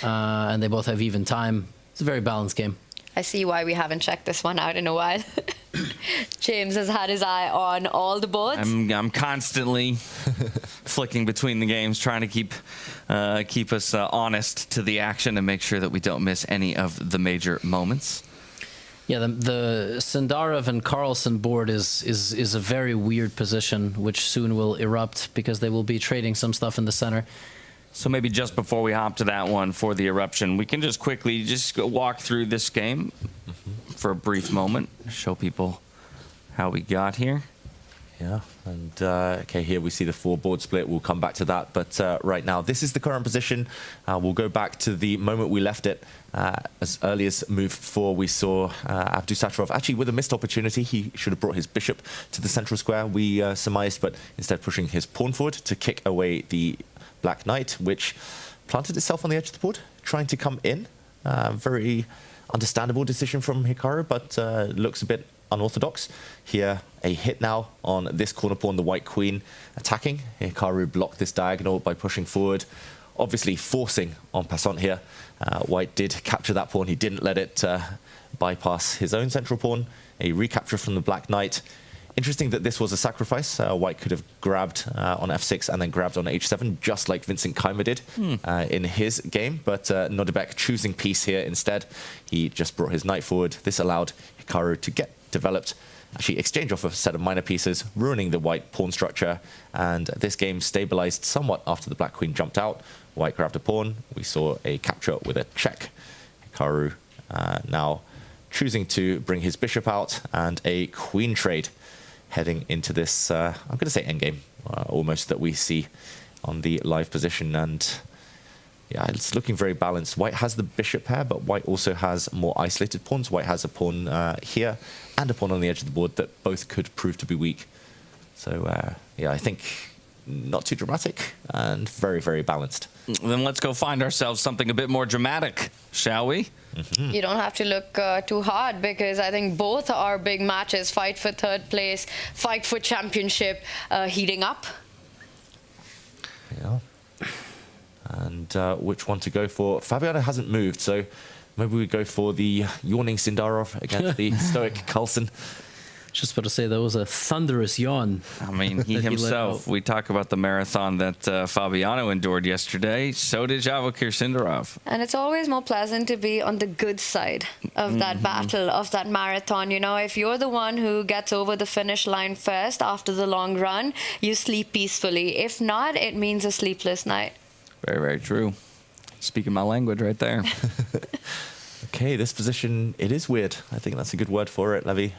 and they both have even time. It's a very balanced game. I see why we haven't checked this one out in a while. James has had his eye on all the boards. I'm constantly flicking between the games, trying to keep us honest to the action and make sure that we don't miss any of the major moments. Yeah, the Sindarov and Carlsen board is a very weird position, which soon will erupt because they will be trading some stuff in the center. So maybe just before we hop to that one for the eruption, we can just quickly go walk through this game for a brief moment, show people how we got here. Yeah, and okay, here we see the 4-board split. We'll come back to that, but right now, this is the current position. We'll go back to the moment we left it. As early as move 4, we saw Abdusattorov actually with a missed opportunity. He should have brought his bishop to the central square, we surmised, but instead pushing his pawn forward to kick away the Black Knight, which planted itself on the edge of the board, trying to come in. Very understandable decision from Hikaru, but looks a bit unorthodox. Here, a hit now on this corner pawn, the white queen attacking. Hikaru blocked this diagonal by pushing forward, obviously forcing en passant here. White did capture that pawn. He didn't let it bypass his own central pawn. A recapture from the black knight. Interesting that this was a sacrifice. White could have grabbed on f6 and then grabbed on h7, just like Vincent Keymer did in his game. But Nodirbek choosing peace here instead. He just brought his knight forward. This allowed Hikaru to get developed, actually exchange off a set of minor pieces, ruining the white pawn structure. And this game stabilized somewhat after the black queen jumped out. White grabbed a pawn. We saw a capture with a check. Hikaru now choosing to bring his bishop out, and a queen trade heading into this, I'm going to say endgame, almost, that we see on the live position. And yeah, it's looking very balanced. White has the bishop pair, but White also has more isolated pawns. White has a pawn here and a pawn on the edge of the board that both could prove to be weak. So yeah, I think not too dramatic and very, very balanced. Then let's go find ourselves something a bit more dramatic, shall we? You don't have to look too hard, because I think both are big matches. Fight for third place, fight for championship, heating up. Yeah. And which one to go for? Fabiano hasn't moved, so maybe we go for the yawning Sindarov against the stoic Carlsen. Just about to say, that was a thunderous yawn. I mean, he himself, we talk about the marathon that Fabiano endured yesterday. So did Javokhir Sindarov. And it's always more pleasant to be on the good side of that battle, of that marathon. You know, if you're the one who gets over the finish line first after the long run, you sleep peacefully. If not, it means a sleepless night. Very, very true. Speaking my language right there. Okay, this position, it is weird. I think that's a good word for it, Levi.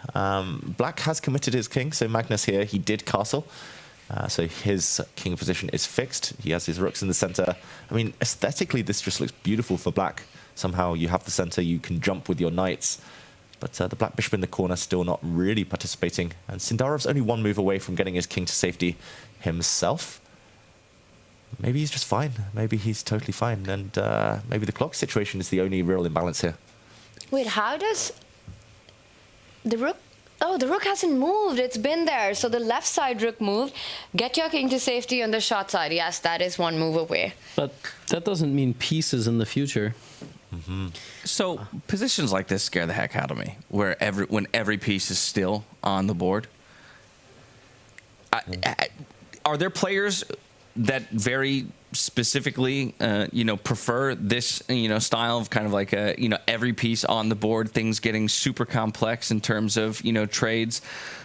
Black has committed his king, so Magnus here, he did castle. So his king position is fixed. He has his rooks in the center. I mean, aesthetically, this just looks beautiful for Black. Somehow you have the center, you can jump with your knights. But the black bishop in the corner still not really participating. And Sindarov's only one move away from getting his king to safety himself. Maybe he's just fine. Maybe he's totally fine. And maybe the clock situation is the only real imbalance here. Wait, how does the rook... Oh, the rook hasn't moved. It's been there. So the left side rook moved. Get your king to safety on the short side. Yes, that is one move away. But that doesn't mean pieces in the future. So positions like this scare the heck out of me, where when every piece is still on the board. Are there players that very specifically, prefer this, style of kind of like every piece on the board, things getting super complex in terms of, trades,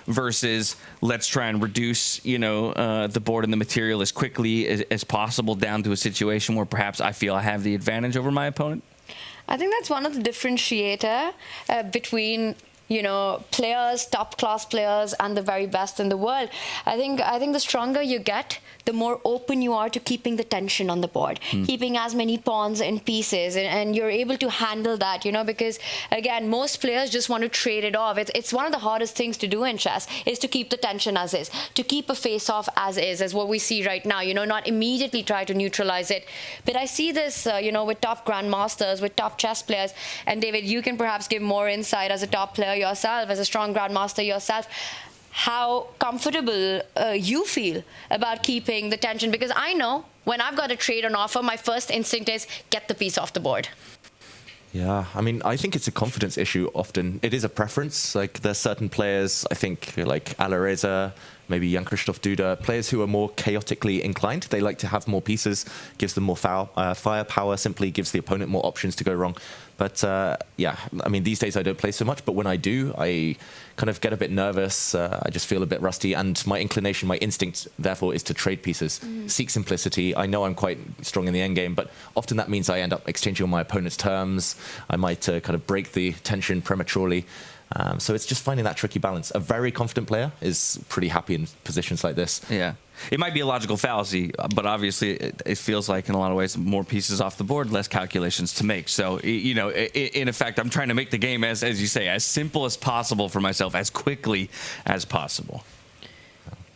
versus let's try and reduce, the board and the material as quickly as possible down to a situation where perhaps I feel I have the advantage over my opponent? I think that's one of the differentiator between players, top-class players, and the very best in the world. I think the stronger you get, the more open you are to keeping the tension on the board, keeping as many pawns and pieces, and you're able to handle that, because, again, most players just want to trade it off. It's one of the hardest things to do in chess, is to keep the tension as is, to keep a face-off as what we see right now, not immediately try to neutralize it. But I see this, with top grandmasters, with top chess players, and David, you can perhaps give more insight as a top player yourself, as a strong grandmaster yourself, how comfortable you feel about keeping the tension. Because I know when I've got a trade on offer, my first instinct is get the piece off the board. Yeah, I mean, I think it's a confidence issue often. It is a preference. Like, there's certain players, I think, like Alireza, maybe Jan-Krzysztof Duda, players who are more chaotically inclined. They like to have more pieces, gives them more firepower, simply gives the opponent more options to go wrong. But yeah, I mean, these days I don't play so much, but when I do, I kind of get a bit nervous. I just feel a bit rusty, and my inclination, my instinct, therefore, is to trade pieces, seek simplicity. I know I'm quite strong in the endgame, but often that means I end up exchanging on my opponent's terms. I might kind of break the tension prematurely. So it's just finding that tricky balance. A very confident player is pretty happy in positions like this. Yeah. It might be a logical fallacy, but obviously it feels like in a lot of ways more pieces off the board, less calculations to make. So, in effect, I'm trying to make the game, as you say, as simple as possible for myself, as quickly as possible.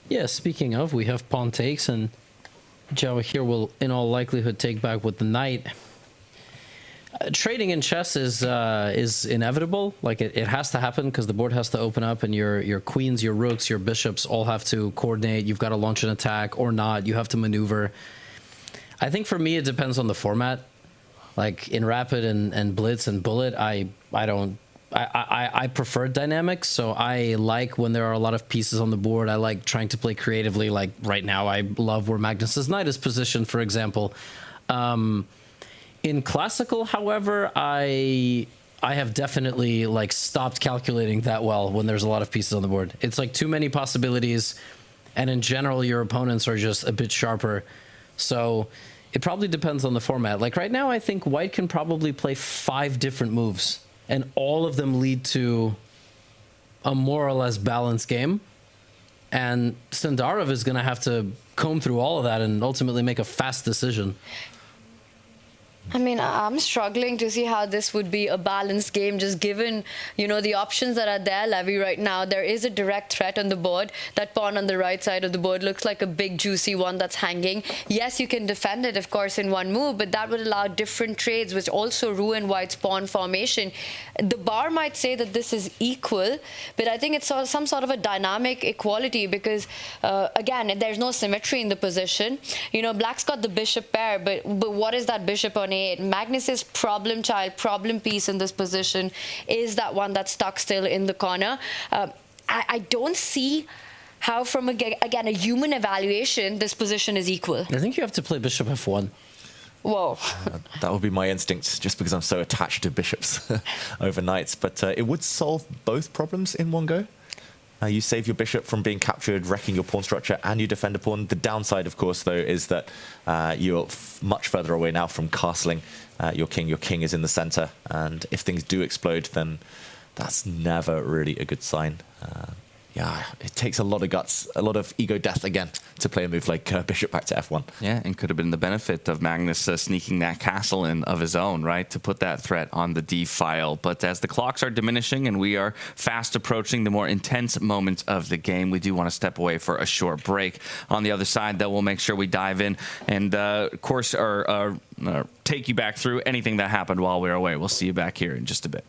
Yeah, speaking of, we have pawn takes, and Javokhir will, in all likelihood, take back with the knight. Trading in chess is inevitable. Like it has to happen because the board has to open up, and your queens, your rooks, your bishops all have to coordinate. You've got to launch an attack or not. You have to maneuver. I think for me it depends on the format. Like in Rapid and Blitz and Bullet, I prefer dynamics. So I like when there are a lot of pieces on the board. I like trying to play creatively. Like right now, I love where Magnus's knight is positioned, for example. In Classical, however, I have definitely like stopped calculating that well when there's a lot of pieces on the board. It's like too many possibilities, and in general, your opponents are just a bit sharper. So it probably depends on the format. Like right now, I think White can probably play 5 different moves, and all of them lead to a more or less balanced game. And Sindarov is going to have to comb through all of that and ultimately make a fast decision. I mean, I'm struggling to see how this would be a balanced game, just given, you know, the options that are there, Levy, right now. There is a direct threat on the board. That pawn on the right side of the board looks like a big, juicy one that's hanging. Yes, you can defend it, of course, in one move, but that would allow different trades, which also ruin White's pawn formation. The bar might say that this is equal, but I think it's some sort of a dynamic equality because, again, there's no symmetry in the position. You know, Black's got the bishop pair, but what is that bishop on A8? Magnus's problem child, problem piece in this position is that one that's stuck still in the corner. I don't see how, from, again, a human evaluation, this position is equal. I think you have to play bishop f1. Whoa. That would be my instinct, just because I'm so attached to bishops over knights. But it would solve both problems in one go. You save your bishop from being captured, wrecking your pawn structure, and you defend a pawn. The downside, of course, though, is that you're much further away now from castling your king. Your king is in the center, and if things do explode, then that's never really a good sign. Yeah, it takes a lot of guts, a lot of ego death again to play a move like bishop back to f1. Yeah, and could have been the benefit of Magnus sneaking that castle in of his own, right, to put that threat on the d file. But as the clocks are diminishing and we are fast approaching the more intense moments of the game, we do want to step away for a short break. On the other side, though, we'll make sure we dive in and, of course, take you back through anything that happened while we were away. We'll see you back here in just a bit.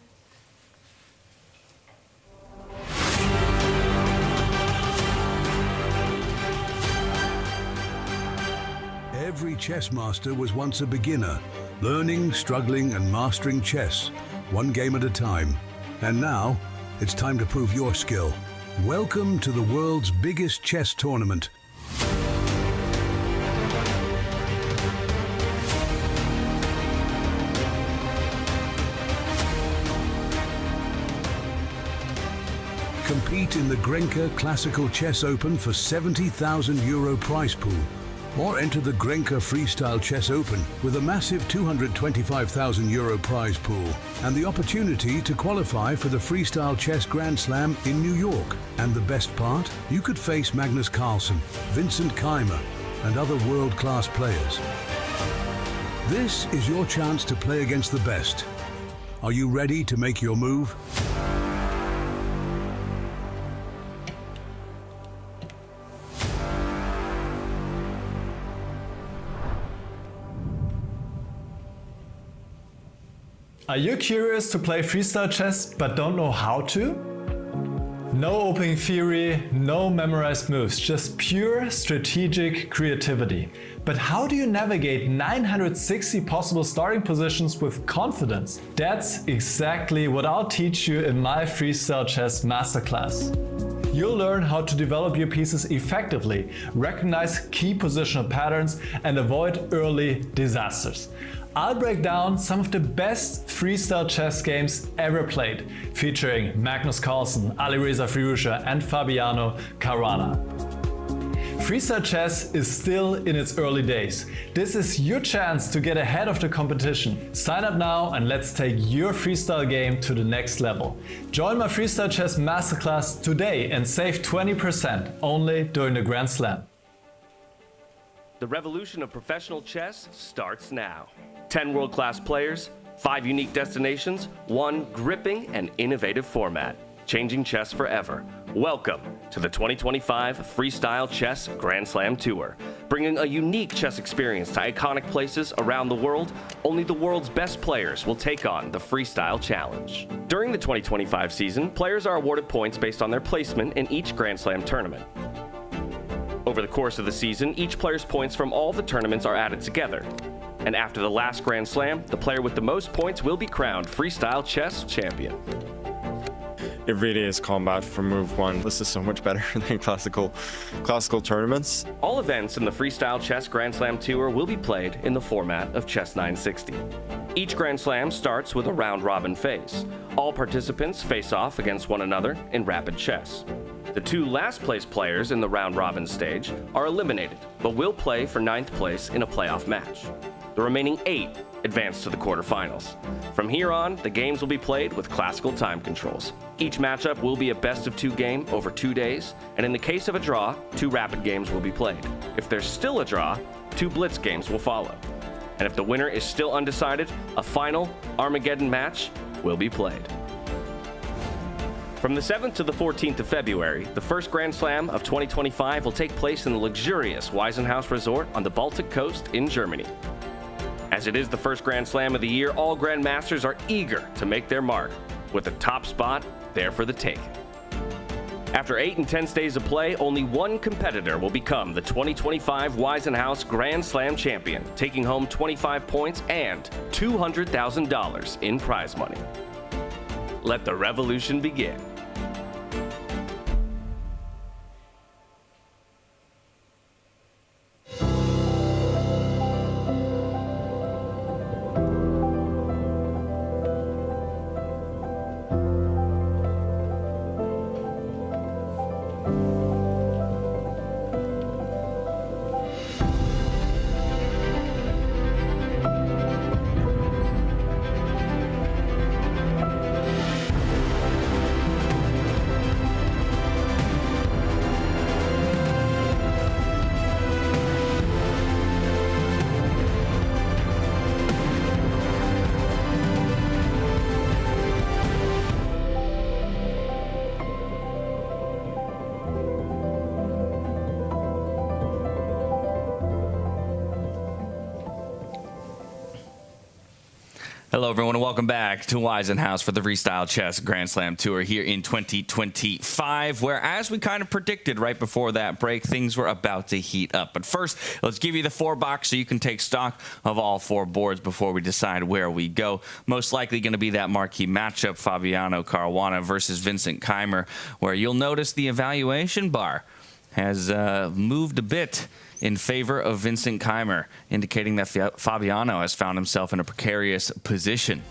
Every chess master was once a beginner, learning, struggling, and mastering chess, one game at a time. And now, it's time to prove your skill. Welcome to the world's biggest chess tournament. Compete in the GRENKE Classical Chess Open for €70,000 prize pool, or enter the GRENKE Freestyle Chess Open with a massive €225,000 prize pool and the opportunity to qualify for the Freestyle Chess Grand Slam in New York. And the best part? You could face Magnus Carlsen, Vincent Keymer, and other world-class players. This is your chance to play against the best. Are you ready to make your move? Are you curious to play freestyle chess but don't know how to? No opening theory, no memorized moves, just pure strategic creativity. But how do you navigate 960 possible starting positions with confidence? That's exactly what I'll teach you in my Freestyle Chess Masterclass. You'll learn how to develop your pieces effectively, recognize key positional patterns, and avoid early disasters. I'll break down some of the best freestyle chess games ever played, featuring Magnus Carlsen, Alireza Firouzja, and Fabiano Caruana. Freestyle chess is still in its early days. This is your chance to get ahead of the competition. Sign up now and let's take your freestyle game to the next level. Join my Freestyle Chess Masterclass today and save 20% only during the Grand Slam. The revolution of professional chess starts now. 10 world-class players, 5 unique destinations, 1 gripping and innovative format. changing chess forever. Welcome to the 2025 Freestyle Chess Grand Slam Tour, bringing a unique chess experience to iconic places around the world. Only the world's best players will take on the Freestyle Challenge. During the 2025 season, players are awarded points based on their placement in each Grand Slam tournament. Over the course of the season, each player's points from all the tournaments are added together. And after the last Grand Slam, the player with the most points will be crowned Freestyle Chess Champion. It really is combat from move one. This is so much better than classical tournaments. All events in the Freestyle Chess Grand Slam Tour will be played in the format of Chess 960. Each Grand Slam starts with a round-robin phase. All participants face off against one another in rapid chess. The two last-place players in the round-robin stage are eliminated, but will play for 9th place in a playoff match. The remaining 8 advance to the quarterfinals. From here on, the games will be played with classical time controls. Each matchup will be a best-of-2 game over 2 days, and in the case of a draw, 2 rapid games will be played. If there's still a draw, 2 blitz games will follow. And if the winner is still undecided, a final Armageddon match will be played. From the 7th to the 14th of February, the first Grand Slam of 2025 will take place in the luxurious Weissenhaus Resort on the Baltic coast in Germany. As it is the first Grand Slam of the year, all Grandmasters are eager to make their mark, with the top spot there for the taking. After 8 intense days of play, only one competitor will become the 2025 Weissenhaus Grand Slam champion, taking home 25 points and $200,000 in prize money. Let the revolution begin. Hello, everyone, and welcome back to Weissenhaus for the Freestyle Chess Grand Slam Tour here in 2025, where, as we kind of predicted right before that break, things were about to heat up. But first, let's give you the 4-box so you can take stock of all 4 boards before we decide where we go. Most likely going to be that marquee matchup, Fabiano Caruana versus Vincent Keymer, where you'll notice the evaluation bar has moved a bit in favor of Vincent Keymer, indicating that Fabiano has found himself in a precarious position.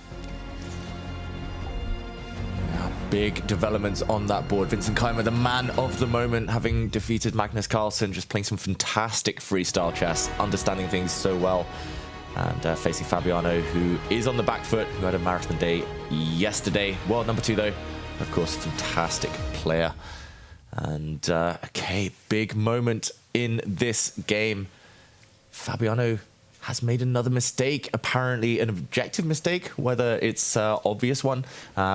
Big developments on that board. Vincent Keymer, the man of the moment, having defeated Magnus Carlsen, just playing some fantastic freestyle chess, understanding things so well, and facing Fabiano, who is on the back foot, who had a marathon day yesterday. World number 2, though, of course, fantastic player. And, okay, big moment in this game. Fabiano has made another mistake, apparently an objective mistake. Whether it's an obvious one,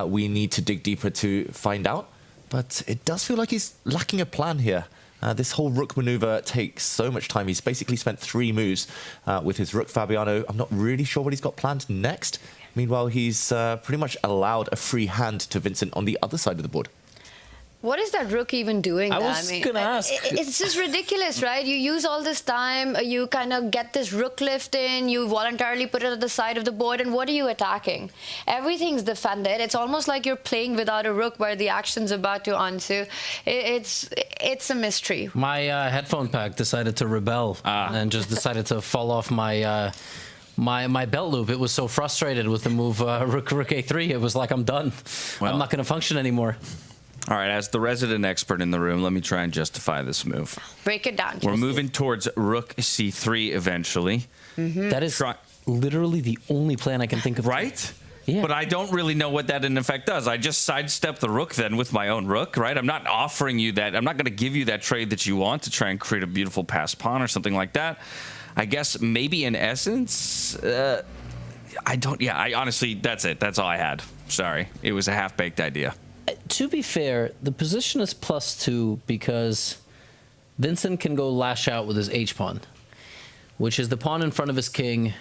we need to dig deeper to find out. But it does feel like he's lacking a plan here. This whole rook maneuver takes so much time. He's basically spent 3 moves with his rook, Fabiano. I'm not really sure what he's got planned next. Meanwhile, he's pretty much allowed a free hand to Vincent on the other side of the board. What is that rook even doing? I was going to ask. It's just ridiculous, right? You use all this time, you kind of get this rook lift in, you voluntarily put it at the side of the board, and what are you attacking? Everything's defended. It's almost like you're playing without a rook where the action's about to ensue. It's a mystery. My headphone pack decided to rebel and just decided to fall off my my belt loop. It was so frustrated with the move rook a3. It was like, I'm done. Well, I'm not going to function anymore. All right, as the resident expert in the room, let me try and justify this move. Break it down. We're moving towards rook c3 eventually. Mm-hmm. That is literally the only plan I can think of. Right? Yeah. But I don't really know what that in effect does. I just sidestep the rook then with my own rook, right? I'm not offering you that. I'm not going to give you that trade that you want to try and create a beautiful passed pawn or something like that. I guess maybe in essence, I honestly, that's it. That's all I had. Sorry. It was a half-baked idea. To be fair, the position is +2 because Vincent can go lash out with his H-pawn, which is the pawn in front of his king,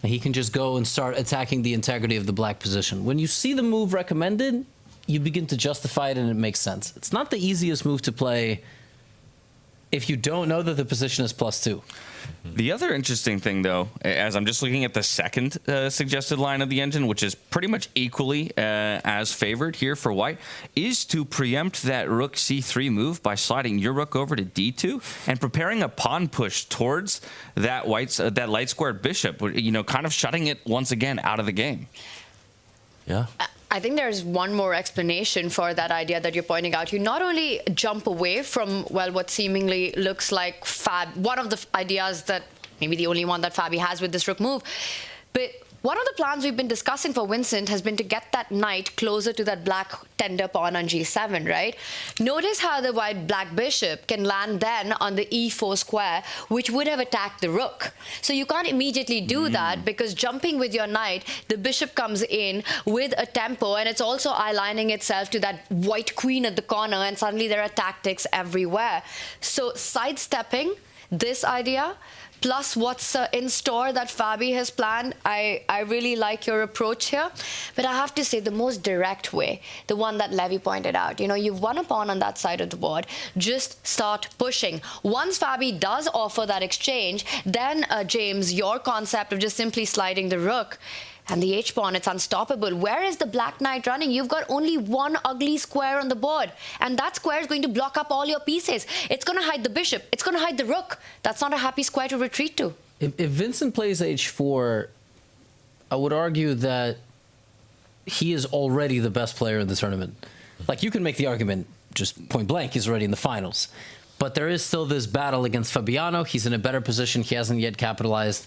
and he can just go and start attacking the integrity of the black position. When you see the move recommended, you begin to justify it and it makes sense. It's not the easiest move to play if you don't know that the position is +2. The other interesting thing, though, as I'm just looking at the second suggested line of the engine, which is pretty much equally as favored here for white, is to preempt that rook c3 move by sliding your rook over to d2 and preparing a pawn push towards that that light squared bishop, you know, kind of shutting it once again out of the game. Yeah. I think there's one more explanation for that idea that you're pointing out. You not only jump away from, well, what seemingly looks like one of the ideas that, maybe the only one that Fabi has with this rook move, but one of the plans we've been discussing for Vincent has been to get that knight closer to that black tender pawn on g7, right? Notice how the white-black bishop can land then on the e4 square, which would have attacked the rook. So you can't immediately do that because jumping with your knight, the bishop comes in with a tempo, and it's also aligning itself to that white queen at the corner, and suddenly there are tactics everywhere. So sidestepping this idea, plus what's in store that Fabi has planned, I really like your approach here. But I have to say the most direct way, the one that Levi pointed out, you know, you've won a pawn on that side of the board, just start pushing. Once Fabi does offer that exchange, then James, your concept of just simply sliding the rook and the h-pawn, it's unstoppable. Where is the black knight running? You've got only one ugly square on the board, and that square is going to block up all your pieces. It's going to hide the bishop. It's going to hide the rook. That's not a happy square to retreat to. If Vincent plays h4, I would argue that he is already the best player in the tournament. Like, you can make the argument, just point blank, he's already in the finals. But there is still this battle against Fabiano. He's in a better position. He hasn't yet capitalized.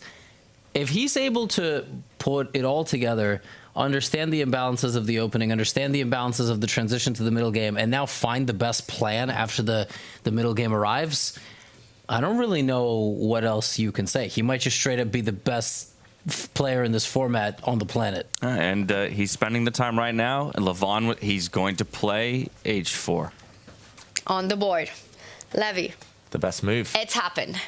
If he's able to put it all together, understand the imbalances of the opening, understand the imbalances of the transition to the middle game, and now find the best plan after the middle game arrives, I don't really know what else you can say. He might just straight up be the best player in this format on the planet. And he's spending the time right now. And Levon, he's going to play h4. On the board. Levi. The best move. It's happened.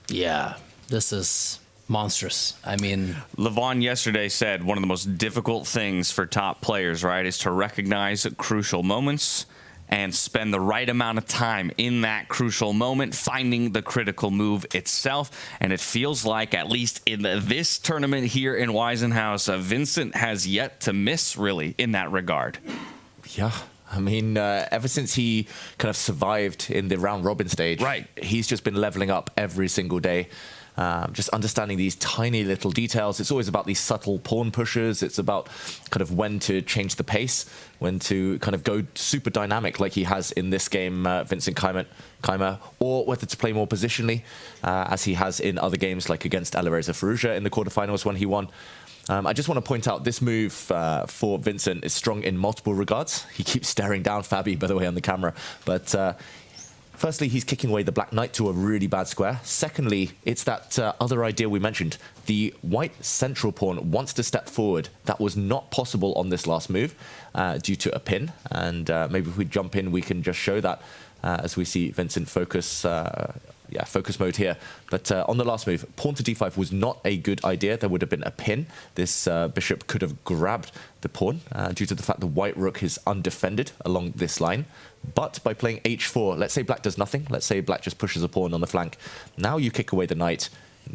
Yeah, this is monstrous. I mean, Levon yesterday said one of the most difficult things for top players, right, is to recognize crucial moments and spend the right amount of time in that crucial moment, finding the critical move itself. And it feels like, at least in this tournament here in Weissenhaus, Vincent has yet to miss, really, in that regard. Yeah. I mean, ever since he kind of survived in the round-robin stage, right, he's just been leveling up every single day. Just understanding these tiny little details. It's always about these subtle pawn pushes. It's about kind of when to change the pace, when to kind of go super dynamic like he has in this game, Vincent Keymer, or whether to play more positionally, as he has in other games like against Alireza Firouzja in the quarterfinals when he won. I just want to point out this move for Vincent is strong in multiple regards. He keeps staring down Fabi, by the way, on the camera. But firstly, he's kicking away the black knight to a really bad square. Secondly, it's that other idea we mentioned. The white central pawn wants to step forward. That was not possible on this last move due to a pin. And maybe if we jump in, we can just show that as we see Vincent focus. Focus mode here. But on the last move, pawn to d5 was not a good idea. There would have been a pin. This bishop could have grabbed the pawn due to the fact the white rook is undefended along this line. But by playing h4, let's say black does nothing. Let's say black just pushes a pawn on the flank. Now you kick away the knight.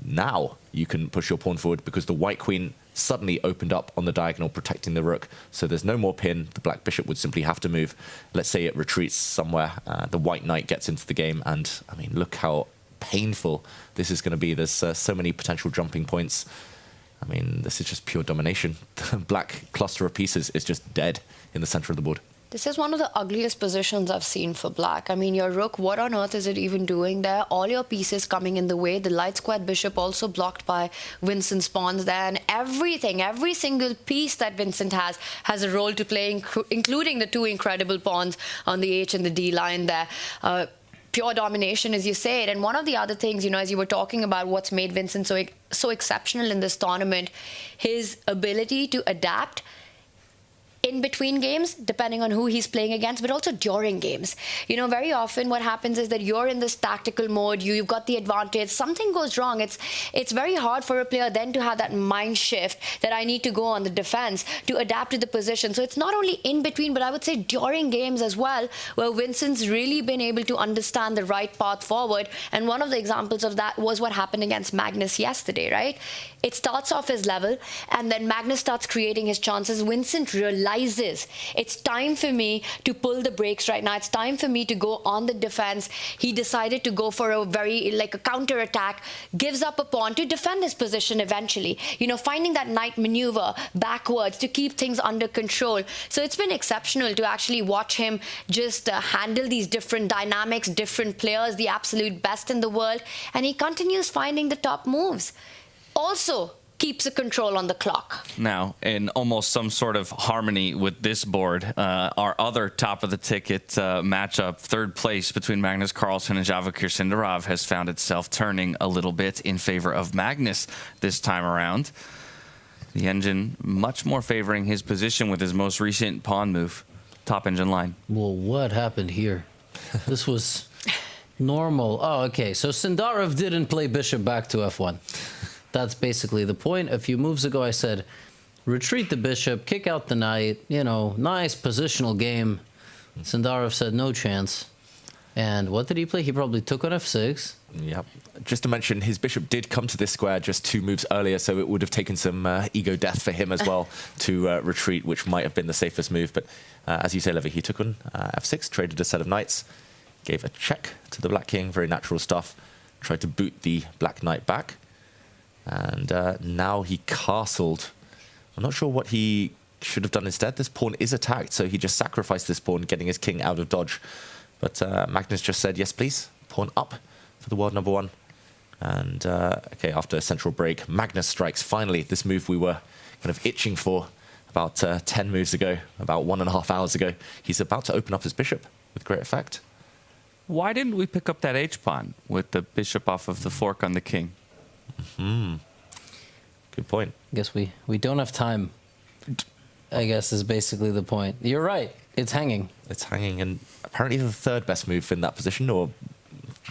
Now you can push your pawn forward because the white queen suddenly opened up on the diagonal, protecting the rook. So there's no more pin. The black bishop would simply have to move. Let's say it retreats somewhere. The white knight gets into the game. And, I mean, look how painful this is going to be. There's so many potential jumping points. I mean, this is just pure domination. The black cluster of pieces is just dead in the center of the board. This is one of the ugliest positions I've seen for black. I mean, your rook, what on earth is it even doing there? All your pieces coming in the way. The light squared bishop also blocked by Vincent's pawns there. And everything, every single piece that Vincent has a role to play, including the two incredible pawns on the H and the D line there. Pure domination, as you say it. And one of the other things, you know, as you were talking about what's made Vincent so exceptional in this tournament, his ability to adapt in between games, depending on who he's playing against, but also during games. You know, very often what happens is that you're in this tactical mode, you've got the advantage, something goes wrong. It's very hard for a player then to have that mind shift that I need to go on the defense to adapt to the position. So it's not only in between, but I would say during games as well, where Vincent's really been able to understand the right path forward. And one of the examples of that was what happened against Magnus yesterday, right? It starts off his level, and then Magnus starts creating his chances. Vincent realizes it's time for me to pull the brakes right now. It's time for me to go on the defense. He decided to go for a a counter attack, gives up a pawn to defend his position eventually. You know, finding that knight maneuver backwards to keep things under control. So it's been exceptional to actually watch him just handle these different dynamics, different players, the absolute best in the world, and he continues finding the top moves. Also keeps a control on the clock. Now, in almost some sort of harmony with this board, our other top-of-the-ticket matchup, third place between Magnus Carlsen and Javokhir Sindarov, has found itself turning a little bit in favor of Magnus this time around. The engine much more favoring his position with his most recent pawn move. Top engine line. Well, what happened here? This was normal. Oh, okay. So Sindarov didn't play bishop back to f1. That's basically the point. A few moves ago, I said, retreat the bishop, kick out the knight, you know, nice positional game. Sindarov said no chance. And what did he play? He probably took on f6. Yep. Just to mention, his bishop did come to this square just 2 moves earlier, so it would have taken some ego death for him as well to retreat, which might have been the safest move. But as you say, Levi, he took on f6, traded a set of knights, gave a check to the black king, very natural stuff, tried to boot the black knight back. And now he castled. I'm not sure what he should have done instead. This pawn is attacked, so he just sacrificed this pawn, getting his king out of dodge. But Magnus just said, yes, please, pawn up for the world number 1. And, okay, after a central break, Magnus strikes. Finally, this move we were kind of itching for about 10 moves ago, about 1.5 hours ago. He's about to open up his bishop with great effect. Why didn't we pick up that h-pawn with the bishop off of the fork on the king? Good point. I guess we don't have time, I guess, is basically the point. You're right. It's hanging. It's hanging, and apparently the third best move in that position, or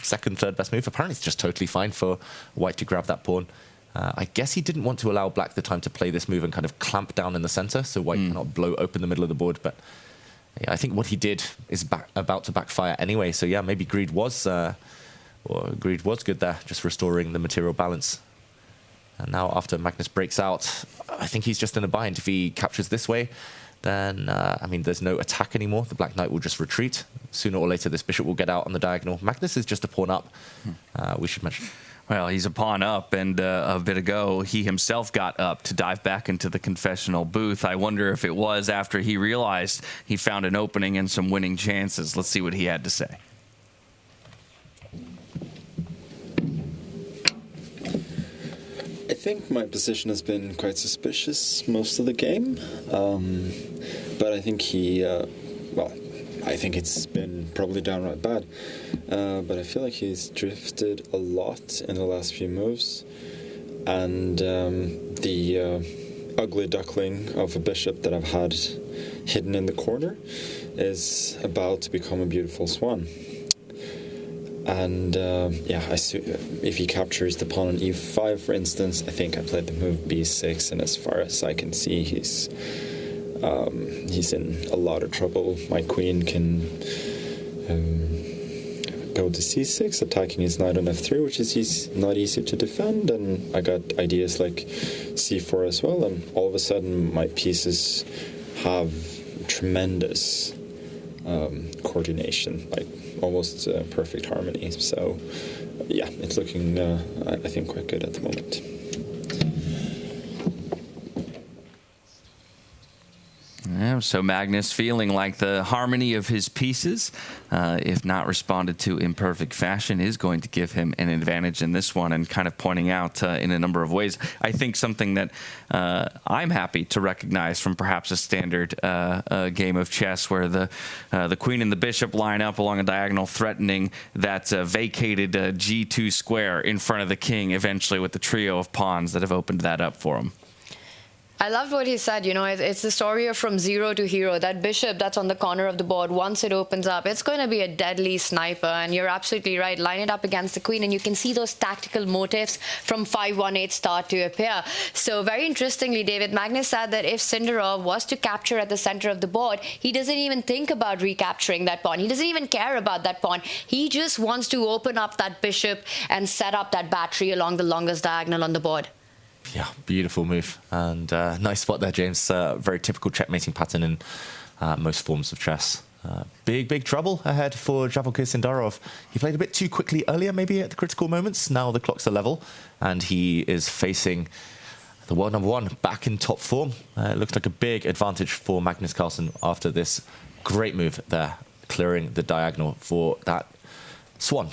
second, third best move. Apparently it's just totally fine for white to grab that pawn. I guess he didn't want to allow black the time to play this move and kind of clamp down in the center, so white cannot blow open the middle of the board. But yeah, I think what he did is about to backfire anyway. So yeah, maybe greed was good there, just restoring the material balance. And now after Magnus breaks out, I think he's just in a bind. If he captures this way, then, I mean, there's no attack anymore. The black knight will just retreat. Sooner or later, this bishop will get out on the diagonal. Magnus is just a pawn up, we should mention. Well, he's a pawn up, and a bit ago, he himself got up to dive back into the confessional booth. I wonder if it was after he realized he found an opening and some winning chances. Let's see what he had to say. I think my position has been quite suspicious most of the game, but I think I think it's been probably downright bad, but I feel like he's drifted a lot in the last few moves, and the ugly duckling of a bishop that I've had hidden in the corner is about to become a beautiful swan. And yeah, if he captures the pawn on e5, for instance, I think I played the move b6, and as far as I can see, he's in a lot of trouble. My queen can go to c6, attacking his knight on f3, which is not easy to defend, and I got ideas like c4 as well, and all of a sudden my pieces have tremendous coordination, like almost perfect harmony. So yeah, it's looking I think quite good at the moment. Yeah, so Magnus feeling like the harmony of his pieces, if not responded to in perfect fashion, is going to give him an advantage in this one, and kind of pointing out in a number of ways. I think something that I'm happy to recognize from perhaps a standard game of chess, where the queen and the bishop line up along a diagonal, threatening that vacated g2 square in front of the king, eventually with the trio of pawns that have opened that up for him. I loved what he said. You know, it's the story of from zero to hero. That bishop that's on the corner of the board, once it opens up, it's going to be a deadly sniper. And you're absolutely right. Line it up against the queen, and you can see those tactical motifs from 5-1-8 start to appear. So very interestingly, David, Magnus said that if Sindarov was to capture at the center of the board, he doesn't even think about recapturing that pawn. He doesn't even care about that pawn. He just wants to open up that bishop and set up that battery along the longest diagonal on the board. Yeah, beautiful move. And nice spot there, James. Very typical checkmating pattern in most forms of chess. Big trouble ahead for Javokhir Sindarov. He played a bit too quickly earlier, maybe at the critical moments. Now the clocks are level, and he is facing the world number one back in top form. It looks like a big advantage for Magnus Carlsen after this great move there, clearing the diagonal for that swan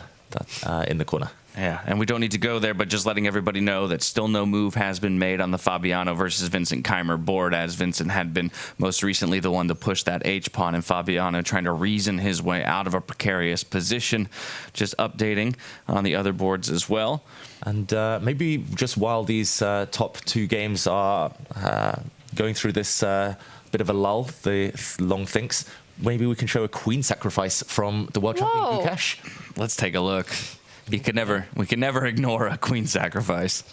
in the corner. Yeah, and we don't need to go there, but just letting everybody know that still no move has been made on the Fabiano versus Vincent Keymer board, as Vincent had been most recently the one to push that H-pawn, and Fabiano trying to reason his way out of a precarious position. Just updating on the other boards as well. And maybe just while these top two games are going through this bit of a lull, the long thinks, maybe we can show a queen sacrifice from the world champion Gukesh. Let's take a look. We can never ignore a queen sacrifice.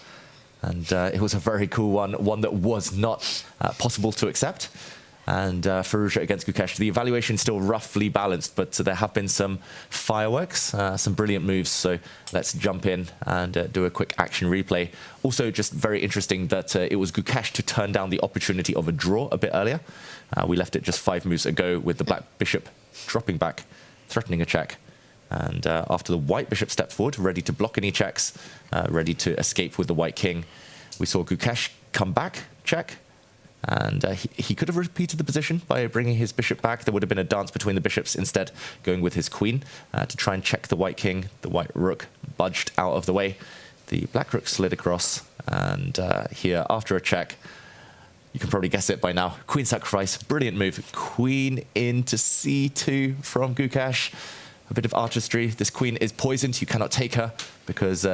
And it was a very cool one that was not possible to accept. And Firouzja against Gukesh. The evaluation still roughly balanced, but there have been some fireworks, some brilliant moves. So let's jump in and do a quick action replay. Also, just very interesting that it was Gukesh to turn down the opportunity of a draw a bit earlier. We left it just 5 moves ago with the black bishop dropping back, threatening a check. And after the white bishop stepped forward, ready to block any checks, ready to escape with the white king, we saw Gukesh come back, check. And he could have repeated the position by bringing his bishop back. There would have been a dance between the bishops, instead going with his queen to try and check the white king. The white rook budged out of the way. The black rook slid across. And here, after a check, you can probably guess it by now, queen sacrifice, brilliant move. Queen into c2 from Gukesh. A bit of artistry. This queen is poisoned. You cannot take her because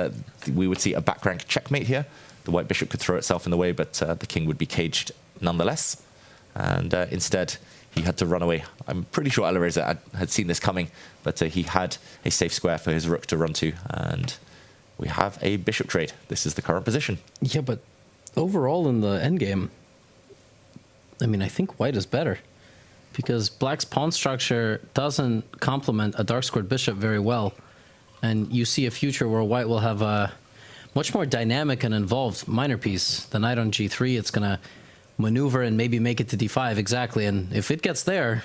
we would see a back rank checkmate here. The white bishop could throw itself in the way, but the king would be caged nonetheless. And instead, he had to run away. I'm pretty sure Alireza had seen this coming, but he had a safe square for his rook to run to. And we have a bishop trade. This is the current position. Yeah, but overall in the endgame, I mean, I think white is better, because black's pawn structure doesn't complement a dark squared bishop very well. And you see a future where white will have a much more dynamic and involved minor piece. The knight on g3, it's going to maneuver and maybe make it to d5, exactly. And if it gets there,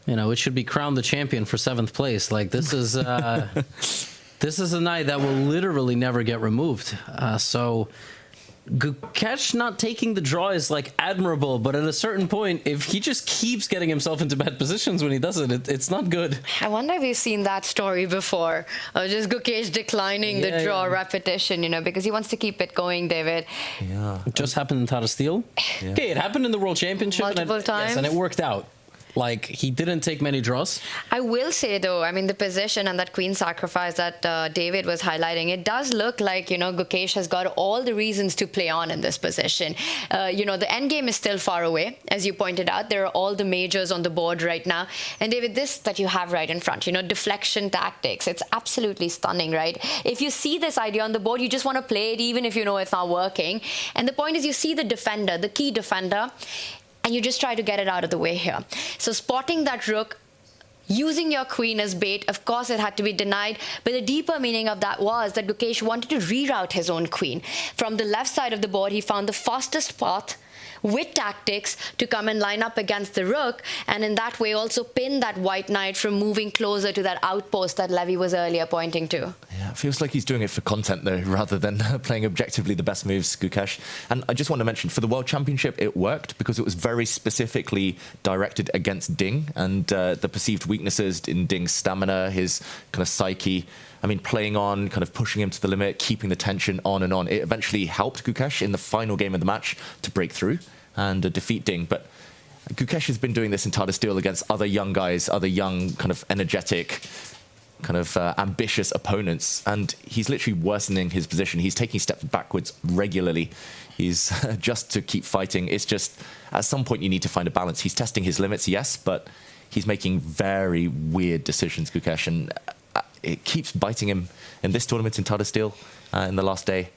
you know, it should be crowned the champion for 7th place. Like, this is this is a knight that will literally never get removed. So Gukesh not taking the draw is like admirable, but at a certain point, if he just keeps getting himself into bad positions when he does it, it's not good. I wonder if you've seen that story before, just Gukesh declining the draw repetition, you know, because he wants to keep it going, David. Yeah. It just happened in Tata Steel. Yeah. Okay, it happened in the World Championship. Multiple times. Yes, and it worked out. Like, he didn't take many draws. I will say, though, I mean, the position and that queen sacrifice that David was highlighting, it does look like, you know, Gukesh has got all the reasons to play on in this position. You know, the endgame is still far away, as you pointed out. There are all the majors on the board right now. And David, this that you have right in front, you know, deflection tactics, it's absolutely stunning, right? If you see this idea on the board, you just want to play it even if you know it's not working. And the point is, you see the defender, the key defender, and you just try to get it out of the way here. So spotting that rook, using your queen as bait, of course it had to be denied, but the deeper meaning of that was that Gukesh wanted to reroute his own queen. From the left side of the board, he found the fastest path with tactics to come and line up against the rook, and in that way also pin that white knight from moving closer to that outpost that Levy was earlier pointing to. Yeah, it feels like he's doing it for content, though, rather than playing objectively the best moves, Gukesh. And I just want to mention, for the World Championship, it worked because it was very specifically directed against Ding and the perceived weaknesses in Ding's stamina, his kind of psyche. I mean, playing on, kind of pushing him to the limit, keeping the tension on and on. It eventually helped Gukesh in the final game of the match to break through and defeat Ding. But Gukesh has been doing this in Tata Steel against other young guys, other young, kind of energetic, kind of ambitious opponents, and he's literally worsening his position. He's taking steps backwards regularly. He's just to keep fighting. It's just at some point you need to find a balance. He's testing his limits, yes, but he's making very weird decisions, Gukesh, and it keeps biting him in this tournament in Tata Steel in the last day.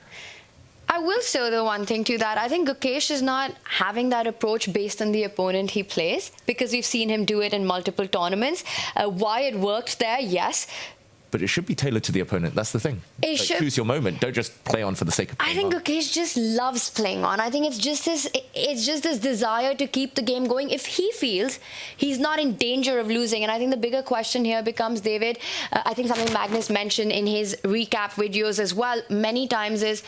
I will say the one thing to that. I think Gukesh is not having that approach based on the opponent he plays, because we've seen him do it in multiple tournaments. Why it worked there, yes. But it should be tailored to the opponent. That's the thing. Like, choose your moment. Don't just play on for the sake of playing I think on. Gukesh just loves playing on. I think it's just this desire to keep the game going. If he feels he's not in danger of losing, and I think the bigger question here becomes, David, I think something Magnus mentioned in his recap videos as well many times is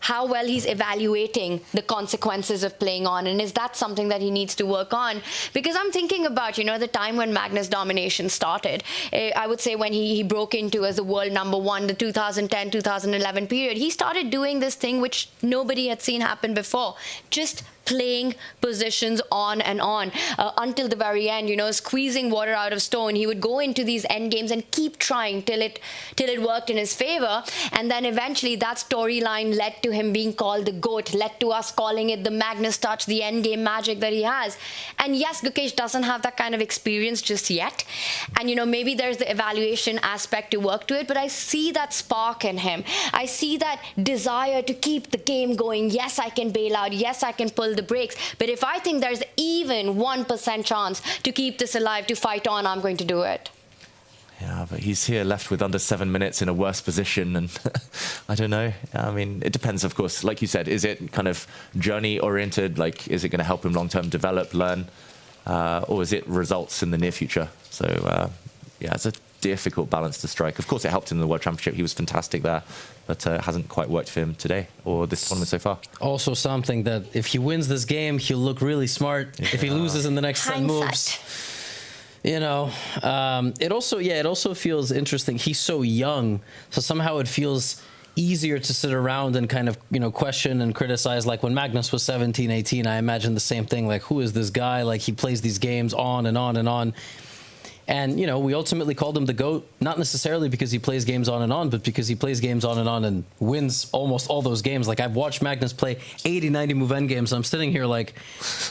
how well he's evaluating the consequences of playing on, and is that something that he needs to work on? Because I'm thinking about, you know, the time when Magnus domination started. I would say when he broke into as the world #1, the 2010-2011 period, he started doing this thing which nobody had seen happen before. Just playing positions on and on until the very end, you know, squeezing water out of stone. He would go into these end games and keep trying till it worked in his favor. And then eventually that storyline led to him being called the GOAT, led to us calling it the Magnus touch, the end game magic that he has. And yes, Gukesh doesn't have that kind of experience just yet. And, you know, maybe there's the evaluation aspect to work to it, but I see that spark in him. I see that desire to keep the game going. Yes, I can bail out. Yes, I can pull the brakes. But if I think there's even 1% chance to keep this alive, to fight on, I'm going to do it. Yeah, but he's here left with under 7 minutes in a worse position, and I don't know. I mean, it depends, of course. Like you said, is it kind of journey-oriented? Like, is it going to help him long-term develop, learn? Or is it results in the near future? So, yeah, it's a difficult balance to strike. Of course, it helped him in the World Championship. He was fantastic there, but hasn't quite worked for him today or this tournament so far. Also something that if he wins this game, he'll look really smart. Yeah. If he loses in the next 10 moves, you know, it also feels interesting. He's so young, so somehow it feels easier to sit around and kind of, you know, question and criticize. Like when Magnus was 17, 18, I imagined the same thing. Like, who is this guy? Like, he plays these games on and on and on. And, you know, we ultimately called him the GOAT, not necessarily because he plays games on and on, but because he plays games on and wins almost all those games. Like, I've watched Magnus play 80, 90 move end games. I'm sitting here like,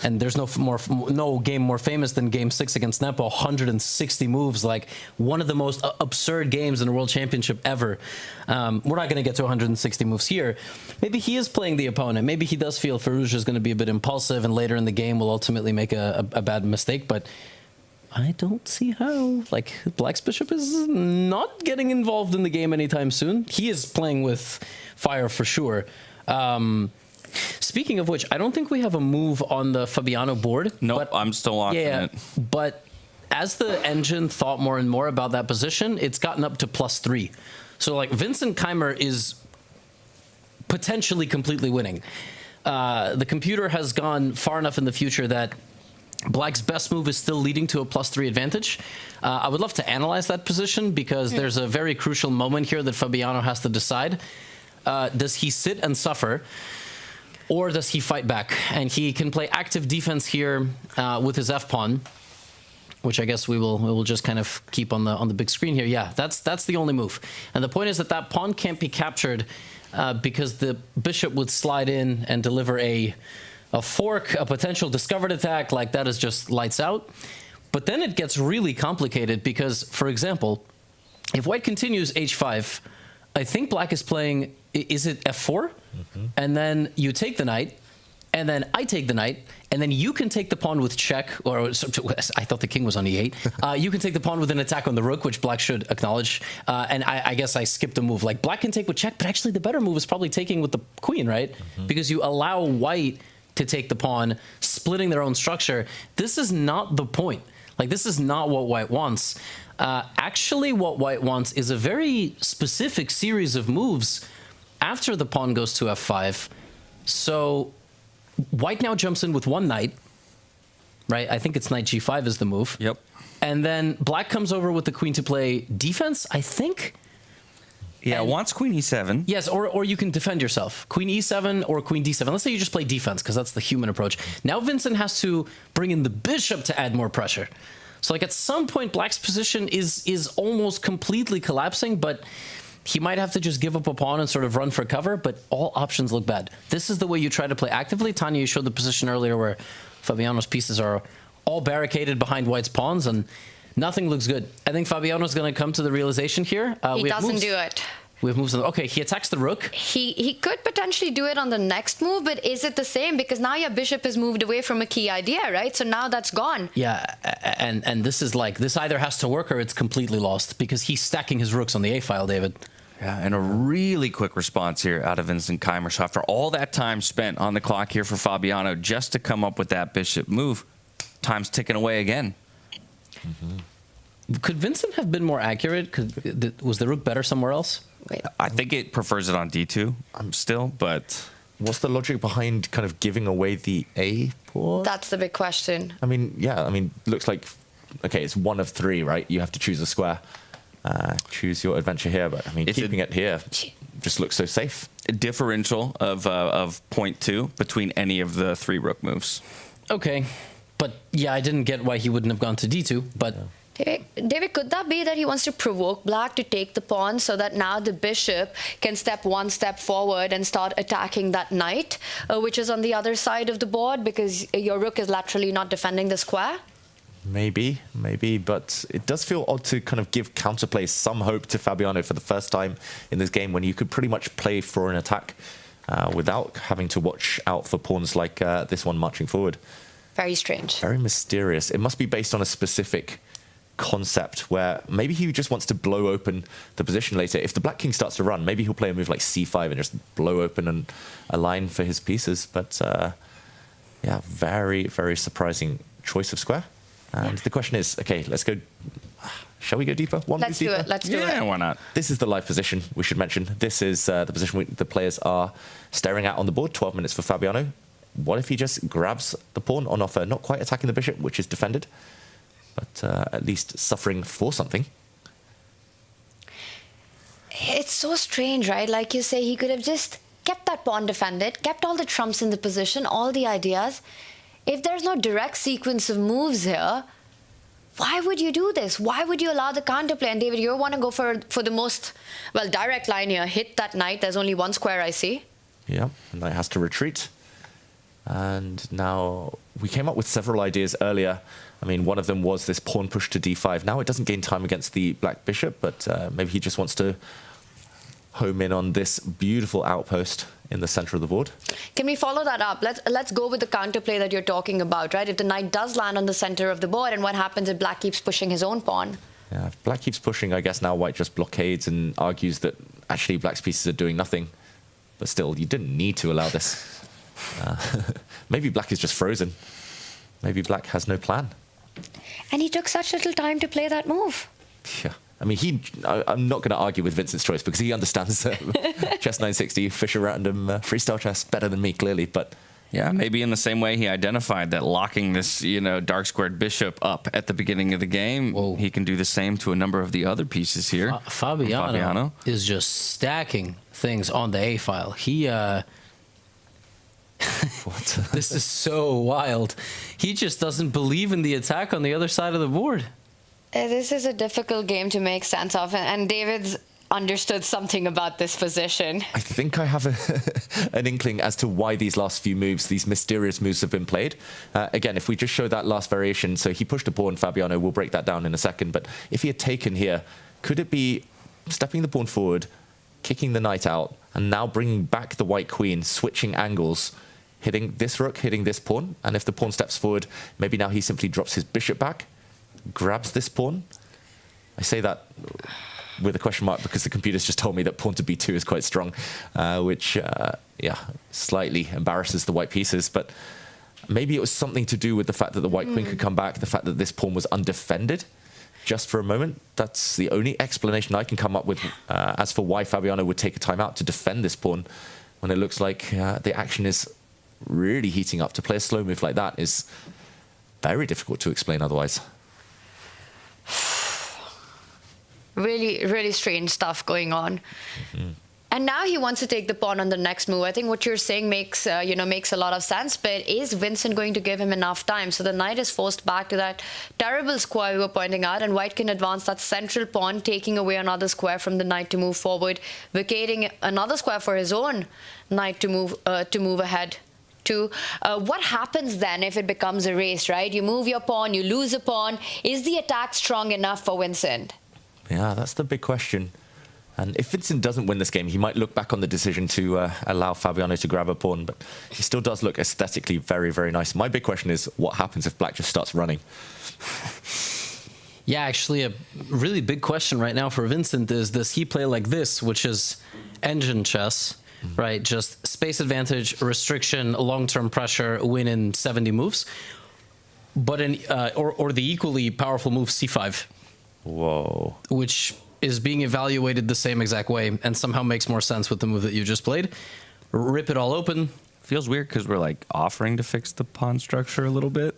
and there's no game more famous than Game 6 against Nepo, 160 moves, like one of the most absurd games in the World Championship ever. We're not going to get to 160 moves here. Maybe he is playing the opponent. Maybe he does feel Firouzja is going to be a bit impulsive and later in the game will ultimately make a bad mistake, but I don't see how. Like, Black's bishop is not getting involved in the game anytime soon. He is playing with fire for sure. Speaking of which, I don't think we have a move on the Fabiano board. Nope, I'm still locked in it. But as the engine thought more and more about that position, it's gotten up to +3. So, like, Vincent Keymer is potentially completely winning. The computer has gone far enough in the future that Black's best move is still leading to a +3 advantage. I would love to analyze that position because there's a very crucial moment here that Fabiano has to decide. Does he sit and suffer, or does he fight back? And he can play active defense here with his f-pawn, which I guess we will just kind of keep on the big screen here. Yeah, that's the only move. And the point is that pawn can't be captured because the bishop would slide in and deliver a fork, a potential discovered attack. Like, that is just lights out. But then it gets really complicated because, for example, if white continues h5, I think black is playing, is it f4? And then you take the knight, and then I take the knight, and then you can take the pawn with check, or I thought the king was on e8. You can take the pawn with an attack on the rook, which black should acknowledge. And I guess I skipped a move. Like, black can take with check, but actually the better move is probably taking with the queen, right? Because you allow white to take the pawn, splitting their own structure. This is not the point. Like, this is not what white wants. Actually, what white wants is a very specific series of moves after the pawn goes to f5. So white now jumps in with one knight, right? I think it's knight g5 is the move. Yep. And then black comes over with the queen to play defense, I think. Yeah, wants queen e7. Yes, or you can defend yourself. Queen e7 or queen d7. Let's say you just play defense, because that's the human approach. Now Vincent has to bring in the bishop to add more pressure. So like at some point, Black's position is almost completely collapsing, but he might have to just give up a pawn and sort of run for cover, but all options look bad. This is the way you try to play actively. Tanya, you showed the position earlier where Fabiano's pieces are all barricaded behind White's pawns, and nothing looks good. I think Fabiano's going to come to the realization here. He doesn't do it. We have moves. Okay, he attacks the rook. He could potentially do it on the next move, but is it the same? Because now your bishop has moved away from a key idea, right? So now that's gone. Yeah, and this is like, this either has to work or it's completely lost, because he's stacking his rooks on the A file, David. Yeah, and a really quick response here out of Vincent Keymer. So after all that time spent on the clock here for Fabiano just to come up with that bishop move, time's ticking away again. Could Vincent have been more accurate? Was the rook better somewhere else? I think it prefers it on d2 still, but... What's the logic behind kind of giving away the A pawn? That's the big question. I mean, yeah, I mean, looks like, okay, it's 1 of 3, right? You have to choose a square. Choose your adventure here, but I mean, keeping it here just looks so safe. A differential of 0.2 between any of the 3 rook moves. Okay, but yeah, I didn't get why he wouldn't have gone to d2, but... David, could that be that he wants to provoke Black to take the pawn so that now the bishop can step 1 step forward and start attacking that knight, which is on the other side of the board, because your rook is laterally not defending the square? Maybe, but it does feel odd to kind of give counterplay some hope to Fabiano for the first time in this game, when you could pretty much play for an attack without having to watch out for pawns like this one marching forward. Very strange. Very mysterious. It must be based on a specific concept where maybe he just wants to blow open the position later. If the Black King starts to run, maybe he'll play a move like c5 and just blow open a line for his pieces. But yeah, very, very surprising choice of square. And the question is, okay, let's go. Shall we go deeper? Let's do it. Let's do it. Yeah, why not? This is the live position, we should mention. This is the position the players are staring at on the board. 12 minutes for Fabiano. What if he just grabs the pawn on offer, not quite attacking the bishop, which is defended, but at least suffering for something? It's so strange, right? Like you say, he could have just kept that pawn defended, kept all the trumps in the position, all the ideas. If there's no direct sequence of moves here, why would you do this? Why would you allow the counterplay? And David, you want to go for the most, well, direct line here. Hit that knight. There's only one square I see. Yeah, knight has to retreat. And now we came up with several ideas earlier. I mean, one of them was this pawn push to d5. Now it doesn't gain time against the black bishop, but maybe he just wants to home in on this beautiful outpost in the center of the board. Can we follow that up? Let's go with the counterplay that you're talking about, right? If the knight does land on the center of the board, and what happens if black keeps pushing his own pawn? Yeah, if black keeps pushing, I guess now white just blockades and argues that actually black's pieces are doing nothing. But still, you didn't need to allow this. Maybe black is just frozen. Maybe black has no plan. And he took such little time to play that move. Yeah. I mean, I'm not going to argue with Vincent's choice because he understands chess 960, Fisher random freestyle chess better than me, clearly. But yeah, maybe in the same way he identified that locking this, dark squared bishop up at the beginning of the game, he can do the same to a number of the other pieces here. Fabiano is just stacking things on the A file. He what? This is so wild. He just doesn't believe in the attack on the other side of the board. This is a difficult game to make sense of, and David's understood something about this position. I think I have an inkling as to why these last few moves, these mysterious moves, have been played. Again, if we just show that last variation, so he pushed a pawn, Fabiano, we'll break that down in a second, but if he had taken here, could it be stepping the pawn forward, kicking the knight out, and now bringing back the white queen, switching angles, hitting this rook, hitting this pawn, and if the pawn steps forward, maybe now he simply drops his bishop back, grabs this pawn. I say that with a question mark because the computer's just told me that pawn to b2 is quite strong, which, yeah, slightly embarrasses the white pieces. But maybe it was something to do with the fact that the white queen could come back, the fact that this pawn was undefended just for a moment. That's the only explanation I can come up with as for why Fabiano would take a timeout to defend this pawn when it looks like the action is really heating up. To play a slow move like that is very difficult to explain otherwise. Really, really strange stuff going on. And now he wants to take the pawn on the next move. I think what you're saying makes makes a lot of sense. But is Vincent going to give him enough time? So the knight is forced back to that terrible square we were pointing out, and white can advance that central pawn, taking away another square from the knight to move forward, vacating another square for his own knight to move ahead. What happens then if it becomes a race, right? You move your pawn, you lose a pawn. Is the attack strong enough for Vincent? Yeah, that's the big question. And if Vincent doesn't win this game, he might look back on the decision to allow Fabiano to grab a pawn, but he still does look aesthetically very, very nice. My big question is, what happens if black just starts running? Yeah, actually, a really big question right now for Vincent is, does he play like this, which is engine chess, right? Just space advantage, restriction, long-term pressure, win in 70 moves, but or the equally powerful move C5. Whoa. Which is being evaluated the same exact way and somehow makes more sense with the move that you just played. Rip it all open. Feels weird because we're like offering to fix the pawn structure a little bit.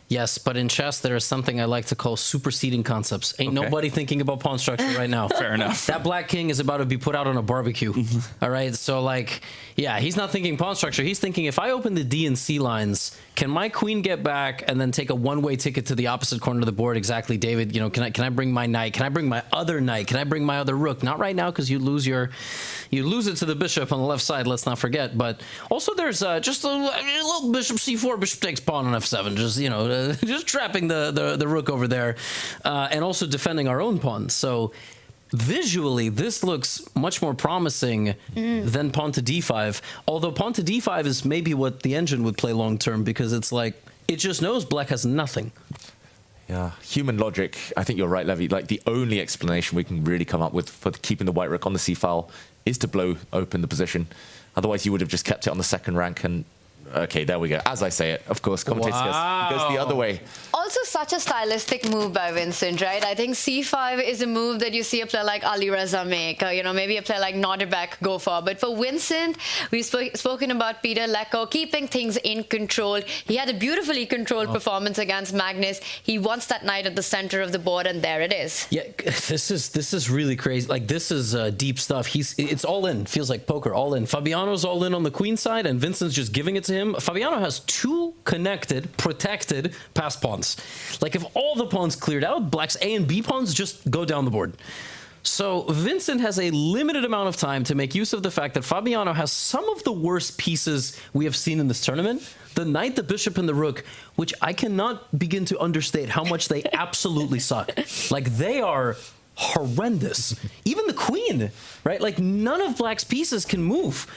Yes, but in chess, there is something I like to call superseding concepts. Ain't nobody thinking about pawn structure right now. Fair enough. That black king is about to be put out on a barbecue. All right, so like, yeah, he's not thinking pawn structure. He's thinking, if I open the D and C lines, can my queen get back and then take a one-way ticket to the opposite corner of the board? Exactly, David. You know, can I bring my knight? Can I bring my other knight? Can I bring my other rook? Not right now, because you lose it to the bishop on the left side. Let's not forget. But also, there's just a little bishop C4, bishop takes pawn on F7. Just just trapping the rook over there, and also defending our own pawn. So visually, this looks much more promising than pawn to D5. Although pawn to D5 is maybe what the engine would play long term, because it's like it just knows black has nothing. Yeah, human logic. I think you're right, Levy. Like, the only explanation we can really come up with for keeping the white rook on the C file is to blow open the position. Otherwise, you would have just kept it on the second rank. And okay, there we go. As I say it, of course, commentator goes the other way. Also, such a stylistic move by Vincent, right? I think C5 is a move that you see a player like Alireza make, maybe a player like Nodirbek go for. But for Vincent, we've spoken about Peter Lecco keeping things in control. He had a beautifully controlled performance against Magnus. He wants that knight at the center of the board, and there it is. Yeah, this is really crazy. Like, this is deep stuff. It's all in. Feels like poker, all in. Fabiano's all in on the queen side, and Vincent's just giving it to him. Fabiano has two connected, protected pass pawns. Like, if all the pawns cleared out, black's A and B pawns just go down the board. So Vincent has a limited amount of time to make use of the fact that Fabiano has some of the worst pieces we have seen in this tournament. The knight, the bishop, and the rook, which I cannot begin to understate how much they absolutely suck. Like, they are horrendous. Even the queen, right? Like, none of black's pieces can move.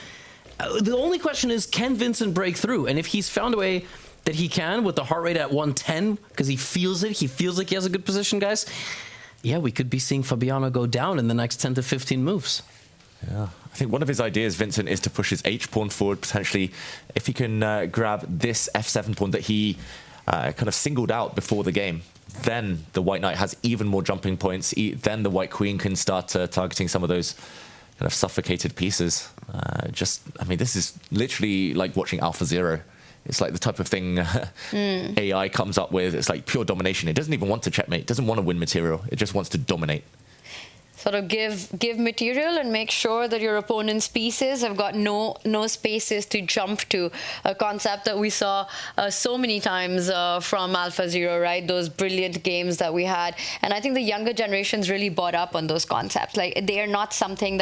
The only question is, can Vincent break through? And if he's found a way that he can, with the heart rate at 110, because he feels it, he feels like he has a good position, guys, yeah, we could be seeing Fabiano go down in the next 10 to 15 moves. Yeah, I think one of his ideas, Vincent, is to push his H pawn forward, potentially, if he can grab this F7 pawn that he kind of singled out before the game. Then the white knight has even more jumping points. Then the white queen can start targeting some of those kind of suffocated pieces. I mean, this is literally like watching AlphaZero. It's like the type of thing AI comes up with. It's like pure domination. It doesn't even want to checkmate. It doesn't want to win material. It just wants to dominate. Sort of give material and make sure that your opponent's pieces have got no spaces to jump to. A concept that we saw so many times from AlphaZero, right? Those brilliant games that we had. And I think the younger generations really bought up on those concepts. Like, they are not something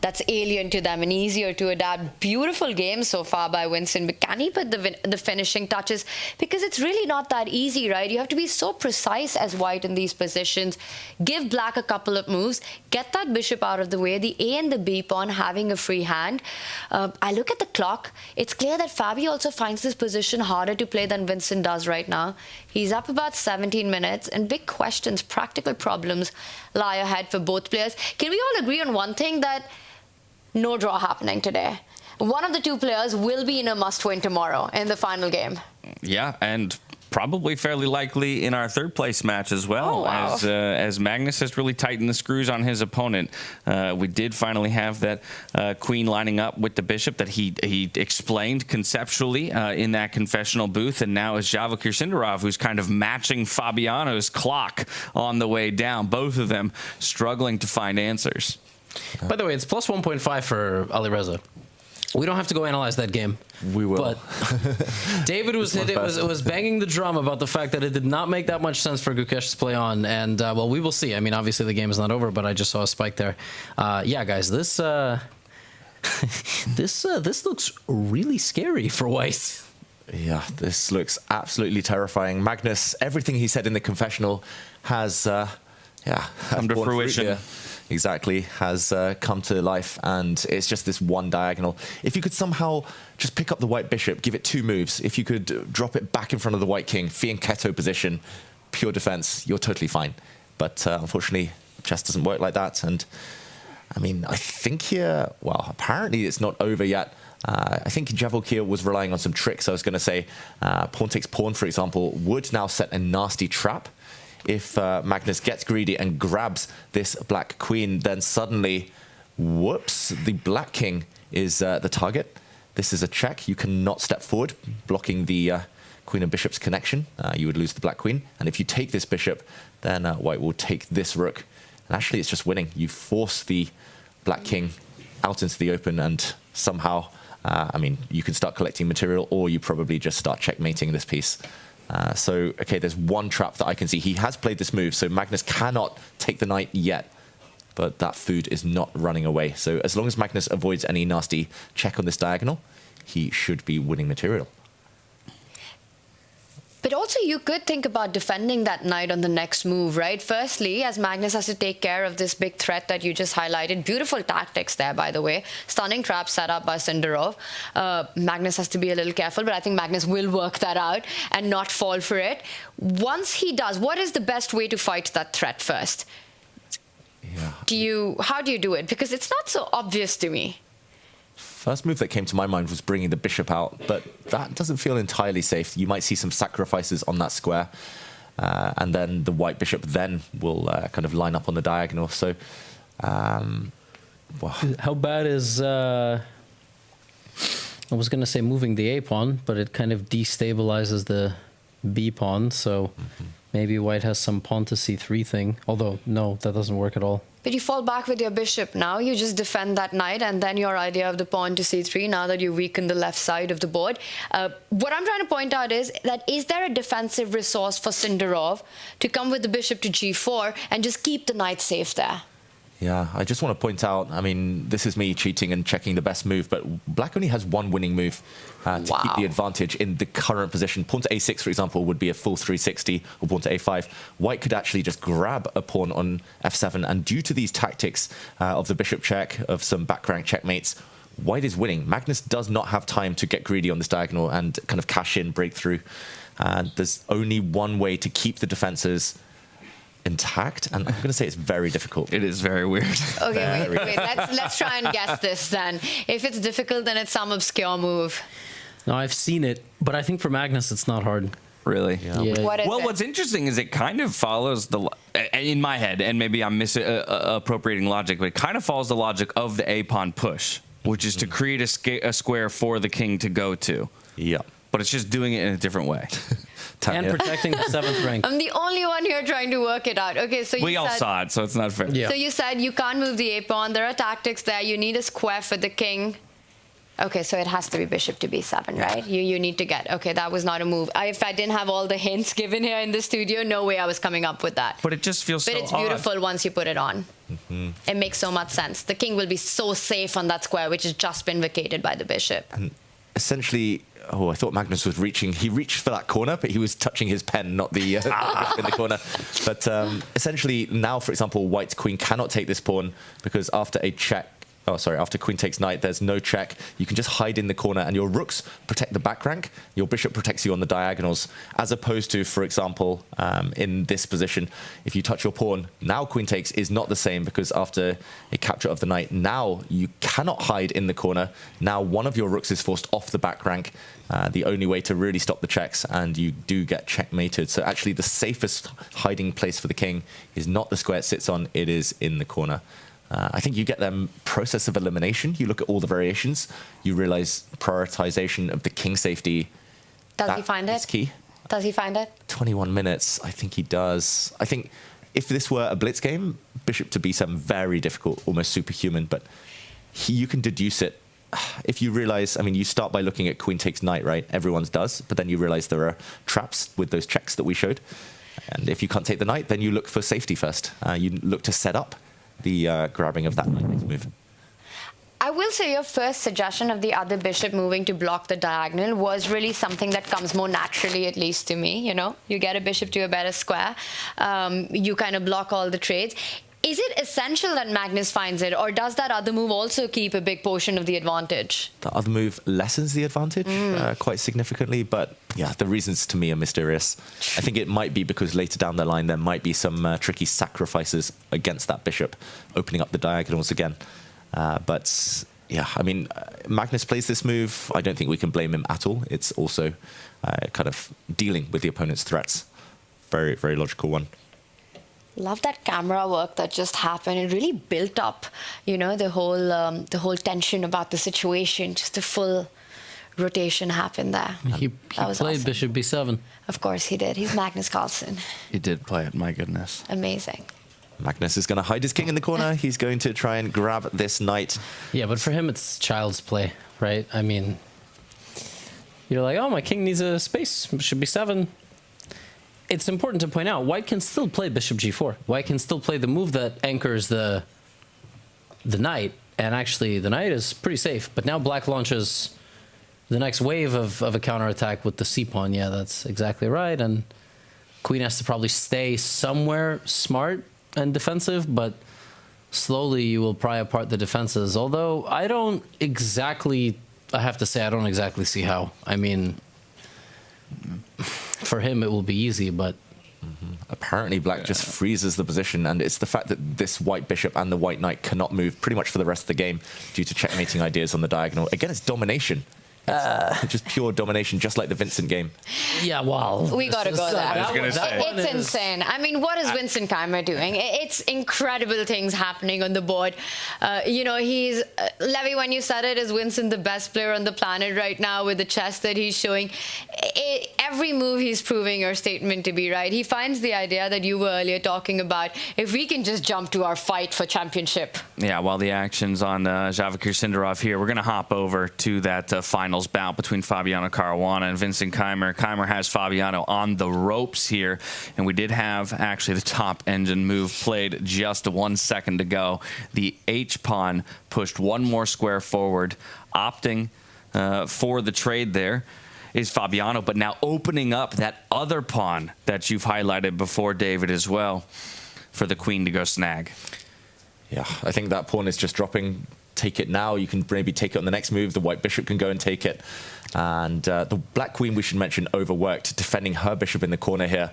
that's alien to them and easier to adapt. Beautiful games so far by Vincent, but can he put the finishing touches? Because it's really not that easy, right? You have to be so precise as white in these positions. Give black a couple of moves. Get that bishop out of the way, the A and the B pawn having a free hand. I look at the clock. It's clear that Fabi also finds this position harder to play than Vincent does right now. He's up about 17 minutes, and big questions, practical problems lie ahead for both players. Can we all agree on one thing, that no draw happening today? One of the two players will be in a must-win tomorrow in the final game. Yeah, and probably fairly likely in our third place match as well. Oh, wow. As Magnus has really tightened the screws on his opponent. We did finally have that queen lining up with the bishop that he explained conceptually in that confessional booth, and now it's Javokhir Sindarov who's kind of matching Fabiano's clock on the way down. Both of them struggling to find answers. By the way, it's plus 1.5 for Alireza. We don't have to go analyze that game. We will. But David was banging the drum about the fact that it did not make that much sense for Gukesh to play on. And, well, we will see. I mean, obviously the game is not over, but I just saw a spike there. Yeah, guys, this this looks really scary for White. Yeah, this looks absolutely terrifying. Magnus, everything he said in the confessional has, come to fruition. Exactly, has come to life, and it's just this one diagonal. If you could somehow just pick up the white bishop, give it 2 moves, if you could drop it back in front of the white king, fianchetto position, pure defense, you're totally fine. But unfortunately, chess doesn't work like that. And I mean, I think here, well, apparently it's not over yet. I think Javokhir was relying on some tricks. I was going to say pawn takes pawn, for example, would now set a nasty trap. If Magnus gets greedy and grabs this black queen, then suddenly, whoops, the black king is the target. This is a check. You cannot step forward, blocking the queen and bishop's connection. You would lose the black queen. And if you take this bishop, then white will take this rook. And actually, it's just winning. You force the black king out into the open, and somehow, I mean, you can start collecting material, or you probably just start checkmating this piece. So, okay, there's one trap that I can see. He has played this move, so Magnus cannot take the knight yet. But that food is not running away. So as long as Magnus avoids any nasty check on this diagonal, he should be winning material. But also, you could think about defending that knight on the next move, right? Firstly, as Magnus has to take care of this big threat that you just highlighted. Beautiful tactics there, by the way. Stunning trap set up by Sindarov. Magnus has to be a little careful, but I think Magnus will work that out and not fall for it. Once he does, what is the best way to fight that threat first? Yeah. How do you do it? Because it's not so obvious to me. First move that came to my mind was bringing the bishop out, but that doesn't feel entirely safe. You might see some sacrifices on that square, and then the white bishop then will kind of line up on the diagonal. So, well. How bad is, I was going to say moving the A pawn, but it kind of destabilizes the B pawn, so maybe white has some pawn to C3 thing. Although, no, that doesn't work at all. But you fall back with your bishop now. You just defend that knight, and then your idea of the pawn to c3, now that you weaken the left side of the board. What I'm trying to point out is there a defensive resource for Sindarov to come with the bishop to g4 and just keep the knight safe there? Yeah, I just want to point out, I mean, this is me cheating and checking the best move, but black only has one winning move to keep the advantage in the current position. Pawn to a6, for example, would be a full 360, or pawn to a5. White could actually just grab a pawn on f7, and due to these tactics of the bishop check, of some back rank checkmates, white is winning. Magnus does not have time to get greedy on this diagonal and kind of cash in, break through. There's only one way to keep the defenses intact, and I'm going to say it's very difficult. It is very weird. Okay, wait. Let's try and guess this then. If it's difficult, then it's some obscure move. No, I've seen it, but I think for Magnus it's not hard. Really? Yeah. What's interesting is it kind of follows the, in my head, and maybe I'm misappropriating logic, but it kind of follows the logic of the A-pawn push, which is to create a square for the king to go to. Yeah. But it's just doing it in a different way. And protecting the 7th rank. I'm the only one here trying to work it out. Okay, so we all saw it, so it's not fair. So you said you can't move the A-pawn. There are tactics there. You need a square for the king. Okay, so it has to be bishop to b7, right? You need to get... Okay, that was not a move. If I didn't have all the hints given here in the studio, no way I was coming up with that. But it just feels so But it's beautiful once you put it on. It makes so much sense. The king will be so safe on that square, which has just been vacated by the bishop. And essentially... Oh, I thought Magnus was reaching. He reached for that corner, but he was touching his pen, not the in the corner. But essentially, now, for example, white's queen cannot take this pawn because after a check, after queen takes knight, there's no check. You can just hide in the corner, and your rooks protect the back rank. Your bishop protects you on the diagonals, as opposed to, for example, in this position, if you touch your pawn, now queen takes is not the same because after a capture of the knight, now you cannot hide in the corner. Now one of your rooks is forced off the back rank, the only way to really stop the checks, and you do get checkmated. So actually, the safest hiding place for the king is not the square it sits on; it is in the corner. I think you get them process of elimination. You look at all the variations. You realize prioritization of the king safety. Does he find it? Key. Does he find it? 21 minutes. I think he does. I think if this were a blitz game, bishop to b7, very difficult, almost superhuman, but you can deduce it. If you realize, I mean, you start by looking at queen takes knight, right? Everyone's does, but then you realize there are traps with those checks that we showed. And if you can't take the knight, then you look for safety first. You look to set up the grabbing of that knight next move. I will say your first suggestion of the other bishop moving to block the diagonal was really something that comes more naturally, at least to me. You know, you get a bishop to a better square. You kind of block all the trades. Is it essential that Magnus finds it, or does that other move also keep a big portion of the advantage? The other move lessens the advantage quite significantly, but yeah, the reasons to me are mysterious. I think it might be because later down the line there might be some tricky sacrifices against that bishop, opening up the diagonals again. But yeah, I mean, Magnus plays this move. I don't think we can blame him at all. It's also kind of dealing with the opponent's threats. Very, very logical one. Love that camera work that just happened. It really built up, you know, the whole tension about the situation. Just a full rotation happened there. He played awesome. Bishop b7. Of course he did. He's Magnus Carlsen. He did play it, my goodness. Amazing. Magnus is going to hide his king in the corner. He's going to try and grab this knight. Yeah, but for him, it's child's play, right? I mean, you're like, oh, my king needs a space. Bishop b7. It's important to point out, white can still play bishop g4. White can still play the move that anchors the knight. And actually, the knight is pretty safe. But now black launches the next wave of a counterattack with the c-pawn. Yeah, that's exactly right. And queen has to probably stay somewhere smart and defensive, but slowly you will pry apart the defenses. Although I have to say, I don't exactly see how. I mean, for him it will be easy, but apparently black just freezes the position, and it's the fact that this white bishop and the white knight cannot move pretty much for the rest of the game due to checkmating ideas on the diagonal. Again, it's domination. It's just pure domination, just like the Vincent game. Yeah, well, we gotta go there. It's insane. I mean, what is Vincent Keymer doing? It's incredible things happening on the board. You know, he's Levy. When you said it, is Vincent the best player on the planet right now with the chess that he's showing? Every move he's proving your statement to be right. He finds the idea that you were earlier talking about. If we can just jump to our fight for championship. Yeah, while the action's on Javokhir Sindarov here, we're going to hop over to that finals bout between Fabiano Caruana and Vincent Keymer. Keymer has Fabiano on the ropes here, and we did have actually the top engine move played just 1 second to go. The H-pawn pushed one more square forward, opting for the trade there is Fabiano, but now opening up that other pawn that you've highlighted before, David, as well, for the queen to go snag. Yeah, I think that pawn is just dropping. Take it now. You can maybe take it on the next move. The white bishop can go and take it. And the black queen, we should mention, overworked, defending her bishop in the corner here.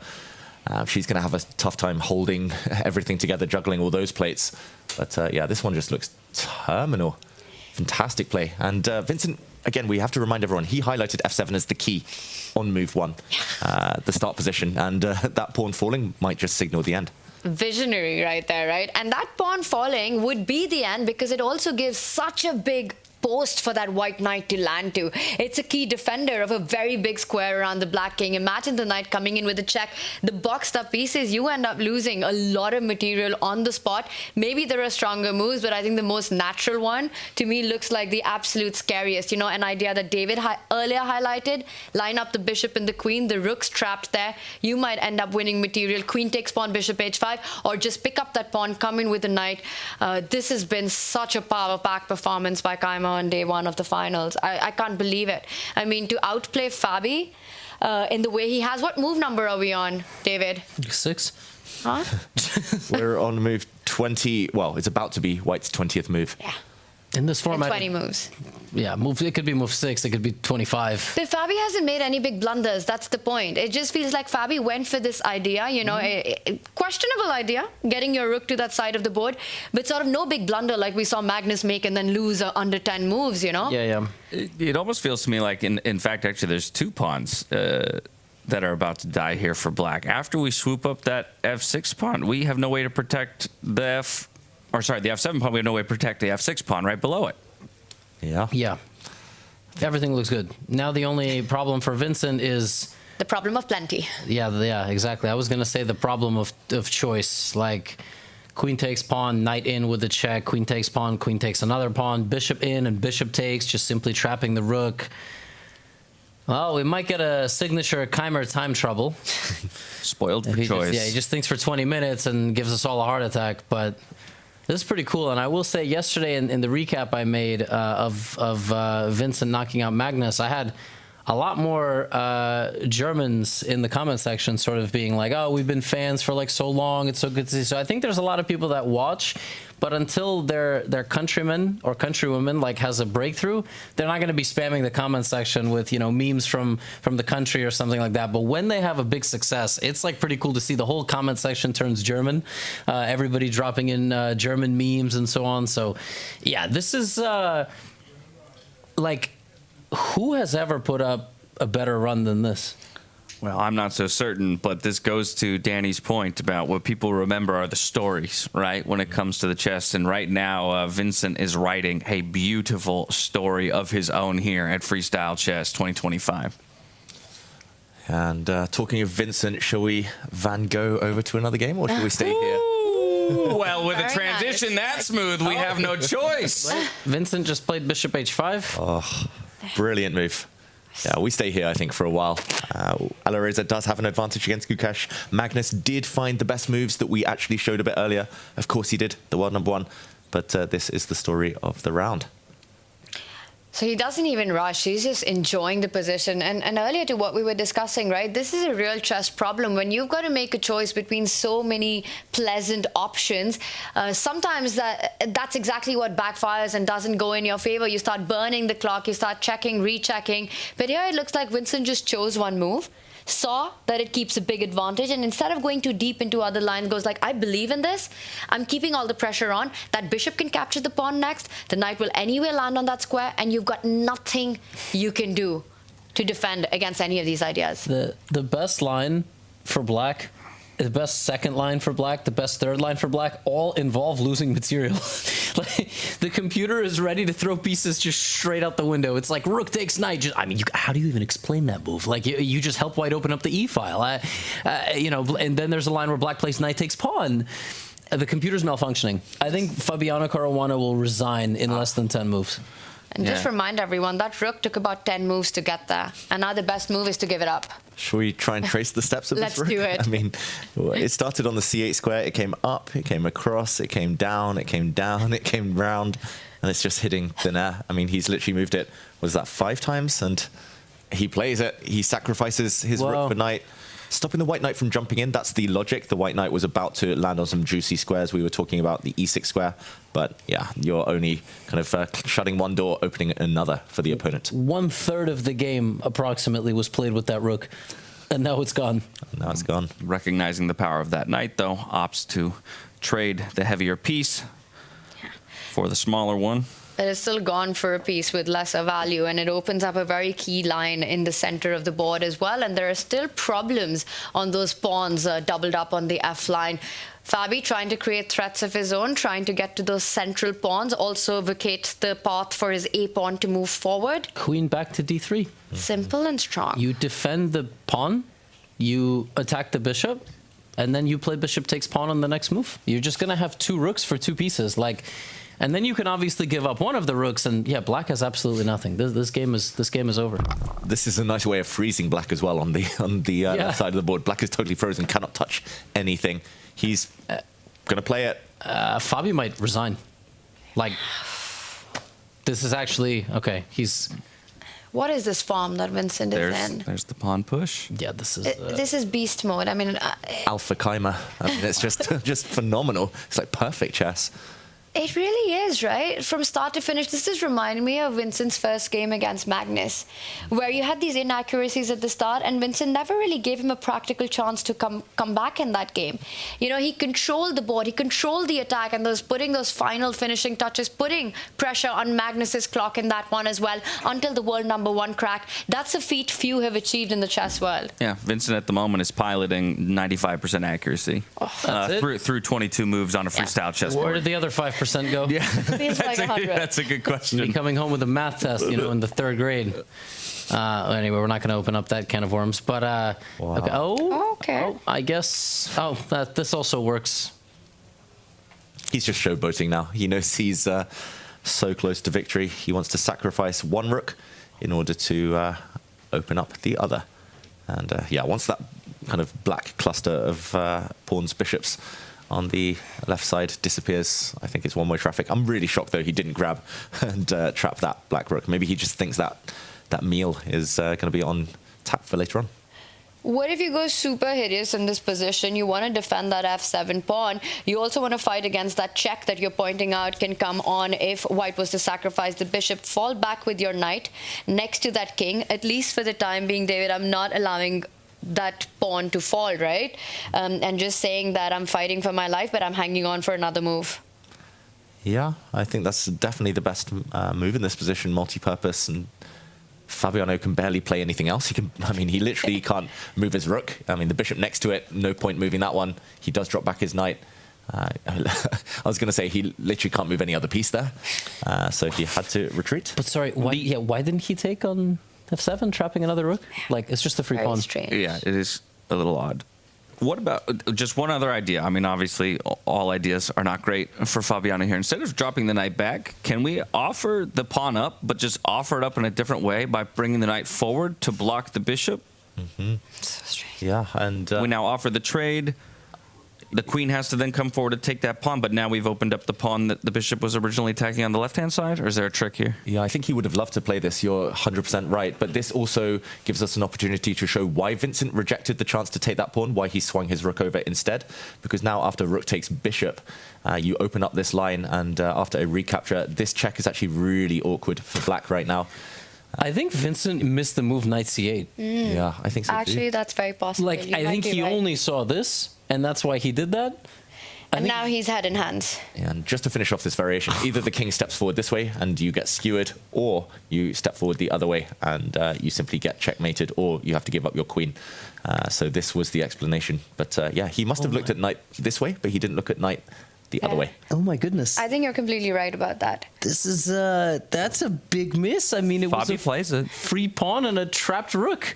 She's going to have a tough time holding everything together, juggling all those plates. But yeah, this one just looks terminal. Fantastic play. And Vincent, again, we have to remind everyone, he highlighted f7 as the key on move one, the start position. And that pawn falling might just signal the end. Visionary right there, right? And that pawn falling would be the end because it also gives such a big post for that white knight to land to. It's a key defender of a very big square around the black king. Imagine the knight coming in with a check. The boxed up pieces, you end up losing a lot of material on the spot. Maybe there are stronger moves, but I think the most natural one to me looks like the absolute scariest. You know, an idea that David earlier highlighted, line up the bishop and the queen, the rook's trapped there. You might end up winning material. Queen takes pawn, bishop h5, or just pick up that pawn, come in with the knight. This has been such a power-packed performance by Keymer on day one of the finals. I can't believe it. I mean, to outplay Fabi in the way he has. What move number are we on, David? 6. Huh? We're on move 20. Well, it's about to be white's 20th move. Yeah. In this format, 20 moves. Yeah, it could be move 6, it could be 25. But Fabi hasn't made any big blunders. That's the point. It just feels like Fabi went for this idea, you know, a questionable idea, getting your rook to that side of the board, but sort of no big blunder like we saw Magnus make and then lose under 10 moves, you know? Yeah. It almost feels to me like, in fact, actually, there's 2 pawns that are about to die here for black. After we swoop up that f6 pawn, we have no way to protect the the f7 pawn, we have no way to protect the f6 pawn right below it. Yeah. Yeah. Everything looks good. Now the only problem for Vincent is The problem of plenty. Yeah, exactly. I was going to say the problem of choice, like queen takes pawn, knight in with the check, queen takes pawn, queen takes another pawn, bishop in and bishop takes, just simply trapping the rook. Well, we might get a signature Keymer time trouble. Spoiled for choice. He just thinks for 20 minutes and gives us all a heart attack, but this is pretty cool. And I will say yesterday in the recap I made of Vincent knocking out Magnus, I had a lot more Germans in the comment section sort of being like, oh, we've been fans for like so long, it's so good to see. So I think there's a lot of people that watch, but until their countryman or countrywoman like has a breakthrough, they're not going to be spamming the comment section with, you know, memes from the country or something like that. But when they have a big success, it's like pretty cool to see the whole comment section turns German, everybody dropping in German memes and so on. So yeah, this is like, who has ever put up a better run than this? Well, I'm not so certain, but this goes to Danny's point about what people remember are the stories, right, when it comes to the chess. And right now, Vincent is writing a beautiful story of his own here at Freestyle Chess 2025. And talking of Vincent, shall we Van Gogh over to another game, or shall we stay here? Well, with a transition that smooth, we have no choice. Vincent just played bishop h5. Oh, brilliant move. Yeah, we stay here, I think, for a while. Alireza does have an advantage against Gukesh. Magnus did find the best moves that we actually showed a bit earlier. Of course he did, the world #1. But this is the story of the round. So he doesn't even rush. He's just enjoying the position. And earlier to what we were discussing, right, this is a real chess problem. When you've got to make a choice between so many pleasant options, sometimes that's exactly what backfires and doesn't go in your favor. You start burning the clock, you start checking, rechecking. But here it looks like Vincent just chose one move, saw that it keeps a big advantage, and instead of going too deep into other lines, goes like, I believe in this. I'm keeping all the pressure on. That bishop can capture the pawn next. The knight will anyway land on that square, and you've got nothing you can do to defend against any of these ideas. The best line for black, the best second line for black, the best third line for black, all involve losing material. Like, the computer is ready to throw pieces just straight out the window. It's like rook takes knight. I mean, how do you even explain that move? Like, you just help white open up the e file, you know. And then there's a line where black plays knight takes pawn. The computer's malfunctioning. I think Fabiano Caruana will resign in less than 10 moves. And just remind everyone, that rook took about 10 moves to get there. And now the best move is to give it up. Shall we try and trace the steps of this rook? Let's do it. I mean, it started on the c8 square. It came up, it came across, it came down, it came down, it came round. And it's just hitting thin air. I mean, he's literally moved it, was that 5 times? And he plays it. He sacrifices his rook for knight. Stopping the white knight from jumping in, that's the logic. The white knight was about to land on some juicy squares. We were talking about the e6 square. But yeah, you're only kind of shutting one door, opening another for the opponent. 1/3 of the game, approximately, was played with that rook. And now it's gone. Now it's gone. Recognizing the power of that knight, though, opts to trade the heavier piece for the smaller one. It is still gone for a piece with lesser value, and it opens up a very key line in the center of the board as well. And there are still problems on those pawns doubled up on the F line. Fabi trying to create threats of his own, trying to get to those central pawns, also vacate the path for his A pawn to move forward. Queen back to D3. Simple and strong. You defend the pawn, you attack the bishop, and then you play bishop takes pawn on the next move. You're just going to have 2 rooks for 2 pieces. Like, and then you can obviously give up one of the rooks, and yeah, black has absolutely nothing. This game is over. This is a nice way of freezing black as well on the left side of the board. Black is totally frozen, cannot touch anything. He's gonna play it. Fabi might resign. Like, this is actually okay. He's. What is this farm that Vincent is in? There's the pawn push. Yeah, this is. This is beast mode. I mean, Alpha Keymer. I mean, it's just phenomenal. It's like perfect chess. It really is, right? From start to finish, this is reminding me of Vincent's first game against Magnus, where you had these inaccuracies at the start, and Vincent never really gave him a practical chance to come back in that game. You know, he controlled the board, he controlled the attack, and putting those final finishing touches, putting pressure on Magnus's clock in that one as well, until the world #1 crack. That's a feat few have achieved in the chess world. Yeah, Vincent at the moment is piloting 95% accuracy through 22 moves on a freestyle chess board. Where did the other 5% go? Yeah, Feels like 100. That's a good question. Be coming home with a math test, you know, in the 3rd grade. Anyway, we're not going to open up that can of worms. But Wow. Okay. I guess. This also works. He's just showboating now. He knows he's so close to victory. He wants to sacrifice one rook in order to open up the other. And yeah, once that kind of black cluster of pawns, bishops on the left side disappears, I think it's one-way traffic. I'm really shocked, though, he didn't grab and trap that black rook. Maybe he just thinks that that meal is going to be on tap for later on. What if you go super hideous in this position? You want to defend that f7 pawn. You also want to fight against that check that you're pointing out can come on if white was to sacrifice the bishop. Fall back with your knight next to that king. At least for the time being, David, I'm not allowing that pawn to fall, right? And just saying that I'm fighting for my life, but I'm hanging on for another move. Yeah, I think that's definitely the best move in this position, multi-purpose, and Fabiano can barely play anything else. He literally can't move his rook. I mean, the bishop next to it, no point moving that one. He does drop back his knight. I was going to say he literally can't move any other piece there, so he had to retreat. But sorry, why didn't he take on f7, trapping another rook? Like, it's just a free pawn. Strange. Yeah, it is a little odd. What about just one other idea? I mean, obviously, all ideas are not great for Fabiano here. Instead of dropping the knight back, can we offer the pawn up, but just offer it up in a different way by bringing the knight forward to block the bishop? Mm-hmm. So strange. Yeah, and we now offer the trade. The queen has to then come forward to take that pawn, but now we've opened up the pawn that the bishop was originally attacking on the left-hand side, or is there a trick here? Yeah, I think he would have loved to play this. You're 100% right, but this also gives us an opportunity to show why Vincent rejected the chance to take that pawn, why he swung his rook over instead, because now after rook takes bishop, you open up this line, and after a recapture, this check is actually really awkward for black right now. I think Vincent missed the move knight c8. Yeah, I think so Actually, too. that's very possible. Like, I think he only saw this, and that's why he did that. And now he's head in hands. And just to finish off this variation, either the king steps forward this way and you get skewered, or you step forward the other way and you simply get checkmated, or you have to give up your queen. So this was the explanation. But yeah, he must have looked at knight this way, but he didn't look at knight the other way. Oh my goodness. I think you're completely right about that. This is that's a big miss. I mean, it was a plays it. free pawn and a trapped rook.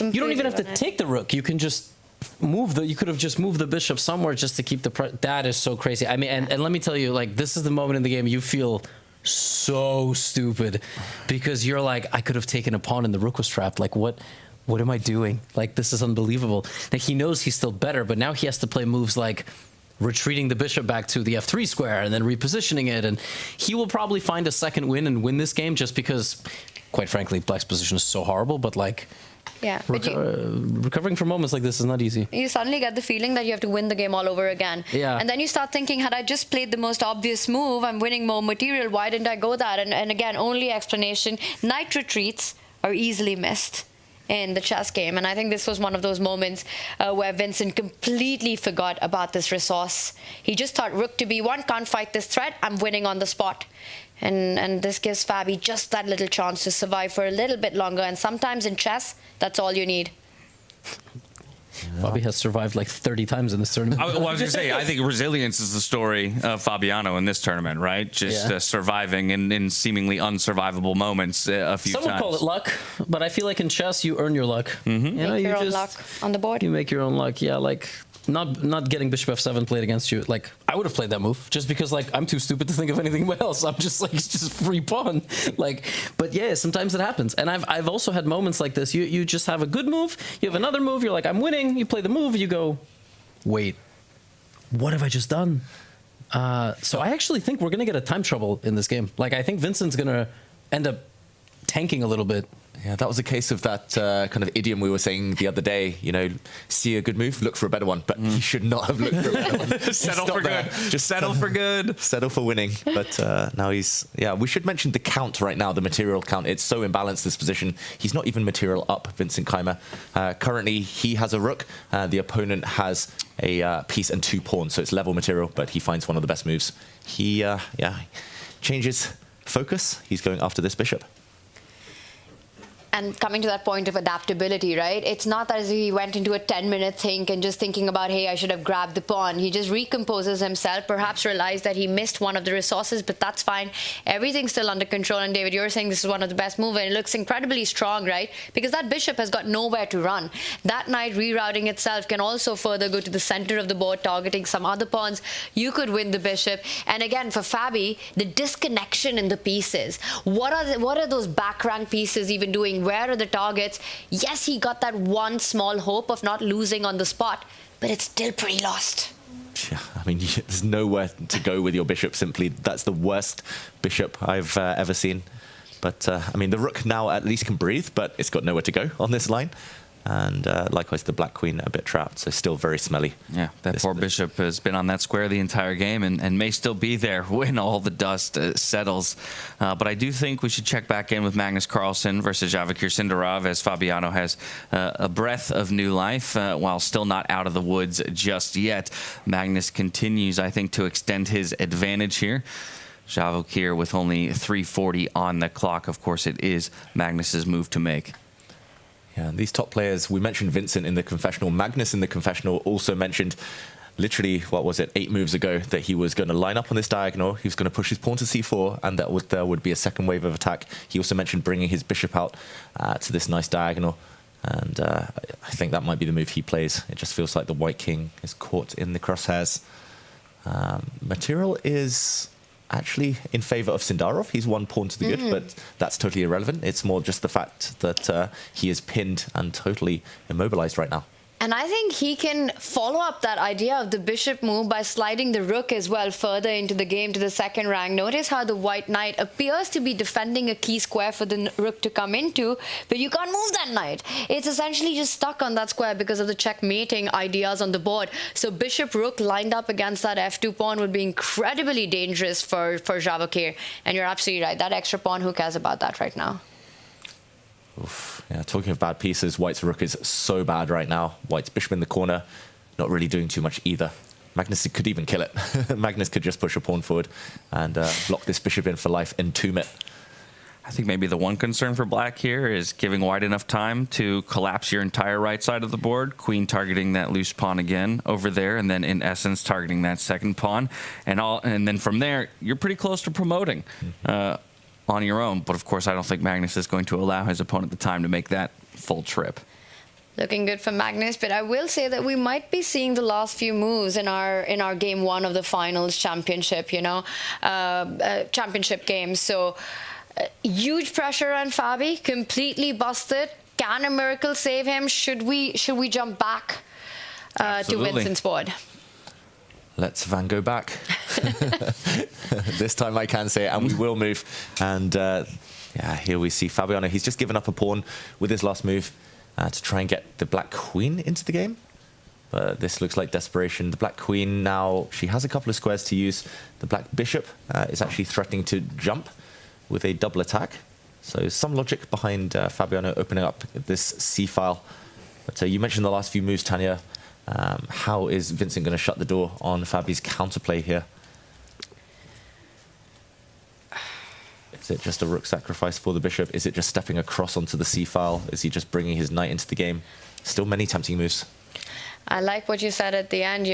You don't even have to take the rook. You can just move you could have just moved the bishop somewhere just to keep that is so crazy. I mean, and let me tell you, like, this is the moment in the game you feel so stupid, because you're like, I could have taken a pawn and the rook was trapped. Like, what am I doing? Like, this is unbelievable. Like, he knows he's still better, but now he has to play moves like retreating the bishop back to the f3 square and then repositioning it, and he will probably find a second win and win this game, just because, quite frankly, black's position is so horrible. But like, yeah, recovering from moments like this is not easy. You suddenly get the feeling that you have to win the game all over again. Yeah. And then you start thinking, had I just played the most obvious move, I'm winning more material, why didn't I go that? And again, only explanation, knight retreats are easily missed in the chess game. And I think this was one of those moments where Vincent completely forgot about this resource. He just thought, rook to b1, can't fight this threat, I'm winning on the spot. And this gives Fabi just that little chance to survive for a little bit longer. And sometimes in chess, that's all you need. Fabi has survived like 30 times in this tournament. I was going to say, I think resilience is the story of Fabiano in this tournament, right? Just surviving in seemingly unsurvivable moments a few times. Some would call it luck, but I feel like in chess, you earn your luck. Mm-hmm. You know, Make your you own just, luck on the board. You make your own luck, yeah. Like, not getting bishop f7 played against you. Like, I would have played that move just because, like, I'm too stupid to think of anything else. I'm just like, it's just free pawn. Like, but yeah, sometimes it happens. And I've also had moments like this. You just have a good move, you have another move, you're like, I'm winning. You play the move, you go, wait, what have I just done? So I actually think we're gonna get a time trouble in this game. Like, I think Vincent's gonna end up tanking a little bit. Yeah, that was a case of that kind of idiom we were saying the other day, you know, see a good move, look for a better one. But he should not have looked for a better one. Settle for good. Just settle for good. Settle for winning. But now he's, yeah, we should mention the count right now, the material count. It's so imbalanced, this position. He's not even material up, Vincent Keymer. Currently, he has a rook. The opponent has a piece and 2 pawns, so it's level material, but he finds one of the best moves. He, changes focus. He's going after this bishop. And coming to that point of adaptability, right? It's not that as he went into a 10-minute think and just thinking about, hey, I should have grabbed the pawn. He just recomposes himself, perhaps realized that he missed one of the resources, but that's fine. Everything's still under control. And David, you're saying this is one of the best moves, and it looks incredibly strong, right? Because that bishop has got nowhere to run. That knight rerouting itself can also further go to the center of the board, targeting some other pawns. You could win the bishop. And again, for Fabi, the disconnection in the pieces. What are those back rank pieces even doing? Where are the targets? Yes, he got that one small hope of not losing on the spot, but it's still pretty lost. Yeah, I mean, there's nowhere to go with your bishop, simply. That's the worst bishop I've ever seen. But, I mean, the rook now at least can breathe, but it's got nowhere to go on this line. And likewise, the black queen a bit trapped, so still very smelly. Yeah, that poor bishop has been on that square the entire game and may still be there when all the dust settles. But I do think we should check back in with Magnus Carlsen versus Javokhir Sindarov, as Fabiano has a breath of new life while still not out of the woods just yet. Magnus continues, I think, to extend his advantage here. Javokhir with only 3:40 on the clock. Of course, it is Magnus's move to make. Yeah, and these top players, we mentioned Vincent in the confessional. Magnus in the confessional also mentioned, literally, what was it, 8 moves ago, that he was going to line up on this diagonal. He was going to push his pawn to c4, and that there would be a second wave of attack. He also mentioned bringing his bishop out to this nice diagonal. And I think that might be the move he plays. It just feels like the white king is caught in the crosshairs. Material is actually in favor of Sindarov. He's 1 pawn to the good, but that's totally irrelevant. It's more just the fact that he is pinned and totally immobilized right now. And I think he can follow up that idea of the bishop move by sliding the rook as well further into the game to the second rank. Notice how the white knight appears to be defending a key square for the rook to come into, but you can't move that knight. It's essentially just stuck on that square because of the checkmating ideas on the board. So bishop rook lined up against that f2 pawn would be incredibly dangerous for Javokhir. And you're absolutely right. That extra pawn, who cares about that right now? Oof. Yeah, talking of bad pieces, White's rook is so bad right now. White's bishop in the corner, not really doing too much either. Magnus could even kill it. Magnus could just push a pawn forward and lock this bishop in for life, entomb it. I think maybe the one concern for black here is giving white enough time to collapse your entire right side of the board. Queen targeting that loose pawn again over there, and then in essence targeting that second pawn. And then from there, you're pretty close to promoting. On your own, but of course I don't think Magnus is going to allow his opponent the time to make that full trip. Looking good for Magnus, but I will say that we might be seeing the last few moves in our game 1 of the finals championship, championship game. So huge pressure on Fabi, completely busted. Can a miracle save him? Should we jump back to Vincent's board? Let's Van Gogh back. This time I can say it, and we will move. And yeah, here we see Fabiano. He's just given up a pawn with his last move to try and get the black queen into the game. But this looks like desperation. The black queen now, she has a couple of squares to use. The black bishop is actually threatening to jump with a double attack. So some logic behind Fabiano opening up this c-file. But you mentioned the last few moves, Tanya. How is Vincent going to shut the door on Fabi's counterplay here? Is it just a rook sacrifice for the bishop? Is it just stepping across onto the c-file? Is he just bringing his knight into the game? Still many tempting moves. I like what you said at the end.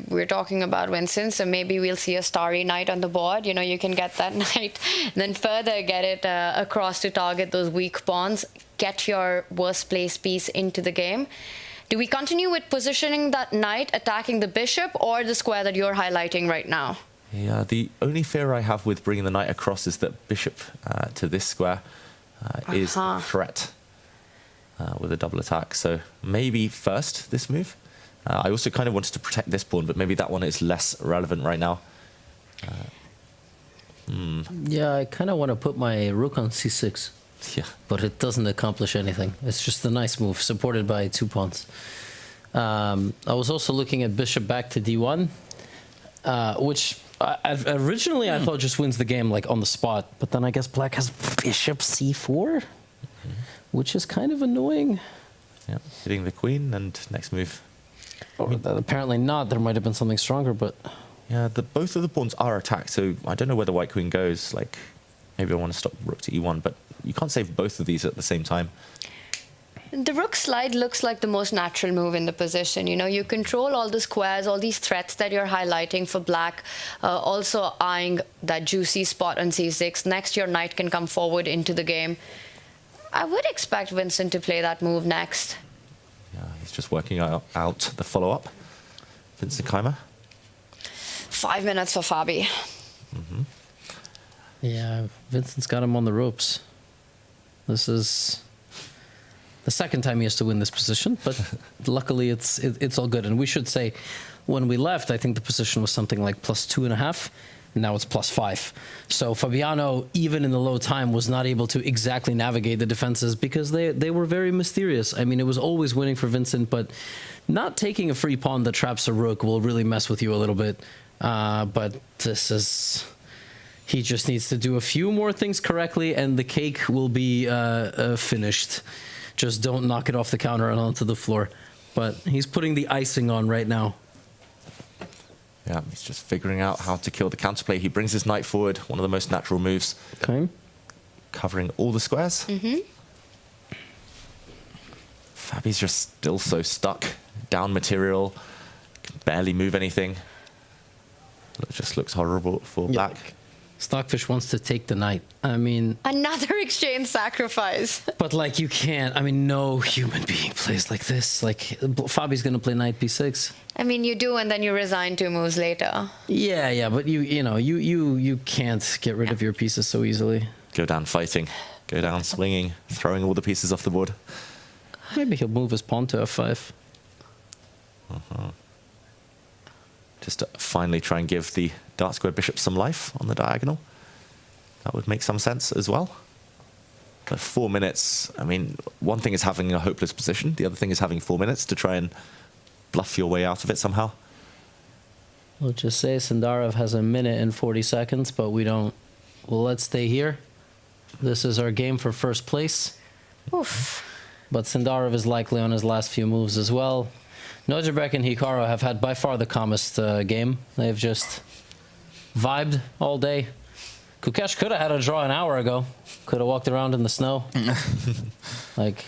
We're talking about Vincent, so maybe we'll see a starry knight on the board. You can get that knight, and then further get it across to target those weak pawns, get your worst placed piece into the game. Do we continue with positioning that knight, attacking the bishop, or the square that you're highlighting right now? Yeah, the only fear I have with bringing the knight across is that bishop to this square is a threat with a double attack. So maybe first this move. I also kind of wanted to protect this pawn, but maybe that one is less relevant right now. Yeah, I kind of want to put my rook on c6. Yeah. But it doesn't accomplish anything. It's just a nice move, supported by 2 pawns. I was also looking at bishop back to d1, which originally I thought just wins the game like on the spot. But then I guess black has bishop c4, which is kind of annoying. Yeah, hitting the queen, and next move. Apparently not. There might have been something stronger, but... Yeah, both of the pawns are attacked, so I don't know where the white queen goes. Like, maybe I want to stop rook to e1, but you can't save both of these at the same time. The rook slide looks like the most natural move in the position. You know, you control all the squares, all these threats that you're highlighting for black, also eyeing that juicy spot on c6. Next, your knight can come forward into the game. I would expect Vincent to play that move next. Yeah, he's just working out the follow-up. Vincent Keymer. 5 minutes for Fabi. Yeah, Vincent's got him on the ropes. This is the second time he has to win this position, but luckily it's all good. And we should say, when we left, I think the position was something like +2.5, and now it's +5. So Fabiano, even in the low time, was not able to exactly navigate the defenses because they were very mysterious. I mean, it was always winning for Vincent, but not taking a free pawn that traps a rook will really mess with you a little bit. But this is... He just needs to do a few more things correctly, and the cake will be finished. Just don't knock it off the counter and onto the floor. But he's putting the icing on right now. Yeah, he's just figuring out how to kill the counterplay. He brings his knight forward, one of the most natural moves. Okay. Covering all the squares. Fabi's just still so stuck. Down material, can barely move anything. It just looks horrible for black. Stockfish wants to take the knight. I mean... Another exchange sacrifice. But, like, you can't. I mean, no human being plays like this. Like, Fabi's going to play knight b6. I mean, you do, and then you resign 2 moves later. Yeah, but you can't get rid of your pieces so easily. Go down fighting. Go down swinging. Throwing all the pieces off the board. Maybe he'll move his pawn to f5. Just to finally try and give the dark square bishop some life on the diagonal. That would make some sense as well. But 4 minutes, I mean, one thing is having a hopeless position. The other thing is having 4 minutes to try and bluff your way out of it somehow. We'll just say Sindarov has 1 minute and 40 seconds, but we don't. Well, let's stay here. This is our game for first place. Oof. But Sindarov is likely on his last few moves as well. Nodirbek and Hikaru have had by far the calmest game. They've just vibed all day. Gukesh could have had a draw an hour ago. Could have walked around in the snow. Like,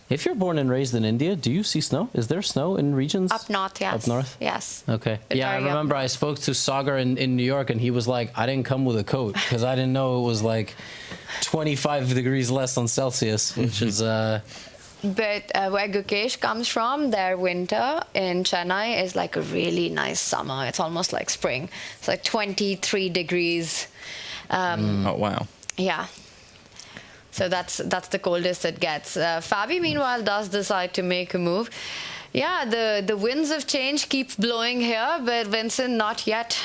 if you're born and raised in India, do you see snow? Is there snow in regions? Up north, yes. Up north? Yes. Okay. Yeah, I remember I spoke to Sagar in New York, and he was like, I didn't come with a coat because I didn't know it was like 25 degrees less on Celsius, which is... But where Gukesh comes from, their winter in Chennai is like a really nice summer. It's almost like spring. It's like 23 degrees. Oh, wow. Yeah. So that's the coldest it gets. Fabi, meanwhile, does decide to make a move. Yeah, the winds of change keep blowing here, but Vincent not yet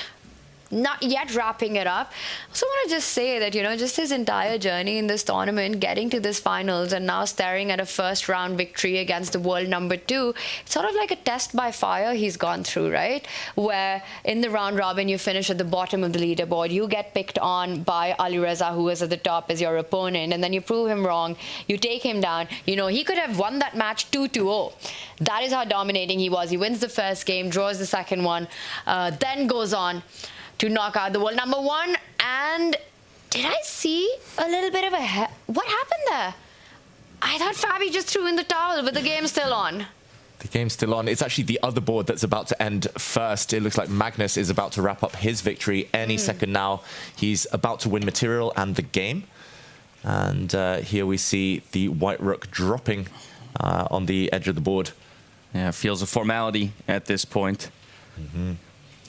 wrapping it up. I also want to just say that, you know, just his entire journey in this tournament, getting to this finals and now staring at a first round victory against the world number 2, it's sort of like a test by fire he's gone through, right? Where in the round robin, you finish at the bottom of the leaderboard. You get picked on by Alireza, who is at the top as your opponent, and then you prove him wrong. You take him down. You know, he could have won that match 2-0. That is how dominating he was. He wins the first game, draws the second one, then goes on to knock out the world number 1. And did I see a little bit of a... What happened there? I thought Fabi just threw in the towel, but the game's still on. The game's still on. It's actually the other board that's about to end first. It looks like Magnus is about to wrap up his victory any second now. He's about to win material and the game. And here we see the white rook dropping on the edge of the board. Yeah, it feels a formality at this point.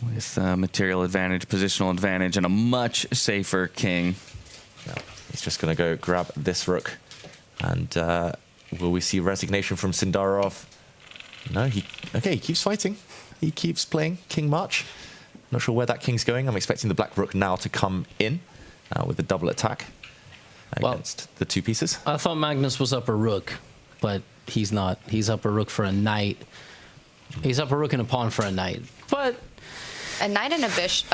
With material advantage, positional advantage, and a much safer king. Yeah, he's just going to go grab this rook. And will we see resignation from Sindarov? No, he keeps fighting. He keeps playing King March. Not sure where that king's going. I'm expecting the black rook now to come in with a double attack against the 2 pieces. I thought Magnus was up a rook, but he's not. He's up a rook for a knight. He's up a rook and a pawn for a knight. But... A knight and a bishop,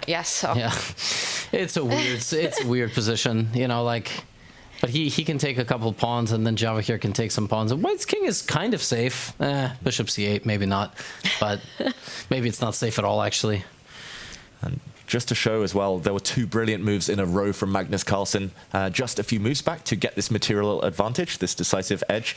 yes. So. Yeah, it's a weird position, you know, like, but he can take a couple of pawns and then Javokhir can take some pawns. And White's king is kind of safe. Bishop c8, maybe not, but maybe it's not safe at all, actually. And just to show as well, there were 2 brilliant moves in a row from Magnus Carlsen just a few moves back to get this material advantage, this decisive edge.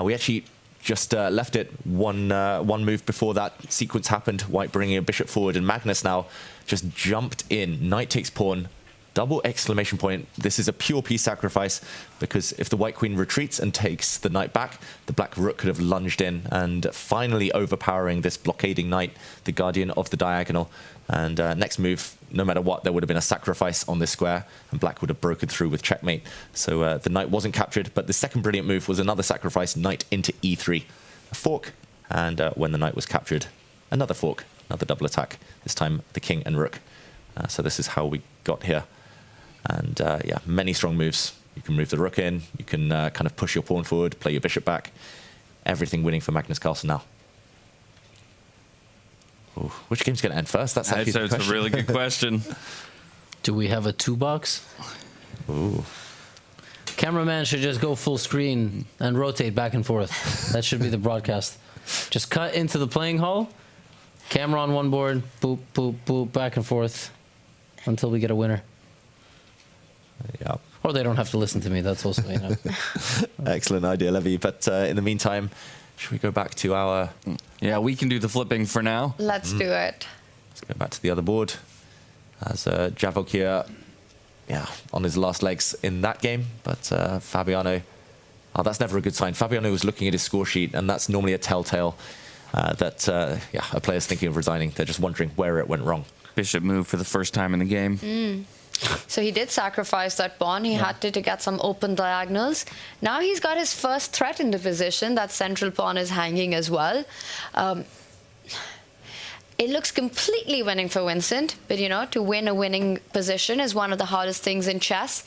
We actually just left it one move before that sequence happened, white bringing a bishop forward, and Magnus now just jumped in. Knight takes pawn, double exclamation point. This is a pure piece sacrifice, because if the white queen retreats and takes the knight back, the black rook could have lunged in and finally overpowering this blockading knight, the guardian of the diagonal. And next move, no matter what, there would have been a sacrifice on this square, and black would have broken through with checkmate. So the knight wasn't captured, but the second brilliant move was another sacrifice, knight into e3, a fork. And when the knight was captured, another fork, another double attack, this time the king and rook. So this is how we got here. And yeah, many strong moves. You can move the rook in, you can kind of push your pawn forward, play your bishop back. Everything winning for Magnus Carlsen now. Ooh, which game's going to end first? That's actually a really good question. Do we have a 2-box? Ooh. Cameraman should just go full screen and rotate back and forth. That should be the broadcast. Just cut into the playing hall, camera on one board, boop, boop, boop, back and forth until we get a winner. Yeah. Or they don't have to listen to me. That's also, you know. Excellent idea, Levy. But in the meantime, should we go back to our... Yeah, we can do the flipping for now. Let's do it. Let's go back to the other board. As Javokhir, yeah, on his last legs in that game. But Fabiano, oh, that's never a good sign. Fabiano was looking at his score sheet, and that's normally a telltale that yeah, a player's thinking of resigning. They're just wondering where it went wrong. Bishop move for the first time in the game. So he did sacrifice that pawn. He had to get some open diagonals. Now he's got his first threat in the position. That central pawn is hanging as well. It looks completely winning for Vincent, but you know, to win a winning position is one of the hardest things in chess.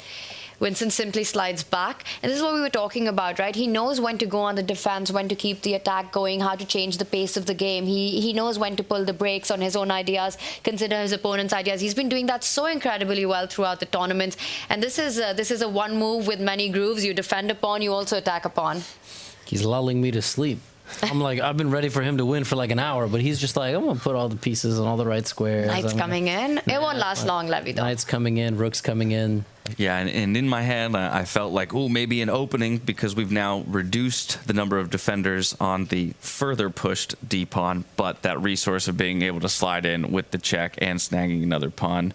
Vincent simply slides back, and this is what we were talking about, right? He knows when to go on the defense, when to keep the attack going, how to change the pace of the game. He knows when to pull the brakes on his own ideas, consider his opponent's ideas. He's been doing that so incredibly well throughout the tournament, and this is a one move with many grooves. You defend a pawn, you also attack a pawn. He's lulling me to sleep. I'm like, I've been ready for him to win for like an hour, but he's just like, I'm going to put all the pieces on all the right squares. Knight's coming in. It won't last long, Levy, though. Knight's coming in, rook's coming in. Yeah, and in my head, I felt like, oh, maybe an opening, because we've now reduced the number of defenders on the further pushed D pawn, but that resource of being able to slide in with the check and snagging another pawn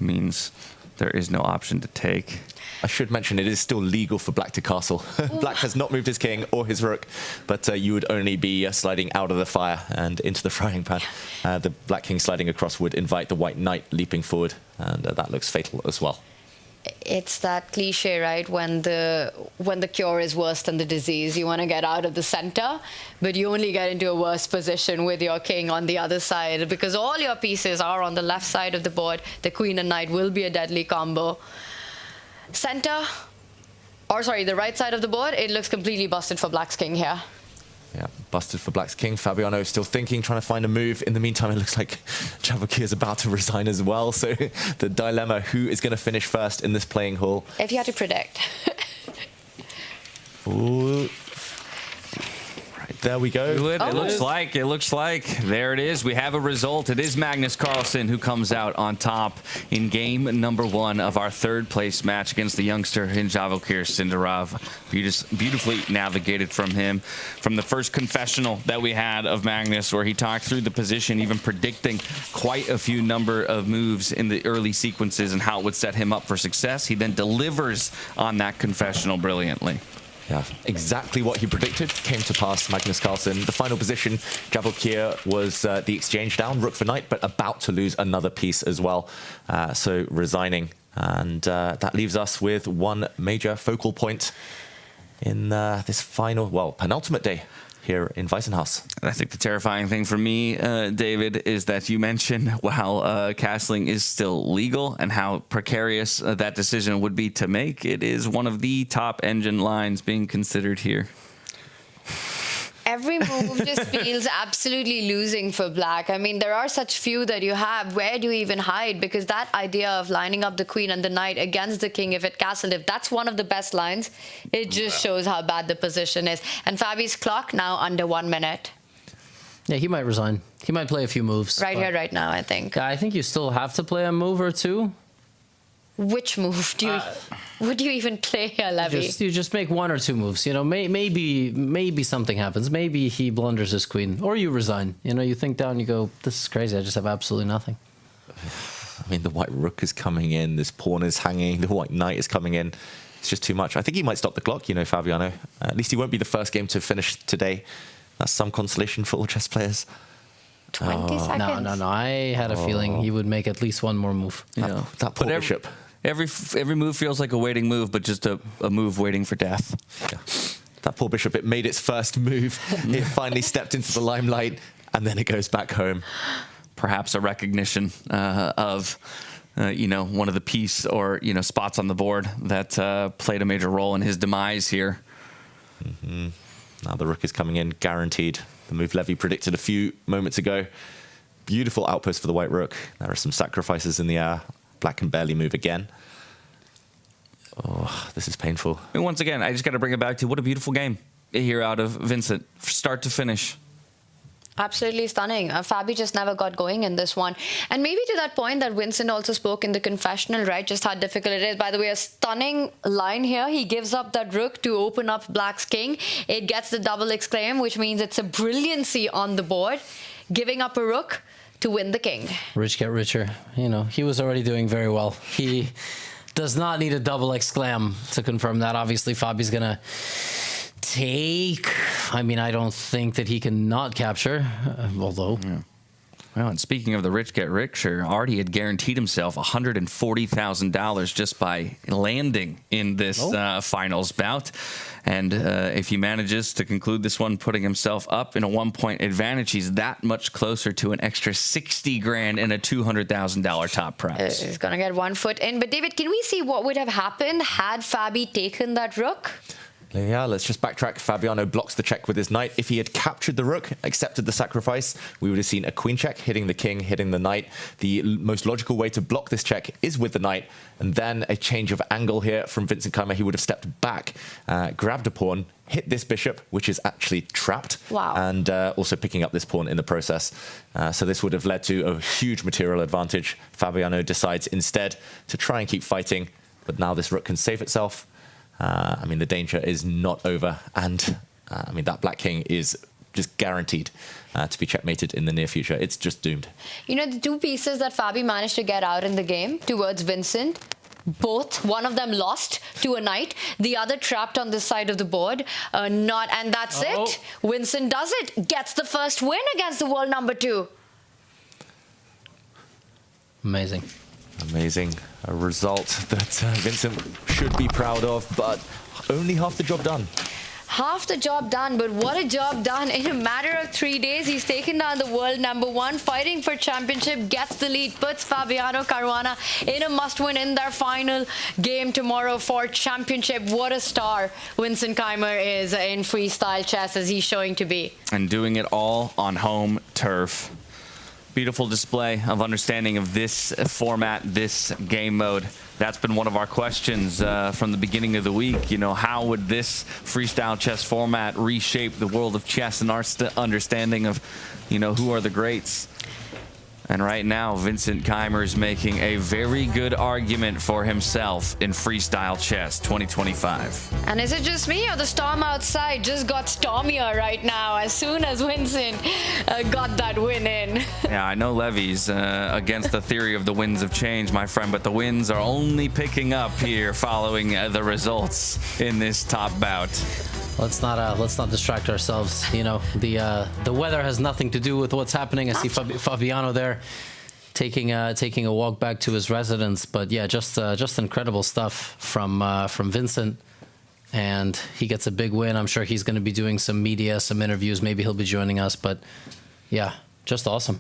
means there is no option to take. I should mention it is still legal for black to castle. Black has not moved his king or his rook, but you would only be sliding out of the fire and into the frying pan. The black king sliding across would invite the white knight leaping forward, and that looks fatal as well. It's that cliche, right? When the cure is worse than the disease, you want to get out of the center, but you only get into a worse position with your king on the other side, because all your pieces are on the left side of the board. The queen and knight will be a deadly combo. Center, or sorry, the right side of the board, it looks completely busted for black's king here. Yeah, busted for black's king. Fabiano still thinking, trying to find a move. In the meantime, it looks like Javokhir is about to resign as well. So the dilemma, who is going to finish first in this playing hall? If you had to predict. Ooh. Right, there we go. It looks like there it is. We have a result. It is Magnus Carlsen who comes out on top in game number 1 of our third place match against the youngster in Javokhir Sindarov. Beautifully navigated from him. From the first confessional that we had of Magnus, where he talked through the position, even predicting quite a few number of moves in the early sequences and how it would set him up for success. He then delivers on that confessional brilliantly. Yeah, exactly what he predicted came to pass, Magnus Carlsen. The final position, Javokhir was the exchange down, rook for knight, but about to lose another piece as well. So resigning. And that leaves us with one major focal point in this final, well, penultimate day here in Weissenhaus. I think the terrifying thing for me, David, is that you mentioned while castling is still legal and how precarious that decision would be to make, it is one of the top engine lines being considered here. Every move just feels absolutely losing for black. I mean, there are such few that you have. Where do you even hide? Because that idea of lining up the queen and the knight against the king, if it castled, if that's one of the best lines, it just shows how bad the position is. And Fabi's clock now under 1 minute. Yeah, he might resign. He might play a few moves. Right here, right now, I think. I think you still have to play a move or two. Which move do you would you even play here, Levy? You just make one or two moves. You know, maybe something happens. Maybe he blunders his queen, or you resign. You know, you think down, you go, this is crazy. I just have absolutely nothing. I mean, the white rook is coming in. This pawn is hanging. The white knight is coming in. It's just too much. I think he might stop the clock. You know, Fabiano. At least he won't be the first game to finish today. That's some consolation for all chess players. 20 seconds. No. I had a feeling he would make at least one more move. Yeah, that poor bishop. Every move feels like a waiting move, but just a move waiting for death. Yeah. That poor bishop, it made its first move. It finally stepped into the limelight, and then it goes back home. Perhaps a recognition of, you know, one of the piece or, you know, spots on the board that played a major role in his demise here. Mm-hmm. Now the rook is coming in, guaranteed. The move Levy predicted a few moments ago. Beautiful outpost for the white rook. There are some sacrifices in the air. Black can barely move again. Oh, this is painful. And once again, I just got to bring it back to what a beautiful game here out of Vincent, start to finish. Absolutely stunning. Fabi just never got going in this one. And maybe to that point that Vincent also spoke in the confessional, right? Just how difficult it is. By the way, a stunning line here. He gives up that rook to open up Black's king. It gets the double exclaim, which means it's a brilliancy on the board. Giving up a rook to win the king. Rich get richer. You know, he was already doing very well. He does not need a double exclam to confirm that. Obviously, Fabi's going to take. I mean, I don't think that he can not capture, although. Yeah. Well, and speaking of the rich get richer, Artie had guaranteed himself $140,000 just by landing in this finals bout. And if he manages to conclude this one, putting himself up in a 1-point advantage, he's that much closer to an extra 60 grand and a $200,000 top prize. He's going to get 1 foot in. But David, can we see what would have happened had Fabi taken that rook? Yeah, let's just backtrack. Fabiano blocks the check with his knight. If he had captured the rook, accepted the sacrifice, we would have seen a queen check, hitting the king, hitting the knight. The most logical way to block this check is with the knight, and then a change of angle here from Vincent Keymer. He would have stepped back, grabbed a pawn, hit this bishop, which is actually trapped, and also picking up this pawn in the process. So this would have led to a huge material advantage. Fabiano decides instead to try and keep fighting, but now this rook can save itself. I mean, the danger is not over, and I mean, that black king is just guaranteed to be checkmated in the near future. It's just doomed. You know, the two pieces that Fabi managed to get out in the game towards Vincent, both, one of them lost to a knight, the other trapped on this side of the board. And that's it. Vincent does it, gets the first win against the world number 2. Amazing. Amazing. A result that Vincent should be proud of, but only half the job done. Half the job done, but what a job done. In a matter of 3 days, he's taken down the world number 1, fighting for championship, gets the lead, puts Fabiano Caruana in a must-win in their final game tomorrow for championship. What a star Vincent Keymer is in freestyle chess, as he's showing to be. And doing it all on home turf. Beautiful display of understanding of this format, this game mode. That's been one of our questions from the beginning of the week. You know, how would this freestyle chess format reshape the world of chess and our understanding of, you know, who are the greats? And right now, Vincent Keymer is making a very good argument for himself in Freestyle Chess 2025. And is it just me, or the storm outside just got stormier right now as soon as Vincent got that win in? Yeah, I know Levy's against the theory of the winds of change, my friend, but the winds are only picking up here following the results in this top bout. Let's not distract ourselves. You know, the weather has nothing to do with what's happening. I see Fabiano there taking a walk back to his residence. But yeah, just incredible stuff from Vincent, and he gets a big win. I'm sure he's going to be doing some media, some interviews. Maybe he'll be joining us. But yeah, just awesome.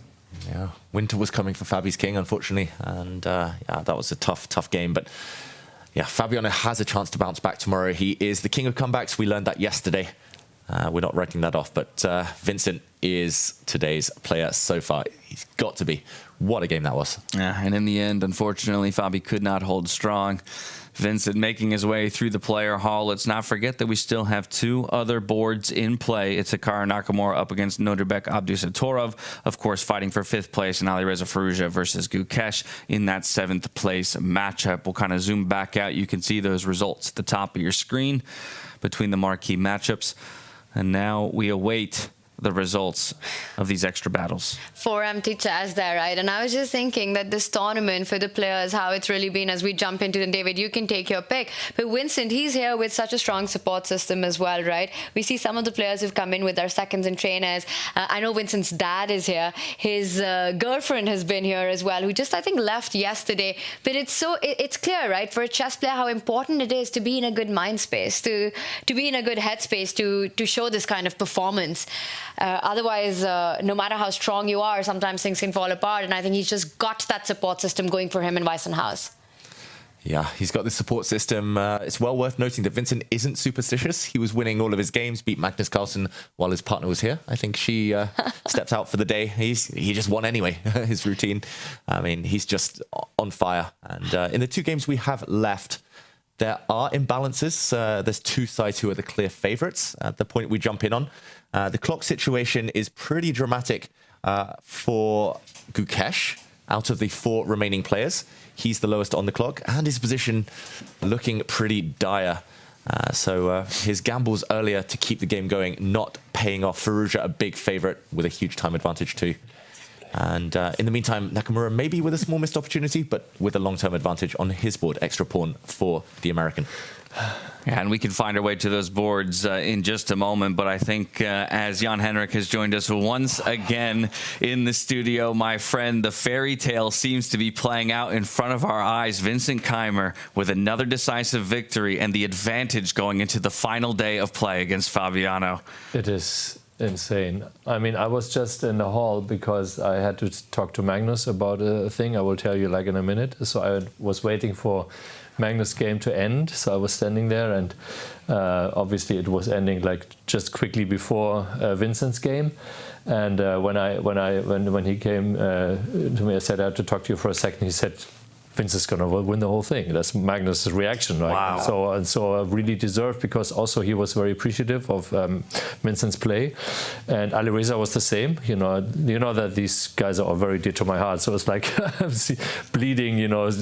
Yeah, winter was coming for Fabi's king, unfortunately, and yeah, that was a tough game, but. Yeah, Fabiano has a chance to bounce back tomorrow. He is the king of comebacks. We learned that yesterday. We're not writing that off, but Vincent is today's player so far. He's got to be. What a game that was. Yeah, and in the end, unfortunately, Fabi could not hold strong. Vincent making his way through the player hall. Let's not forget that we still have 2 other boards in play. It's Hikaru Nakamura up against Nodirbek Abdusattorov, of course, fighting for 5th place, and Alireza Firouzja versus Gukesh in that 7th place matchup. We'll kind of zoom back out. You can see those results at the top of your screen between the marquee matchups. And now we await the results of these extra battles. 4 empty chairs there, right? And I was just thinking that this tournament for the players, how it's really been as we jump into it. David, you can take your pick. But Vincent, he's here with such a strong support system as well, right? We see some of the players who've come in with their seconds and trainers. I know Vincent's dad is here. His girlfriend has been here as well, who just, I think, left yesterday. But it's clear, right, for a chess player how important it is to be in a good mind space, to be in a good headspace, to show this kind of performance. Otherwise, no matter how strong you are, sometimes things can fall apart. And I think he's just got that support system going for him in Weissenhaus. Yeah, he's got this support system. It's well worth noting that Vincent isn't superstitious. He was winning all of his games, beat Magnus Carlsen while his partner was here. I think she stepped out for the day. He just won anyway, his routine. I mean, he's just on fire. And in the 2 games we have left, there are imbalances. There's 2 sides who are the clear favourites at the point we jump in on. The clock situation is pretty dramatic for Gukesh. Out of the 4 remaining players, he's the lowest on the clock, and his position looking pretty dire. So his gambles earlier to keep the game going not paying off. Firouzja, a big favourite with a huge time advantage too. And in the meantime, Nakamura maybe with a small missed opportunity, but with a long-term advantage on his board, extra pawn for the American. Yeah, and we can find our way to those boards in just a moment. But I think as Jan Henrik has joined us once again in the studio, my friend, the fairy tale seems to be playing out in front of our eyes. Vincent Keymer with another decisive victory and the advantage going into the final day of play against Fabiano. It is insane. I mean, I was just in the hall because I had to talk to Magnus about a thing. I will tell you like in a minute. So I was waiting for Magnus' game to end, so I was standing there, and obviously it was ending like just quickly before Vincent's game. And when he came to me, I said I had to talk to you for a second. He said, Vince is going to win the whole thing. That's Magnus' reaction, right? Wow. So really deserved, because also he was very appreciative of Vincent's play, and Alireza was the same. You know that these guys are all very dear to my heart. So it's like bleeding,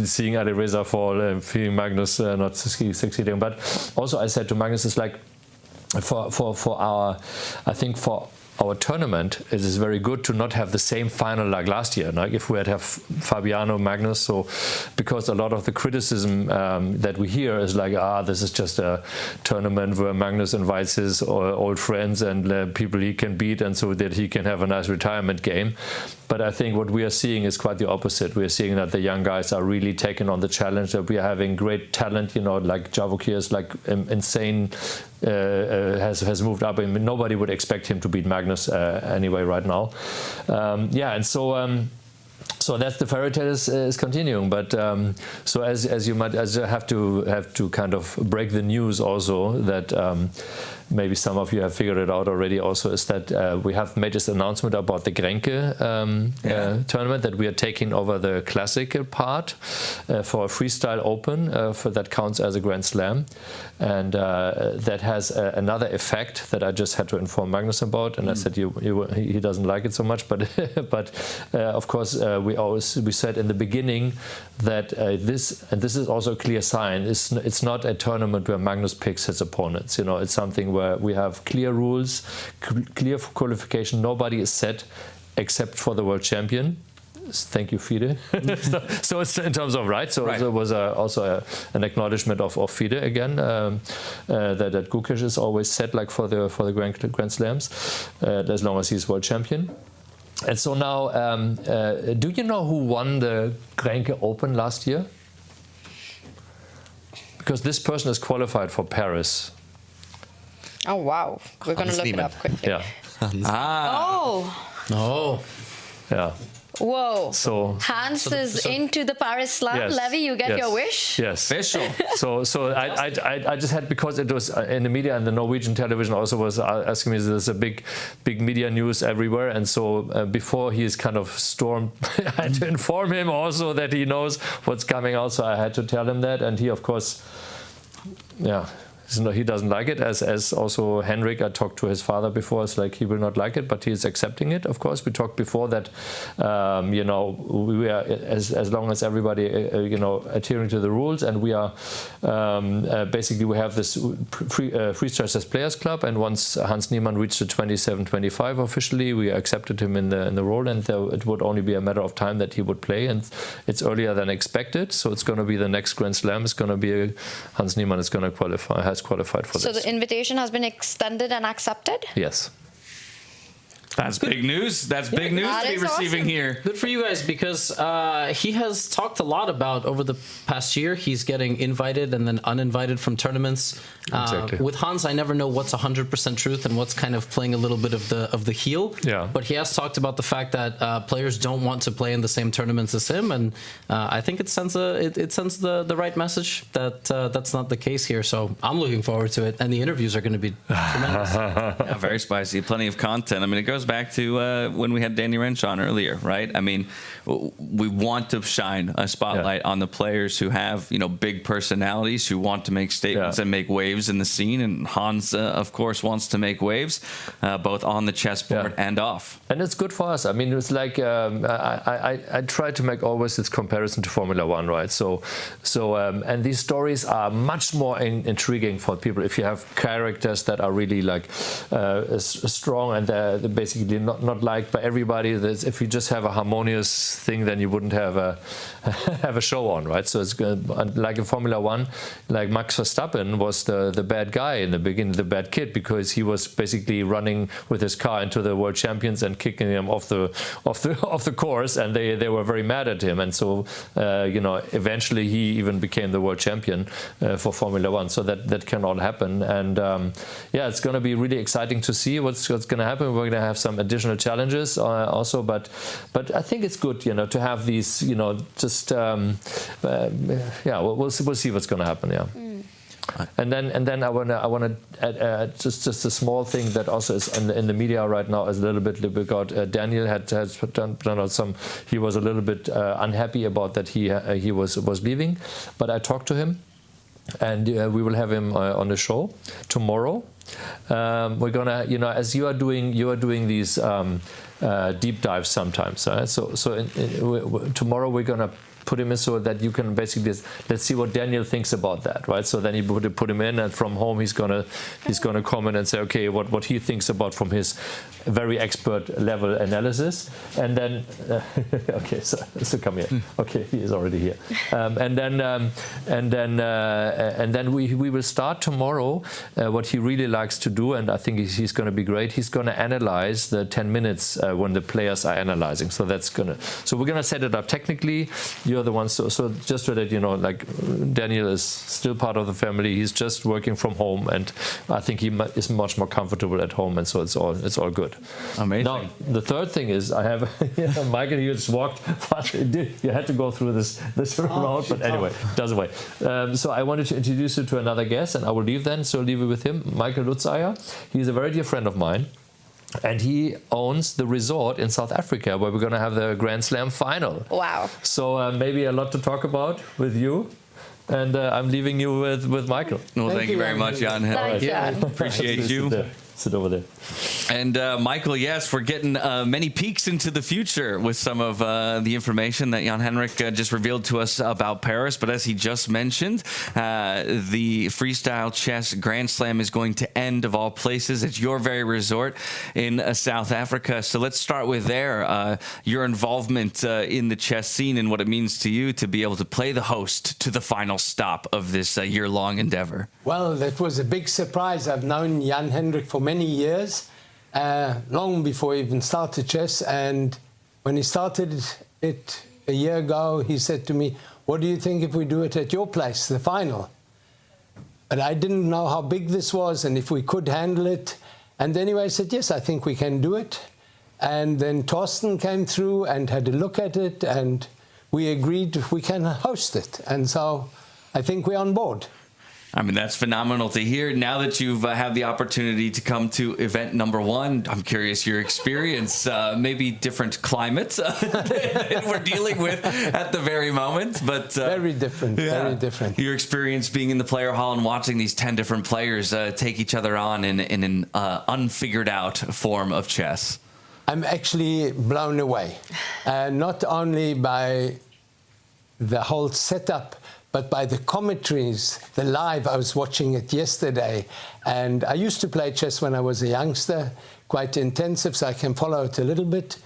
seeing Alireza fall and feeling Magnus not succeeding. But also I said to Magnus, it's like for our tournament, it is very good to not have the same final like last year. Like if we had have Fabiano, Magnus, so because a lot of the criticism that we hear is like, this is just a tournament where Magnus invites his old friends and people he can beat, and so that he can have a nice retirement game. But I think what we are seeing is quite the opposite. We are seeing that the young guys are really taking on the challenge, that we are having great talent, like Javokhir is like insane, has moved up. I mean, nobody would expect him to beat Magnus anyway right now. So that's the fairy tale is continuing, but so as I have to kind of break the news also that maybe some of you have figured it out already. Also, is that we have made this announcement about the GRENKE tournament, that we are taking over the classical part for a Freestyle Open, for that counts as a Grand Slam, and that has another effect that I just had to inform Magnus about, and I said he doesn't like it so much, but of course we said in the beginning that this is also a clear sign. It's not a tournament where Magnus picks his opponents. It's something where we have clear rules, clear qualification. Nobody is set except for the world champion. Thank you, FIDE. so it's in terms of right. So it was also an acknowledgement of FIDE again, that Gukesh is always set like for the Grand Slams, as long as he's world champion. And so now, do you know who won the GRENKE Open last year? Because this person is qualified for Paris. Oh, wow. We're going to look it up quickly. Yeah. Oh. Yeah. Whoa. So Hans is into the Paris Slam. Yes. Levy, you get your wish? Yes. Official. So I just had, because it was in the media, and the Norwegian television also was asking me, there's a big media news everywhere, and so before he is kind of stormed, I had to inform him also that he knows what's coming out, so I had to tell him that, and he, of course, yeah, he doesn't like it, as also Henrik, I talked to his father before, it's like he will not like it, but he is accepting it, of course. We talked before that, you know, we are, as long as everybody, you know, adhering to the rules, and we are, basically we have this Freestyle Chess Players Club, and once Hans Niemann reached the 27-25 officially, we accepted him in the role, and it would only be a matter of time that he would play, and it's earlier than expected, so it's going to be the next Grand Slam, it's going to be, Hans Niemann is going to qualify, has qualified for this. So the invitation has been extended and accepted? Yes. That's big news. That's big news to be receiving here. Good for you guys, because he has talked a lot about over the past year. He's getting invited and then uninvited from tournaments. Exactly. With Hans, I never know what's 100% truth and what's kind of playing a little bit of the heel. Yeah. But he has talked about the fact that players don't want to play in the same tournaments as him, and I think it sends the right message that that's not the case here. So I'm looking forward to it, and the interviews are going to be tremendous. Yeah, very spicy. Plenty of content. I mean, it goes back to when we had Danny Wrench on earlier, right? I mean, we want to shine a spotlight on the players who have, you know, big personalities, who want to make statements and make waves in the scene. And Hans, of course, wants to make waves, both on the chessboard and off. And it's good for us. I mean, it's like I try to make always this comparison to Formula One, right? So and these stories are much more intriguing for people if you have characters that are really like strong, and they're basically not liked by everybody. If you just have a harmonious thing, then you wouldn't have a show on, right? So it's like in Formula One, like Max Verstappen was the bad guy in the beginning, the bad kid, because he was basically running with his car into the world champions and kicking them off the course, and they were very mad at him, and so you know, eventually he even became the world champion for Formula One. So that can all happen, and yeah, it's going to be really exciting to see what's going to happen. We're going to have some additional challenges also, but I think it's good, you know, to have these, you know, just yeah, we'll see what's going to happen. Yeah. And then I wanna add just a small thing that also is in the media right now is a little bit because Daniel has done out some. He was a little bit unhappy about that he was leaving, but I talked to him, and we will have him on the show tomorrow. We're gonna, you know, as you are doing these deep dives sometimes. So tomorrow we're gonna put him in so that you can basically let's see what Daniel thinks about that, right? So then you put him in, and from home he's gonna comment and say, okay, what he thinks about from his very expert level analysis, and then okay, so come here. Okay, he is already here, and then we will start tomorrow what he really likes to do, and I think he's going to be great. He's going to analyze the 10 minutes when the players are analyzing. So we're going to set it up technically. You're the one, so just so that you know, like Daniel is still part of the family. He's just working from home, and I think he is much more comfortable at home, and so it's all good. Amazing. Now the third thing is I have Michael. You just walked. You had to go through this round, but anyway, doesn't wait. So I wanted to introduce you to another guest, and I will leave then. So leave it with him, Michael Lutzeyer. He's a very dear friend of mine. And he owns the resort in South Africa where we're going to have the Grand Slam final. Wow. So maybe a lot to talk about with you. And I'm leaving you with Michael. Well, thank you very much, Jan. Thanks, Jan. Appreciate you. Sit over there. And Michael, yes, we're getting many peeks into the future with some of the information that Jan-Henrik just revealed to us about Paris. But as he just mentioned, the Freestyle Chess Grand Slam is going to end, of all places, at your very resort in South Africa. So let's start with your involvement in the chess scene and what it means to you to be able to play the host to the final stop of this year-long endeavor. Well, that was a big surprise. I've known Jan-Henrik for many years, long before he even started chess. And when he started it a year ago, he said to me, what do you think if we do it at your place, the final? But I didn't know how big this was and if we could handle it. And anyway, I said, yes, I think we can do it. And then Torsten came through and had a look at it, and we agreed we can host it. And so I think we're on board. I mean, that's phenomenal to hear. Now that you've had the opportunity to come to event number 1, I'm curious your experience, maybe different climates that we're dealing with at the very moment, but very different, very different. Your experience being in the player hall and watching these 10 different players take each other on in an unfigured out form of chess. I'm actually blown away, not only by the whole setup, but by the commentaries, the live. I was watching it yesterday, and I used to play chess when I was a youngster, quite intensive, so I can follow it a little bit.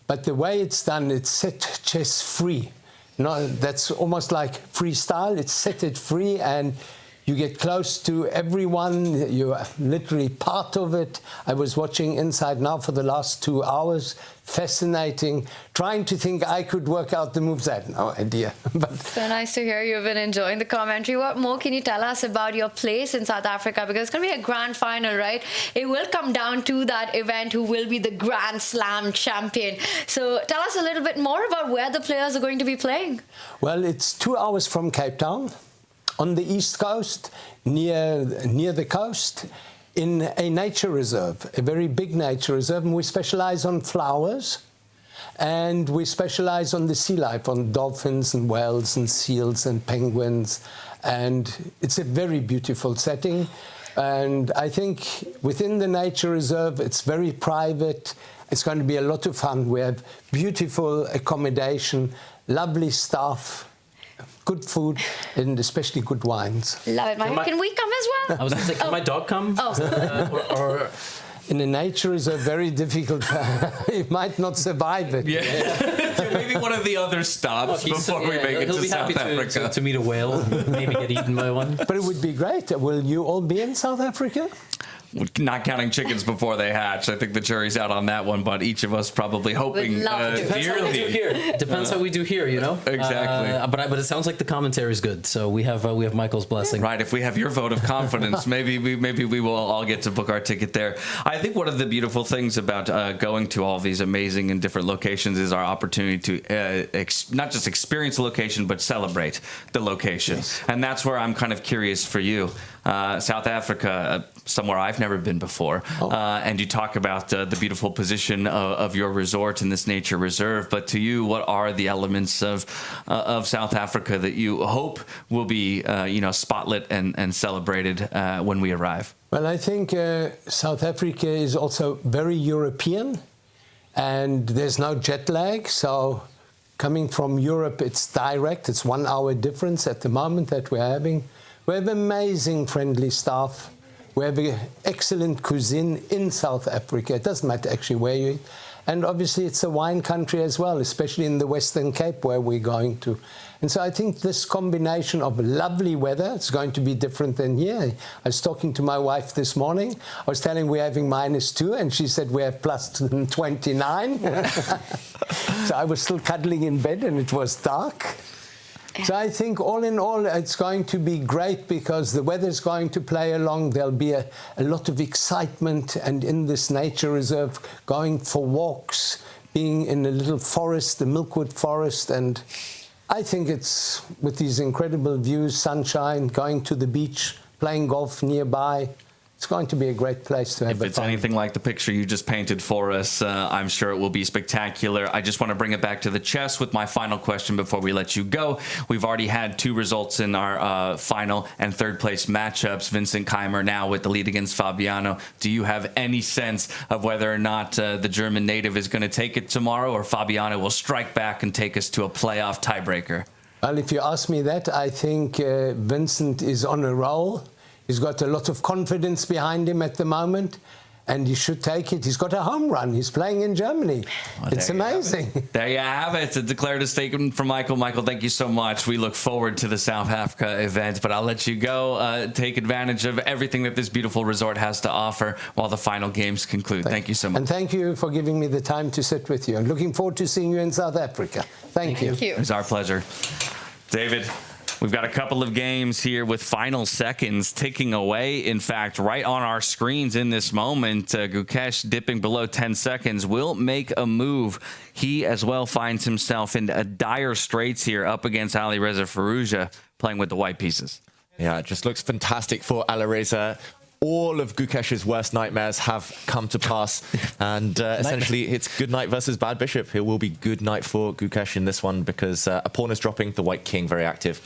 But the way it's done, it's set chess free. No, that's almost like freestyle. It's set it free, and you get close to everyone. You're literally part of it. I was watching Inside Now for the last 2 hours. Fascinating. Trying to think I could work out the moves. I had no idea. But so nice to hear you've been enjoying the commentary. What more can you tell us about your place in South Africa? Because it's going to be a grand final, right? It will come down to that event who will be the Grand Slam champion. So tell us a little bit more about where the players are going to be playing. Well, it's 2 hours from Cape Town, on the east coast, near the coast, in a nature reserve, a very big nature reserve, and we specialize on flowers, and we specialize on the sea life, on dolphins and whales and seals and penguins, and it's a very beautiful setting. And I think within the nature reserve, it's very private. It's going to be a lot of fun. We have beautiful accommodation, lovely staff, good food, and especially good wines. Love it, Michael. Can we come as well? I was going to say, can my dog come? Oh. Or in the nature reserve, very difficult. You might not survive it. Yeah. Maybe one of the other stops before we make it to South Africa. To meet a whale and maybe get eaten by one. But it would be great. Will you all be in South Africa? Not counting chickens before they hatch. I think the jury's out on that one, but each of us probably hoping dearly. Depends how we do here, you know? Exactly. But it sounds like the commentary is good, so we have Michael's blessing. Right, if we have your vote of confidence, maybe we will all get to book our ticket there. I think one of the beautiful things about going to all these amazing and different locations is our opportunity to not just experience the location, but celebrate the location. Yes. And that's where I'm kind of curious for you. South Africa, somewhere I've never been before, and you talk about the beautiful position of your resort in this nature reserve. But to you, what are the elements of South Africa that you hope will be, spotlit and celebrated when we arrive? Well, I think South Africa is also very European, and there's no jet lag. So coming from Europe, it's direct. It's 1 hour difference at the moment that we're having. We have amazing friendly staff. We have excellent cuisine in South Africa. It doesn't matter actually where you eat. And obviously it's a wine country as well, especially in the Western Cape where we're going to. And so I think this combination of lovely weather, it's going to be different than here. I was talking to my wife this morning. I was telling we're having -2, and she said we have +29. So I was still cuddling in bed and it was dark. So I think all in all, it's going to be great because the weather's going to play along. There'll be a lot of excitement, and in this nature reserve, going for walks, being in a little forest, the Milkwood Forest, and I think it's with these incredible views, sunshine, going to the beach, playing golf nearby. It's going to be a great place to have If it's anything like the picture you just painted for us, I'm sure it will be spectacular. I just want to bring it back to the chess with my final question before we let you go. We've already had 2 results in our final and third place matchups. Vincent Keymer now with the lead against Fabiano. Do you have any sense of whether or not the German native is going to take it tomorrow, or Fabiano will strike back and take us to a playoff tiebreaker? Well, if you ask me that, I think Vincent is on a roll. He's got a lot of confidence behind him at the moment, and he should take it. He's got a home run. He's playing in Germany. Well, it's amazing. There you have it. A declarative statement from Michael. Michael, thank you so much. We look forward to the South Africa event, but I'll let you go take advantage of everything that this beautiful resort has to offer while the final games conclude. Thank you so much. And thank you for giving me the time to sit with you. And looking forward to seeing you in South Africa. Thank you. It was our pleasure. David, We've got a couple of games here with final seconds ticking away. In fact, right on our screens in this moment, Gukesh dipping below 10 seconds will make a move. He as well finds himself in a dire straits here up against Alireza Firouzja playing with the white pieces. Yeah, it just looks fantastic for Alireza. All of Gukesh's worst nightmares have come to pass. And essentially, it's good night versus bad bishop. It will be good night for Gukesh in this one because a pawn is dropping, the white king very active.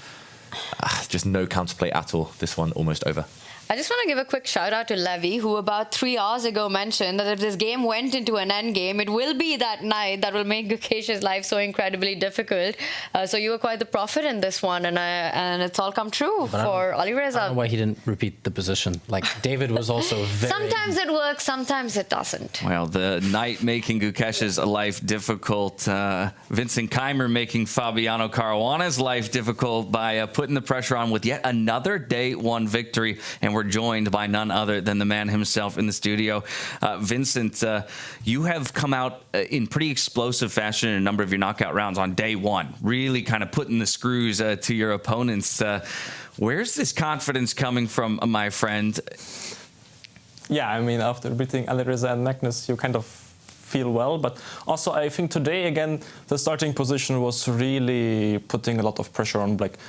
Just no counterplay at all. This one almost over. I just want to give a quick shout out to Levy, who about 3 hours ago mentioned that if this game went into an end game, it will be that night that will make Gukesh's life so incredibly difficult. So you were quite the prophet in this one, and it's all come true for Alireza. I don't know why he didn't repeat the position. Like, David was also very... Sometimes it works, sometimes it doesn't. Well, the knight making Gukesh's life difficult. Vincent Keymer making Fabiano Caruana's life difficult by putting the pressure on with yet another day one victory. And we're joined by none other than the man himself in the studio. Vincent, you have come out in pretty explosive fashion in a number of your knockout rounds on day one, really kind of putting the screws to your opponents. Where's this confidence coming from, my friend? Yeah, I mean, after beating Alireza and Magnus, you kind of feel well. But also, I think today, again, the starting position was really putting a lot of pressure on Black.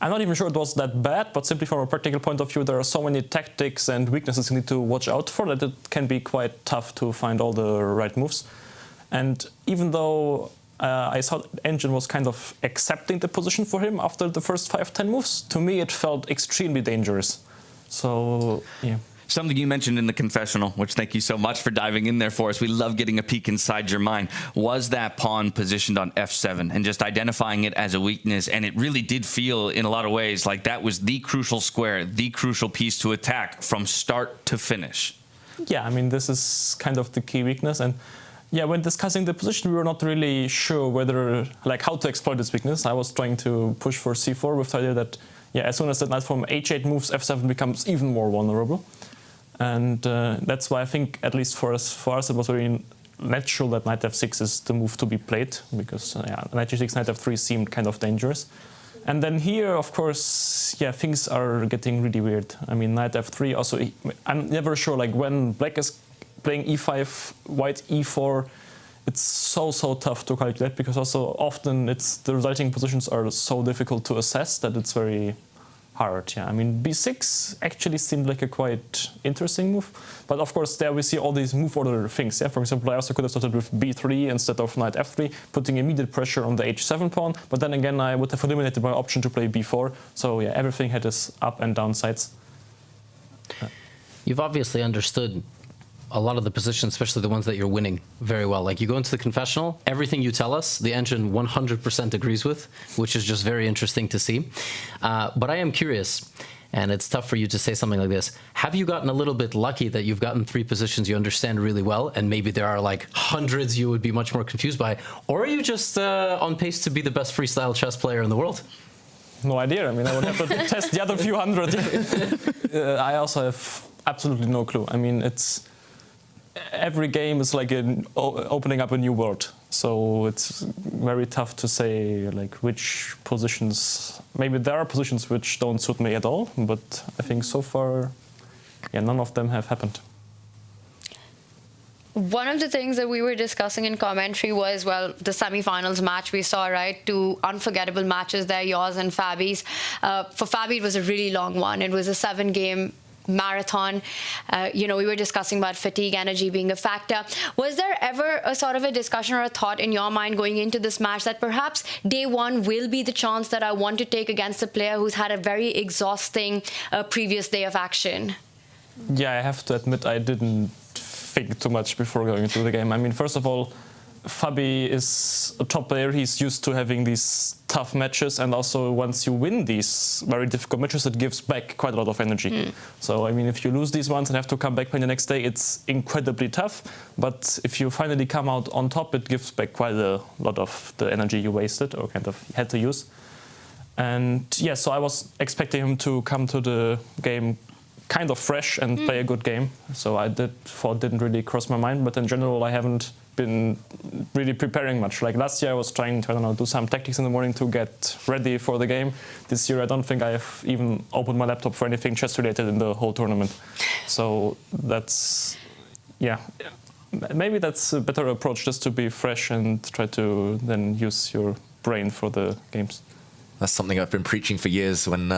I'm not even sure it was that bad, but simply from a practical point of view, there are so many tactics and weaknesses you need to watch out for that it can be quite tough to find all the right moves. And even though I saw Engine was kind of accepting the position for him after the first 5-10 moves, to me it felt extremely dangerous. So, yeah. Something you mentioned in the confessional, which thank you so much for diving in there for us. We love getting a peek inside your mind. Was that pawn positioned on f7 and just identifying it as a weakness? And it really did feel in a lot of ways like that was the crucial square, the crucial piece to attack from start to finish. Yeah, I mean, this is kind of the key weakness. And yeah, when discussing the position, we were not really sure whether, like, how to exploit this weakness. I was trying to push for c4 with the idea that, yeah, as soon as the knight from h8 moves, f7 becomes even more vulnerable. And that's why I think, at least for us, it was very natural that knight f6 is the move to be played, because knight g6, knight f3 seemed kind of dangerous. And then here, of course, yeah, things are getting really weird. I mean, knight f3 also, I'm never sure, like, when Black is playing e5, white e4, it's so tough to calculate, because also often the resulting positions are so difficult to assess that it's very hard. Yeah, I mean, b6 actually seemed like a quite interesting move, but of course there we see all these move order things. Yeah, for example, I also could have started with b3 instead of knight f3, putting immediate pressure on the h7 pawn, but then again I would have eliminated my option to play b4. So yeah, everything had its up and down sides. You've obviously understood a lot of the positions, especially the ones that you're winning, very well. Like, you go into the confessional, everything you tell us, the engine 100% agrees with, which is just very interesting to see. But I am curious, and it's tough for you to say something like this. Have you gotten a little bit lucky that you've gotten 3 positions you understand really well, and maybe there are like hundreds you would be much more confused by? Or are you just on pace to be the best freestyle chess player in the world? No idea. I mean, I would have to test the other few hundred. I also have absolutely no clue. I mean, every game is like opening up a new world. So it's very tough to say like which positions. Maybe there are positions which don't suit me at all, but I think so far, yeah, none of them have happened. One of the things that we were discussing in commentary was, well, the semifinals match we saw, right? 2 unforgettable matches there, yours and Fabi's. For Fabi, it was a really long one. It was a 7-game marathon. You know, we were discussing about fatigue energy being a factor. Was there ever a sort of a discussion or a thought in your mind going into this match that perhaps day one will be the chance that I want to take against a player who's had a very exhausting previous day of action? Yeah, I have to admit I didn't think too much before going into the game. I mean, first of all, Fabi is a top player. He's used to having these tough matches, and also once you win these very difficult matches, it gives back quite a lot of energy. So, I mean, if you lose these ones and have to come back the next day, it's incredibly tough. But if you finally come out on top, it gives back quite a lot of the energy you wasted or kind of had to use. And yeah, so I was expecting him to come to the game kind of fresh and play a good game. So I didn't really cross my mind. But in general, I haven't been really preparing much. Like last year I was trying to, I don't know, do some tactics in the morning to get ready for the game. This year I don't think I've even opened my laptop for anything chess related in the whole tournament. So that's, yeah, maybe that's a better approach, just to be fresh and try to then use your brain for the games. That's something I've been preaching for years. When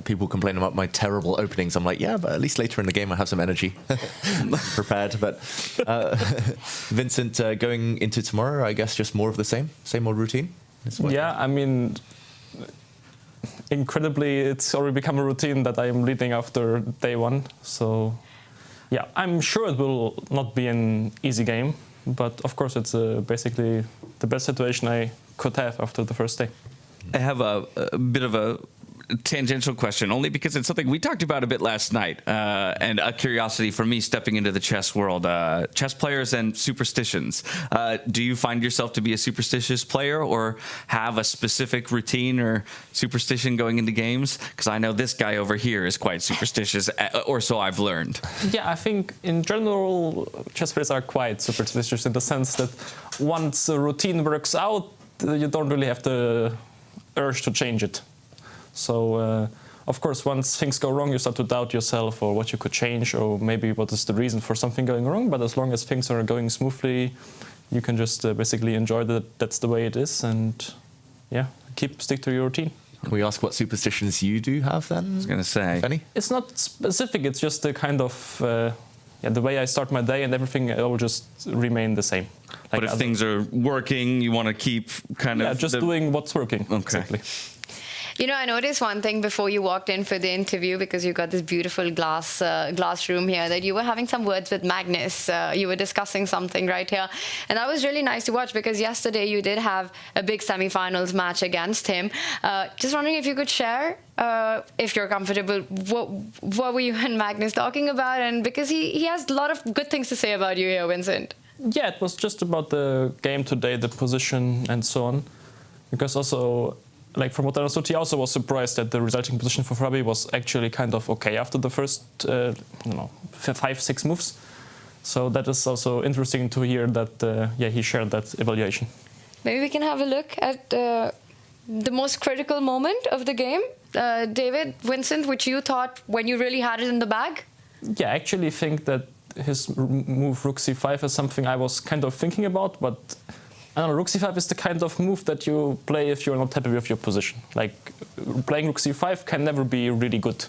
people complain about my terrible openings, I'm like, yeah, but at least later in the game I have some energy prepared. But Vincent, going into tomorrow, I guess just more of the same old routine? Yeah, I mean, incredibly, it's already become a routine that I am leading after day one. So, yeah, I'm sure it will not be an easy game. But, of course, it's basically the best situation I could have after the first day. I have a bit of a tangential question, only because it's something we talked about a bit last night, and a curiosity for me stepping into the chess world. Chess players and superstitions. Do you find yourself to be a superstitious player, or have a specific routine or superstition going into games? Because I know this guy over here is quite superstitious, or so I've learned. Yeah, I think in general chess players are quite superstitious in the sense that once a routine works out, you don't really have the urge to change it. So, of course, once things go wrong, you start to doubt yourself or what you could change, or maybe what is the reason for something going wrong. But as long as things are going smoothly, you can just basically enjoy that that's the way it is, and yeah, stick to your routine. Can we ask what superstitions you do have then? I was going to say. Any? It's not specific, it's just the kind of the way I start my day, and everything will just remain the same. Like, but if things are working, you want to keep kind of... Yeah, just doing what's working. Okay. Exactly. You know, I noticed one thing before you walked in for the interview, because you got this beautiful glass room here, that you were having some words with Magnus. You were discussing something right here. And that was really nice to watch, because yesterday you did have a big semifinals match against him. Just wondering if you could share, if you're comfortable, what were you and Magnus talking about? And because he has a lot of good things to say about you here, Vincent. Yeah, it was just about the game today, the position and so on. Because also, like from what I understood, he also was surprised that the resulting position for Fabi was actually kind of okay after the first, 5-6 moves. So that is also interesting to hear that, he shared that evaluation. Maybe we can have a look at the most critical moment of the game. David, Vincent, which you thought when you really had it in the bag? Yeah, I actually think that his move Rook c5 is something I was kind of thinking about, but I don't know, Rook c5 is the kind of move that you play if you're not happy with your position. Like, playing Rook c5 can never be really good.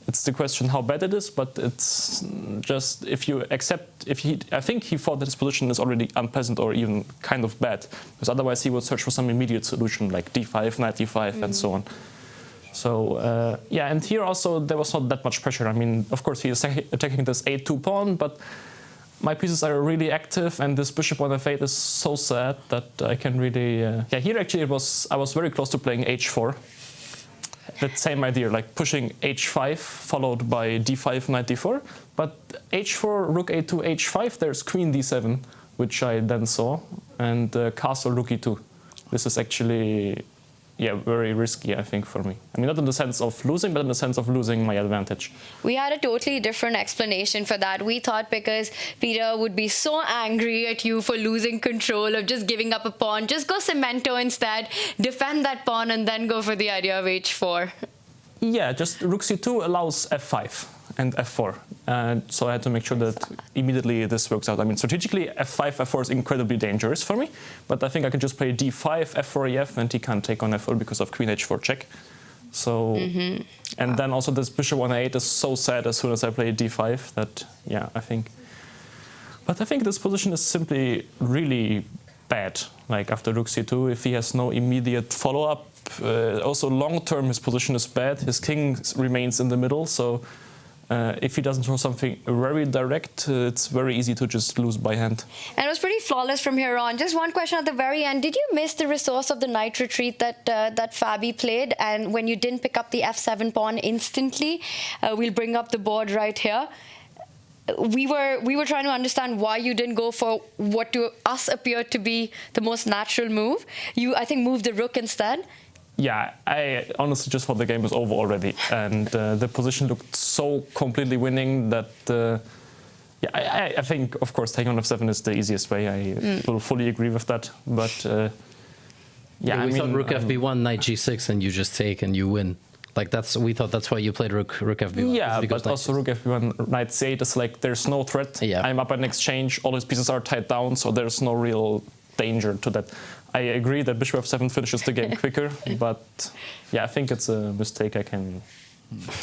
It's the question how bad it is, but it's just if you accept, I think he thought that his position is already unpleasant or even kind of bad, because otherwise he would search for some immediate solution like d5, knight e5, and so on. So, and here also there was not that much pressure. I mean, of course, he is attacking this a2 pawn, but my pieces are really active, and this bishop on f8 is so sad that I can really... here actually I was very close to playing h4. That same idea, like pushing h5 followed by d5, knight d4. But h4, rook a2, h5, there's queen d7, which I then saw, and castle rook e2. This is actually... very risky, I think, for me. I mean, not in the sense of losing, but in the sense of losing my advantage. We had a totally different explanation for that. We thought because Peter would be so angry at you for losing control, of just giving up a pawn, just go cemento instead, defend that pawn, and then go for the idea of h4. Yeah, just rook c2 allows f5 and f4. So I had to make sure that immediately this works out. I mean, strategically, f5, f4 is incredibly dangerous for me, but I think I can just play d5, f4, ef, and he can't take on f4 because of queen h4 check. So, and then also this bishop on a8 is so sad as soon as I play d5 that, I think. But I think this position is simply really bad. Like after rook c2, if he has no immediate follow-up, also long-term his position is bad. His king remains in the middle, so if he doesn't show something very direct, it's very easy to just lose by hand. And it was pretty flawless from here on. Just one question at the very end. Did you miss the resource of the knight retreat that Fabi played? And when you didn't pick up the f7 pawn instantly, we'll bring up the board right here. We were trying to understand why you didn't go for what to us appeared to be the most natural move. You, I think, moved the rook instead. Yeah, I honestly just thought the game was over already, and the position looked so completely winning that, Yeah, I think, of course, taking on f7 is the easiest way. I will fully agree with that. But yeah, I mean, thought rook fb1, knight g6, and you just take and you win. Like we thought that's why you played rook fb1. Yeah, but also rook fb1, knight c8 is like there's no threat. Yeah. I'm up at an exchange, all his pieces are tied down, so there's no real danger to that. I agree that bishop f7 finishes the game quicker, but yeah, I think it's a mistake.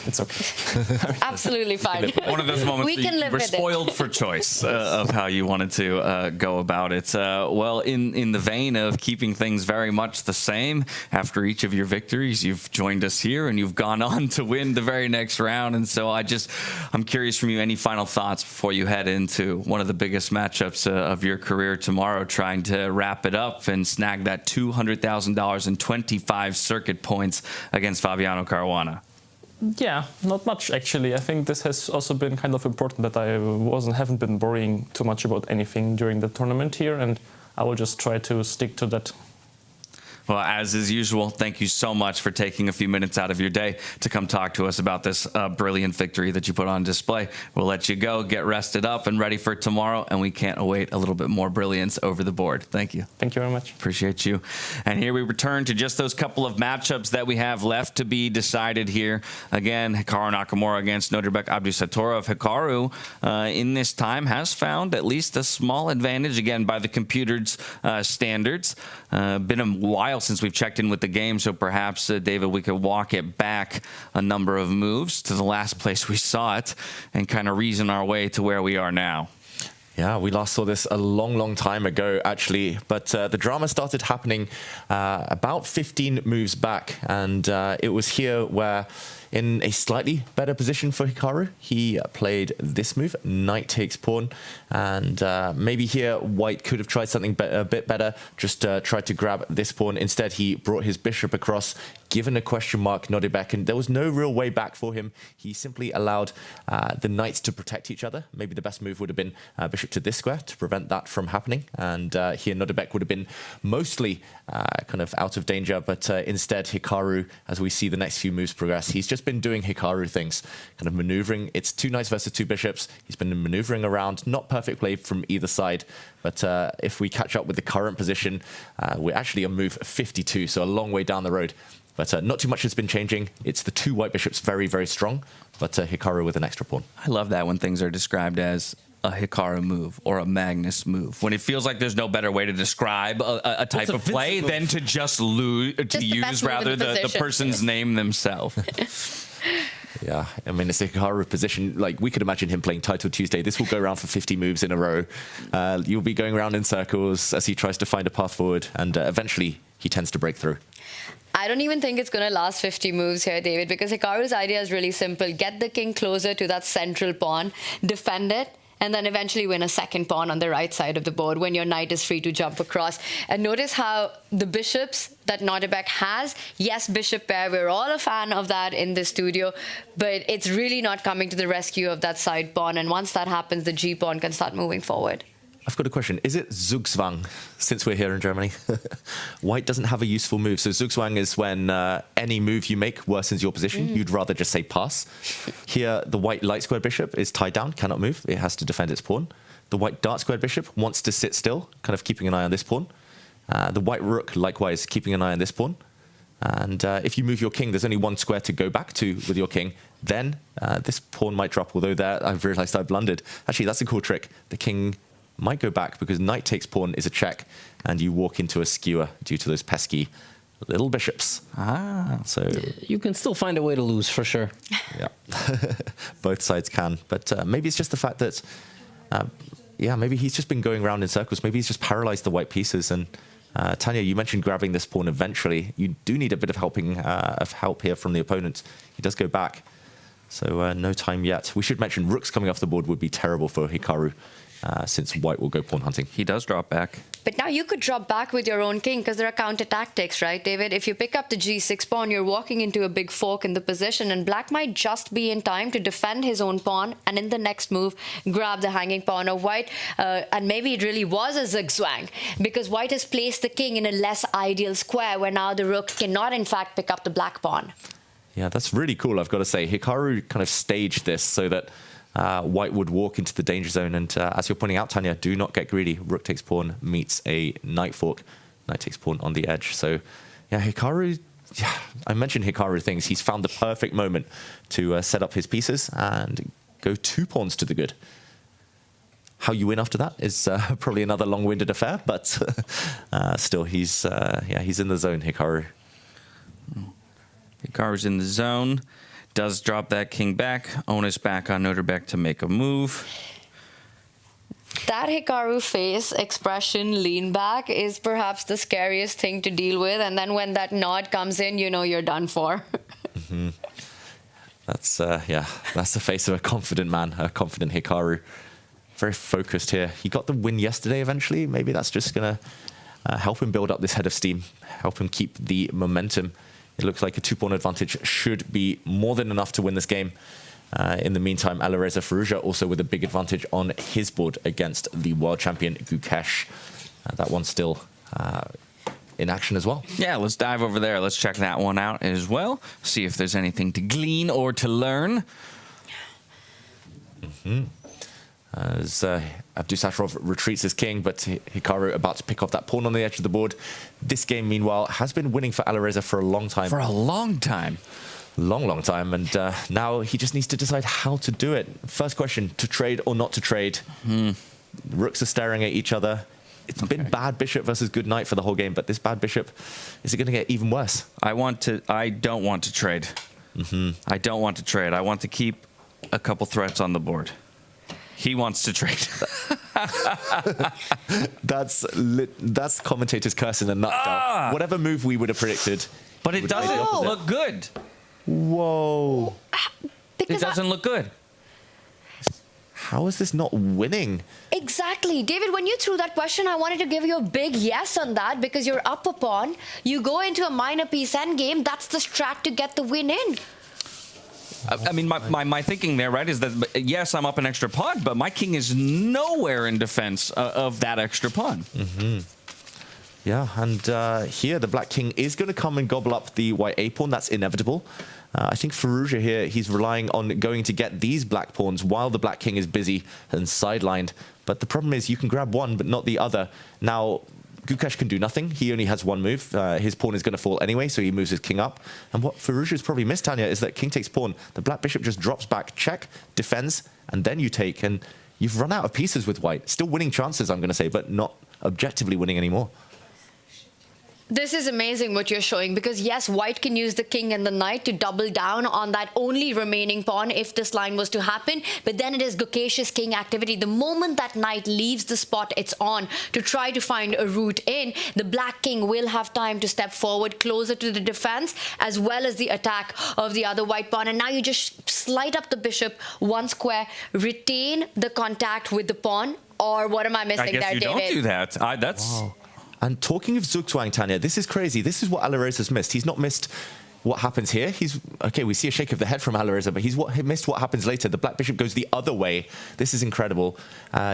It's okay. Absolutely fine. One of those moments we can live we're with spoiled it. for choice of how you wanted to go about it. Well, in the vein of keeping things very much the same, after each of your victories, you've joined us here and you've gone on to win the very next round. And so I'm curious from you, any final thoughts before you head into one of the biggest matchups of your career tomorrow, trying to wrap it up and snag that $200,000 and 25 circuit points against Fabiano Caruana? Yeah, not much actually. I think this has also been kind of important that I haven't been worrying too much about anything during the tournament here, and I will just try to stick to that. Well, as is usual, thank you so much for taking a few minutes out of your day to come talk to us about this brilliant victory that you put on display. We'll let you go, get rested up and ready for tomorrow, and we can't await a little bit more brilliance over the board. Thank you. Thank you very much. Appreciate you. And here we return to just those couple of matchups that we have left to be decided here. Again, Hikaru Nakamura against Nodirbek Abdusattorov. Hikaru, in this time, has found at least a small advantage, again, by the computer's standards. Been a while since we've checked in with the game, so perhaps, David, we could walk it back a number of moves to the last place we saw it and kind of reason our way to where we are now. Yeah, we last saw this a long time ago, actually. But the drama started happening about 15 moves back. And it was here where, in a slightly better position for Hikaru, he played this move, knight takes pawn. And maybe here, white could have tried something a bit better, just tried to grab this pawn. Instead, he brought his bishop across, given a question mark, Nodirbek, and there was no real way back for him. He simply allowed the knights to protect each other. Maybe the best move would have been bishop to this square to prevent that from happening. And here, Nodirbek would have been mostly kind of out of danger. But instead, Hikaru, as we see the next few moves progress, he's just been doing Hikaru things, kind of maneuvering. It's two knights versus two bishops. He's been maneuvering around, not perfect play from either side. But if we catch up with the current position, we're actually on move 52, so a long way down the road. But not too much has been changing. It's the two white bishops very strong, but Hikaru with an extra pawn. I love that when things are described as a Hikaru move or a Magnus move, when it feels like there's no better way to describe a type of play than to just use rather the person's name themselves. Yeah, I mean, it's a Hikaru position. Like, we could imagine him playing Title Tuesday. This will go around for 50 moves in a row. You'll be going around in circles as he tries to find a path forward, and eventually he tends to break through. I don't even think it's going to last 50 moves here, David, because Hikaru's idea is really simple. Get the king closer to that central pawn, defend it, and then eventually win a second pawn on the right side of the board when your knight is free to jump across. And notice how the bishops that Nodirbek has, yes, bishop pair, we're all a fan of that in the studio, but it's really not coming to the rescue of that side pawn. And once that happens, the G pawn can start moving forward. I've got a question. Is it Zugzwang, since we're here in Germany? White doesn't have a useful move. So Zugzwang is when any move you make worsens your position. You'd rather just say pass. Here, the white light squared bishop is tied down, cannot move. It has to defend its pawn. The white dark squared bishop wants to sit still, kind of keeping an eye on this pawn. The white rook, likewise, keeping an eye on this pawn. And if you move your king, there's only one square to go back to with your king. Then this pawn might drop, although there I've realized I blundered. Actually, that's a cool trick. The king might go back because knight takes pawn is a check, and you walk into a skewer due to those pesky little bishops. So you can still find a way to lose for sure. Yeah, both sides can. But maybe it's just the fact that, yeah, maybe he's just been going around in circles. Maybe he's just paralyzed the white pieces. And Tanya, you mentioned grabbing this pawn eventually. You do need a bit of help here from the opponent. He does go back, so no time yet. We should mention rooks coming off the board would be terrible for Hikaru. Since white will go pawn hunting. He does drop back. But now you could drop back with your own king because there are counter tactics, right, David? If you pick up the g6 pawn, you're walking into a big fork in the position, and black might just be in time to defend his own pawn and in the next move grab the hanging pawn of white. And maybe it really was a zigzag because white has placed the king in a less ideal square where now the rook cannot in fact pick up the black pawn. Yeah, that's really cool, I've got to say. Hikaru kind of staged this so that White would walk into the danger zone. And as you're pointing out, Tanya, do not get greedy. Rook takes pawn meets a knight fork. Knight takes pawn on the edge. So, yeah, Hikaru... Yeah, I mentioned Hikaru things. He's found the perfect moment to set up his pieces and go 2 pawns to the good. How you win after that is probably another long-winded affair, but still, he's in the zone, Hikaru. Hikaru's in the zone. Does drop that king back. Onus back on Nodirbek to make a move. That Hikaru face expression, lean back, is perhaps the scariest thing to deal with. And then when that nod comes in, you know you're done for. Mm-hmm. That's the face of a confident man, a confident Hikaru. Very focused here. He got the win yesterday eventually. Maybe that's just going to help him build up this head of steam, help him keep the momentum. It looks like a 2-pawn advantage should be more than enough to win this game. In the meantime, Alireza Firouzja also with a big advantage on his board against the world champion Gukesh. That one's still in action as well. Yeah, let's dive over there. Let's check that one out as well. See if there's anything to glean or to learn. Mm-hmm. As Abdusattorov retreats his king, but Hikaru about to pick off that pawn on the edge of the board. This game, meanwhile, has been winning for Alireza for a long time. For a long time. Long time. And now he just needs to decide how to do it. First question, to trade or not to trade? Rooks are staring at each other. It's been bad bishop versus good knight for the whole game, but this bad bishop, is it going to get even worse? I don't want to trade. I don't want to trade. I want to keep a couple threats on the board. He wants to trade. That's commentator's curse in a nutshell. Whatever move we would have predicted. But it doesn't look good. Whoa. It doesn't look good. How is this not winning? Exactly. David, when you threw that question, I wanted to give you a big yes on that because you're up a pawn. You go into a minor piece endgame. That's the strat to get the win in. I mean, my thinking there, right, is that, yes, I'm up an extra pawn, but my king is nowhere in defense of that extra pawn. Yeah, and here the black king is going to come and gobble up the white a pawn. That's inevitable. I think Firouzja here, he's relying on going to get these black pawns while the black king is busy and sidelined. But the problem is you can grab one, but not the other. Now, Gukesh can do nothing. He only has one move. His pawn is going to fall anyway, so he moves his king up. And what Firouzja's probably missed, Tanya, is that king takes pawn. The black bishop just drops back, check, defends, and then you take. And you've run out of pieces with white. Still winning chances, I'm going to say, but not objectively winning anymore. This is amazing what you're showing because, yes, white can use the king and the knight to double down on that only remaining pawn if this line was to happen. But then it is Gukesh's king activity. The moment that knight leaves the spot it's on to try to find a route in, the black king will have time to step forward closer to the defense as well as the attack of the other white pawn. And now you just slide up the bishop one square, retain the contact with the pawn. Or what am I missing there, David? I guess you don't do that. That's... Wow. And talking of Zugzwang, Tanya, this is crazy. This is what Alireza's missed. He's not missed what happens here. Okay, we see a shake of the head from Alireza, but he missed what happens later. The black bishop goes the other way. This is incredible.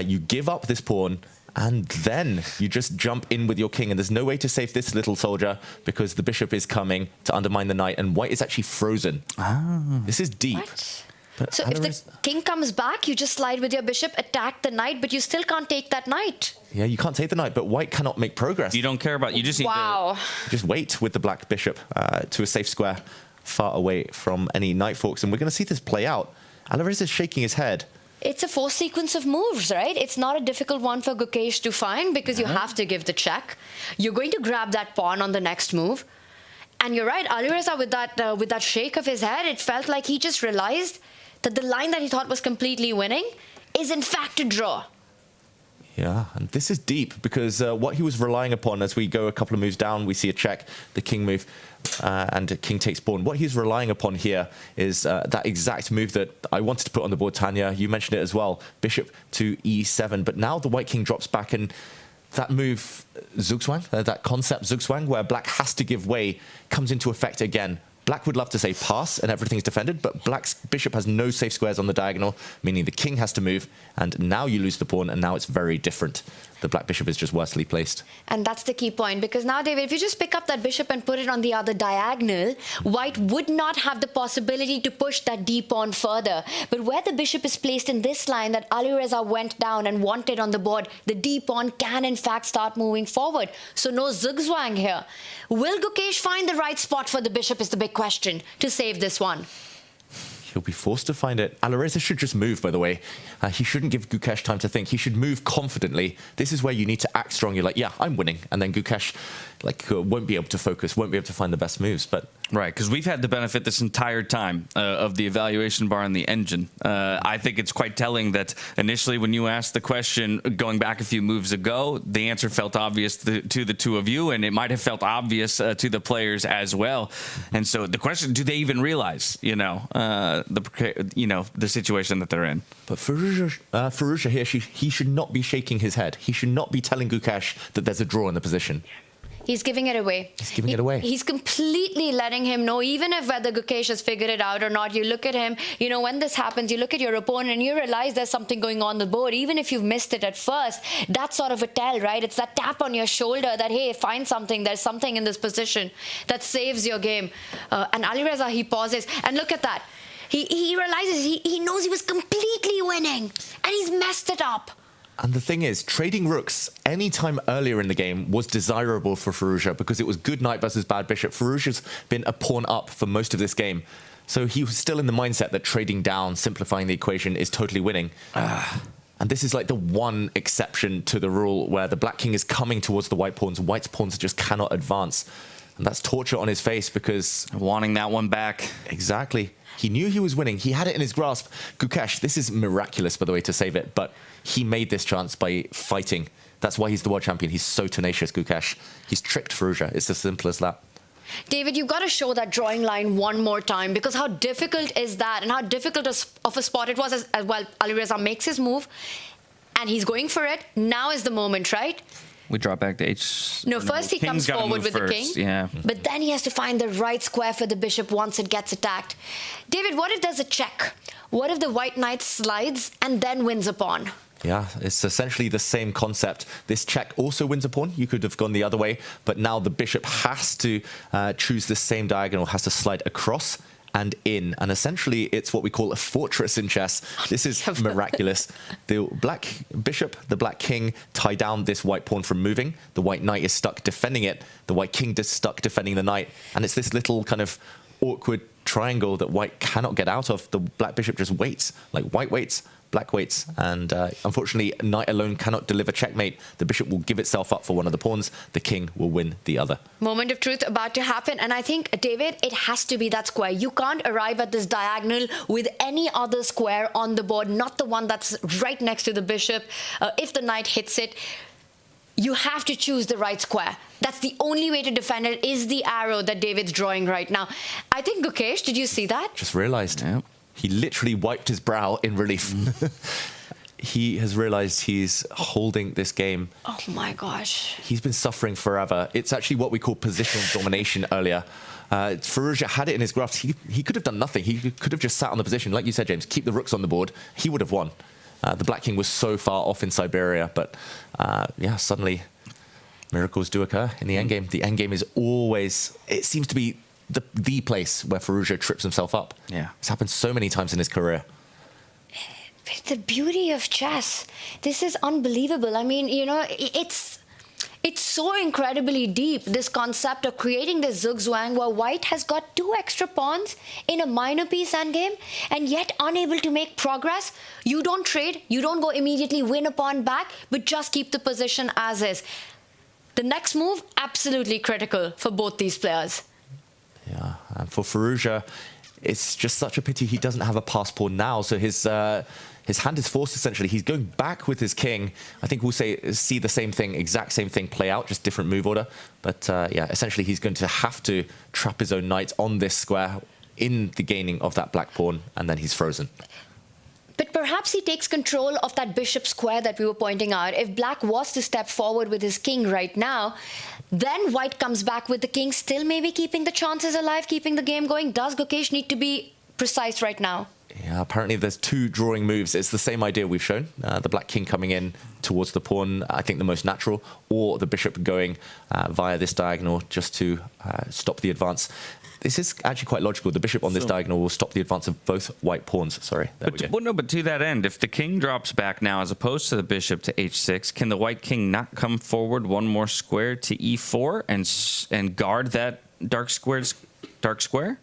You give up this pawn, and then you just jump in with your king, and there's no way to save this little soldier because the bishop is coming to undermine the knight, and white is actually frozen. This is deep. What? So if the king comes back, you just slide with your bishop, attack the knight, but you still can't take that knight. Yeah, you can't take the knight, but white cannot make progress. You don't care about... You just need to... Just wait with the black bishop to a safe square far away from any knight forks. And we're going to see this play out. Alireza is shaking his head. It's a forced sequence of moves, right? It's not a difficult one for Gukesh to find because you have to give the check. You're going to grab that pawn on the next move. And you're right, Alireza, with that shake of his head, it felt like he just realized that the line that he thought was completely winning is in fact a draw. Yeah, and this is deep because what he was relying upon as we go a couple of moves down, we see a check, the king move, and king takes pawn. What he's relying upon here is that exact move that I wanted to put on the board, Tanya. You mentioned it as well, bishop to e7, but now the white king drops back and that move, Zugzwang, that concept Zugzwang, where black has to give way, comes into effect again. Black would love to say pass and everything's defended, but black's bishop has no safe squares on the diagonal, meaning the king has to move, and now you lose the pawn, and now it's very different. the black bishop is just worsely placed. And that's the key point, because now, David, if you just pick up that bishop and put it on the other diagonal, white would not have the possibility to push that d pawn further. But where the bishop is placed in this line that Alireza went down and wanted on the board, the d pawn can in fact start moving forward. So no zugzwang here. Will Gukesh find the right spot for the bishop is the big question to save this one. He'll be forced to find it. Alireza should just move, by the way. He shouldn't give Gukesh time to think. He should move confidently. This is where you need to act strong. You're like, yeah, I'm winning. And then Gukesh won't be able to focus, won't be able to find the best moves. But right, because we've had the benefit this entire time of the evaluation bar and the engine. I think it's quite telling that initially when you asked the question going back a few moves ago, the answer felt obvious to the two of you, and it might have felt obvious to the players as well. And so the question, do they even realize, the situation that they're in? But Firouzja here, he should not be shaking his head. He should not be telling Gukesh that there's a draw in the position. He's giving it away. He's giving it away. He's completely letting him know, even if whether Gukesh has figured it out or not, you look at him, when this happens, you look at your opponent and you realize there's something going on the board. Even if you've missed it at first, that's sort of a tell, right? It's that tap on your shoulder that, hey, find something. There's something in this position that saves your game. And Alireza, he pauses. And look at that. He realizes, he knows he was completely winning and he's messed it up. And the thing is, trading rooks any time earlier in the game was desirable for Firouzja because it was good knight versus bad bishop. Firouzja's been a pawn up for most of this game. So he was still in the mindset that trading down, simplifying the equation, is totally winning. And this is like the one exception to the rule where the black king is coming towards the white pawns. White's pawns just cannot advance. And that's torture on his face because... wanting that one back. Exactly. He knew he was winning. He had it in his grasp. Gukesh, this is miraculous, by the way, to save it. But he made this chance by fighting. That's why he's the world champion. He's so tenacious, Gukesh. He's tricked Firouzja. It's as simple as that. David, you've got to show that drawing line one more time, because how difficult is that and how difficult of a spot it was as well. Alireza makes his move and he's going for it. Now is the moment, right? We drop back to H. No, first he comes forward with the king. Yeah. But then he has to find the right square for the bishop once it gets attacked. David, what if there's a check? What if the white knight slides and then wins a pawn? Yeah, it's essentially the same concept. This check also wins a pawn. You could have gone the other way, but now the bishop has to choose the same diagonal, has to slide across and in. And essentially, it's what we call a fortress in chess. This is miraculous. The black bishop, the black king tie down this white pawn from moving. The white knight is stuck defending it. The white king is stuck defending the knight. And it's this little kind of awkward triangle that white cannot get out of. The black bishop just waits, like white waits, black waits, and unfortunately, knight alone cannot deliver checkmate. The bishop will give itself up for one of the pawns. The king will win the other. Moment of truth about to happen, and I think, David, it has to be that square. You can't arrive at this diagonal with any other square on the board, not the one that's right next to the bishop. If the knight hits it, you have to choose the right square. That's the only way to defend it, is the arrow that David's drawing right now. I think, Gukesh, did you see that? Just realized. Yeah. He literally wiped his brow in relief. He has realized he's holding this game. Oh my gosh. He's been suffering forever. It's actually what we call positional domination earlier. Firouzja had it in his grasp. He could have done nothing. He could have just sat on the position. Like you said, James, keep the rooks on the board. He would have won. The black king was so far off in Siberia. But yeah, suddenly miracles do occur in the endgame. The endgame is always, it seems to be the place where Firouzja trips himself up. Yeah. It's happened so many times in his career. The beauty of chess. This is unbelievable. I mean, it's so incredibly deep, this concept of creating this zugzwang where white has got 2 extra pawns in a minor piece endgame and yet unable to make progress. You don't trade, you don't go immediately win a pawn back, but just keep the position as is. The next move, absolutely critical for both these players. Yeah, and for Firouzja, it's just such a pity he doesn't have a pass pawn now. So his hand is forced, essentially. He's going back with his king. I think we'll see the same thing, exact same thing play out, just different move order. But yeah, essentially he's going to have to trap his own knight on this square in the gaining of that black pawn, and then he's frozen. But perhaps he takes control of that bishop square that we were pointing out. If black was to step forward with his king right now, then white comes back with the king, still maybe keeping the chances alive, keeping the game going. Does Gukesh need to be precise right now? Yeah, apparently there's 2 drawing moves. It's the same idea we've shown. The black king coming in towards the pawn, I think the most natural, or the bishop going via this diagonal just to stop the advance. This is actually quite logical. The bishop on this diagonal will stop the advance of both white pawns. Sorry, there we go. Well, no, but to that end, if the king drops back now as opposed to the bishop to h6, can the white king not come forward one more square to e4 and guard that dark square?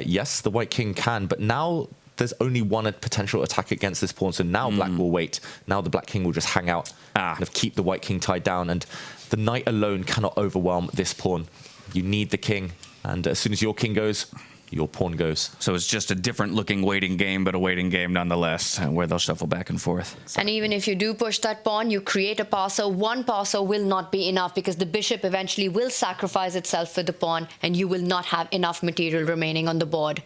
Yes, the white king can, but now there's only one potential attack against this pawn, so now black will wait. Now the black king will just hang out and keep the white king tied down, and the knight alone cannot overwhelm this pawn. You need the king, and as soon as your king goes, your pawn goes. So it's just a different looking waiting game, but a waiting game nonetheless, where they'll shuffle back and forth. And even if you do push that pawn, you create a passer. One passer will not be enough because the bishop eventually will sacrifice itself for the pawn, and you will not have enough material remaining on the board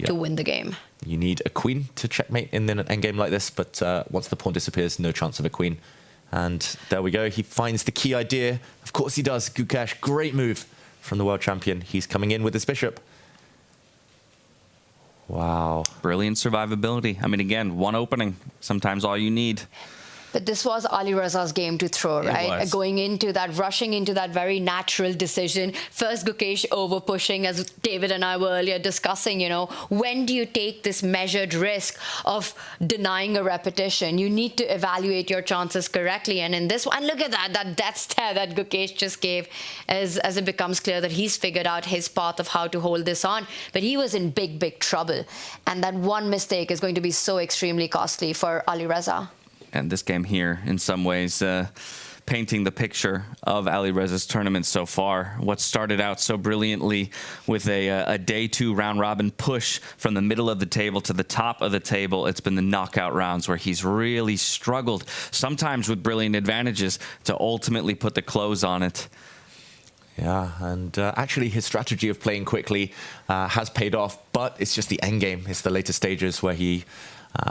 to win the game. You need a queen to checkmate in an endgame like this, but once the pawn disappears, no chance of a queen. And there we go. He finds the key idea. Of course he does. Gukesh, great move from the world champion. He's coming in with his bishop. Wow. Brilliant survivability. I mean, again, one opening, sometimes all you need. But this was Alireza's game to throw, right? Going into that, rushing into that very natural decision. First, Gukesh over-pushing, as David and I were earlier discussing, you know, when do you take this measured risk of denying a repetition? You need to evaluate your chances correctly. And in this one, look at that death stare that Gukesh just gave as it becomes clear that he's figured out his path of how to hold this on. But he was in big, big trouble. And that one mistake is going to be so extremely costly for Alireza. And this game here, in some ways, painting the picture of Alireza's tournament so far. What started out so brilliantly with a day 2 round-robin push from the middle of the table to the top of the table, it's been the knockout rounds where he's really struggled, sometimes with brilliant advantages, to ultimately put the close on it. Yeah, and actually his strategy of playing quickly has paid off, but it's just the endgame. It's the later stages where he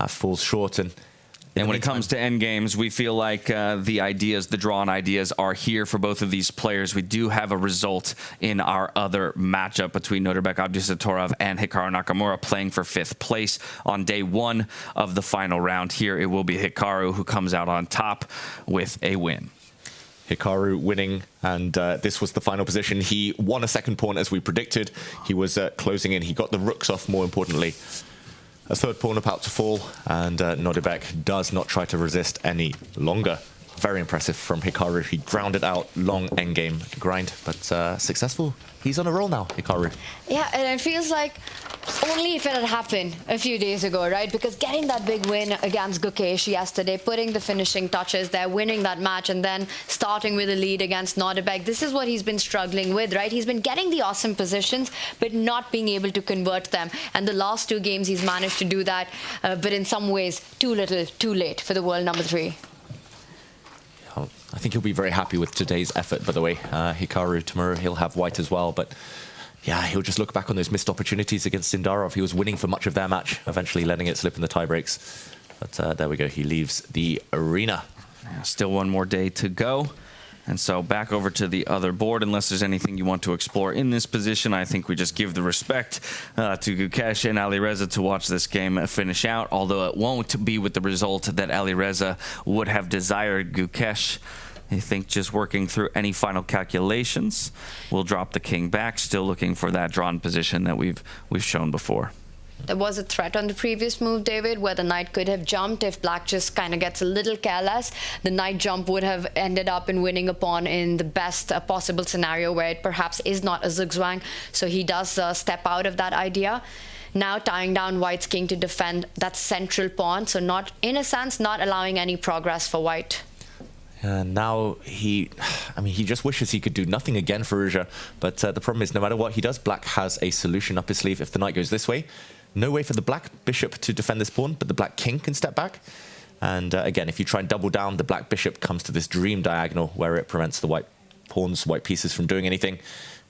falls short. And when it comes to end games, we feel like the drawn ideas are here for both of these players. We do have a result in our other matchup between Nodirbek Abdusattorov and Hikaru Nakamura playing for 5th place on day 1 of the final round. Here it will be Hikaru who comes out on top with a win. Hikaru winning, and this was the final position. He won a second pawn as we predicted. He was closing in. He got the rooks off, more importantly. A third pawn about to fall, and Nodirbek does not try to resist any longer. Very impressive from Hikaru. He grounded out, long endgame grind, but successful. He's on a roll now, Hikaru. Yeah, and it feels like only if it had happened a few days ago, right? Because getting that big win against Gukesh yesterday, putting the finishing touches there, winning that match, and then starting with a lead against Nodirbek, this is what he's been struggling with, right? He's been getting the awesome positions, but not being able to convert them. And the last 2 games, he's managed to do that, but in some ways, too little, too late for the world number 3. I think he'll be very happy with today's effort, by the way. Hikaru tomorrow, he'll have white as well, but yeah, he'll just look back on those missed opportunities against Sindarov. He was winning for much of their match, eventually letting it slip in the tie breaks. But there we go, he leaves the arena. Still one more day to go. And so back over to the other board, unless there's anything you want to explore in this position. I think we just give the respect to Gukesh and Alireza to watch this game finish out, although it won't be with the result that Alireza would have desired. Gukesh, I think, just working through any final calculations, will drop the king back, still looking for that drawn position that we've shown before. There was a threat on the previous move, David, where the knight could have jumped. If black just kind of gets a little careless, the knight jump would have ended up in winning a pawn in the best possible scenario where it perhaps is not a zugzwang. So he does step out of that idea. Now tying down white's king to defend that central pawn. So not, in a sense, not allowing any progress for white. Now he just wishes he could do nothing again for Firouzja. But the problem is, no matter what he does, black has a solution up his sleeve. If the knight goes this way, no way for the black bishop to defend this pawn, but the black king can step back. And again, if you try and double down, the black bishop comes to this dream diagonal where it prevents the white pawns, white pieces from doing anything.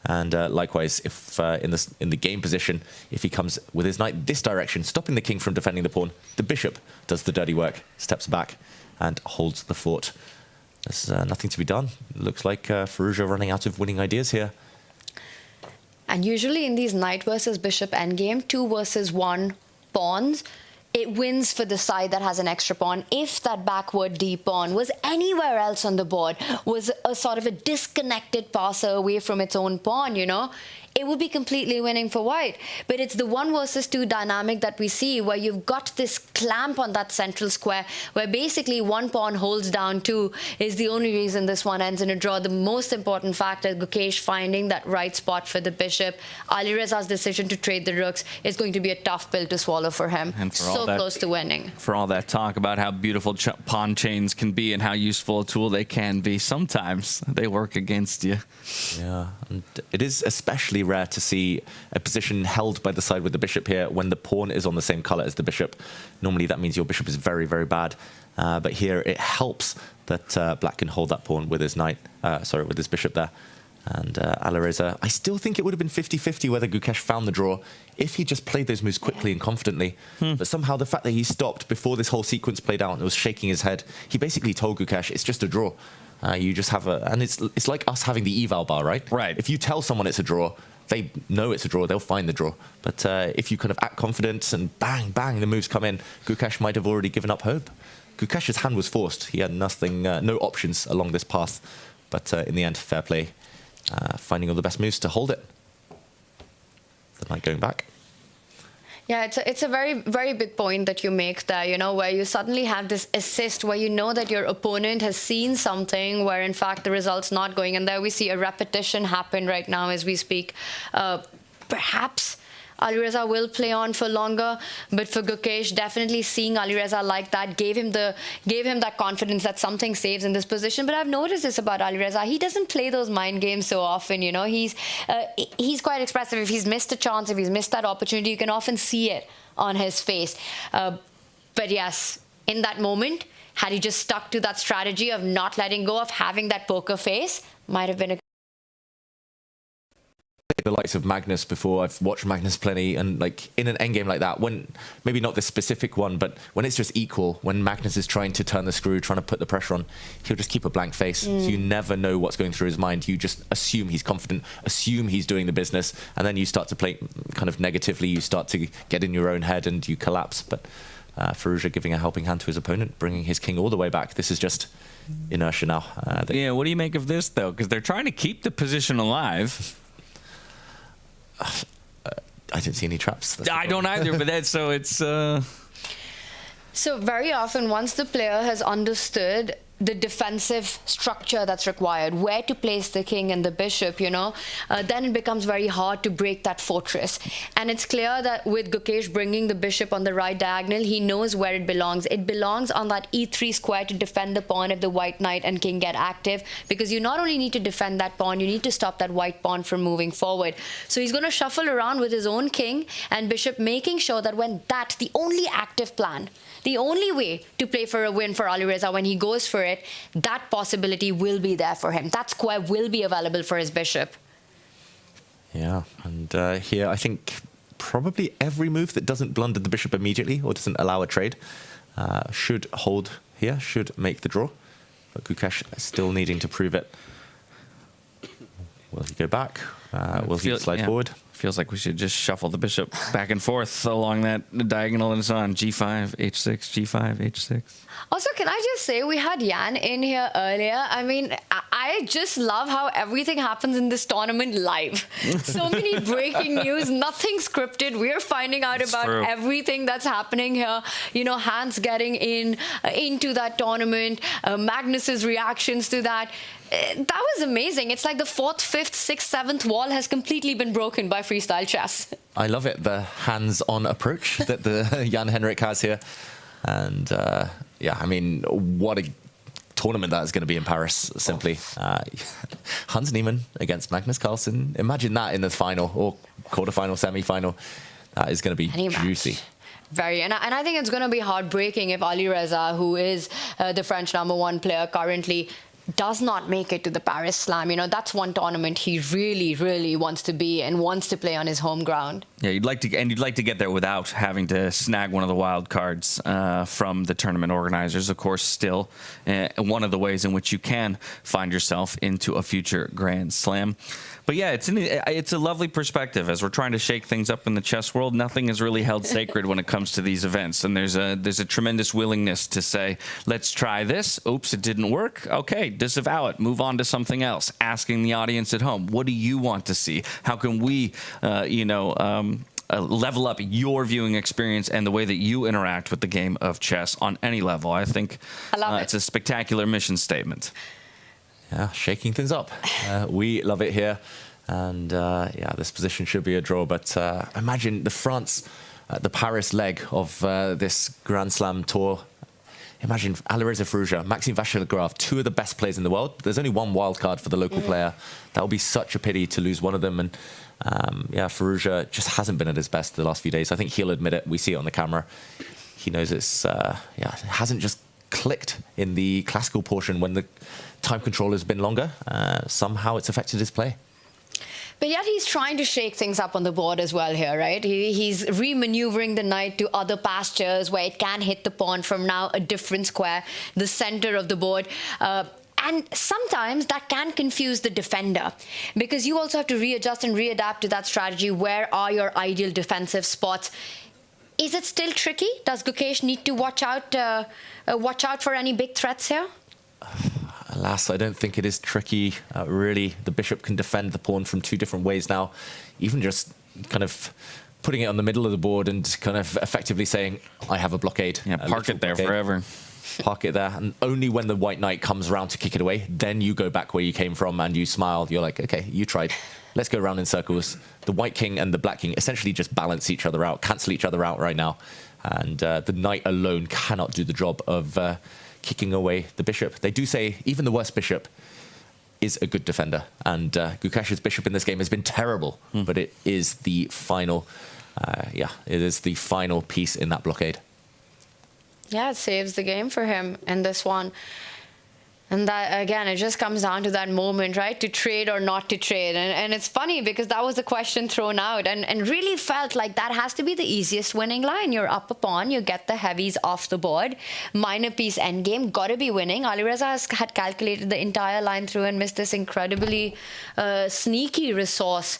And likewise, if in the game position, if he comes with his knight this direction, stopping the king from defending the pawn, the bishop does the dirty work, steps back and holds the fort. There's nothing to be done. Looks like Firouzja running out of winning ideas here. And usually in these knight versus bishop endgame, 2 versus 1 pawns, it wins for the side that has an extra pawn. If that backward D pawn was anywhere else on the board, was a sort of a disconnected passer away from its own pawn, you know, it would be completely winning for white. But it's the 1 versus 2 dynamic that we see, where you've got this clamp on that central square, where basically one pawn holds down 2 is the only reason this one ends in a draw. The most important factor, Gukesh finding that right spot for the bishop. Alireza's decision to trade the rooks is going to be a tough pill to swallow for him. And for so close to winning. For all that talk about how beautiful pawn chains can be and how useful a tool they can be, sometimes they work against you. Yeah, and it is especially rare to see a position held by the side with the bishop here when the pawn is on the same color as the bishop. Normally that means your bishop is very, very bad. But here it helps that black can hold that pawn with his knight, with his bishop there. And Alireza, I still think it would have been 50-50 whether Gukesh found the draw if he just played those moves quickly and confidently. But somehow the fact that he stopped before this whole sequence played out and was shaking his head, he basically told Gukesh, it's just a draw. You just have and it's like us having the eval bar, right? Right. If you tell someone it's a draw, they know it's a draw, they'll find the draw. But if you kind of act confident and bang, bang, the moves come in, Gukesh might have already given up hope. Gukesh's hand was forced. He had nothing, no options along this path. But in the end, fair play, finding all the best moves to hold it. The knight going back. Yeah, it's a very, very big point that you make there, you know, where you suddenly have this assist where you know that your opponent has seen something where, in fact, the result's not going. And there we see a repetition happen right now as we speak. Perhaps Alireza will play on for longer, but for Gukesh, definitely seeing Alireza like that gave him that confidence that something saves in this position. But I've noticed this about Alireza: he doesn't play those mind games so often. You know, he's quite expressive. If he's missed a chance, if he's missed that opportunity, you can often see it on his face. But yes, in that moment, had he just stuck to that strategy of not letting go, of having that poker face, might have been a the likes of Magnus before. I've watched Magnus plenty, and like in an endgame like that, when maybe not this specific one, but when it's just equal, when Magnus is trying to turn the screw, trying to put the pressure on, he'll just keep a blank face. So you never know what's going through his mind. You just assume he's confident, assume he's doing the business, and then you start to play kind of negatively. You start to get in your own head and you collapse. But Firouzja giving a helping hand to his opponent, bringing his king all the way back. This is just inertia now. Yeah, what do you make of this though? Because they're trying to keep the position alive. I didn't see any traps. I don't either, but that's so it's... So very often, once the player has understood the defensive structure that's required, where to place the king and the bishop, you know, then it becomes very hard to break that fortress. And it's clear that with Gukesh bringing the bishop on the right diagonal, he knows where it belongs. It belongs on that e3 square to defend the pawn if the white knight and king get active, because you not only need to defend that pawn, you need to stop that white pawn from moving forward. So he's going to shuffle around with his own king and bishop, making sure that when that's the only active plan, the only way to play for a win for Alireza, when he goes for it, that possibility will be there for him. That square will be available for his bishop. Yeah, and here I think probably every move that doesn't blunder the bishop immediately or doesn't allow a trade should hold here, should make the draw. But Gukesh still needing to prove it. Will he go back? Will he slide forward? Feels like we should just shuffle the bishop back and forth along that diagonal and so on. G5, H6, G5, H6. Also, can I just say, we had Jan in here earlier. I mean, I just love how everything happens in this tournament live. So many breaking news, nothing scripted. We're finding out about everything that's happening here. You know, hands getting into that tournament, Magnus's reactions to that. That was amazing. It's like the 4th, 5th, 6th, 7th wall has completely been broken by freestyle chess. I love it, the hands-on approach that the Jan-Henrik has here. And yeah, I mean, what a tournament that is going to be in Paris, simply. Hans Niemann against Magnus Carlsen. Imagine that in the final or quarterfinal, semi-final. That is going to be juicy. Very, and I think it's going to be heartbreaking if Alireza, who is the French #1 player currently, does not make it to the Paris Slam, you know, that's one tournament he really, really wants to be and wants to play on his home ground. Yeah, you'd like to get there without having to snag one of the wild cards from the tournament organizers. Of course, still one of the ways in which you can find yourself into a future Grand Slam. But yeah, it's a lovely perspective as we're trying to shake things up in the chess world. Nothing is really held sacred when it comes to these events, and there's a tremendous willingness to say, let's try this. Oops, it didn't work. Okay, disavow it. Move on to something else. Asking the audience at home, what do you want to see? How can we, level up your viewing experience and the way that you interact with the game of chess on any level? I think it's a spectacular mission statement. Yeah, shaking things up. We love it here. And yeah, this position should be a draw. But imagine the Paris leg of this Grand Slam tour. Imagine Alireza Firouzja, Maxime Vachier-Lagrave, two of the best players in the world. There's only one wild card for the local player. That would be such a pity to lose one of them. And yeah, Firouzja just hasn't been at his best the last few days. I think he'll admit it. We see it on the camera. He knows it hasn't just clicked in the classical portion when the time control has been longer. Somehow it's affected his play. But yet he's trying to shake things up on the board as well here, right? He's re-maneuvering the knight to other pastures where it can hit the pawn from now a different square, the center of the board. And sometimes that can confuse the defender because you also have to readjust and readapt to that strategy. Where are your ideal defensive spots? Is it still tricky? Does Gukesh need to watch out for any big threats here? Alas, I don't think it is tricky. Really, the bishop can defend the pawn from two different ways now. Even just kind of putting it on the middle of the board and kind of effectively saying, I have a blockade. Yeah, park it there forever. Park it there. And only when the white knight comes around to kick it away, then you go back where you came from and you smile. You're like, okay, you tried. Let's go around in circles. The white king and the black king essentially just balance each other out, cancel each other out right now. And the knight alone cannot do the job of kicking away the bishop. They do say even the worst bishop is a good defender. And Gukesh's bishop in this game has been terrible, but it is the final, it is the final piece in that blockade. Yeah, it saves the game for him in this one. And that, again, it just comes down to that moment, right? To trade or not to trade. And it's funny because that was the question thrown out and really felt like that has to be the easiest winning line. You're up a pawn, you get the heavies off the board. Minor piece endgame, got to be winning. Alireza had calculated the entire line through and missed this incredibly sneaky resource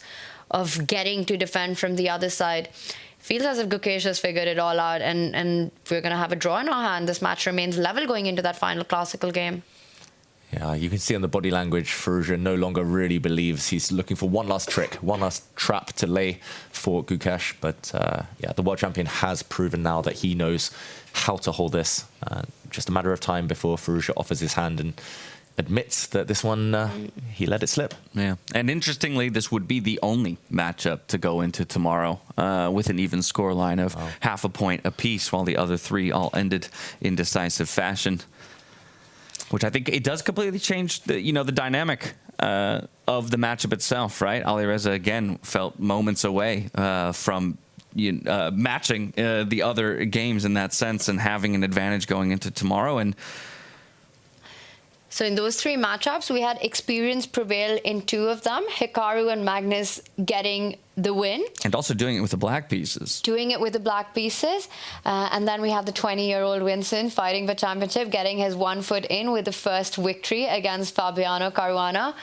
of getting to defend from the other side. Feels as if Gukesh has figured it all out and we're going to have a draw in our hand. This match remains level going into that final classical game. Yeah, you can see on the body language, Firouzja no longer really believes. He's looking for one last trick, one last trap to lay for Gukesh. But yeah, the world champion has proven now that he knows how to hold this. Just a matter of time before Firouzja offers his hand and admits that this one, he let it slip. Yeah, and interestingly, this would be the only matchup to go into tomorrow with an even score line of half a point apiece, while the other three all ended in decisive fashion. Which I think it does completely change the dynamic of the matchup itself, right? Alireza again felt moments away from matching the other games in that sense and having an advantage going into tomorrow. And so in those three matchups, we had experience prevail in two of them. Hikaru and Magnus getting the win. And also doing it with the black pieces. Doing it with the black pieces. And then we have the 20-year-old Vincent fighting for championship, getting his 1 foot in with the first victory against Fabiano Caruana.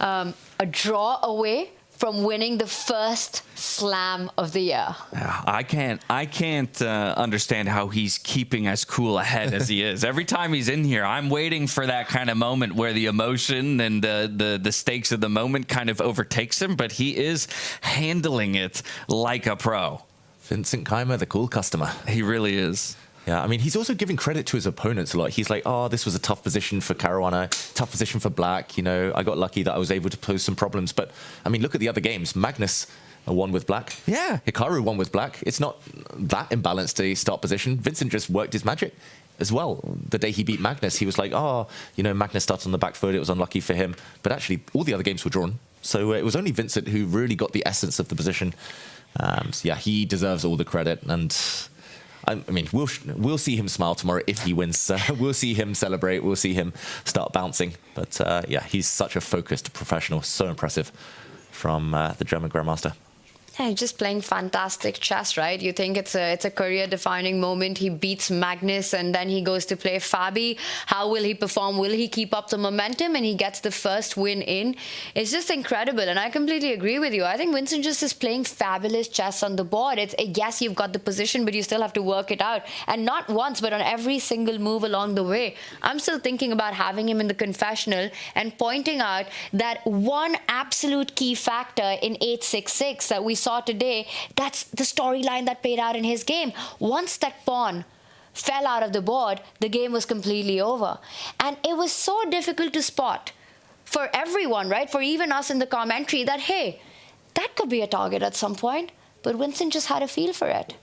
A draw away from winning the first slam of the year. I can't understand how he's keeping as cool a head as he is. Every time he's in here, I'm waiting for that kind of moment where the emotion and the stakes of the moment kind of overtakes him, but he is handling it like a pro. Vincent Keymer, the cool customer. He really is. Yeah, I mean, he's also giving credit to his opponents a lot. He's like, oh, this was a tough position for Caruana, tough position for black. You know, I got lucky that I was able to pose some problems. But, I mean, look at the other games. Magnus won with black. Yeah. Hikaru won with black. It's not that imbalanced a start position. Vincent just worked his magic as well. The day he beat Magnus, he was like, oh, you know, Magnus started on the back foot. It was unlucky for him. But actually, all the other games were drawn. So it was only Vincent who really got the essence of the position. So, yeah, he deserves all the credit. And I mean, we'll see him smile tomorrow if he wins. We'll see him celebrate. We'll see him start bouncing. But yeah, he's such a focused professional. So impressive from the German Grandmaster. Yeah, he's just playing fantastic chess, right? You think it's a career-defining moment. He beats Magnus, and then he goes to play Fabi. How will he perform? Will he keep up the momentum? And he gets the first win in. It's just incredible, and I completely agree with you. I think Vincent just is playing fabulous chess on the board. Yes, you've got the position, but you still have to work it out. And not once, but on every single move along the way. I'm still thinking about having him in the confessional and pointing out that one absolute key factor in 866 that we saw today, that's the storyline that played out in his game. Once that pawn fell out of the board, the game was completely over. And it was so difficult to spot for everyone, right? For even us in the commentary that, hey, that could be a target at some point. But Vincent just had a feel for it.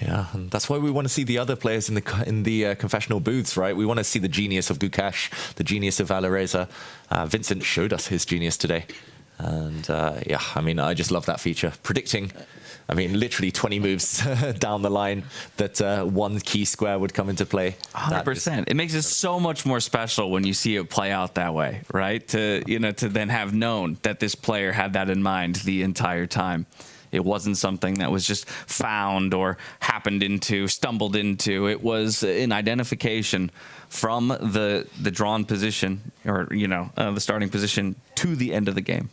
Yeah, and that's why we want to see the other players in the confessional booths, right? We want to see the genius of Gukesh, the genius of Alireza. Vincent showed us his genius today. And yeah, I mean, I just love that feature. Predicting, I mean, literally 20 moves down the line that one key square would come into play. 100%. It makes it so much more special when you see it play out that way, right? To then have known that this player had that in mind the entire time. It wasn't something that was just found or stumbled into. It was an identification from the drawn position or, the starting position to the end of the game.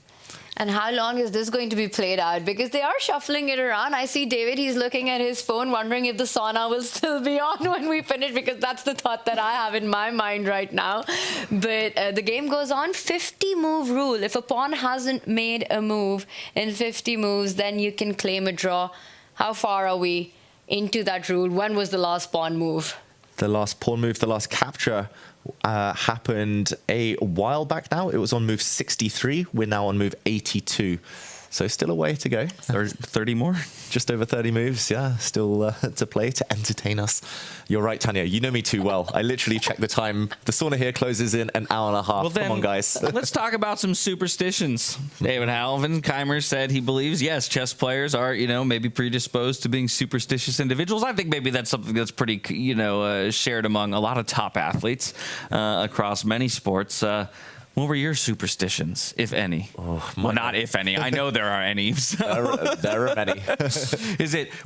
And how long is this going to be played out? Because they are shuffling it around. I see David, he's looking at his phone, wondering if the sauna will still be on when we finish, because that's the thought that I have in my mind right now. But the game goes on. 50-move rule. If a pawn hasn't made a move in 50 moves, then you can claim a draw. How far are we into that rule? When was the last pawn move? The last pawn move, the last capture happened a while back now. It was on move 63. We're now on move 82. So still a way to go. 30 more? Just over 30 moves, yeah. Still to play, to entertain us. You're right, Tanya. You know me too well. I literally check the time. The sauna here closes in an hour and a half. Well, then, come on, guys. Let's talk about some superstitions. David Halvin, Keymer said he believes, yes, chess players are, maybe predisposed to being superstitious individuals. I think maybe that's something that's pretty, shared among a lot of top athletes across many sports. What were your superstitions, if any? Well, not if any. I know there are any. So. There are many.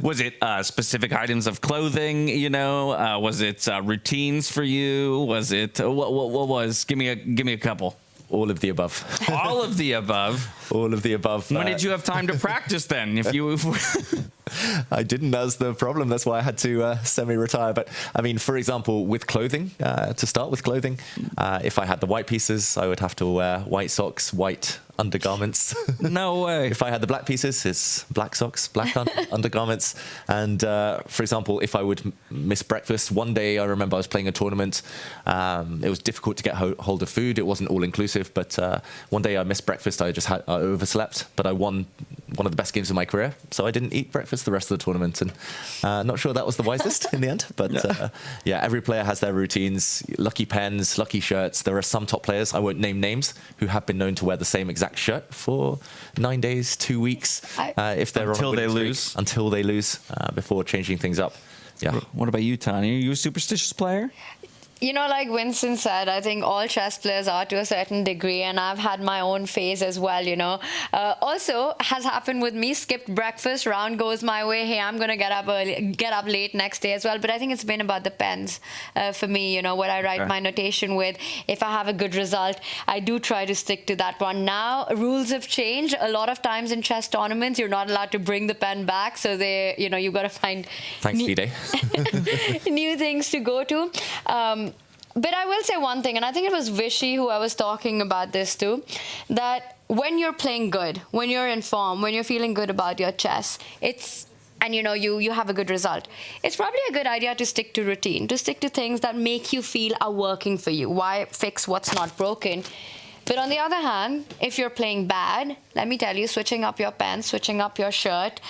Was it specific items of clothing? Was it routines for you? Was it what was? Give me a couple. All of the above. All of the above. All of the above. When did you have time to practice then? I didn't. That's the problem. That's why I had to semi-retire. But I mean, for example, with clothing, to start with clothing, if I had the white pieces, I would have to wear white socks, white undergarments. No way. If I had the black pieces, it's black socks, black undergarments. And for example, if I would miss breakfast, one day I remember I was playing a tournament. It was difficult to get hold of food. It wasn't all inclusive, but one day I missed breakfast. I overslept, but I won one of the best games of my career. So I didn't eat breakfast the rest of the tournament, and not sure that was the wisest in the end. But yeah, every player has their routines. Lucky pens, lucky shirts. There are some top players, I won't name names, who have been known to wear the same exact shirt for 9 days, 2 weeks, if they're until they lose, before changing things up. Yeah. What about you, Tanya? Are you a superstitious player? Like Vincent said, I think all chess players are to a certain degree, and I've had my own phase as well, Also, has happened with me, skipped breakfast, round goes my way, hey, I'm going to get up late next day as well. But I think it's been about the pens for me, what I write my notation with. If I have a good result, I do try to stick to that one. Now, rules have changed. A lot of times in chess tournaments, you're not allowed to bring the pen back, so you've got to find new things to go to. But I will say one thing, and I think it was Vishy who I was talking about this to, that when you're playing good, when you're in form, when you're feeling good about your chess, and you have a good result, it's probably a good idea to stick to routine, to stick to things that make you feel are working for you. Why fix what's not broken? But on the other hand, if you're playing bad, let me tell you, switching up your pants, switching up your shirt,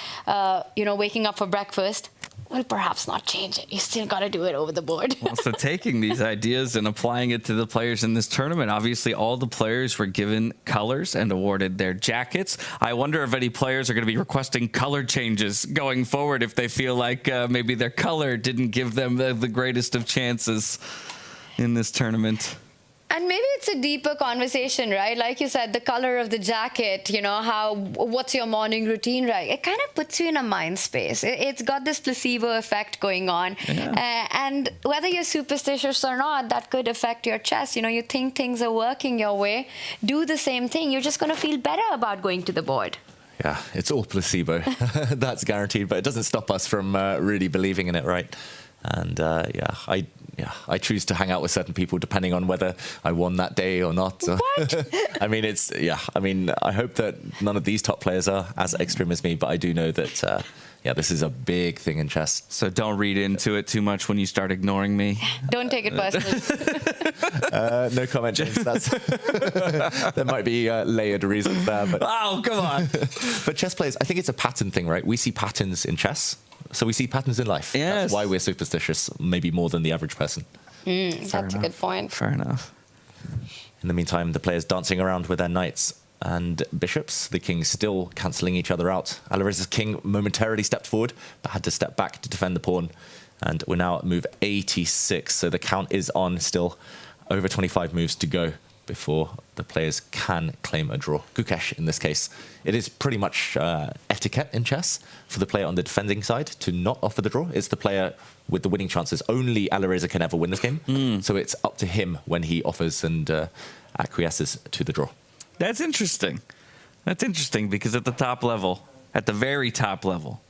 waking up for breakfast, well, perhaps not change it. You still got to do it over the board. Well, so taking these ideas and applying it to the players in this tournament, obviously all the players were given colors and awarded their jackets. I wonder if any players are going to be requesting color changes going forward if they feel like maybe their color didn't give them the greatest of chances in this tournament. And maybe it's a deeper conversation, right? Like you said, the color of the jacket, you know, what's your morning routine, right? It kind of puts you in a mind space. It's got this placebo effect going on. Yeah. And whether you're superstitious or not, that could affect your chess. You know, you think things are working your way, do the same thing. You're just going to feel better about going to the board. Yeah, it's all placebo. That's guaranteed, but it doesn't stop us from really believing in it, right? And I choose to hang out with certain people depending on whether I won that day or not. What? I mean, I hope that none of these top players are as extreme as me, but I do know that, this is a big thing in chess. So don't read into it too much when you start ignoring me. Don't take it personally. No comment, James. There might be layered reasons there. But oh, come on. But chess players, I think it's a pattern thing, right? We see patterns in chess. So we see patterns in life. Yes. That's why we're superstitious, maybe more than the average person. That's a good point. Fair enough. In the meantime, the players dancing around with their knights and bishops. The kings still cancelling each other out. Alireza's king momentarily stepped forward, but had to step back to defend the pawn. And we're now at move 86. So the count is on still. Over 25 moves to go before the players can claim a draw. Gukesh, in this case. It is pretty much etiquette in chess for the player on the defending side to not offer the draw. It's the player with the winning chances. Only Alireza can ever win this game. So it's up to him when he offers and acquiesces to the draw. That's interesting. That's interesting because at the top level, at the very top level,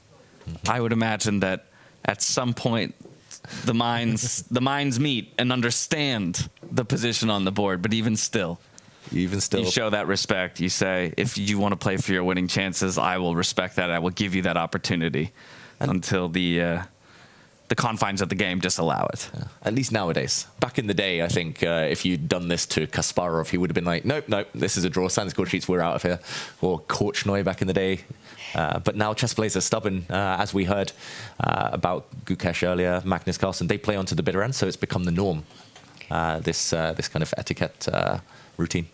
I would imagine that at some point the minds meet and understand the position on the board. But even still, you show that respect. You say, if you want to play for your winning chances, I will respect that. I will give you that opportunity until the confines of the game disallow it. Yeah. At least nowadays. Back in the day, I think if you'd done this to Kasparov, he would have been like, nope, this is a draw. Sign score sheets, we're out of here. Or Korchnoi back in the day. But now chess players are stubborn, as we heard about Gukesh earlier, Magnus Carlsen. They play onto the bitter end, so it's become the norm, this kind of etiquette routine.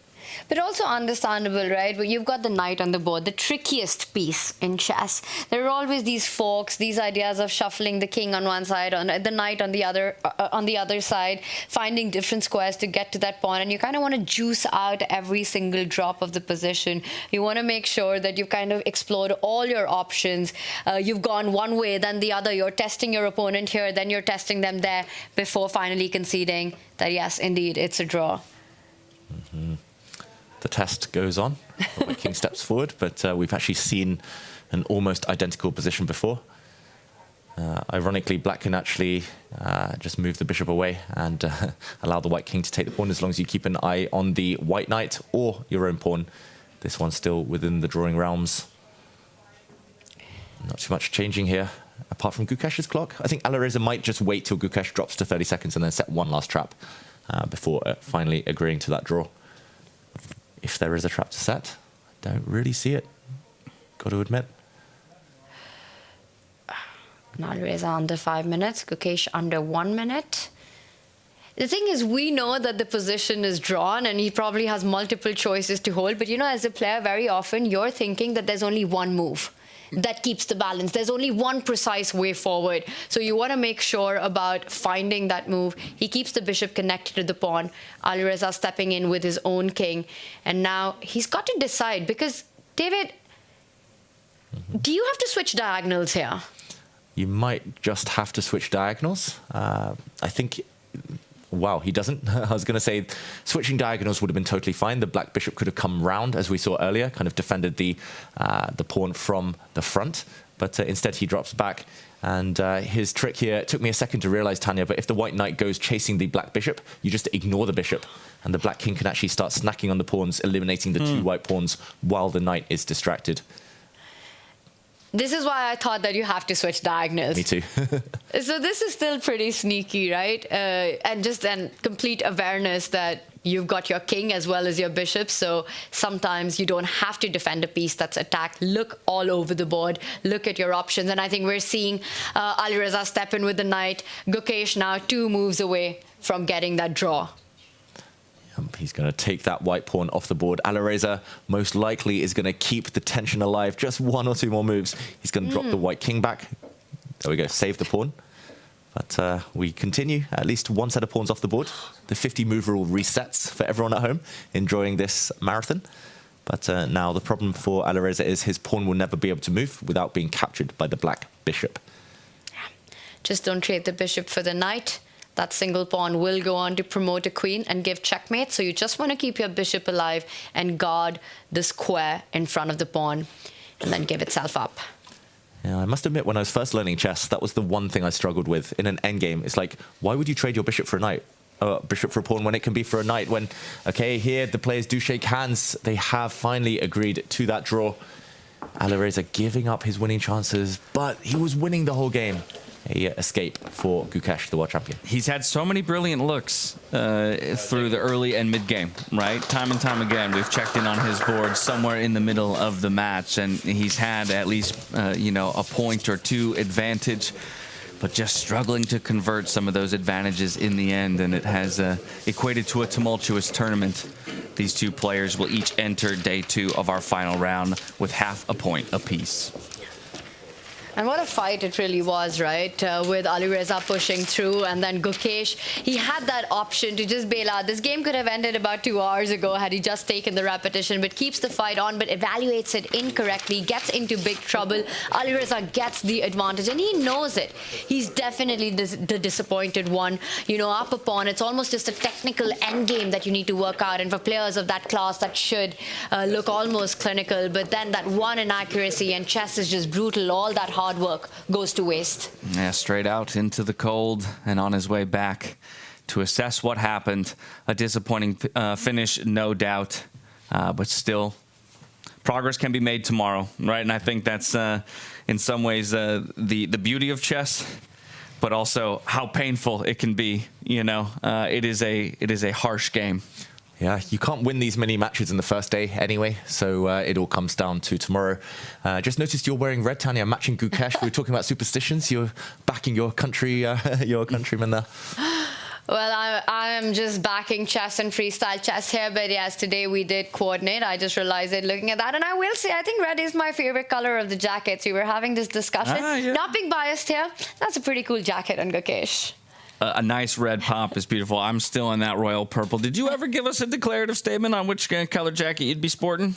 But also understandable, right? You've got the knight on the board, the trickiest piece in chess. There are always these forks, these ideas of shuffling the king on one side, on the knight on the other side, finding different squares to get to that pawn, and you kind of want to juice out every single drop of the position. You want to make sure that you've kind of explored all your options. You've gone one way, then the other. You're testing your opponent here, then you're testing them there before finally conceding that, yes, indeed, it's a draw. The test goes on. The king steps forward, but we've actually seen an almost identical position before. Ironically, black can actually just move the bishop away and allow the white king to take the pawn as long as you keep an eye on the white knight or your own pawn. This one's still within the drawing realms. Not too much changing here, apart from Gukesh's clock. I think Alireza might just wait till Gukesh drops to 30 seconds and then set one last trap before finally agreeing to that draw. If there is a trap to set, I don't really see it, got to admit. Alireza under 5 minutes, Gukesh under 1 minute. The thing is, we know that the position is drawn and he probably has multiple choices to hold. But, you know, as a player, very often you're thinking that there's only one move that keeps the balance. There's only one precise way forward. So you want to make sure about finding that move. He keeps the bishop connected to the pawn. Alireza stepping in with his own king. And now he's got to decide because, David, do you have to switch diagonals here? You might just have to switch diagonals. I think... Wow, he doesn't. I was going to say switching diagonals would have been totally fine. The black bishop could have come round, as we saw earlier, kind of defended the pawn from the front. But instead, he drops back. And his trick here, it took me a second to realize, Tanya, but if the white knight goes chasing the black bishop, you just ignore the bishop. And the black king can actually start snacking on the pawns, eliminating the two white pawns while the knight is distracted. This is why I thought that you have to switch diagonals. Me too. So this is still pretty sneaky, right? And just then complete awareness that you've got your king as well as your bishop, so sometimes you don't have to defend a piece that's attacked. Look all over the board, look at your options, and I think we're seeing Alireza step in with the knight. Gukesh now 2 moves away from getting that draw. He's going to take that white pawn off the board. Alireza most likely is going to keep the tension alive. Just 1 or 2 more moves. He's going to drop the white king back. There we go, save the pawn. But we continue, at least 1 set of pawns off the board. The 50 move rule resets for everyone at home enjoying this marathon. But now the problem for Alireza is his pawn will never be able to move without being captured by the black bishop. Just don't trade the bishop for the knight. That single pawn will go on to promote a queen and give checkmate. So you just want to keep your bishop alive and guard the square in front of the pawn and then give itself up. Yeah, I must admit, when I was first learning chess, that was the one thing I struggled with in an endgame. It's like, why would you trade your bishop for a knight? Bishop for a pawn when it can be for a knight? When, okay, here the players do shake hands. They have finally agreed to that draw. Alireza giving up his winning chances, but he was winning the whole game. A escape for Gukesh, the world champion. He's had so many brilliant looks through the early and mid game, right? Time and time again, we've checked in on his board somewhere in the middle of the match, and he's had at least, you know, a point or 2 advantage, but just struggling to convert some of those advantages in the end, and it has equated to a tumultuous tournament. These 2 players will each enter day 2 of our final round with half a point apiece. And what a fight it really was, right? With Alireza pushing through, and then Gukesh, he had that option to just bail out. This game could have ended about 2 hours ago had he just taken the repetition, but keeps the fight on, but evaluates it incorrectly, gets into big trouble. Alireza gets the advantage, and he knows it. He's definitely the disappointed one. You know, up a pawn, it's almost just a technical endgame that you need to work out, and for players of that class, that should look almost clinical, but then that one inaccuracy, and chess is just brutal. All that hard work goes to waste. Yeah, straight out into the cold and on his way back to assess what happened. A disappointing finish, no doubt, but still, progress can be made tomorrow, right? And I think that's in some ways the beauty of chess, but also how painful it can be. You know, it is a harsh game. Yeah, you can't win these many matches in the first day anyway, so it all comes down to tomorrow. Just noticed you're wearing red, Tanya, matching Gukesh. We were talking about superstitions. You're backing your country, your countrymen there. Well, I'm just backing chess and freestyle chess here, but yes, today we did coordinate. I just realized it looking at that, and I will say I think red is my favorite color of the jackets. We were having this discussion. Yeah. Not being biased here, that's a pretty cool jacket on Gukesh. A nice red pop is beautiful. I'm still in that royal purple. Did you ever give us a declarative statement on which color jacket you'd be sporting?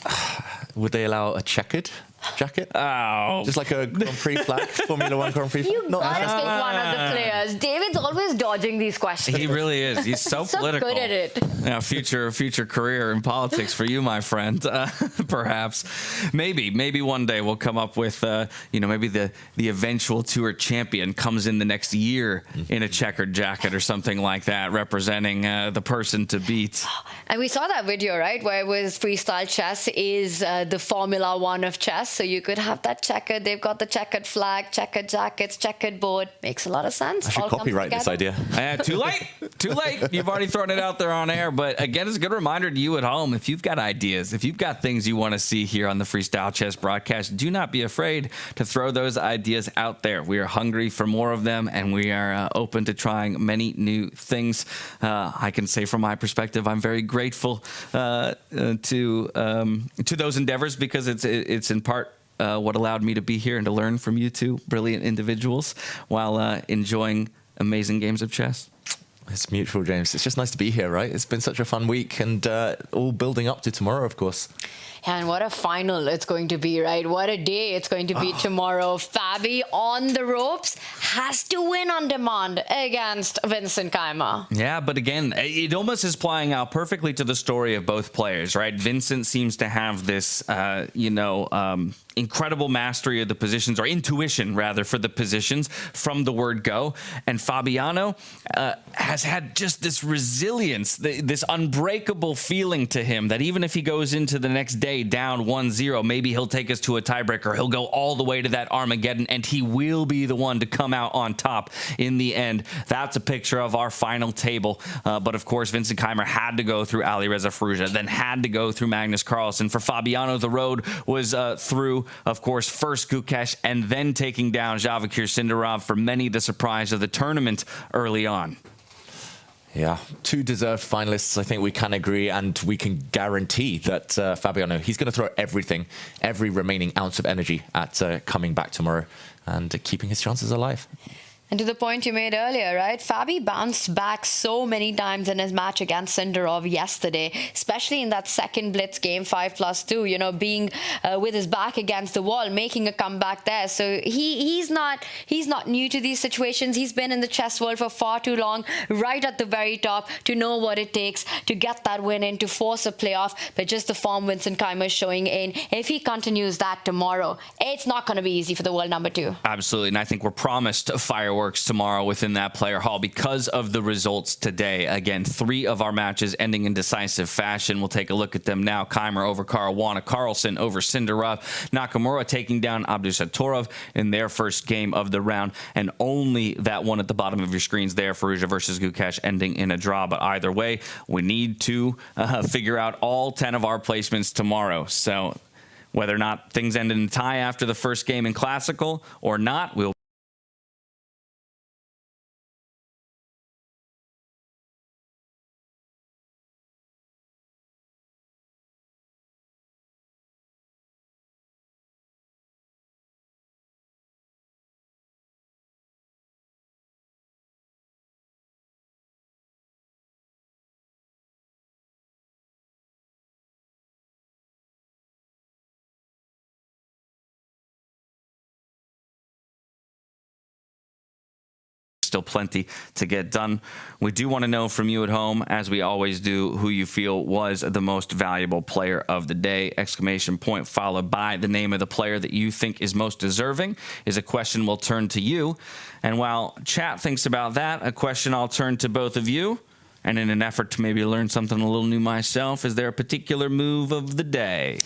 Would they allow a checkered jacket? Oh. Just like a Grand Prix flag, Formula 1 Grand Prix flag? You gotta pick one of the players. David's always dodging these questions. He really is. He's so political. So good at it. Yeah, future career in politics for you, my friend. Perhaps, maybe one day we'll come up with, you know, maybe the eventual tour champion comes in the next year in a checkered jacket or something like that, representing the person to beat. And we saw that video, right, where it was freestyle chess is the Formula 1 of chess. So you could have that checkered. They've got the checkered flag, checkered jackets, checkered board. Makes a lot of sense. I should copyright this idea. Too late. Too late. You've already thrown it out there on air. But again, it's a good reminder to you at home. If you've got ideas, if you've got things you want to see here on the Freestyle Chess broadcast, do not be afraid to throw those ideas out there. We are hungry for more of them, and we are open to trying many new things. I can say from my perspective, I'm very grateful to those endeavors, because it's in part what allowed me to be here and to learn from you two brilliant individuals while enjoying amazing games of chess. It's mutual, James. It's just nice to be here, right? It's been such a fun week, and all building up to tomorrow, of course. And what a final it's going to be, right? What a day it's going to be tomorrow. Fabi on the ropes has to win on demand against Vincent Keymer. Yeah, but again, it almost is playing out perfectly to the story of both players, right? Vincent seems to have this, incredible mastery of the positions, or intuition rather, for the positions from the word go. And Fabiano has had just this resilience, this unbreakable feeling to him that even if he goes into the next day down 1-0, maybe he'll take us to a tiebreaker. He'll go all the way to that Armageddon, and he will be the one to come out out on top in the end. That's a picture of our final table. But of course, Vincent Keymer had to go through Alireza Firouzja, then had to go through Magnus Carlsen. For Fabiano, the road was through, of course, first Gukesh and then taking down Javokhir Sindarov, for many the surprise of the tournament early on. Yeah, two deserved finalists, I think we can agree, and we can guarantee that Fabiano, he's going to throw everything, every remaining ounce of energy at coming back tomorrow and keeping his chances alive. And to the point you made earlier, right? Fabi bounced back so many times in his match against Sindarov yesterday, especially in that second blitz game, 5+2, you know, being with his back against the wall, making a comeback there. So he's not new to these situations. He's been in the chess world for far too long, right at the very top, to know what it takes to get that win in, to force a playoff. But just the form Vincent Keymer is showing in, if he continues that tomorrow, it's not going to be easy for the world number 2. Absolutely, and I think we're promised fireworks tomorrow within that player hall because of the results today. Again, 3 of our matches ending in decisive fashion. We'll take a look at them now. Keymer over Caruana, Carlsen over Sindarov, Nakamura taking down Abdusattorov in their first game of the round, and only that one at the bottom of your screens there, Firouzja versus Gukesh, ending in a draw. But either way, we need to figure out all 10 of our placements tomorrow. So whether or not things end in a tie after the first game in Classical or not, we'll still plenty to get done. We do want to know from you at home, as we always do, who you feel was the most valuable player of the day. Exclamation point followed by the name of the player that you think is most deserving is a question we'll turn to you. And while chat thinks about that, a question I'll turn to both of you. And in an effort to maybe learn something a little new myself, is there a particular move of the day?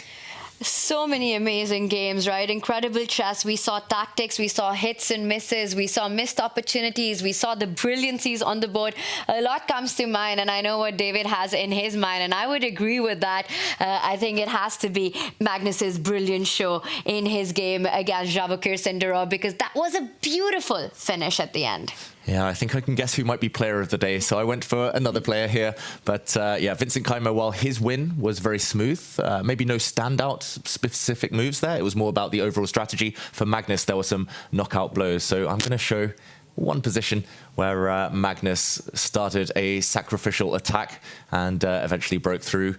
So many amazing games, right? Incredible chess. We saw tactics, we saw hits and misses, we saw missed opportunities, we saw the brilliancies on the board. A lot comes to mind, and I know what David has in his mind, and I would agree with that. I think it has to be Magnus's brilliant show in his game against Javokhir Sindarov, because that was a beautiful finish at the end. Yeah, I think I can guess who might be player of the day, so I went for another player here. But yeah, Vincent Keymer, while his win was very smooth, maybe no standout specific moves there. It was more about the overall strategy. For Magnus, there were some knockout blows. So I'm going to show one position where Magnus started a sacrificial attack and eventually broke through.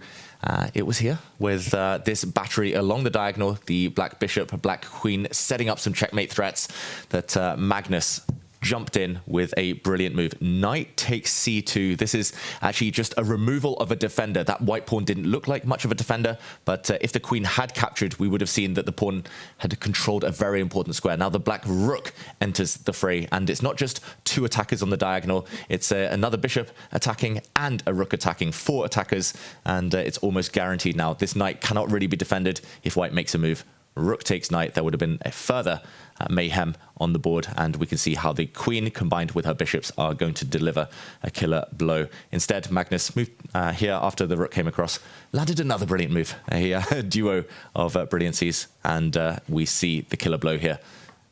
It was here with this battery along the diagonal, the black bishop, black queen, setting up some checkmate threats that Magnus jumped in with a brilliant move. Knight takes c2. This is actually just a removal of a defender. That white pawn didn't look like much of a defender, but if the queen had captured, we would have seen that the pawn had controlled a very important square. Now the black rook enters the fray, and it's not just 2 attackers on the diagonal. It's another bishop attacking and a rook attacking. 4 attackers, and it's almost guaranteed now. This knight cannot really be defended if white makes a move. Rook takes knight. There would have been a further mayhem on the board, and we can see how the queen combined with her bishops are going to deliver a killer blow. Instead, Magnus moved here after the rook came across, landed another brilliant move, a duo of brilliancies, and we see the killer blow here,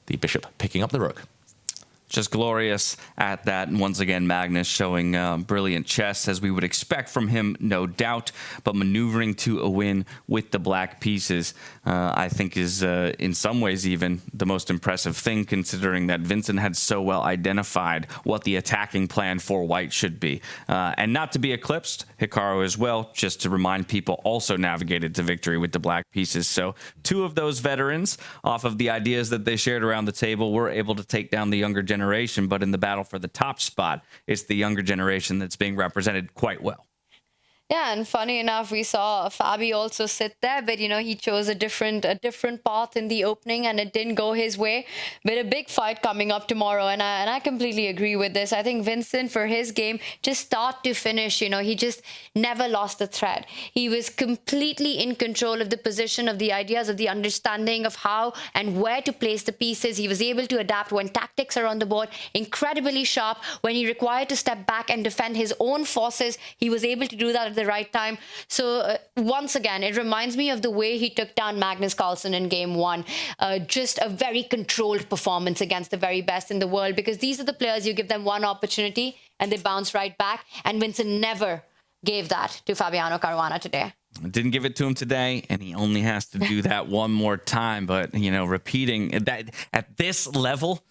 the bishop picking up the rook. Just glorious at that. And once again, Magnus showing brilliant chess, as we would expect from him, no doubt. But maneuvering to a win with the black pieces, I think is in some ways even the most impressive thing, considering that Vincent had so well identified what the attacking plan for white should be. And not to be eclipsed, Hikaru as well, just to remind people, also navigated to victory with the black pieces. So 2 of those veterans, off of the ideas that they shared around the table, were able to take down the younger generation. But in the battle for the top spot, it's the younger generation that's being represented quite well. Yeah, and funny enough, we saw Fabi also sit there, but he chose a different path in the opening, and it didn't go his way. But a big fight coming up tomorrow, and I completely agree with this. I think Vincent, for his game, just start to finish, he just never lost the thread. He was completely in control of the position, of the ideas, of the understanding of how and where to place the pieces. He was able to adapt when tactics are on the board, incredibly sharp. When he required to step back and defend his own forces, he was able to do that at the right time. So once again, it reminds me of the way he took down Magnus Carlsen in game 1. Just a very controlled performance against the very best in the world, because these are the players, you give them one opportunity and they bounce right back. And Vincent never gave that to Fabiano Caruana today. Didn't give it to him today, and he only has to do that one more time. But, repeating that at this level,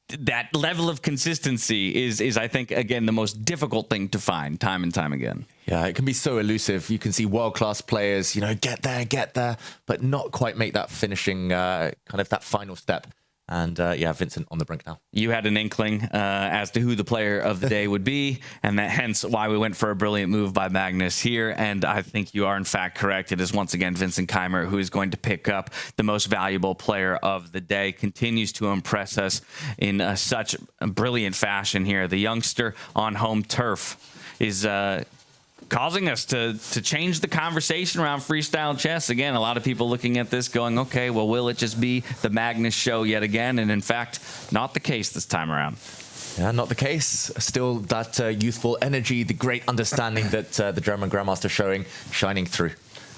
that level of consistency is, I think, again, the most difficult thing to find time and time again. Yeah, it can be so elusive. You can see world-class players, get there, but not quite make that finishing, kind of that final step. And Vincent on the brink now. You had an inkling as to who the player of the day would be, and that hence why we went for a brilliant move by Magnus here. And I think you are in fact correct. It is once again Vincent Keymer who is going to pick up the most valuable player of the day. Continues to impress us in such a brilliant fashion here. The youngster on home turf is causing us to change the conversation around freestyle chess. Again, a lot of people looking at this going, okay, well, will it just be the Magnus show yet again? And in fact, not the case this time around. Yeah, not the case. Still that youthful energy, the great understanding that the German Grandmaster shining through.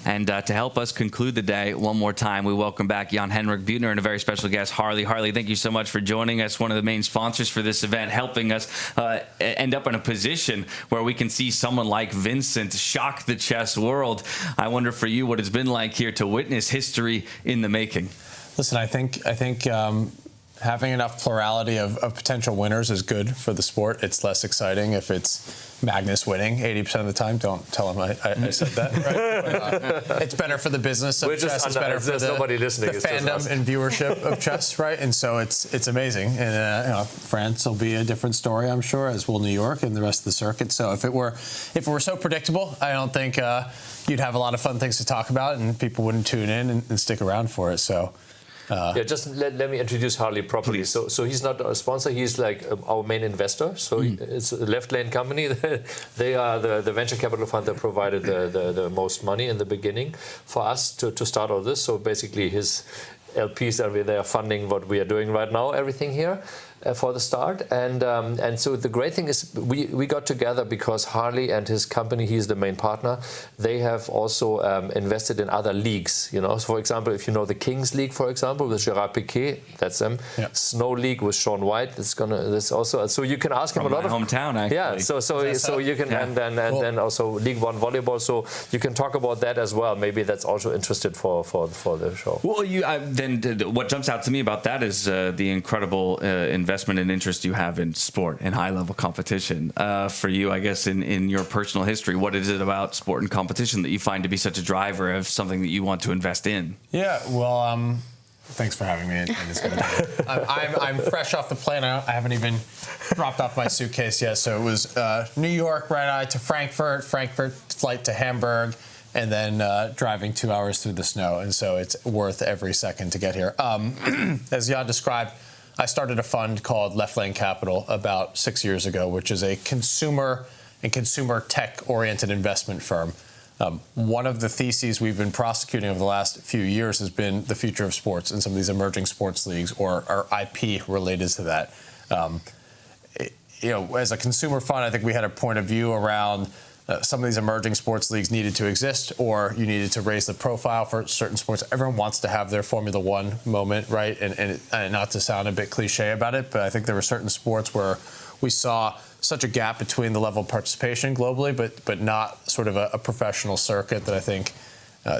And to help us conclude the day one more time, we welcome back Jan-Henrik Buettner and a very special guest, Harley. Harley, thank you so much for joining us, one of the main sponsors for this event, helping us end up in a position where we can see someone like Vincent shock the chess world. I wonder for you what it's been like here to witness history in the making. Listen, I think having enough plurality of potential winners is good for the sport. It's less exciting if it's Magnus winning 80% of the time. Don't tell him I said that. Right? It's better for the business of chess. It's better for the fandom and viewership of chess, right? And so it's amazing. And France will be a different story, I'm sure, as will New York and the rest of the circuit. So if it were so predictable, I don't think you'd have a lot of fun things to talk about, and people wouldn't tune in and stick around for it. So. Just let me introduce Harley properly. So he's not a sponsor, he's like our main investor. So it's a left lane company. They are the venture capital fund that provided the most money in the beginning for us to start all this. So basically his LPs are there funding what we are doing right now, everything here. For the start, and so the great thing is we got together because Harley and his company, he's the main partner, they have also invested in other leagues, So for example, if you know the Kings League, for example, with Gerard Piquet, that's them. Yeah. Snow League with Shaun White, this also. So you can ask him a lot of hometown, actually. Yeah, so you can and then also League One volleyball. So you can talk about that as well. Maybe that's also interested for the show. Well, then what jumps out to me about that is the incredible investment and interest you have in sport and high-level competition. For you, I guess, in your personal history, what is it about sport and competition that you find to be such a driver of something that you want to invest in? Yeah, well, thanks for having me. I'm fresh off the plane. I haven't even dropped off my suitcase yet. So it was New York, red-eye to Frankfurt, flight to Hamburg, and then driving 2 hours through the snow. And so it's worth every second to get here. As Jan described, I started a fund called Left Lane Capital about 6 years ago, which is a consumer tech-oriented investment firm. One of the theses we've been prosecuting over the last few years has been the future of sports and some of these emerging sports leagues or IP related to that. As a consumer fund, I think we had a point of view around some of these emerging sports leagues needed to exist, or you needed to raise the profile for certain sports. Everyone wants to have their Formula One moment, right? And not to sound a bit cliche about it, but I think there were certain sports where we saw such a gap between the level of participation globally, but not sort of a professional circuit that I think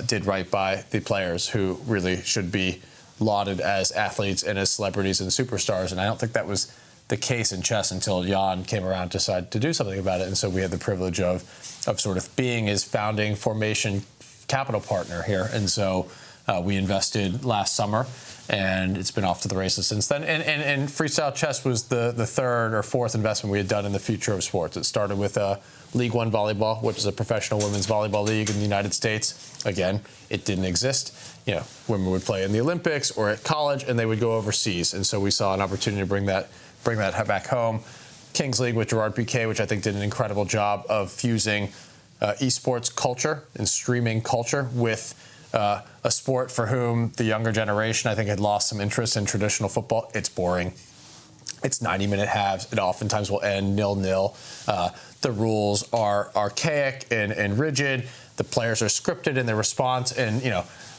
did right by the players who really should be lauded as athletes and as celebrities and superstars. And I don't think that was the case in chess until Jan came around and decided to do something about it. And so we had the privilege of sort of being his founding formation capital partner here. And so we invested last summer, and it's been off to the races since then. And Freestyle Chess was the third or fourth investment we had done in the future of sports. It started with League One Volleyball, which is a professional women's volleyball league in the United States. Again, it didn't exist. You know, women would play in the Olympics or at college, and they would go overseas. And so we saw an opportunity to bring that back home. Kings League with Gerard Piquet, which I think did an incredible job of fusing esports culture and streaming culture with a sport for whom the younger generation, I think, had lost some interest in traditional football. It's boring. It's 90-minute halves. It oftentimes will end 0-0. The rules are archaic and rigid. The players are scripted in their response, and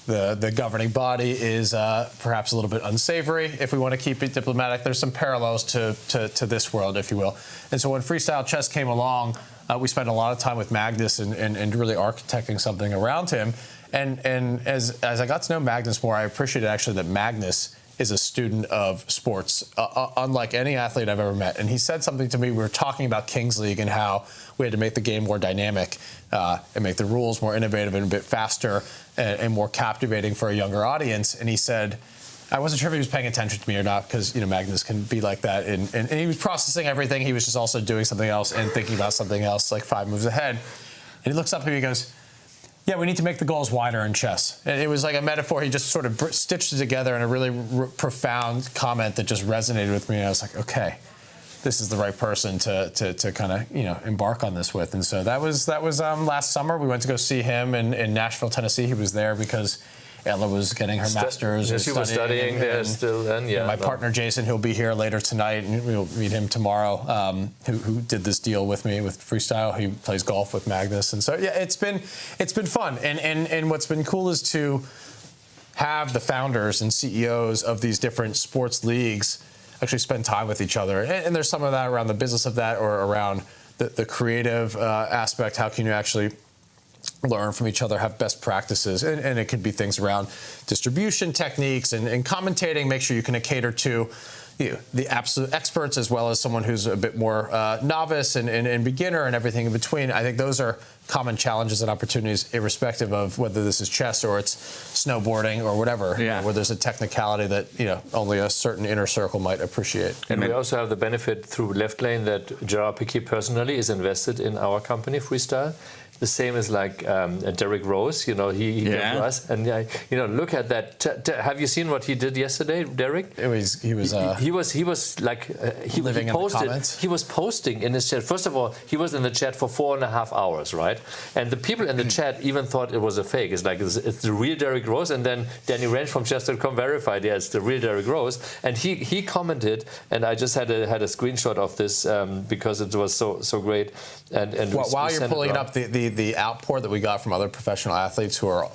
the governing body is perhaps a little bit unsavory. If we want to keep it diplomatic, there's some parallels to this world, if you will. And so when Freestyle Chess came along, we spent a lot of time with Magnus and really architecting something around him. And as I got to know Magnus more, I appreciated actually that Magnus is a student of sports, unlike any athlete I've ever met. And he said something to me. We were talking about Kings League and how we had to make the game more dynamic and make the rules more innovative and a bit faster and more captivating for a younger audience. And he said, I wasn't sure if he was paying attention to me or not, because Magnus can be like that. And he was processing everything. He was just also doing something else and thinking about something else, like 5 moves ahead. And he looks up at me and he goes, yeah, we need to make the goals wider in chess. And it was like a metaphor. He just sort of stitched it together in a really profound comment that just resonated with me. And I was like, okay, this is the right person to kind of embark on this with. And so that was last summer. We went to go see him in Nashville, Tennessee. He was there because Ella was getting her master's. Yes, she was studying there still then, yeah. My partner, Jason, who'll be here later tonight, and we'll meet him tomorrow, who did this deal with me with Freestyle. He plays golf with Magnus. And so, yeah, it's been fun. And what's been cool is to have the founders and CEOs of these different sports leagues actually spend time with each other. And there's some of that around the business of that or around the creative aspect. How can you actually learn from each other, have best practices, and it could be things around distribution techniques and commentating. Make sure you can cater to the absolute experts as well as someone who's a bit more novice and beginner and everything in between. I think those are common challenges and opportunities, irrespective of whether this is chess or it's snowboarding or whatever. Yeah. Where there's a technicality that only a certain inner circle might appreciate. And we also have the benefit through Left Lane that Gerard Piquet personally is invested in our company, Freestyle. The same as like Derek Rose, he came to us, and look at that. Have you seen what he did yesterday, Derek? He was like he living in the comments. He was posting in his chat. First of all, he was in the chat for 4.5 hours, right? And the people in the chat even thought it was a fake. It's like it's the real Derek Rose, and then Danny Range from Chess.com verified, yeah, it's the real Derek Rose, and he commented, and I just had a screenshot of this because it was so great. And while you're pulling it up, the outpour that we got from other professional athletes who are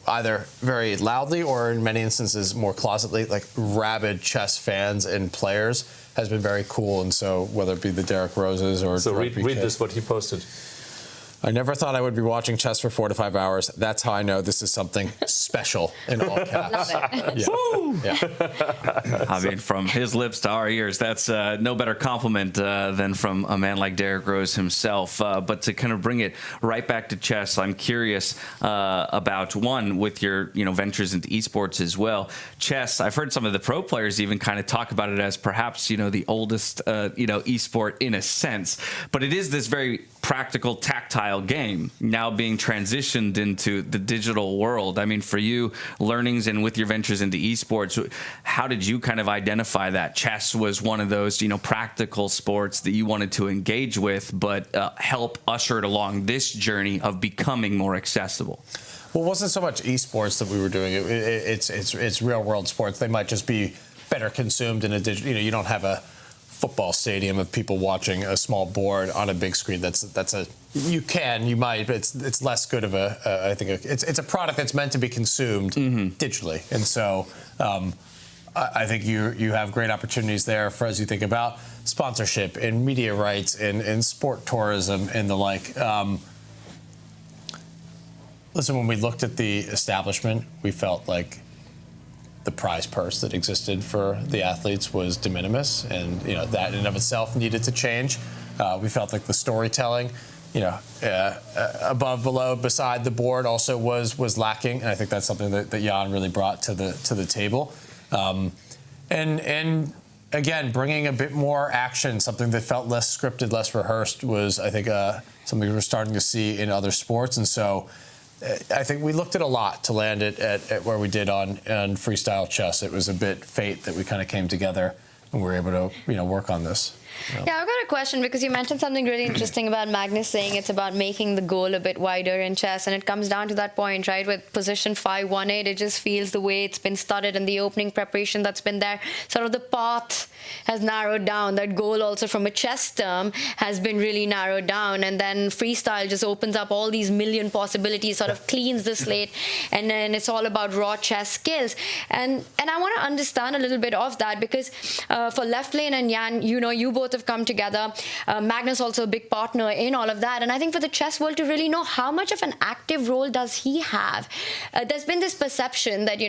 either very loudly or in many instances more closetly, like rabid chess fans and players, has been very cool. And so whether it be the Derek Roses or so read this, what he posted. I never thought I would be watching chess for 4 to 5 hours. That's how I know this is something special in all caps. Love it. Yeah. I mean, from his lips to our ears, that's no better compliment than from a man like Derek Rose himself. But to kind of bring it right back to chess, I'm curious about one with your ventures into esports as well. Chess, I've heard some of the pro players even kind of talk about it as perhaps the oldest esport in a sense, but it is this very practical, tactile game now being transitioned into the digital world. I mean, for you, learnings and with your ventures into esports, how did you kind of identify that chess was one of those, practical sports that you wanted to engage with, but help usher it along this journey of becoming more accessible? Well, it wasn't so much esports that we were doing. It's real world sports. They might just be better consumed in a digital. You don't have a football stadium of people watching a small board on a big screen. You might, but it's less good of I think it's a product that's meant to be consumed digitally. And so I think you have great opportunities there for as you think about sponsorship and media rights and sport tourism and the like. Listen, when we looked at the establishment, we felt like the prize purse that existed for the athletes was de minimis, and that in and of itself needed to change. We felt like the storytelling above, below, beside the board also was lacking, and I think that's something that Jan really brought to the table. And again, bringing a bit more action, something that felt less scripted, less rehearsed, was, I think, something we're starting to see in other sports. And so I think we looked at a lot to land it at where we did on freestyle chess. It was a bit fate that we kind of came together and were able to work on this. Yeah, I've got a question, because you mentioned something really interesting about Magnus saying it's about making the goal a bit wider in chess, and it comes down to that point, right? With position 5-1-8, it just feels the way it's been studied and the opening preparation that's been there, sort of the path has narrowed down. That goal also from a chess term has been really narrowed down, and then freestyle just opens up all these million possibilities, sort of cleans the slate, and then it's all about raw chess skills. And I want to understand a little bit of that, because for Left Lane and Jan, you both have come together. Magnus also a big partner in all of that, and I think for the chess world to really know how much of an active role does he have. There's been this perception that,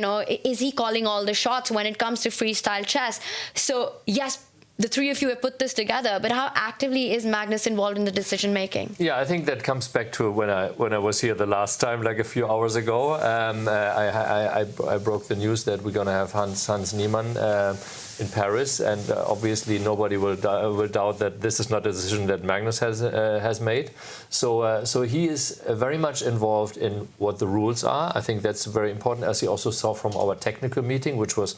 is he calling all the shots when it comes to freestyle chess? So yes, the three of you have put this together, but how actively is Magnus involved in the decision making? Yeah, I think that comes back to when I was here the last time, like a few hours ago. I broke the news that we're going to have Hans Niemann in Paris, and obviously nobody will doubt that this is not a decision that Magnus has made. So he is very much involved in what the rules are. I think that's very important, as he also saw from our technical meeting, which was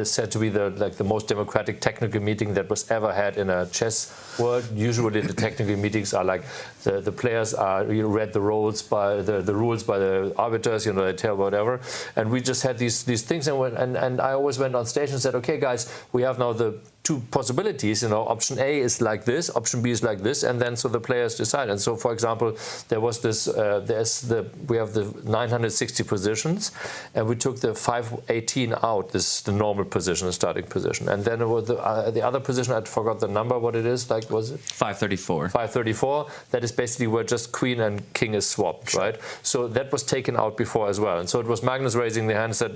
said to be the most democratic technical meeting that was ever had in a chess world. Usually the technical meetings are like the players read the rules by the arbiters, they tell whatever, and we just had these things, and I always went on stage and said, okay guys, we have now the two possibilities, option A is like this, option B is like this, and then so the players decide. And so, for example, there was this, we have the 960 positions, and we took the 518 out, this the normal position, the starting position, and then it was the other position, I forgot the number, what it is, like, was it? 534. 534, that is basically where just queen and king is swapped, right? So that was taken out before as well. And so it was Magnus raising the hand and said,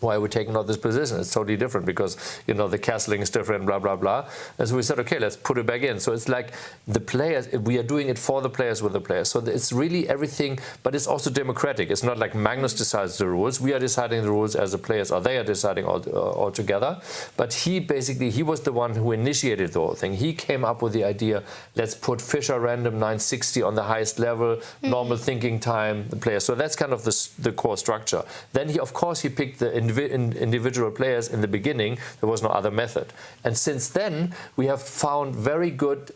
why are we taking out this position? It's totally different because, the castling is different, blah, blah, blah. And so we said, okay, let's put it back in. So it's like the players, we are doing it for the players with the players. So it's really everything, but it's also democratic. It's not like Magnus decides the rules. We are deciding the rules as the players, or they are deciding all together. But he was the one who initiated the whole thing. He came up with the idea, let's put Fischer random 960 on the highest level, normal thinking time, the players. So that's kind of the core structure. Then he picked the individual players in the beginning. There was no other method, and since then we have found very good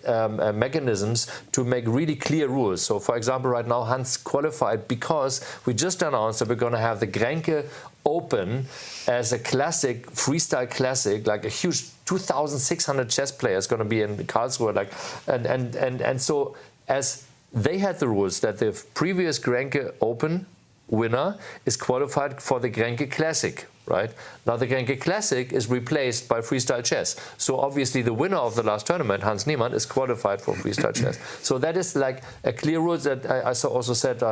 mechanisms to make really clear rules. So for example, right now Hans qualified because we just announced that we're going to have the GRENKE Open as a classic, freestyle classic, like a huge 2,600 chess players going to be in Karlsruhe, and so as they had the rules that the previous GRENKE Open winner is qualified for the GRENKE Classic, right? Now the GRENKE Classic is replaced by freestyle chess. So obviously the winner of the last tournament, Hans Niemann, is qualified for freestyle chess. So that is like a clear rule that I also said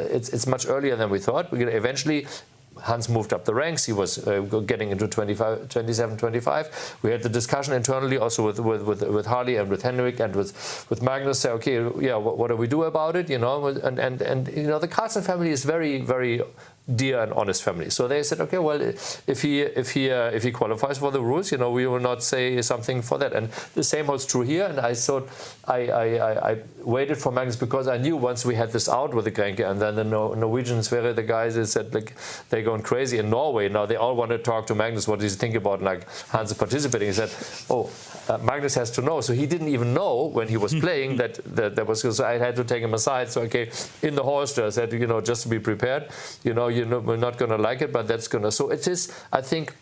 it's much earlier than we thought. We're going to eventually. Hans moved up the ranks. He was getting into 27, 25. We had the discussion internally also with Harley and with Henrik and with Magnus. Say, okay, yeah, what do we do about it? And the Carlsen family is very, very dear and honest family. So they said, okay, well, if he qualifies for the rules, we will not say something for that. And the same holds true here. And I thought I waited for Magnus because I knew once we had this out with the GRENKE, and then the Norwegians, the guys, they said like they're going crazy in Norway now. They all want to talk to Magnus. What does he think about like Hans participating? He said, oh, Magnus has to know. So he didn't even know when he was playing that was. So I had to take him aside. So okay, in the holster, I said, just to be prepared. We're not going to like it, but that's going to. So it is, I think,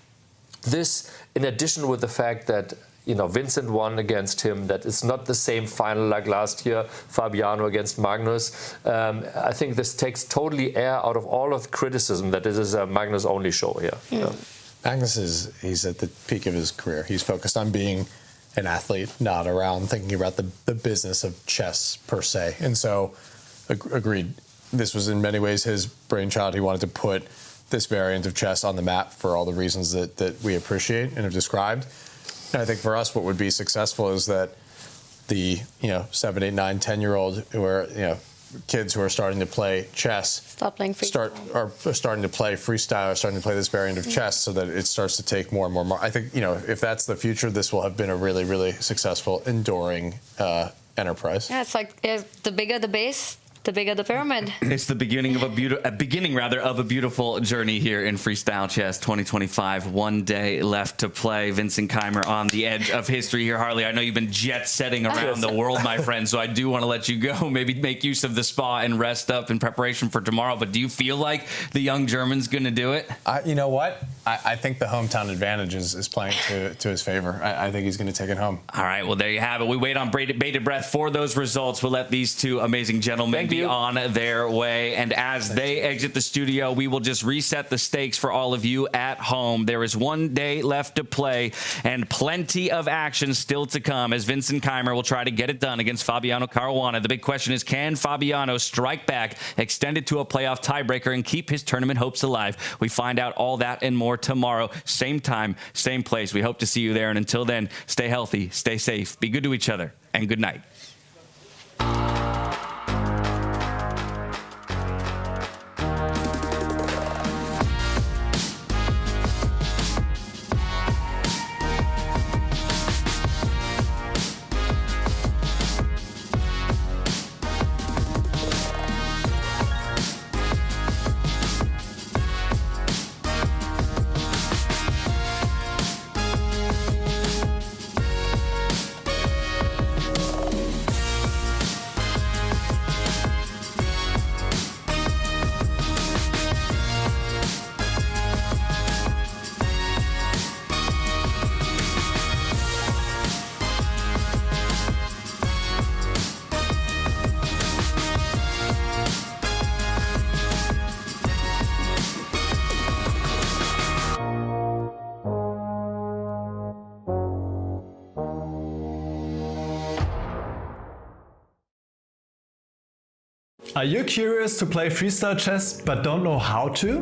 this, in addition with the fact that, Vincent won against him, that it's not the same final like last year, Fabiano against Magnus. I think this takes totally air out of all of the criticism that this is a Magnus-only show here. Yeah. Magnus he's at the peak of his career. He's focused on being an athlete, not around thinking about the business of chess per se. And so, agreed. This was in many ways his brainchild. He wanted to put this variant of chess on the map for all the reasons that we appreciate and have described. And I think for us, what would be successful is that the 7, 8, 9, 10-year-old who are kids who are starting to play chess stop playing are starting to play freestyle, or starting to play this variant of chess, so that it starts to take more and more. I think if that's the future, this will have been a really, really successful, enduring enterprise. Yeah, it's like the bigger the base, the bigger the pyramid. It's the beginning of a beautiful journey here in Freestyle Chess 2025. 1 day left to play. Vincent Keymer on the edge of history here. Harley, I know you've been jet-setting around the world, my friend, so I do want to let you go. Maybe make use of the spa and rest up in preparation for tomorrow. But do you feel like the young German's going to do it? You know what? I think the hometown advantage is playing to his favor. I think he's going to take it home. All right, well, there you have it. We wait on bated breath for those results. We'll let these two amazing gentlemen be on their way. And as they exit the studio, we will just reset the stakes for all of you at home. There is 1 day left to play and plenty of action still to come as Vincent Keymer will try to get it done against Fabiano Caruana. The big question is, can Fabiano strike back, extend it to a playoff tiebreaker, and keep his tournament hopes alive? We find out all that and more tomorrow. Same time, same place. We hope to see you there. And until then, stay healthy, stay safe, be good to each other, and good night. Are you curious to play freestyle chess but don't know how to?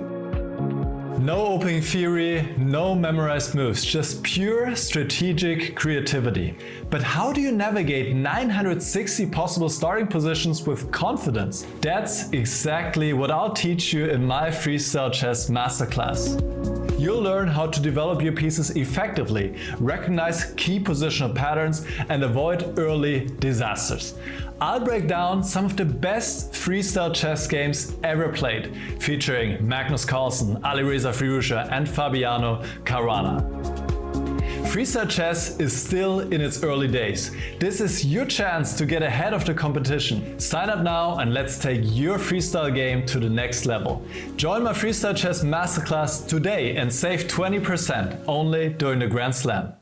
No opening theory, no memorized moves, just pure strategic creativity. But how do you navigate 960 possible starting positions with confidence? That's exactly what I'll teach you in my Freestyle Chess Masterclass. You'll learn how to develop your pieces effectively, recognize key positional patterns, and avoid early disasters. I'll break down some of the best freestyle chess games ever played, featuring Magnus Carlsen, Alireza Firouzja, and Fabiano Caruana. Freestyle chess is still in its early days. This is your chance to get ahead of the competition. Sign up now and let's take your freestyle game to the next level. Join my Freestyle Chess Masterclass today and save 20% only during the Grand Slam.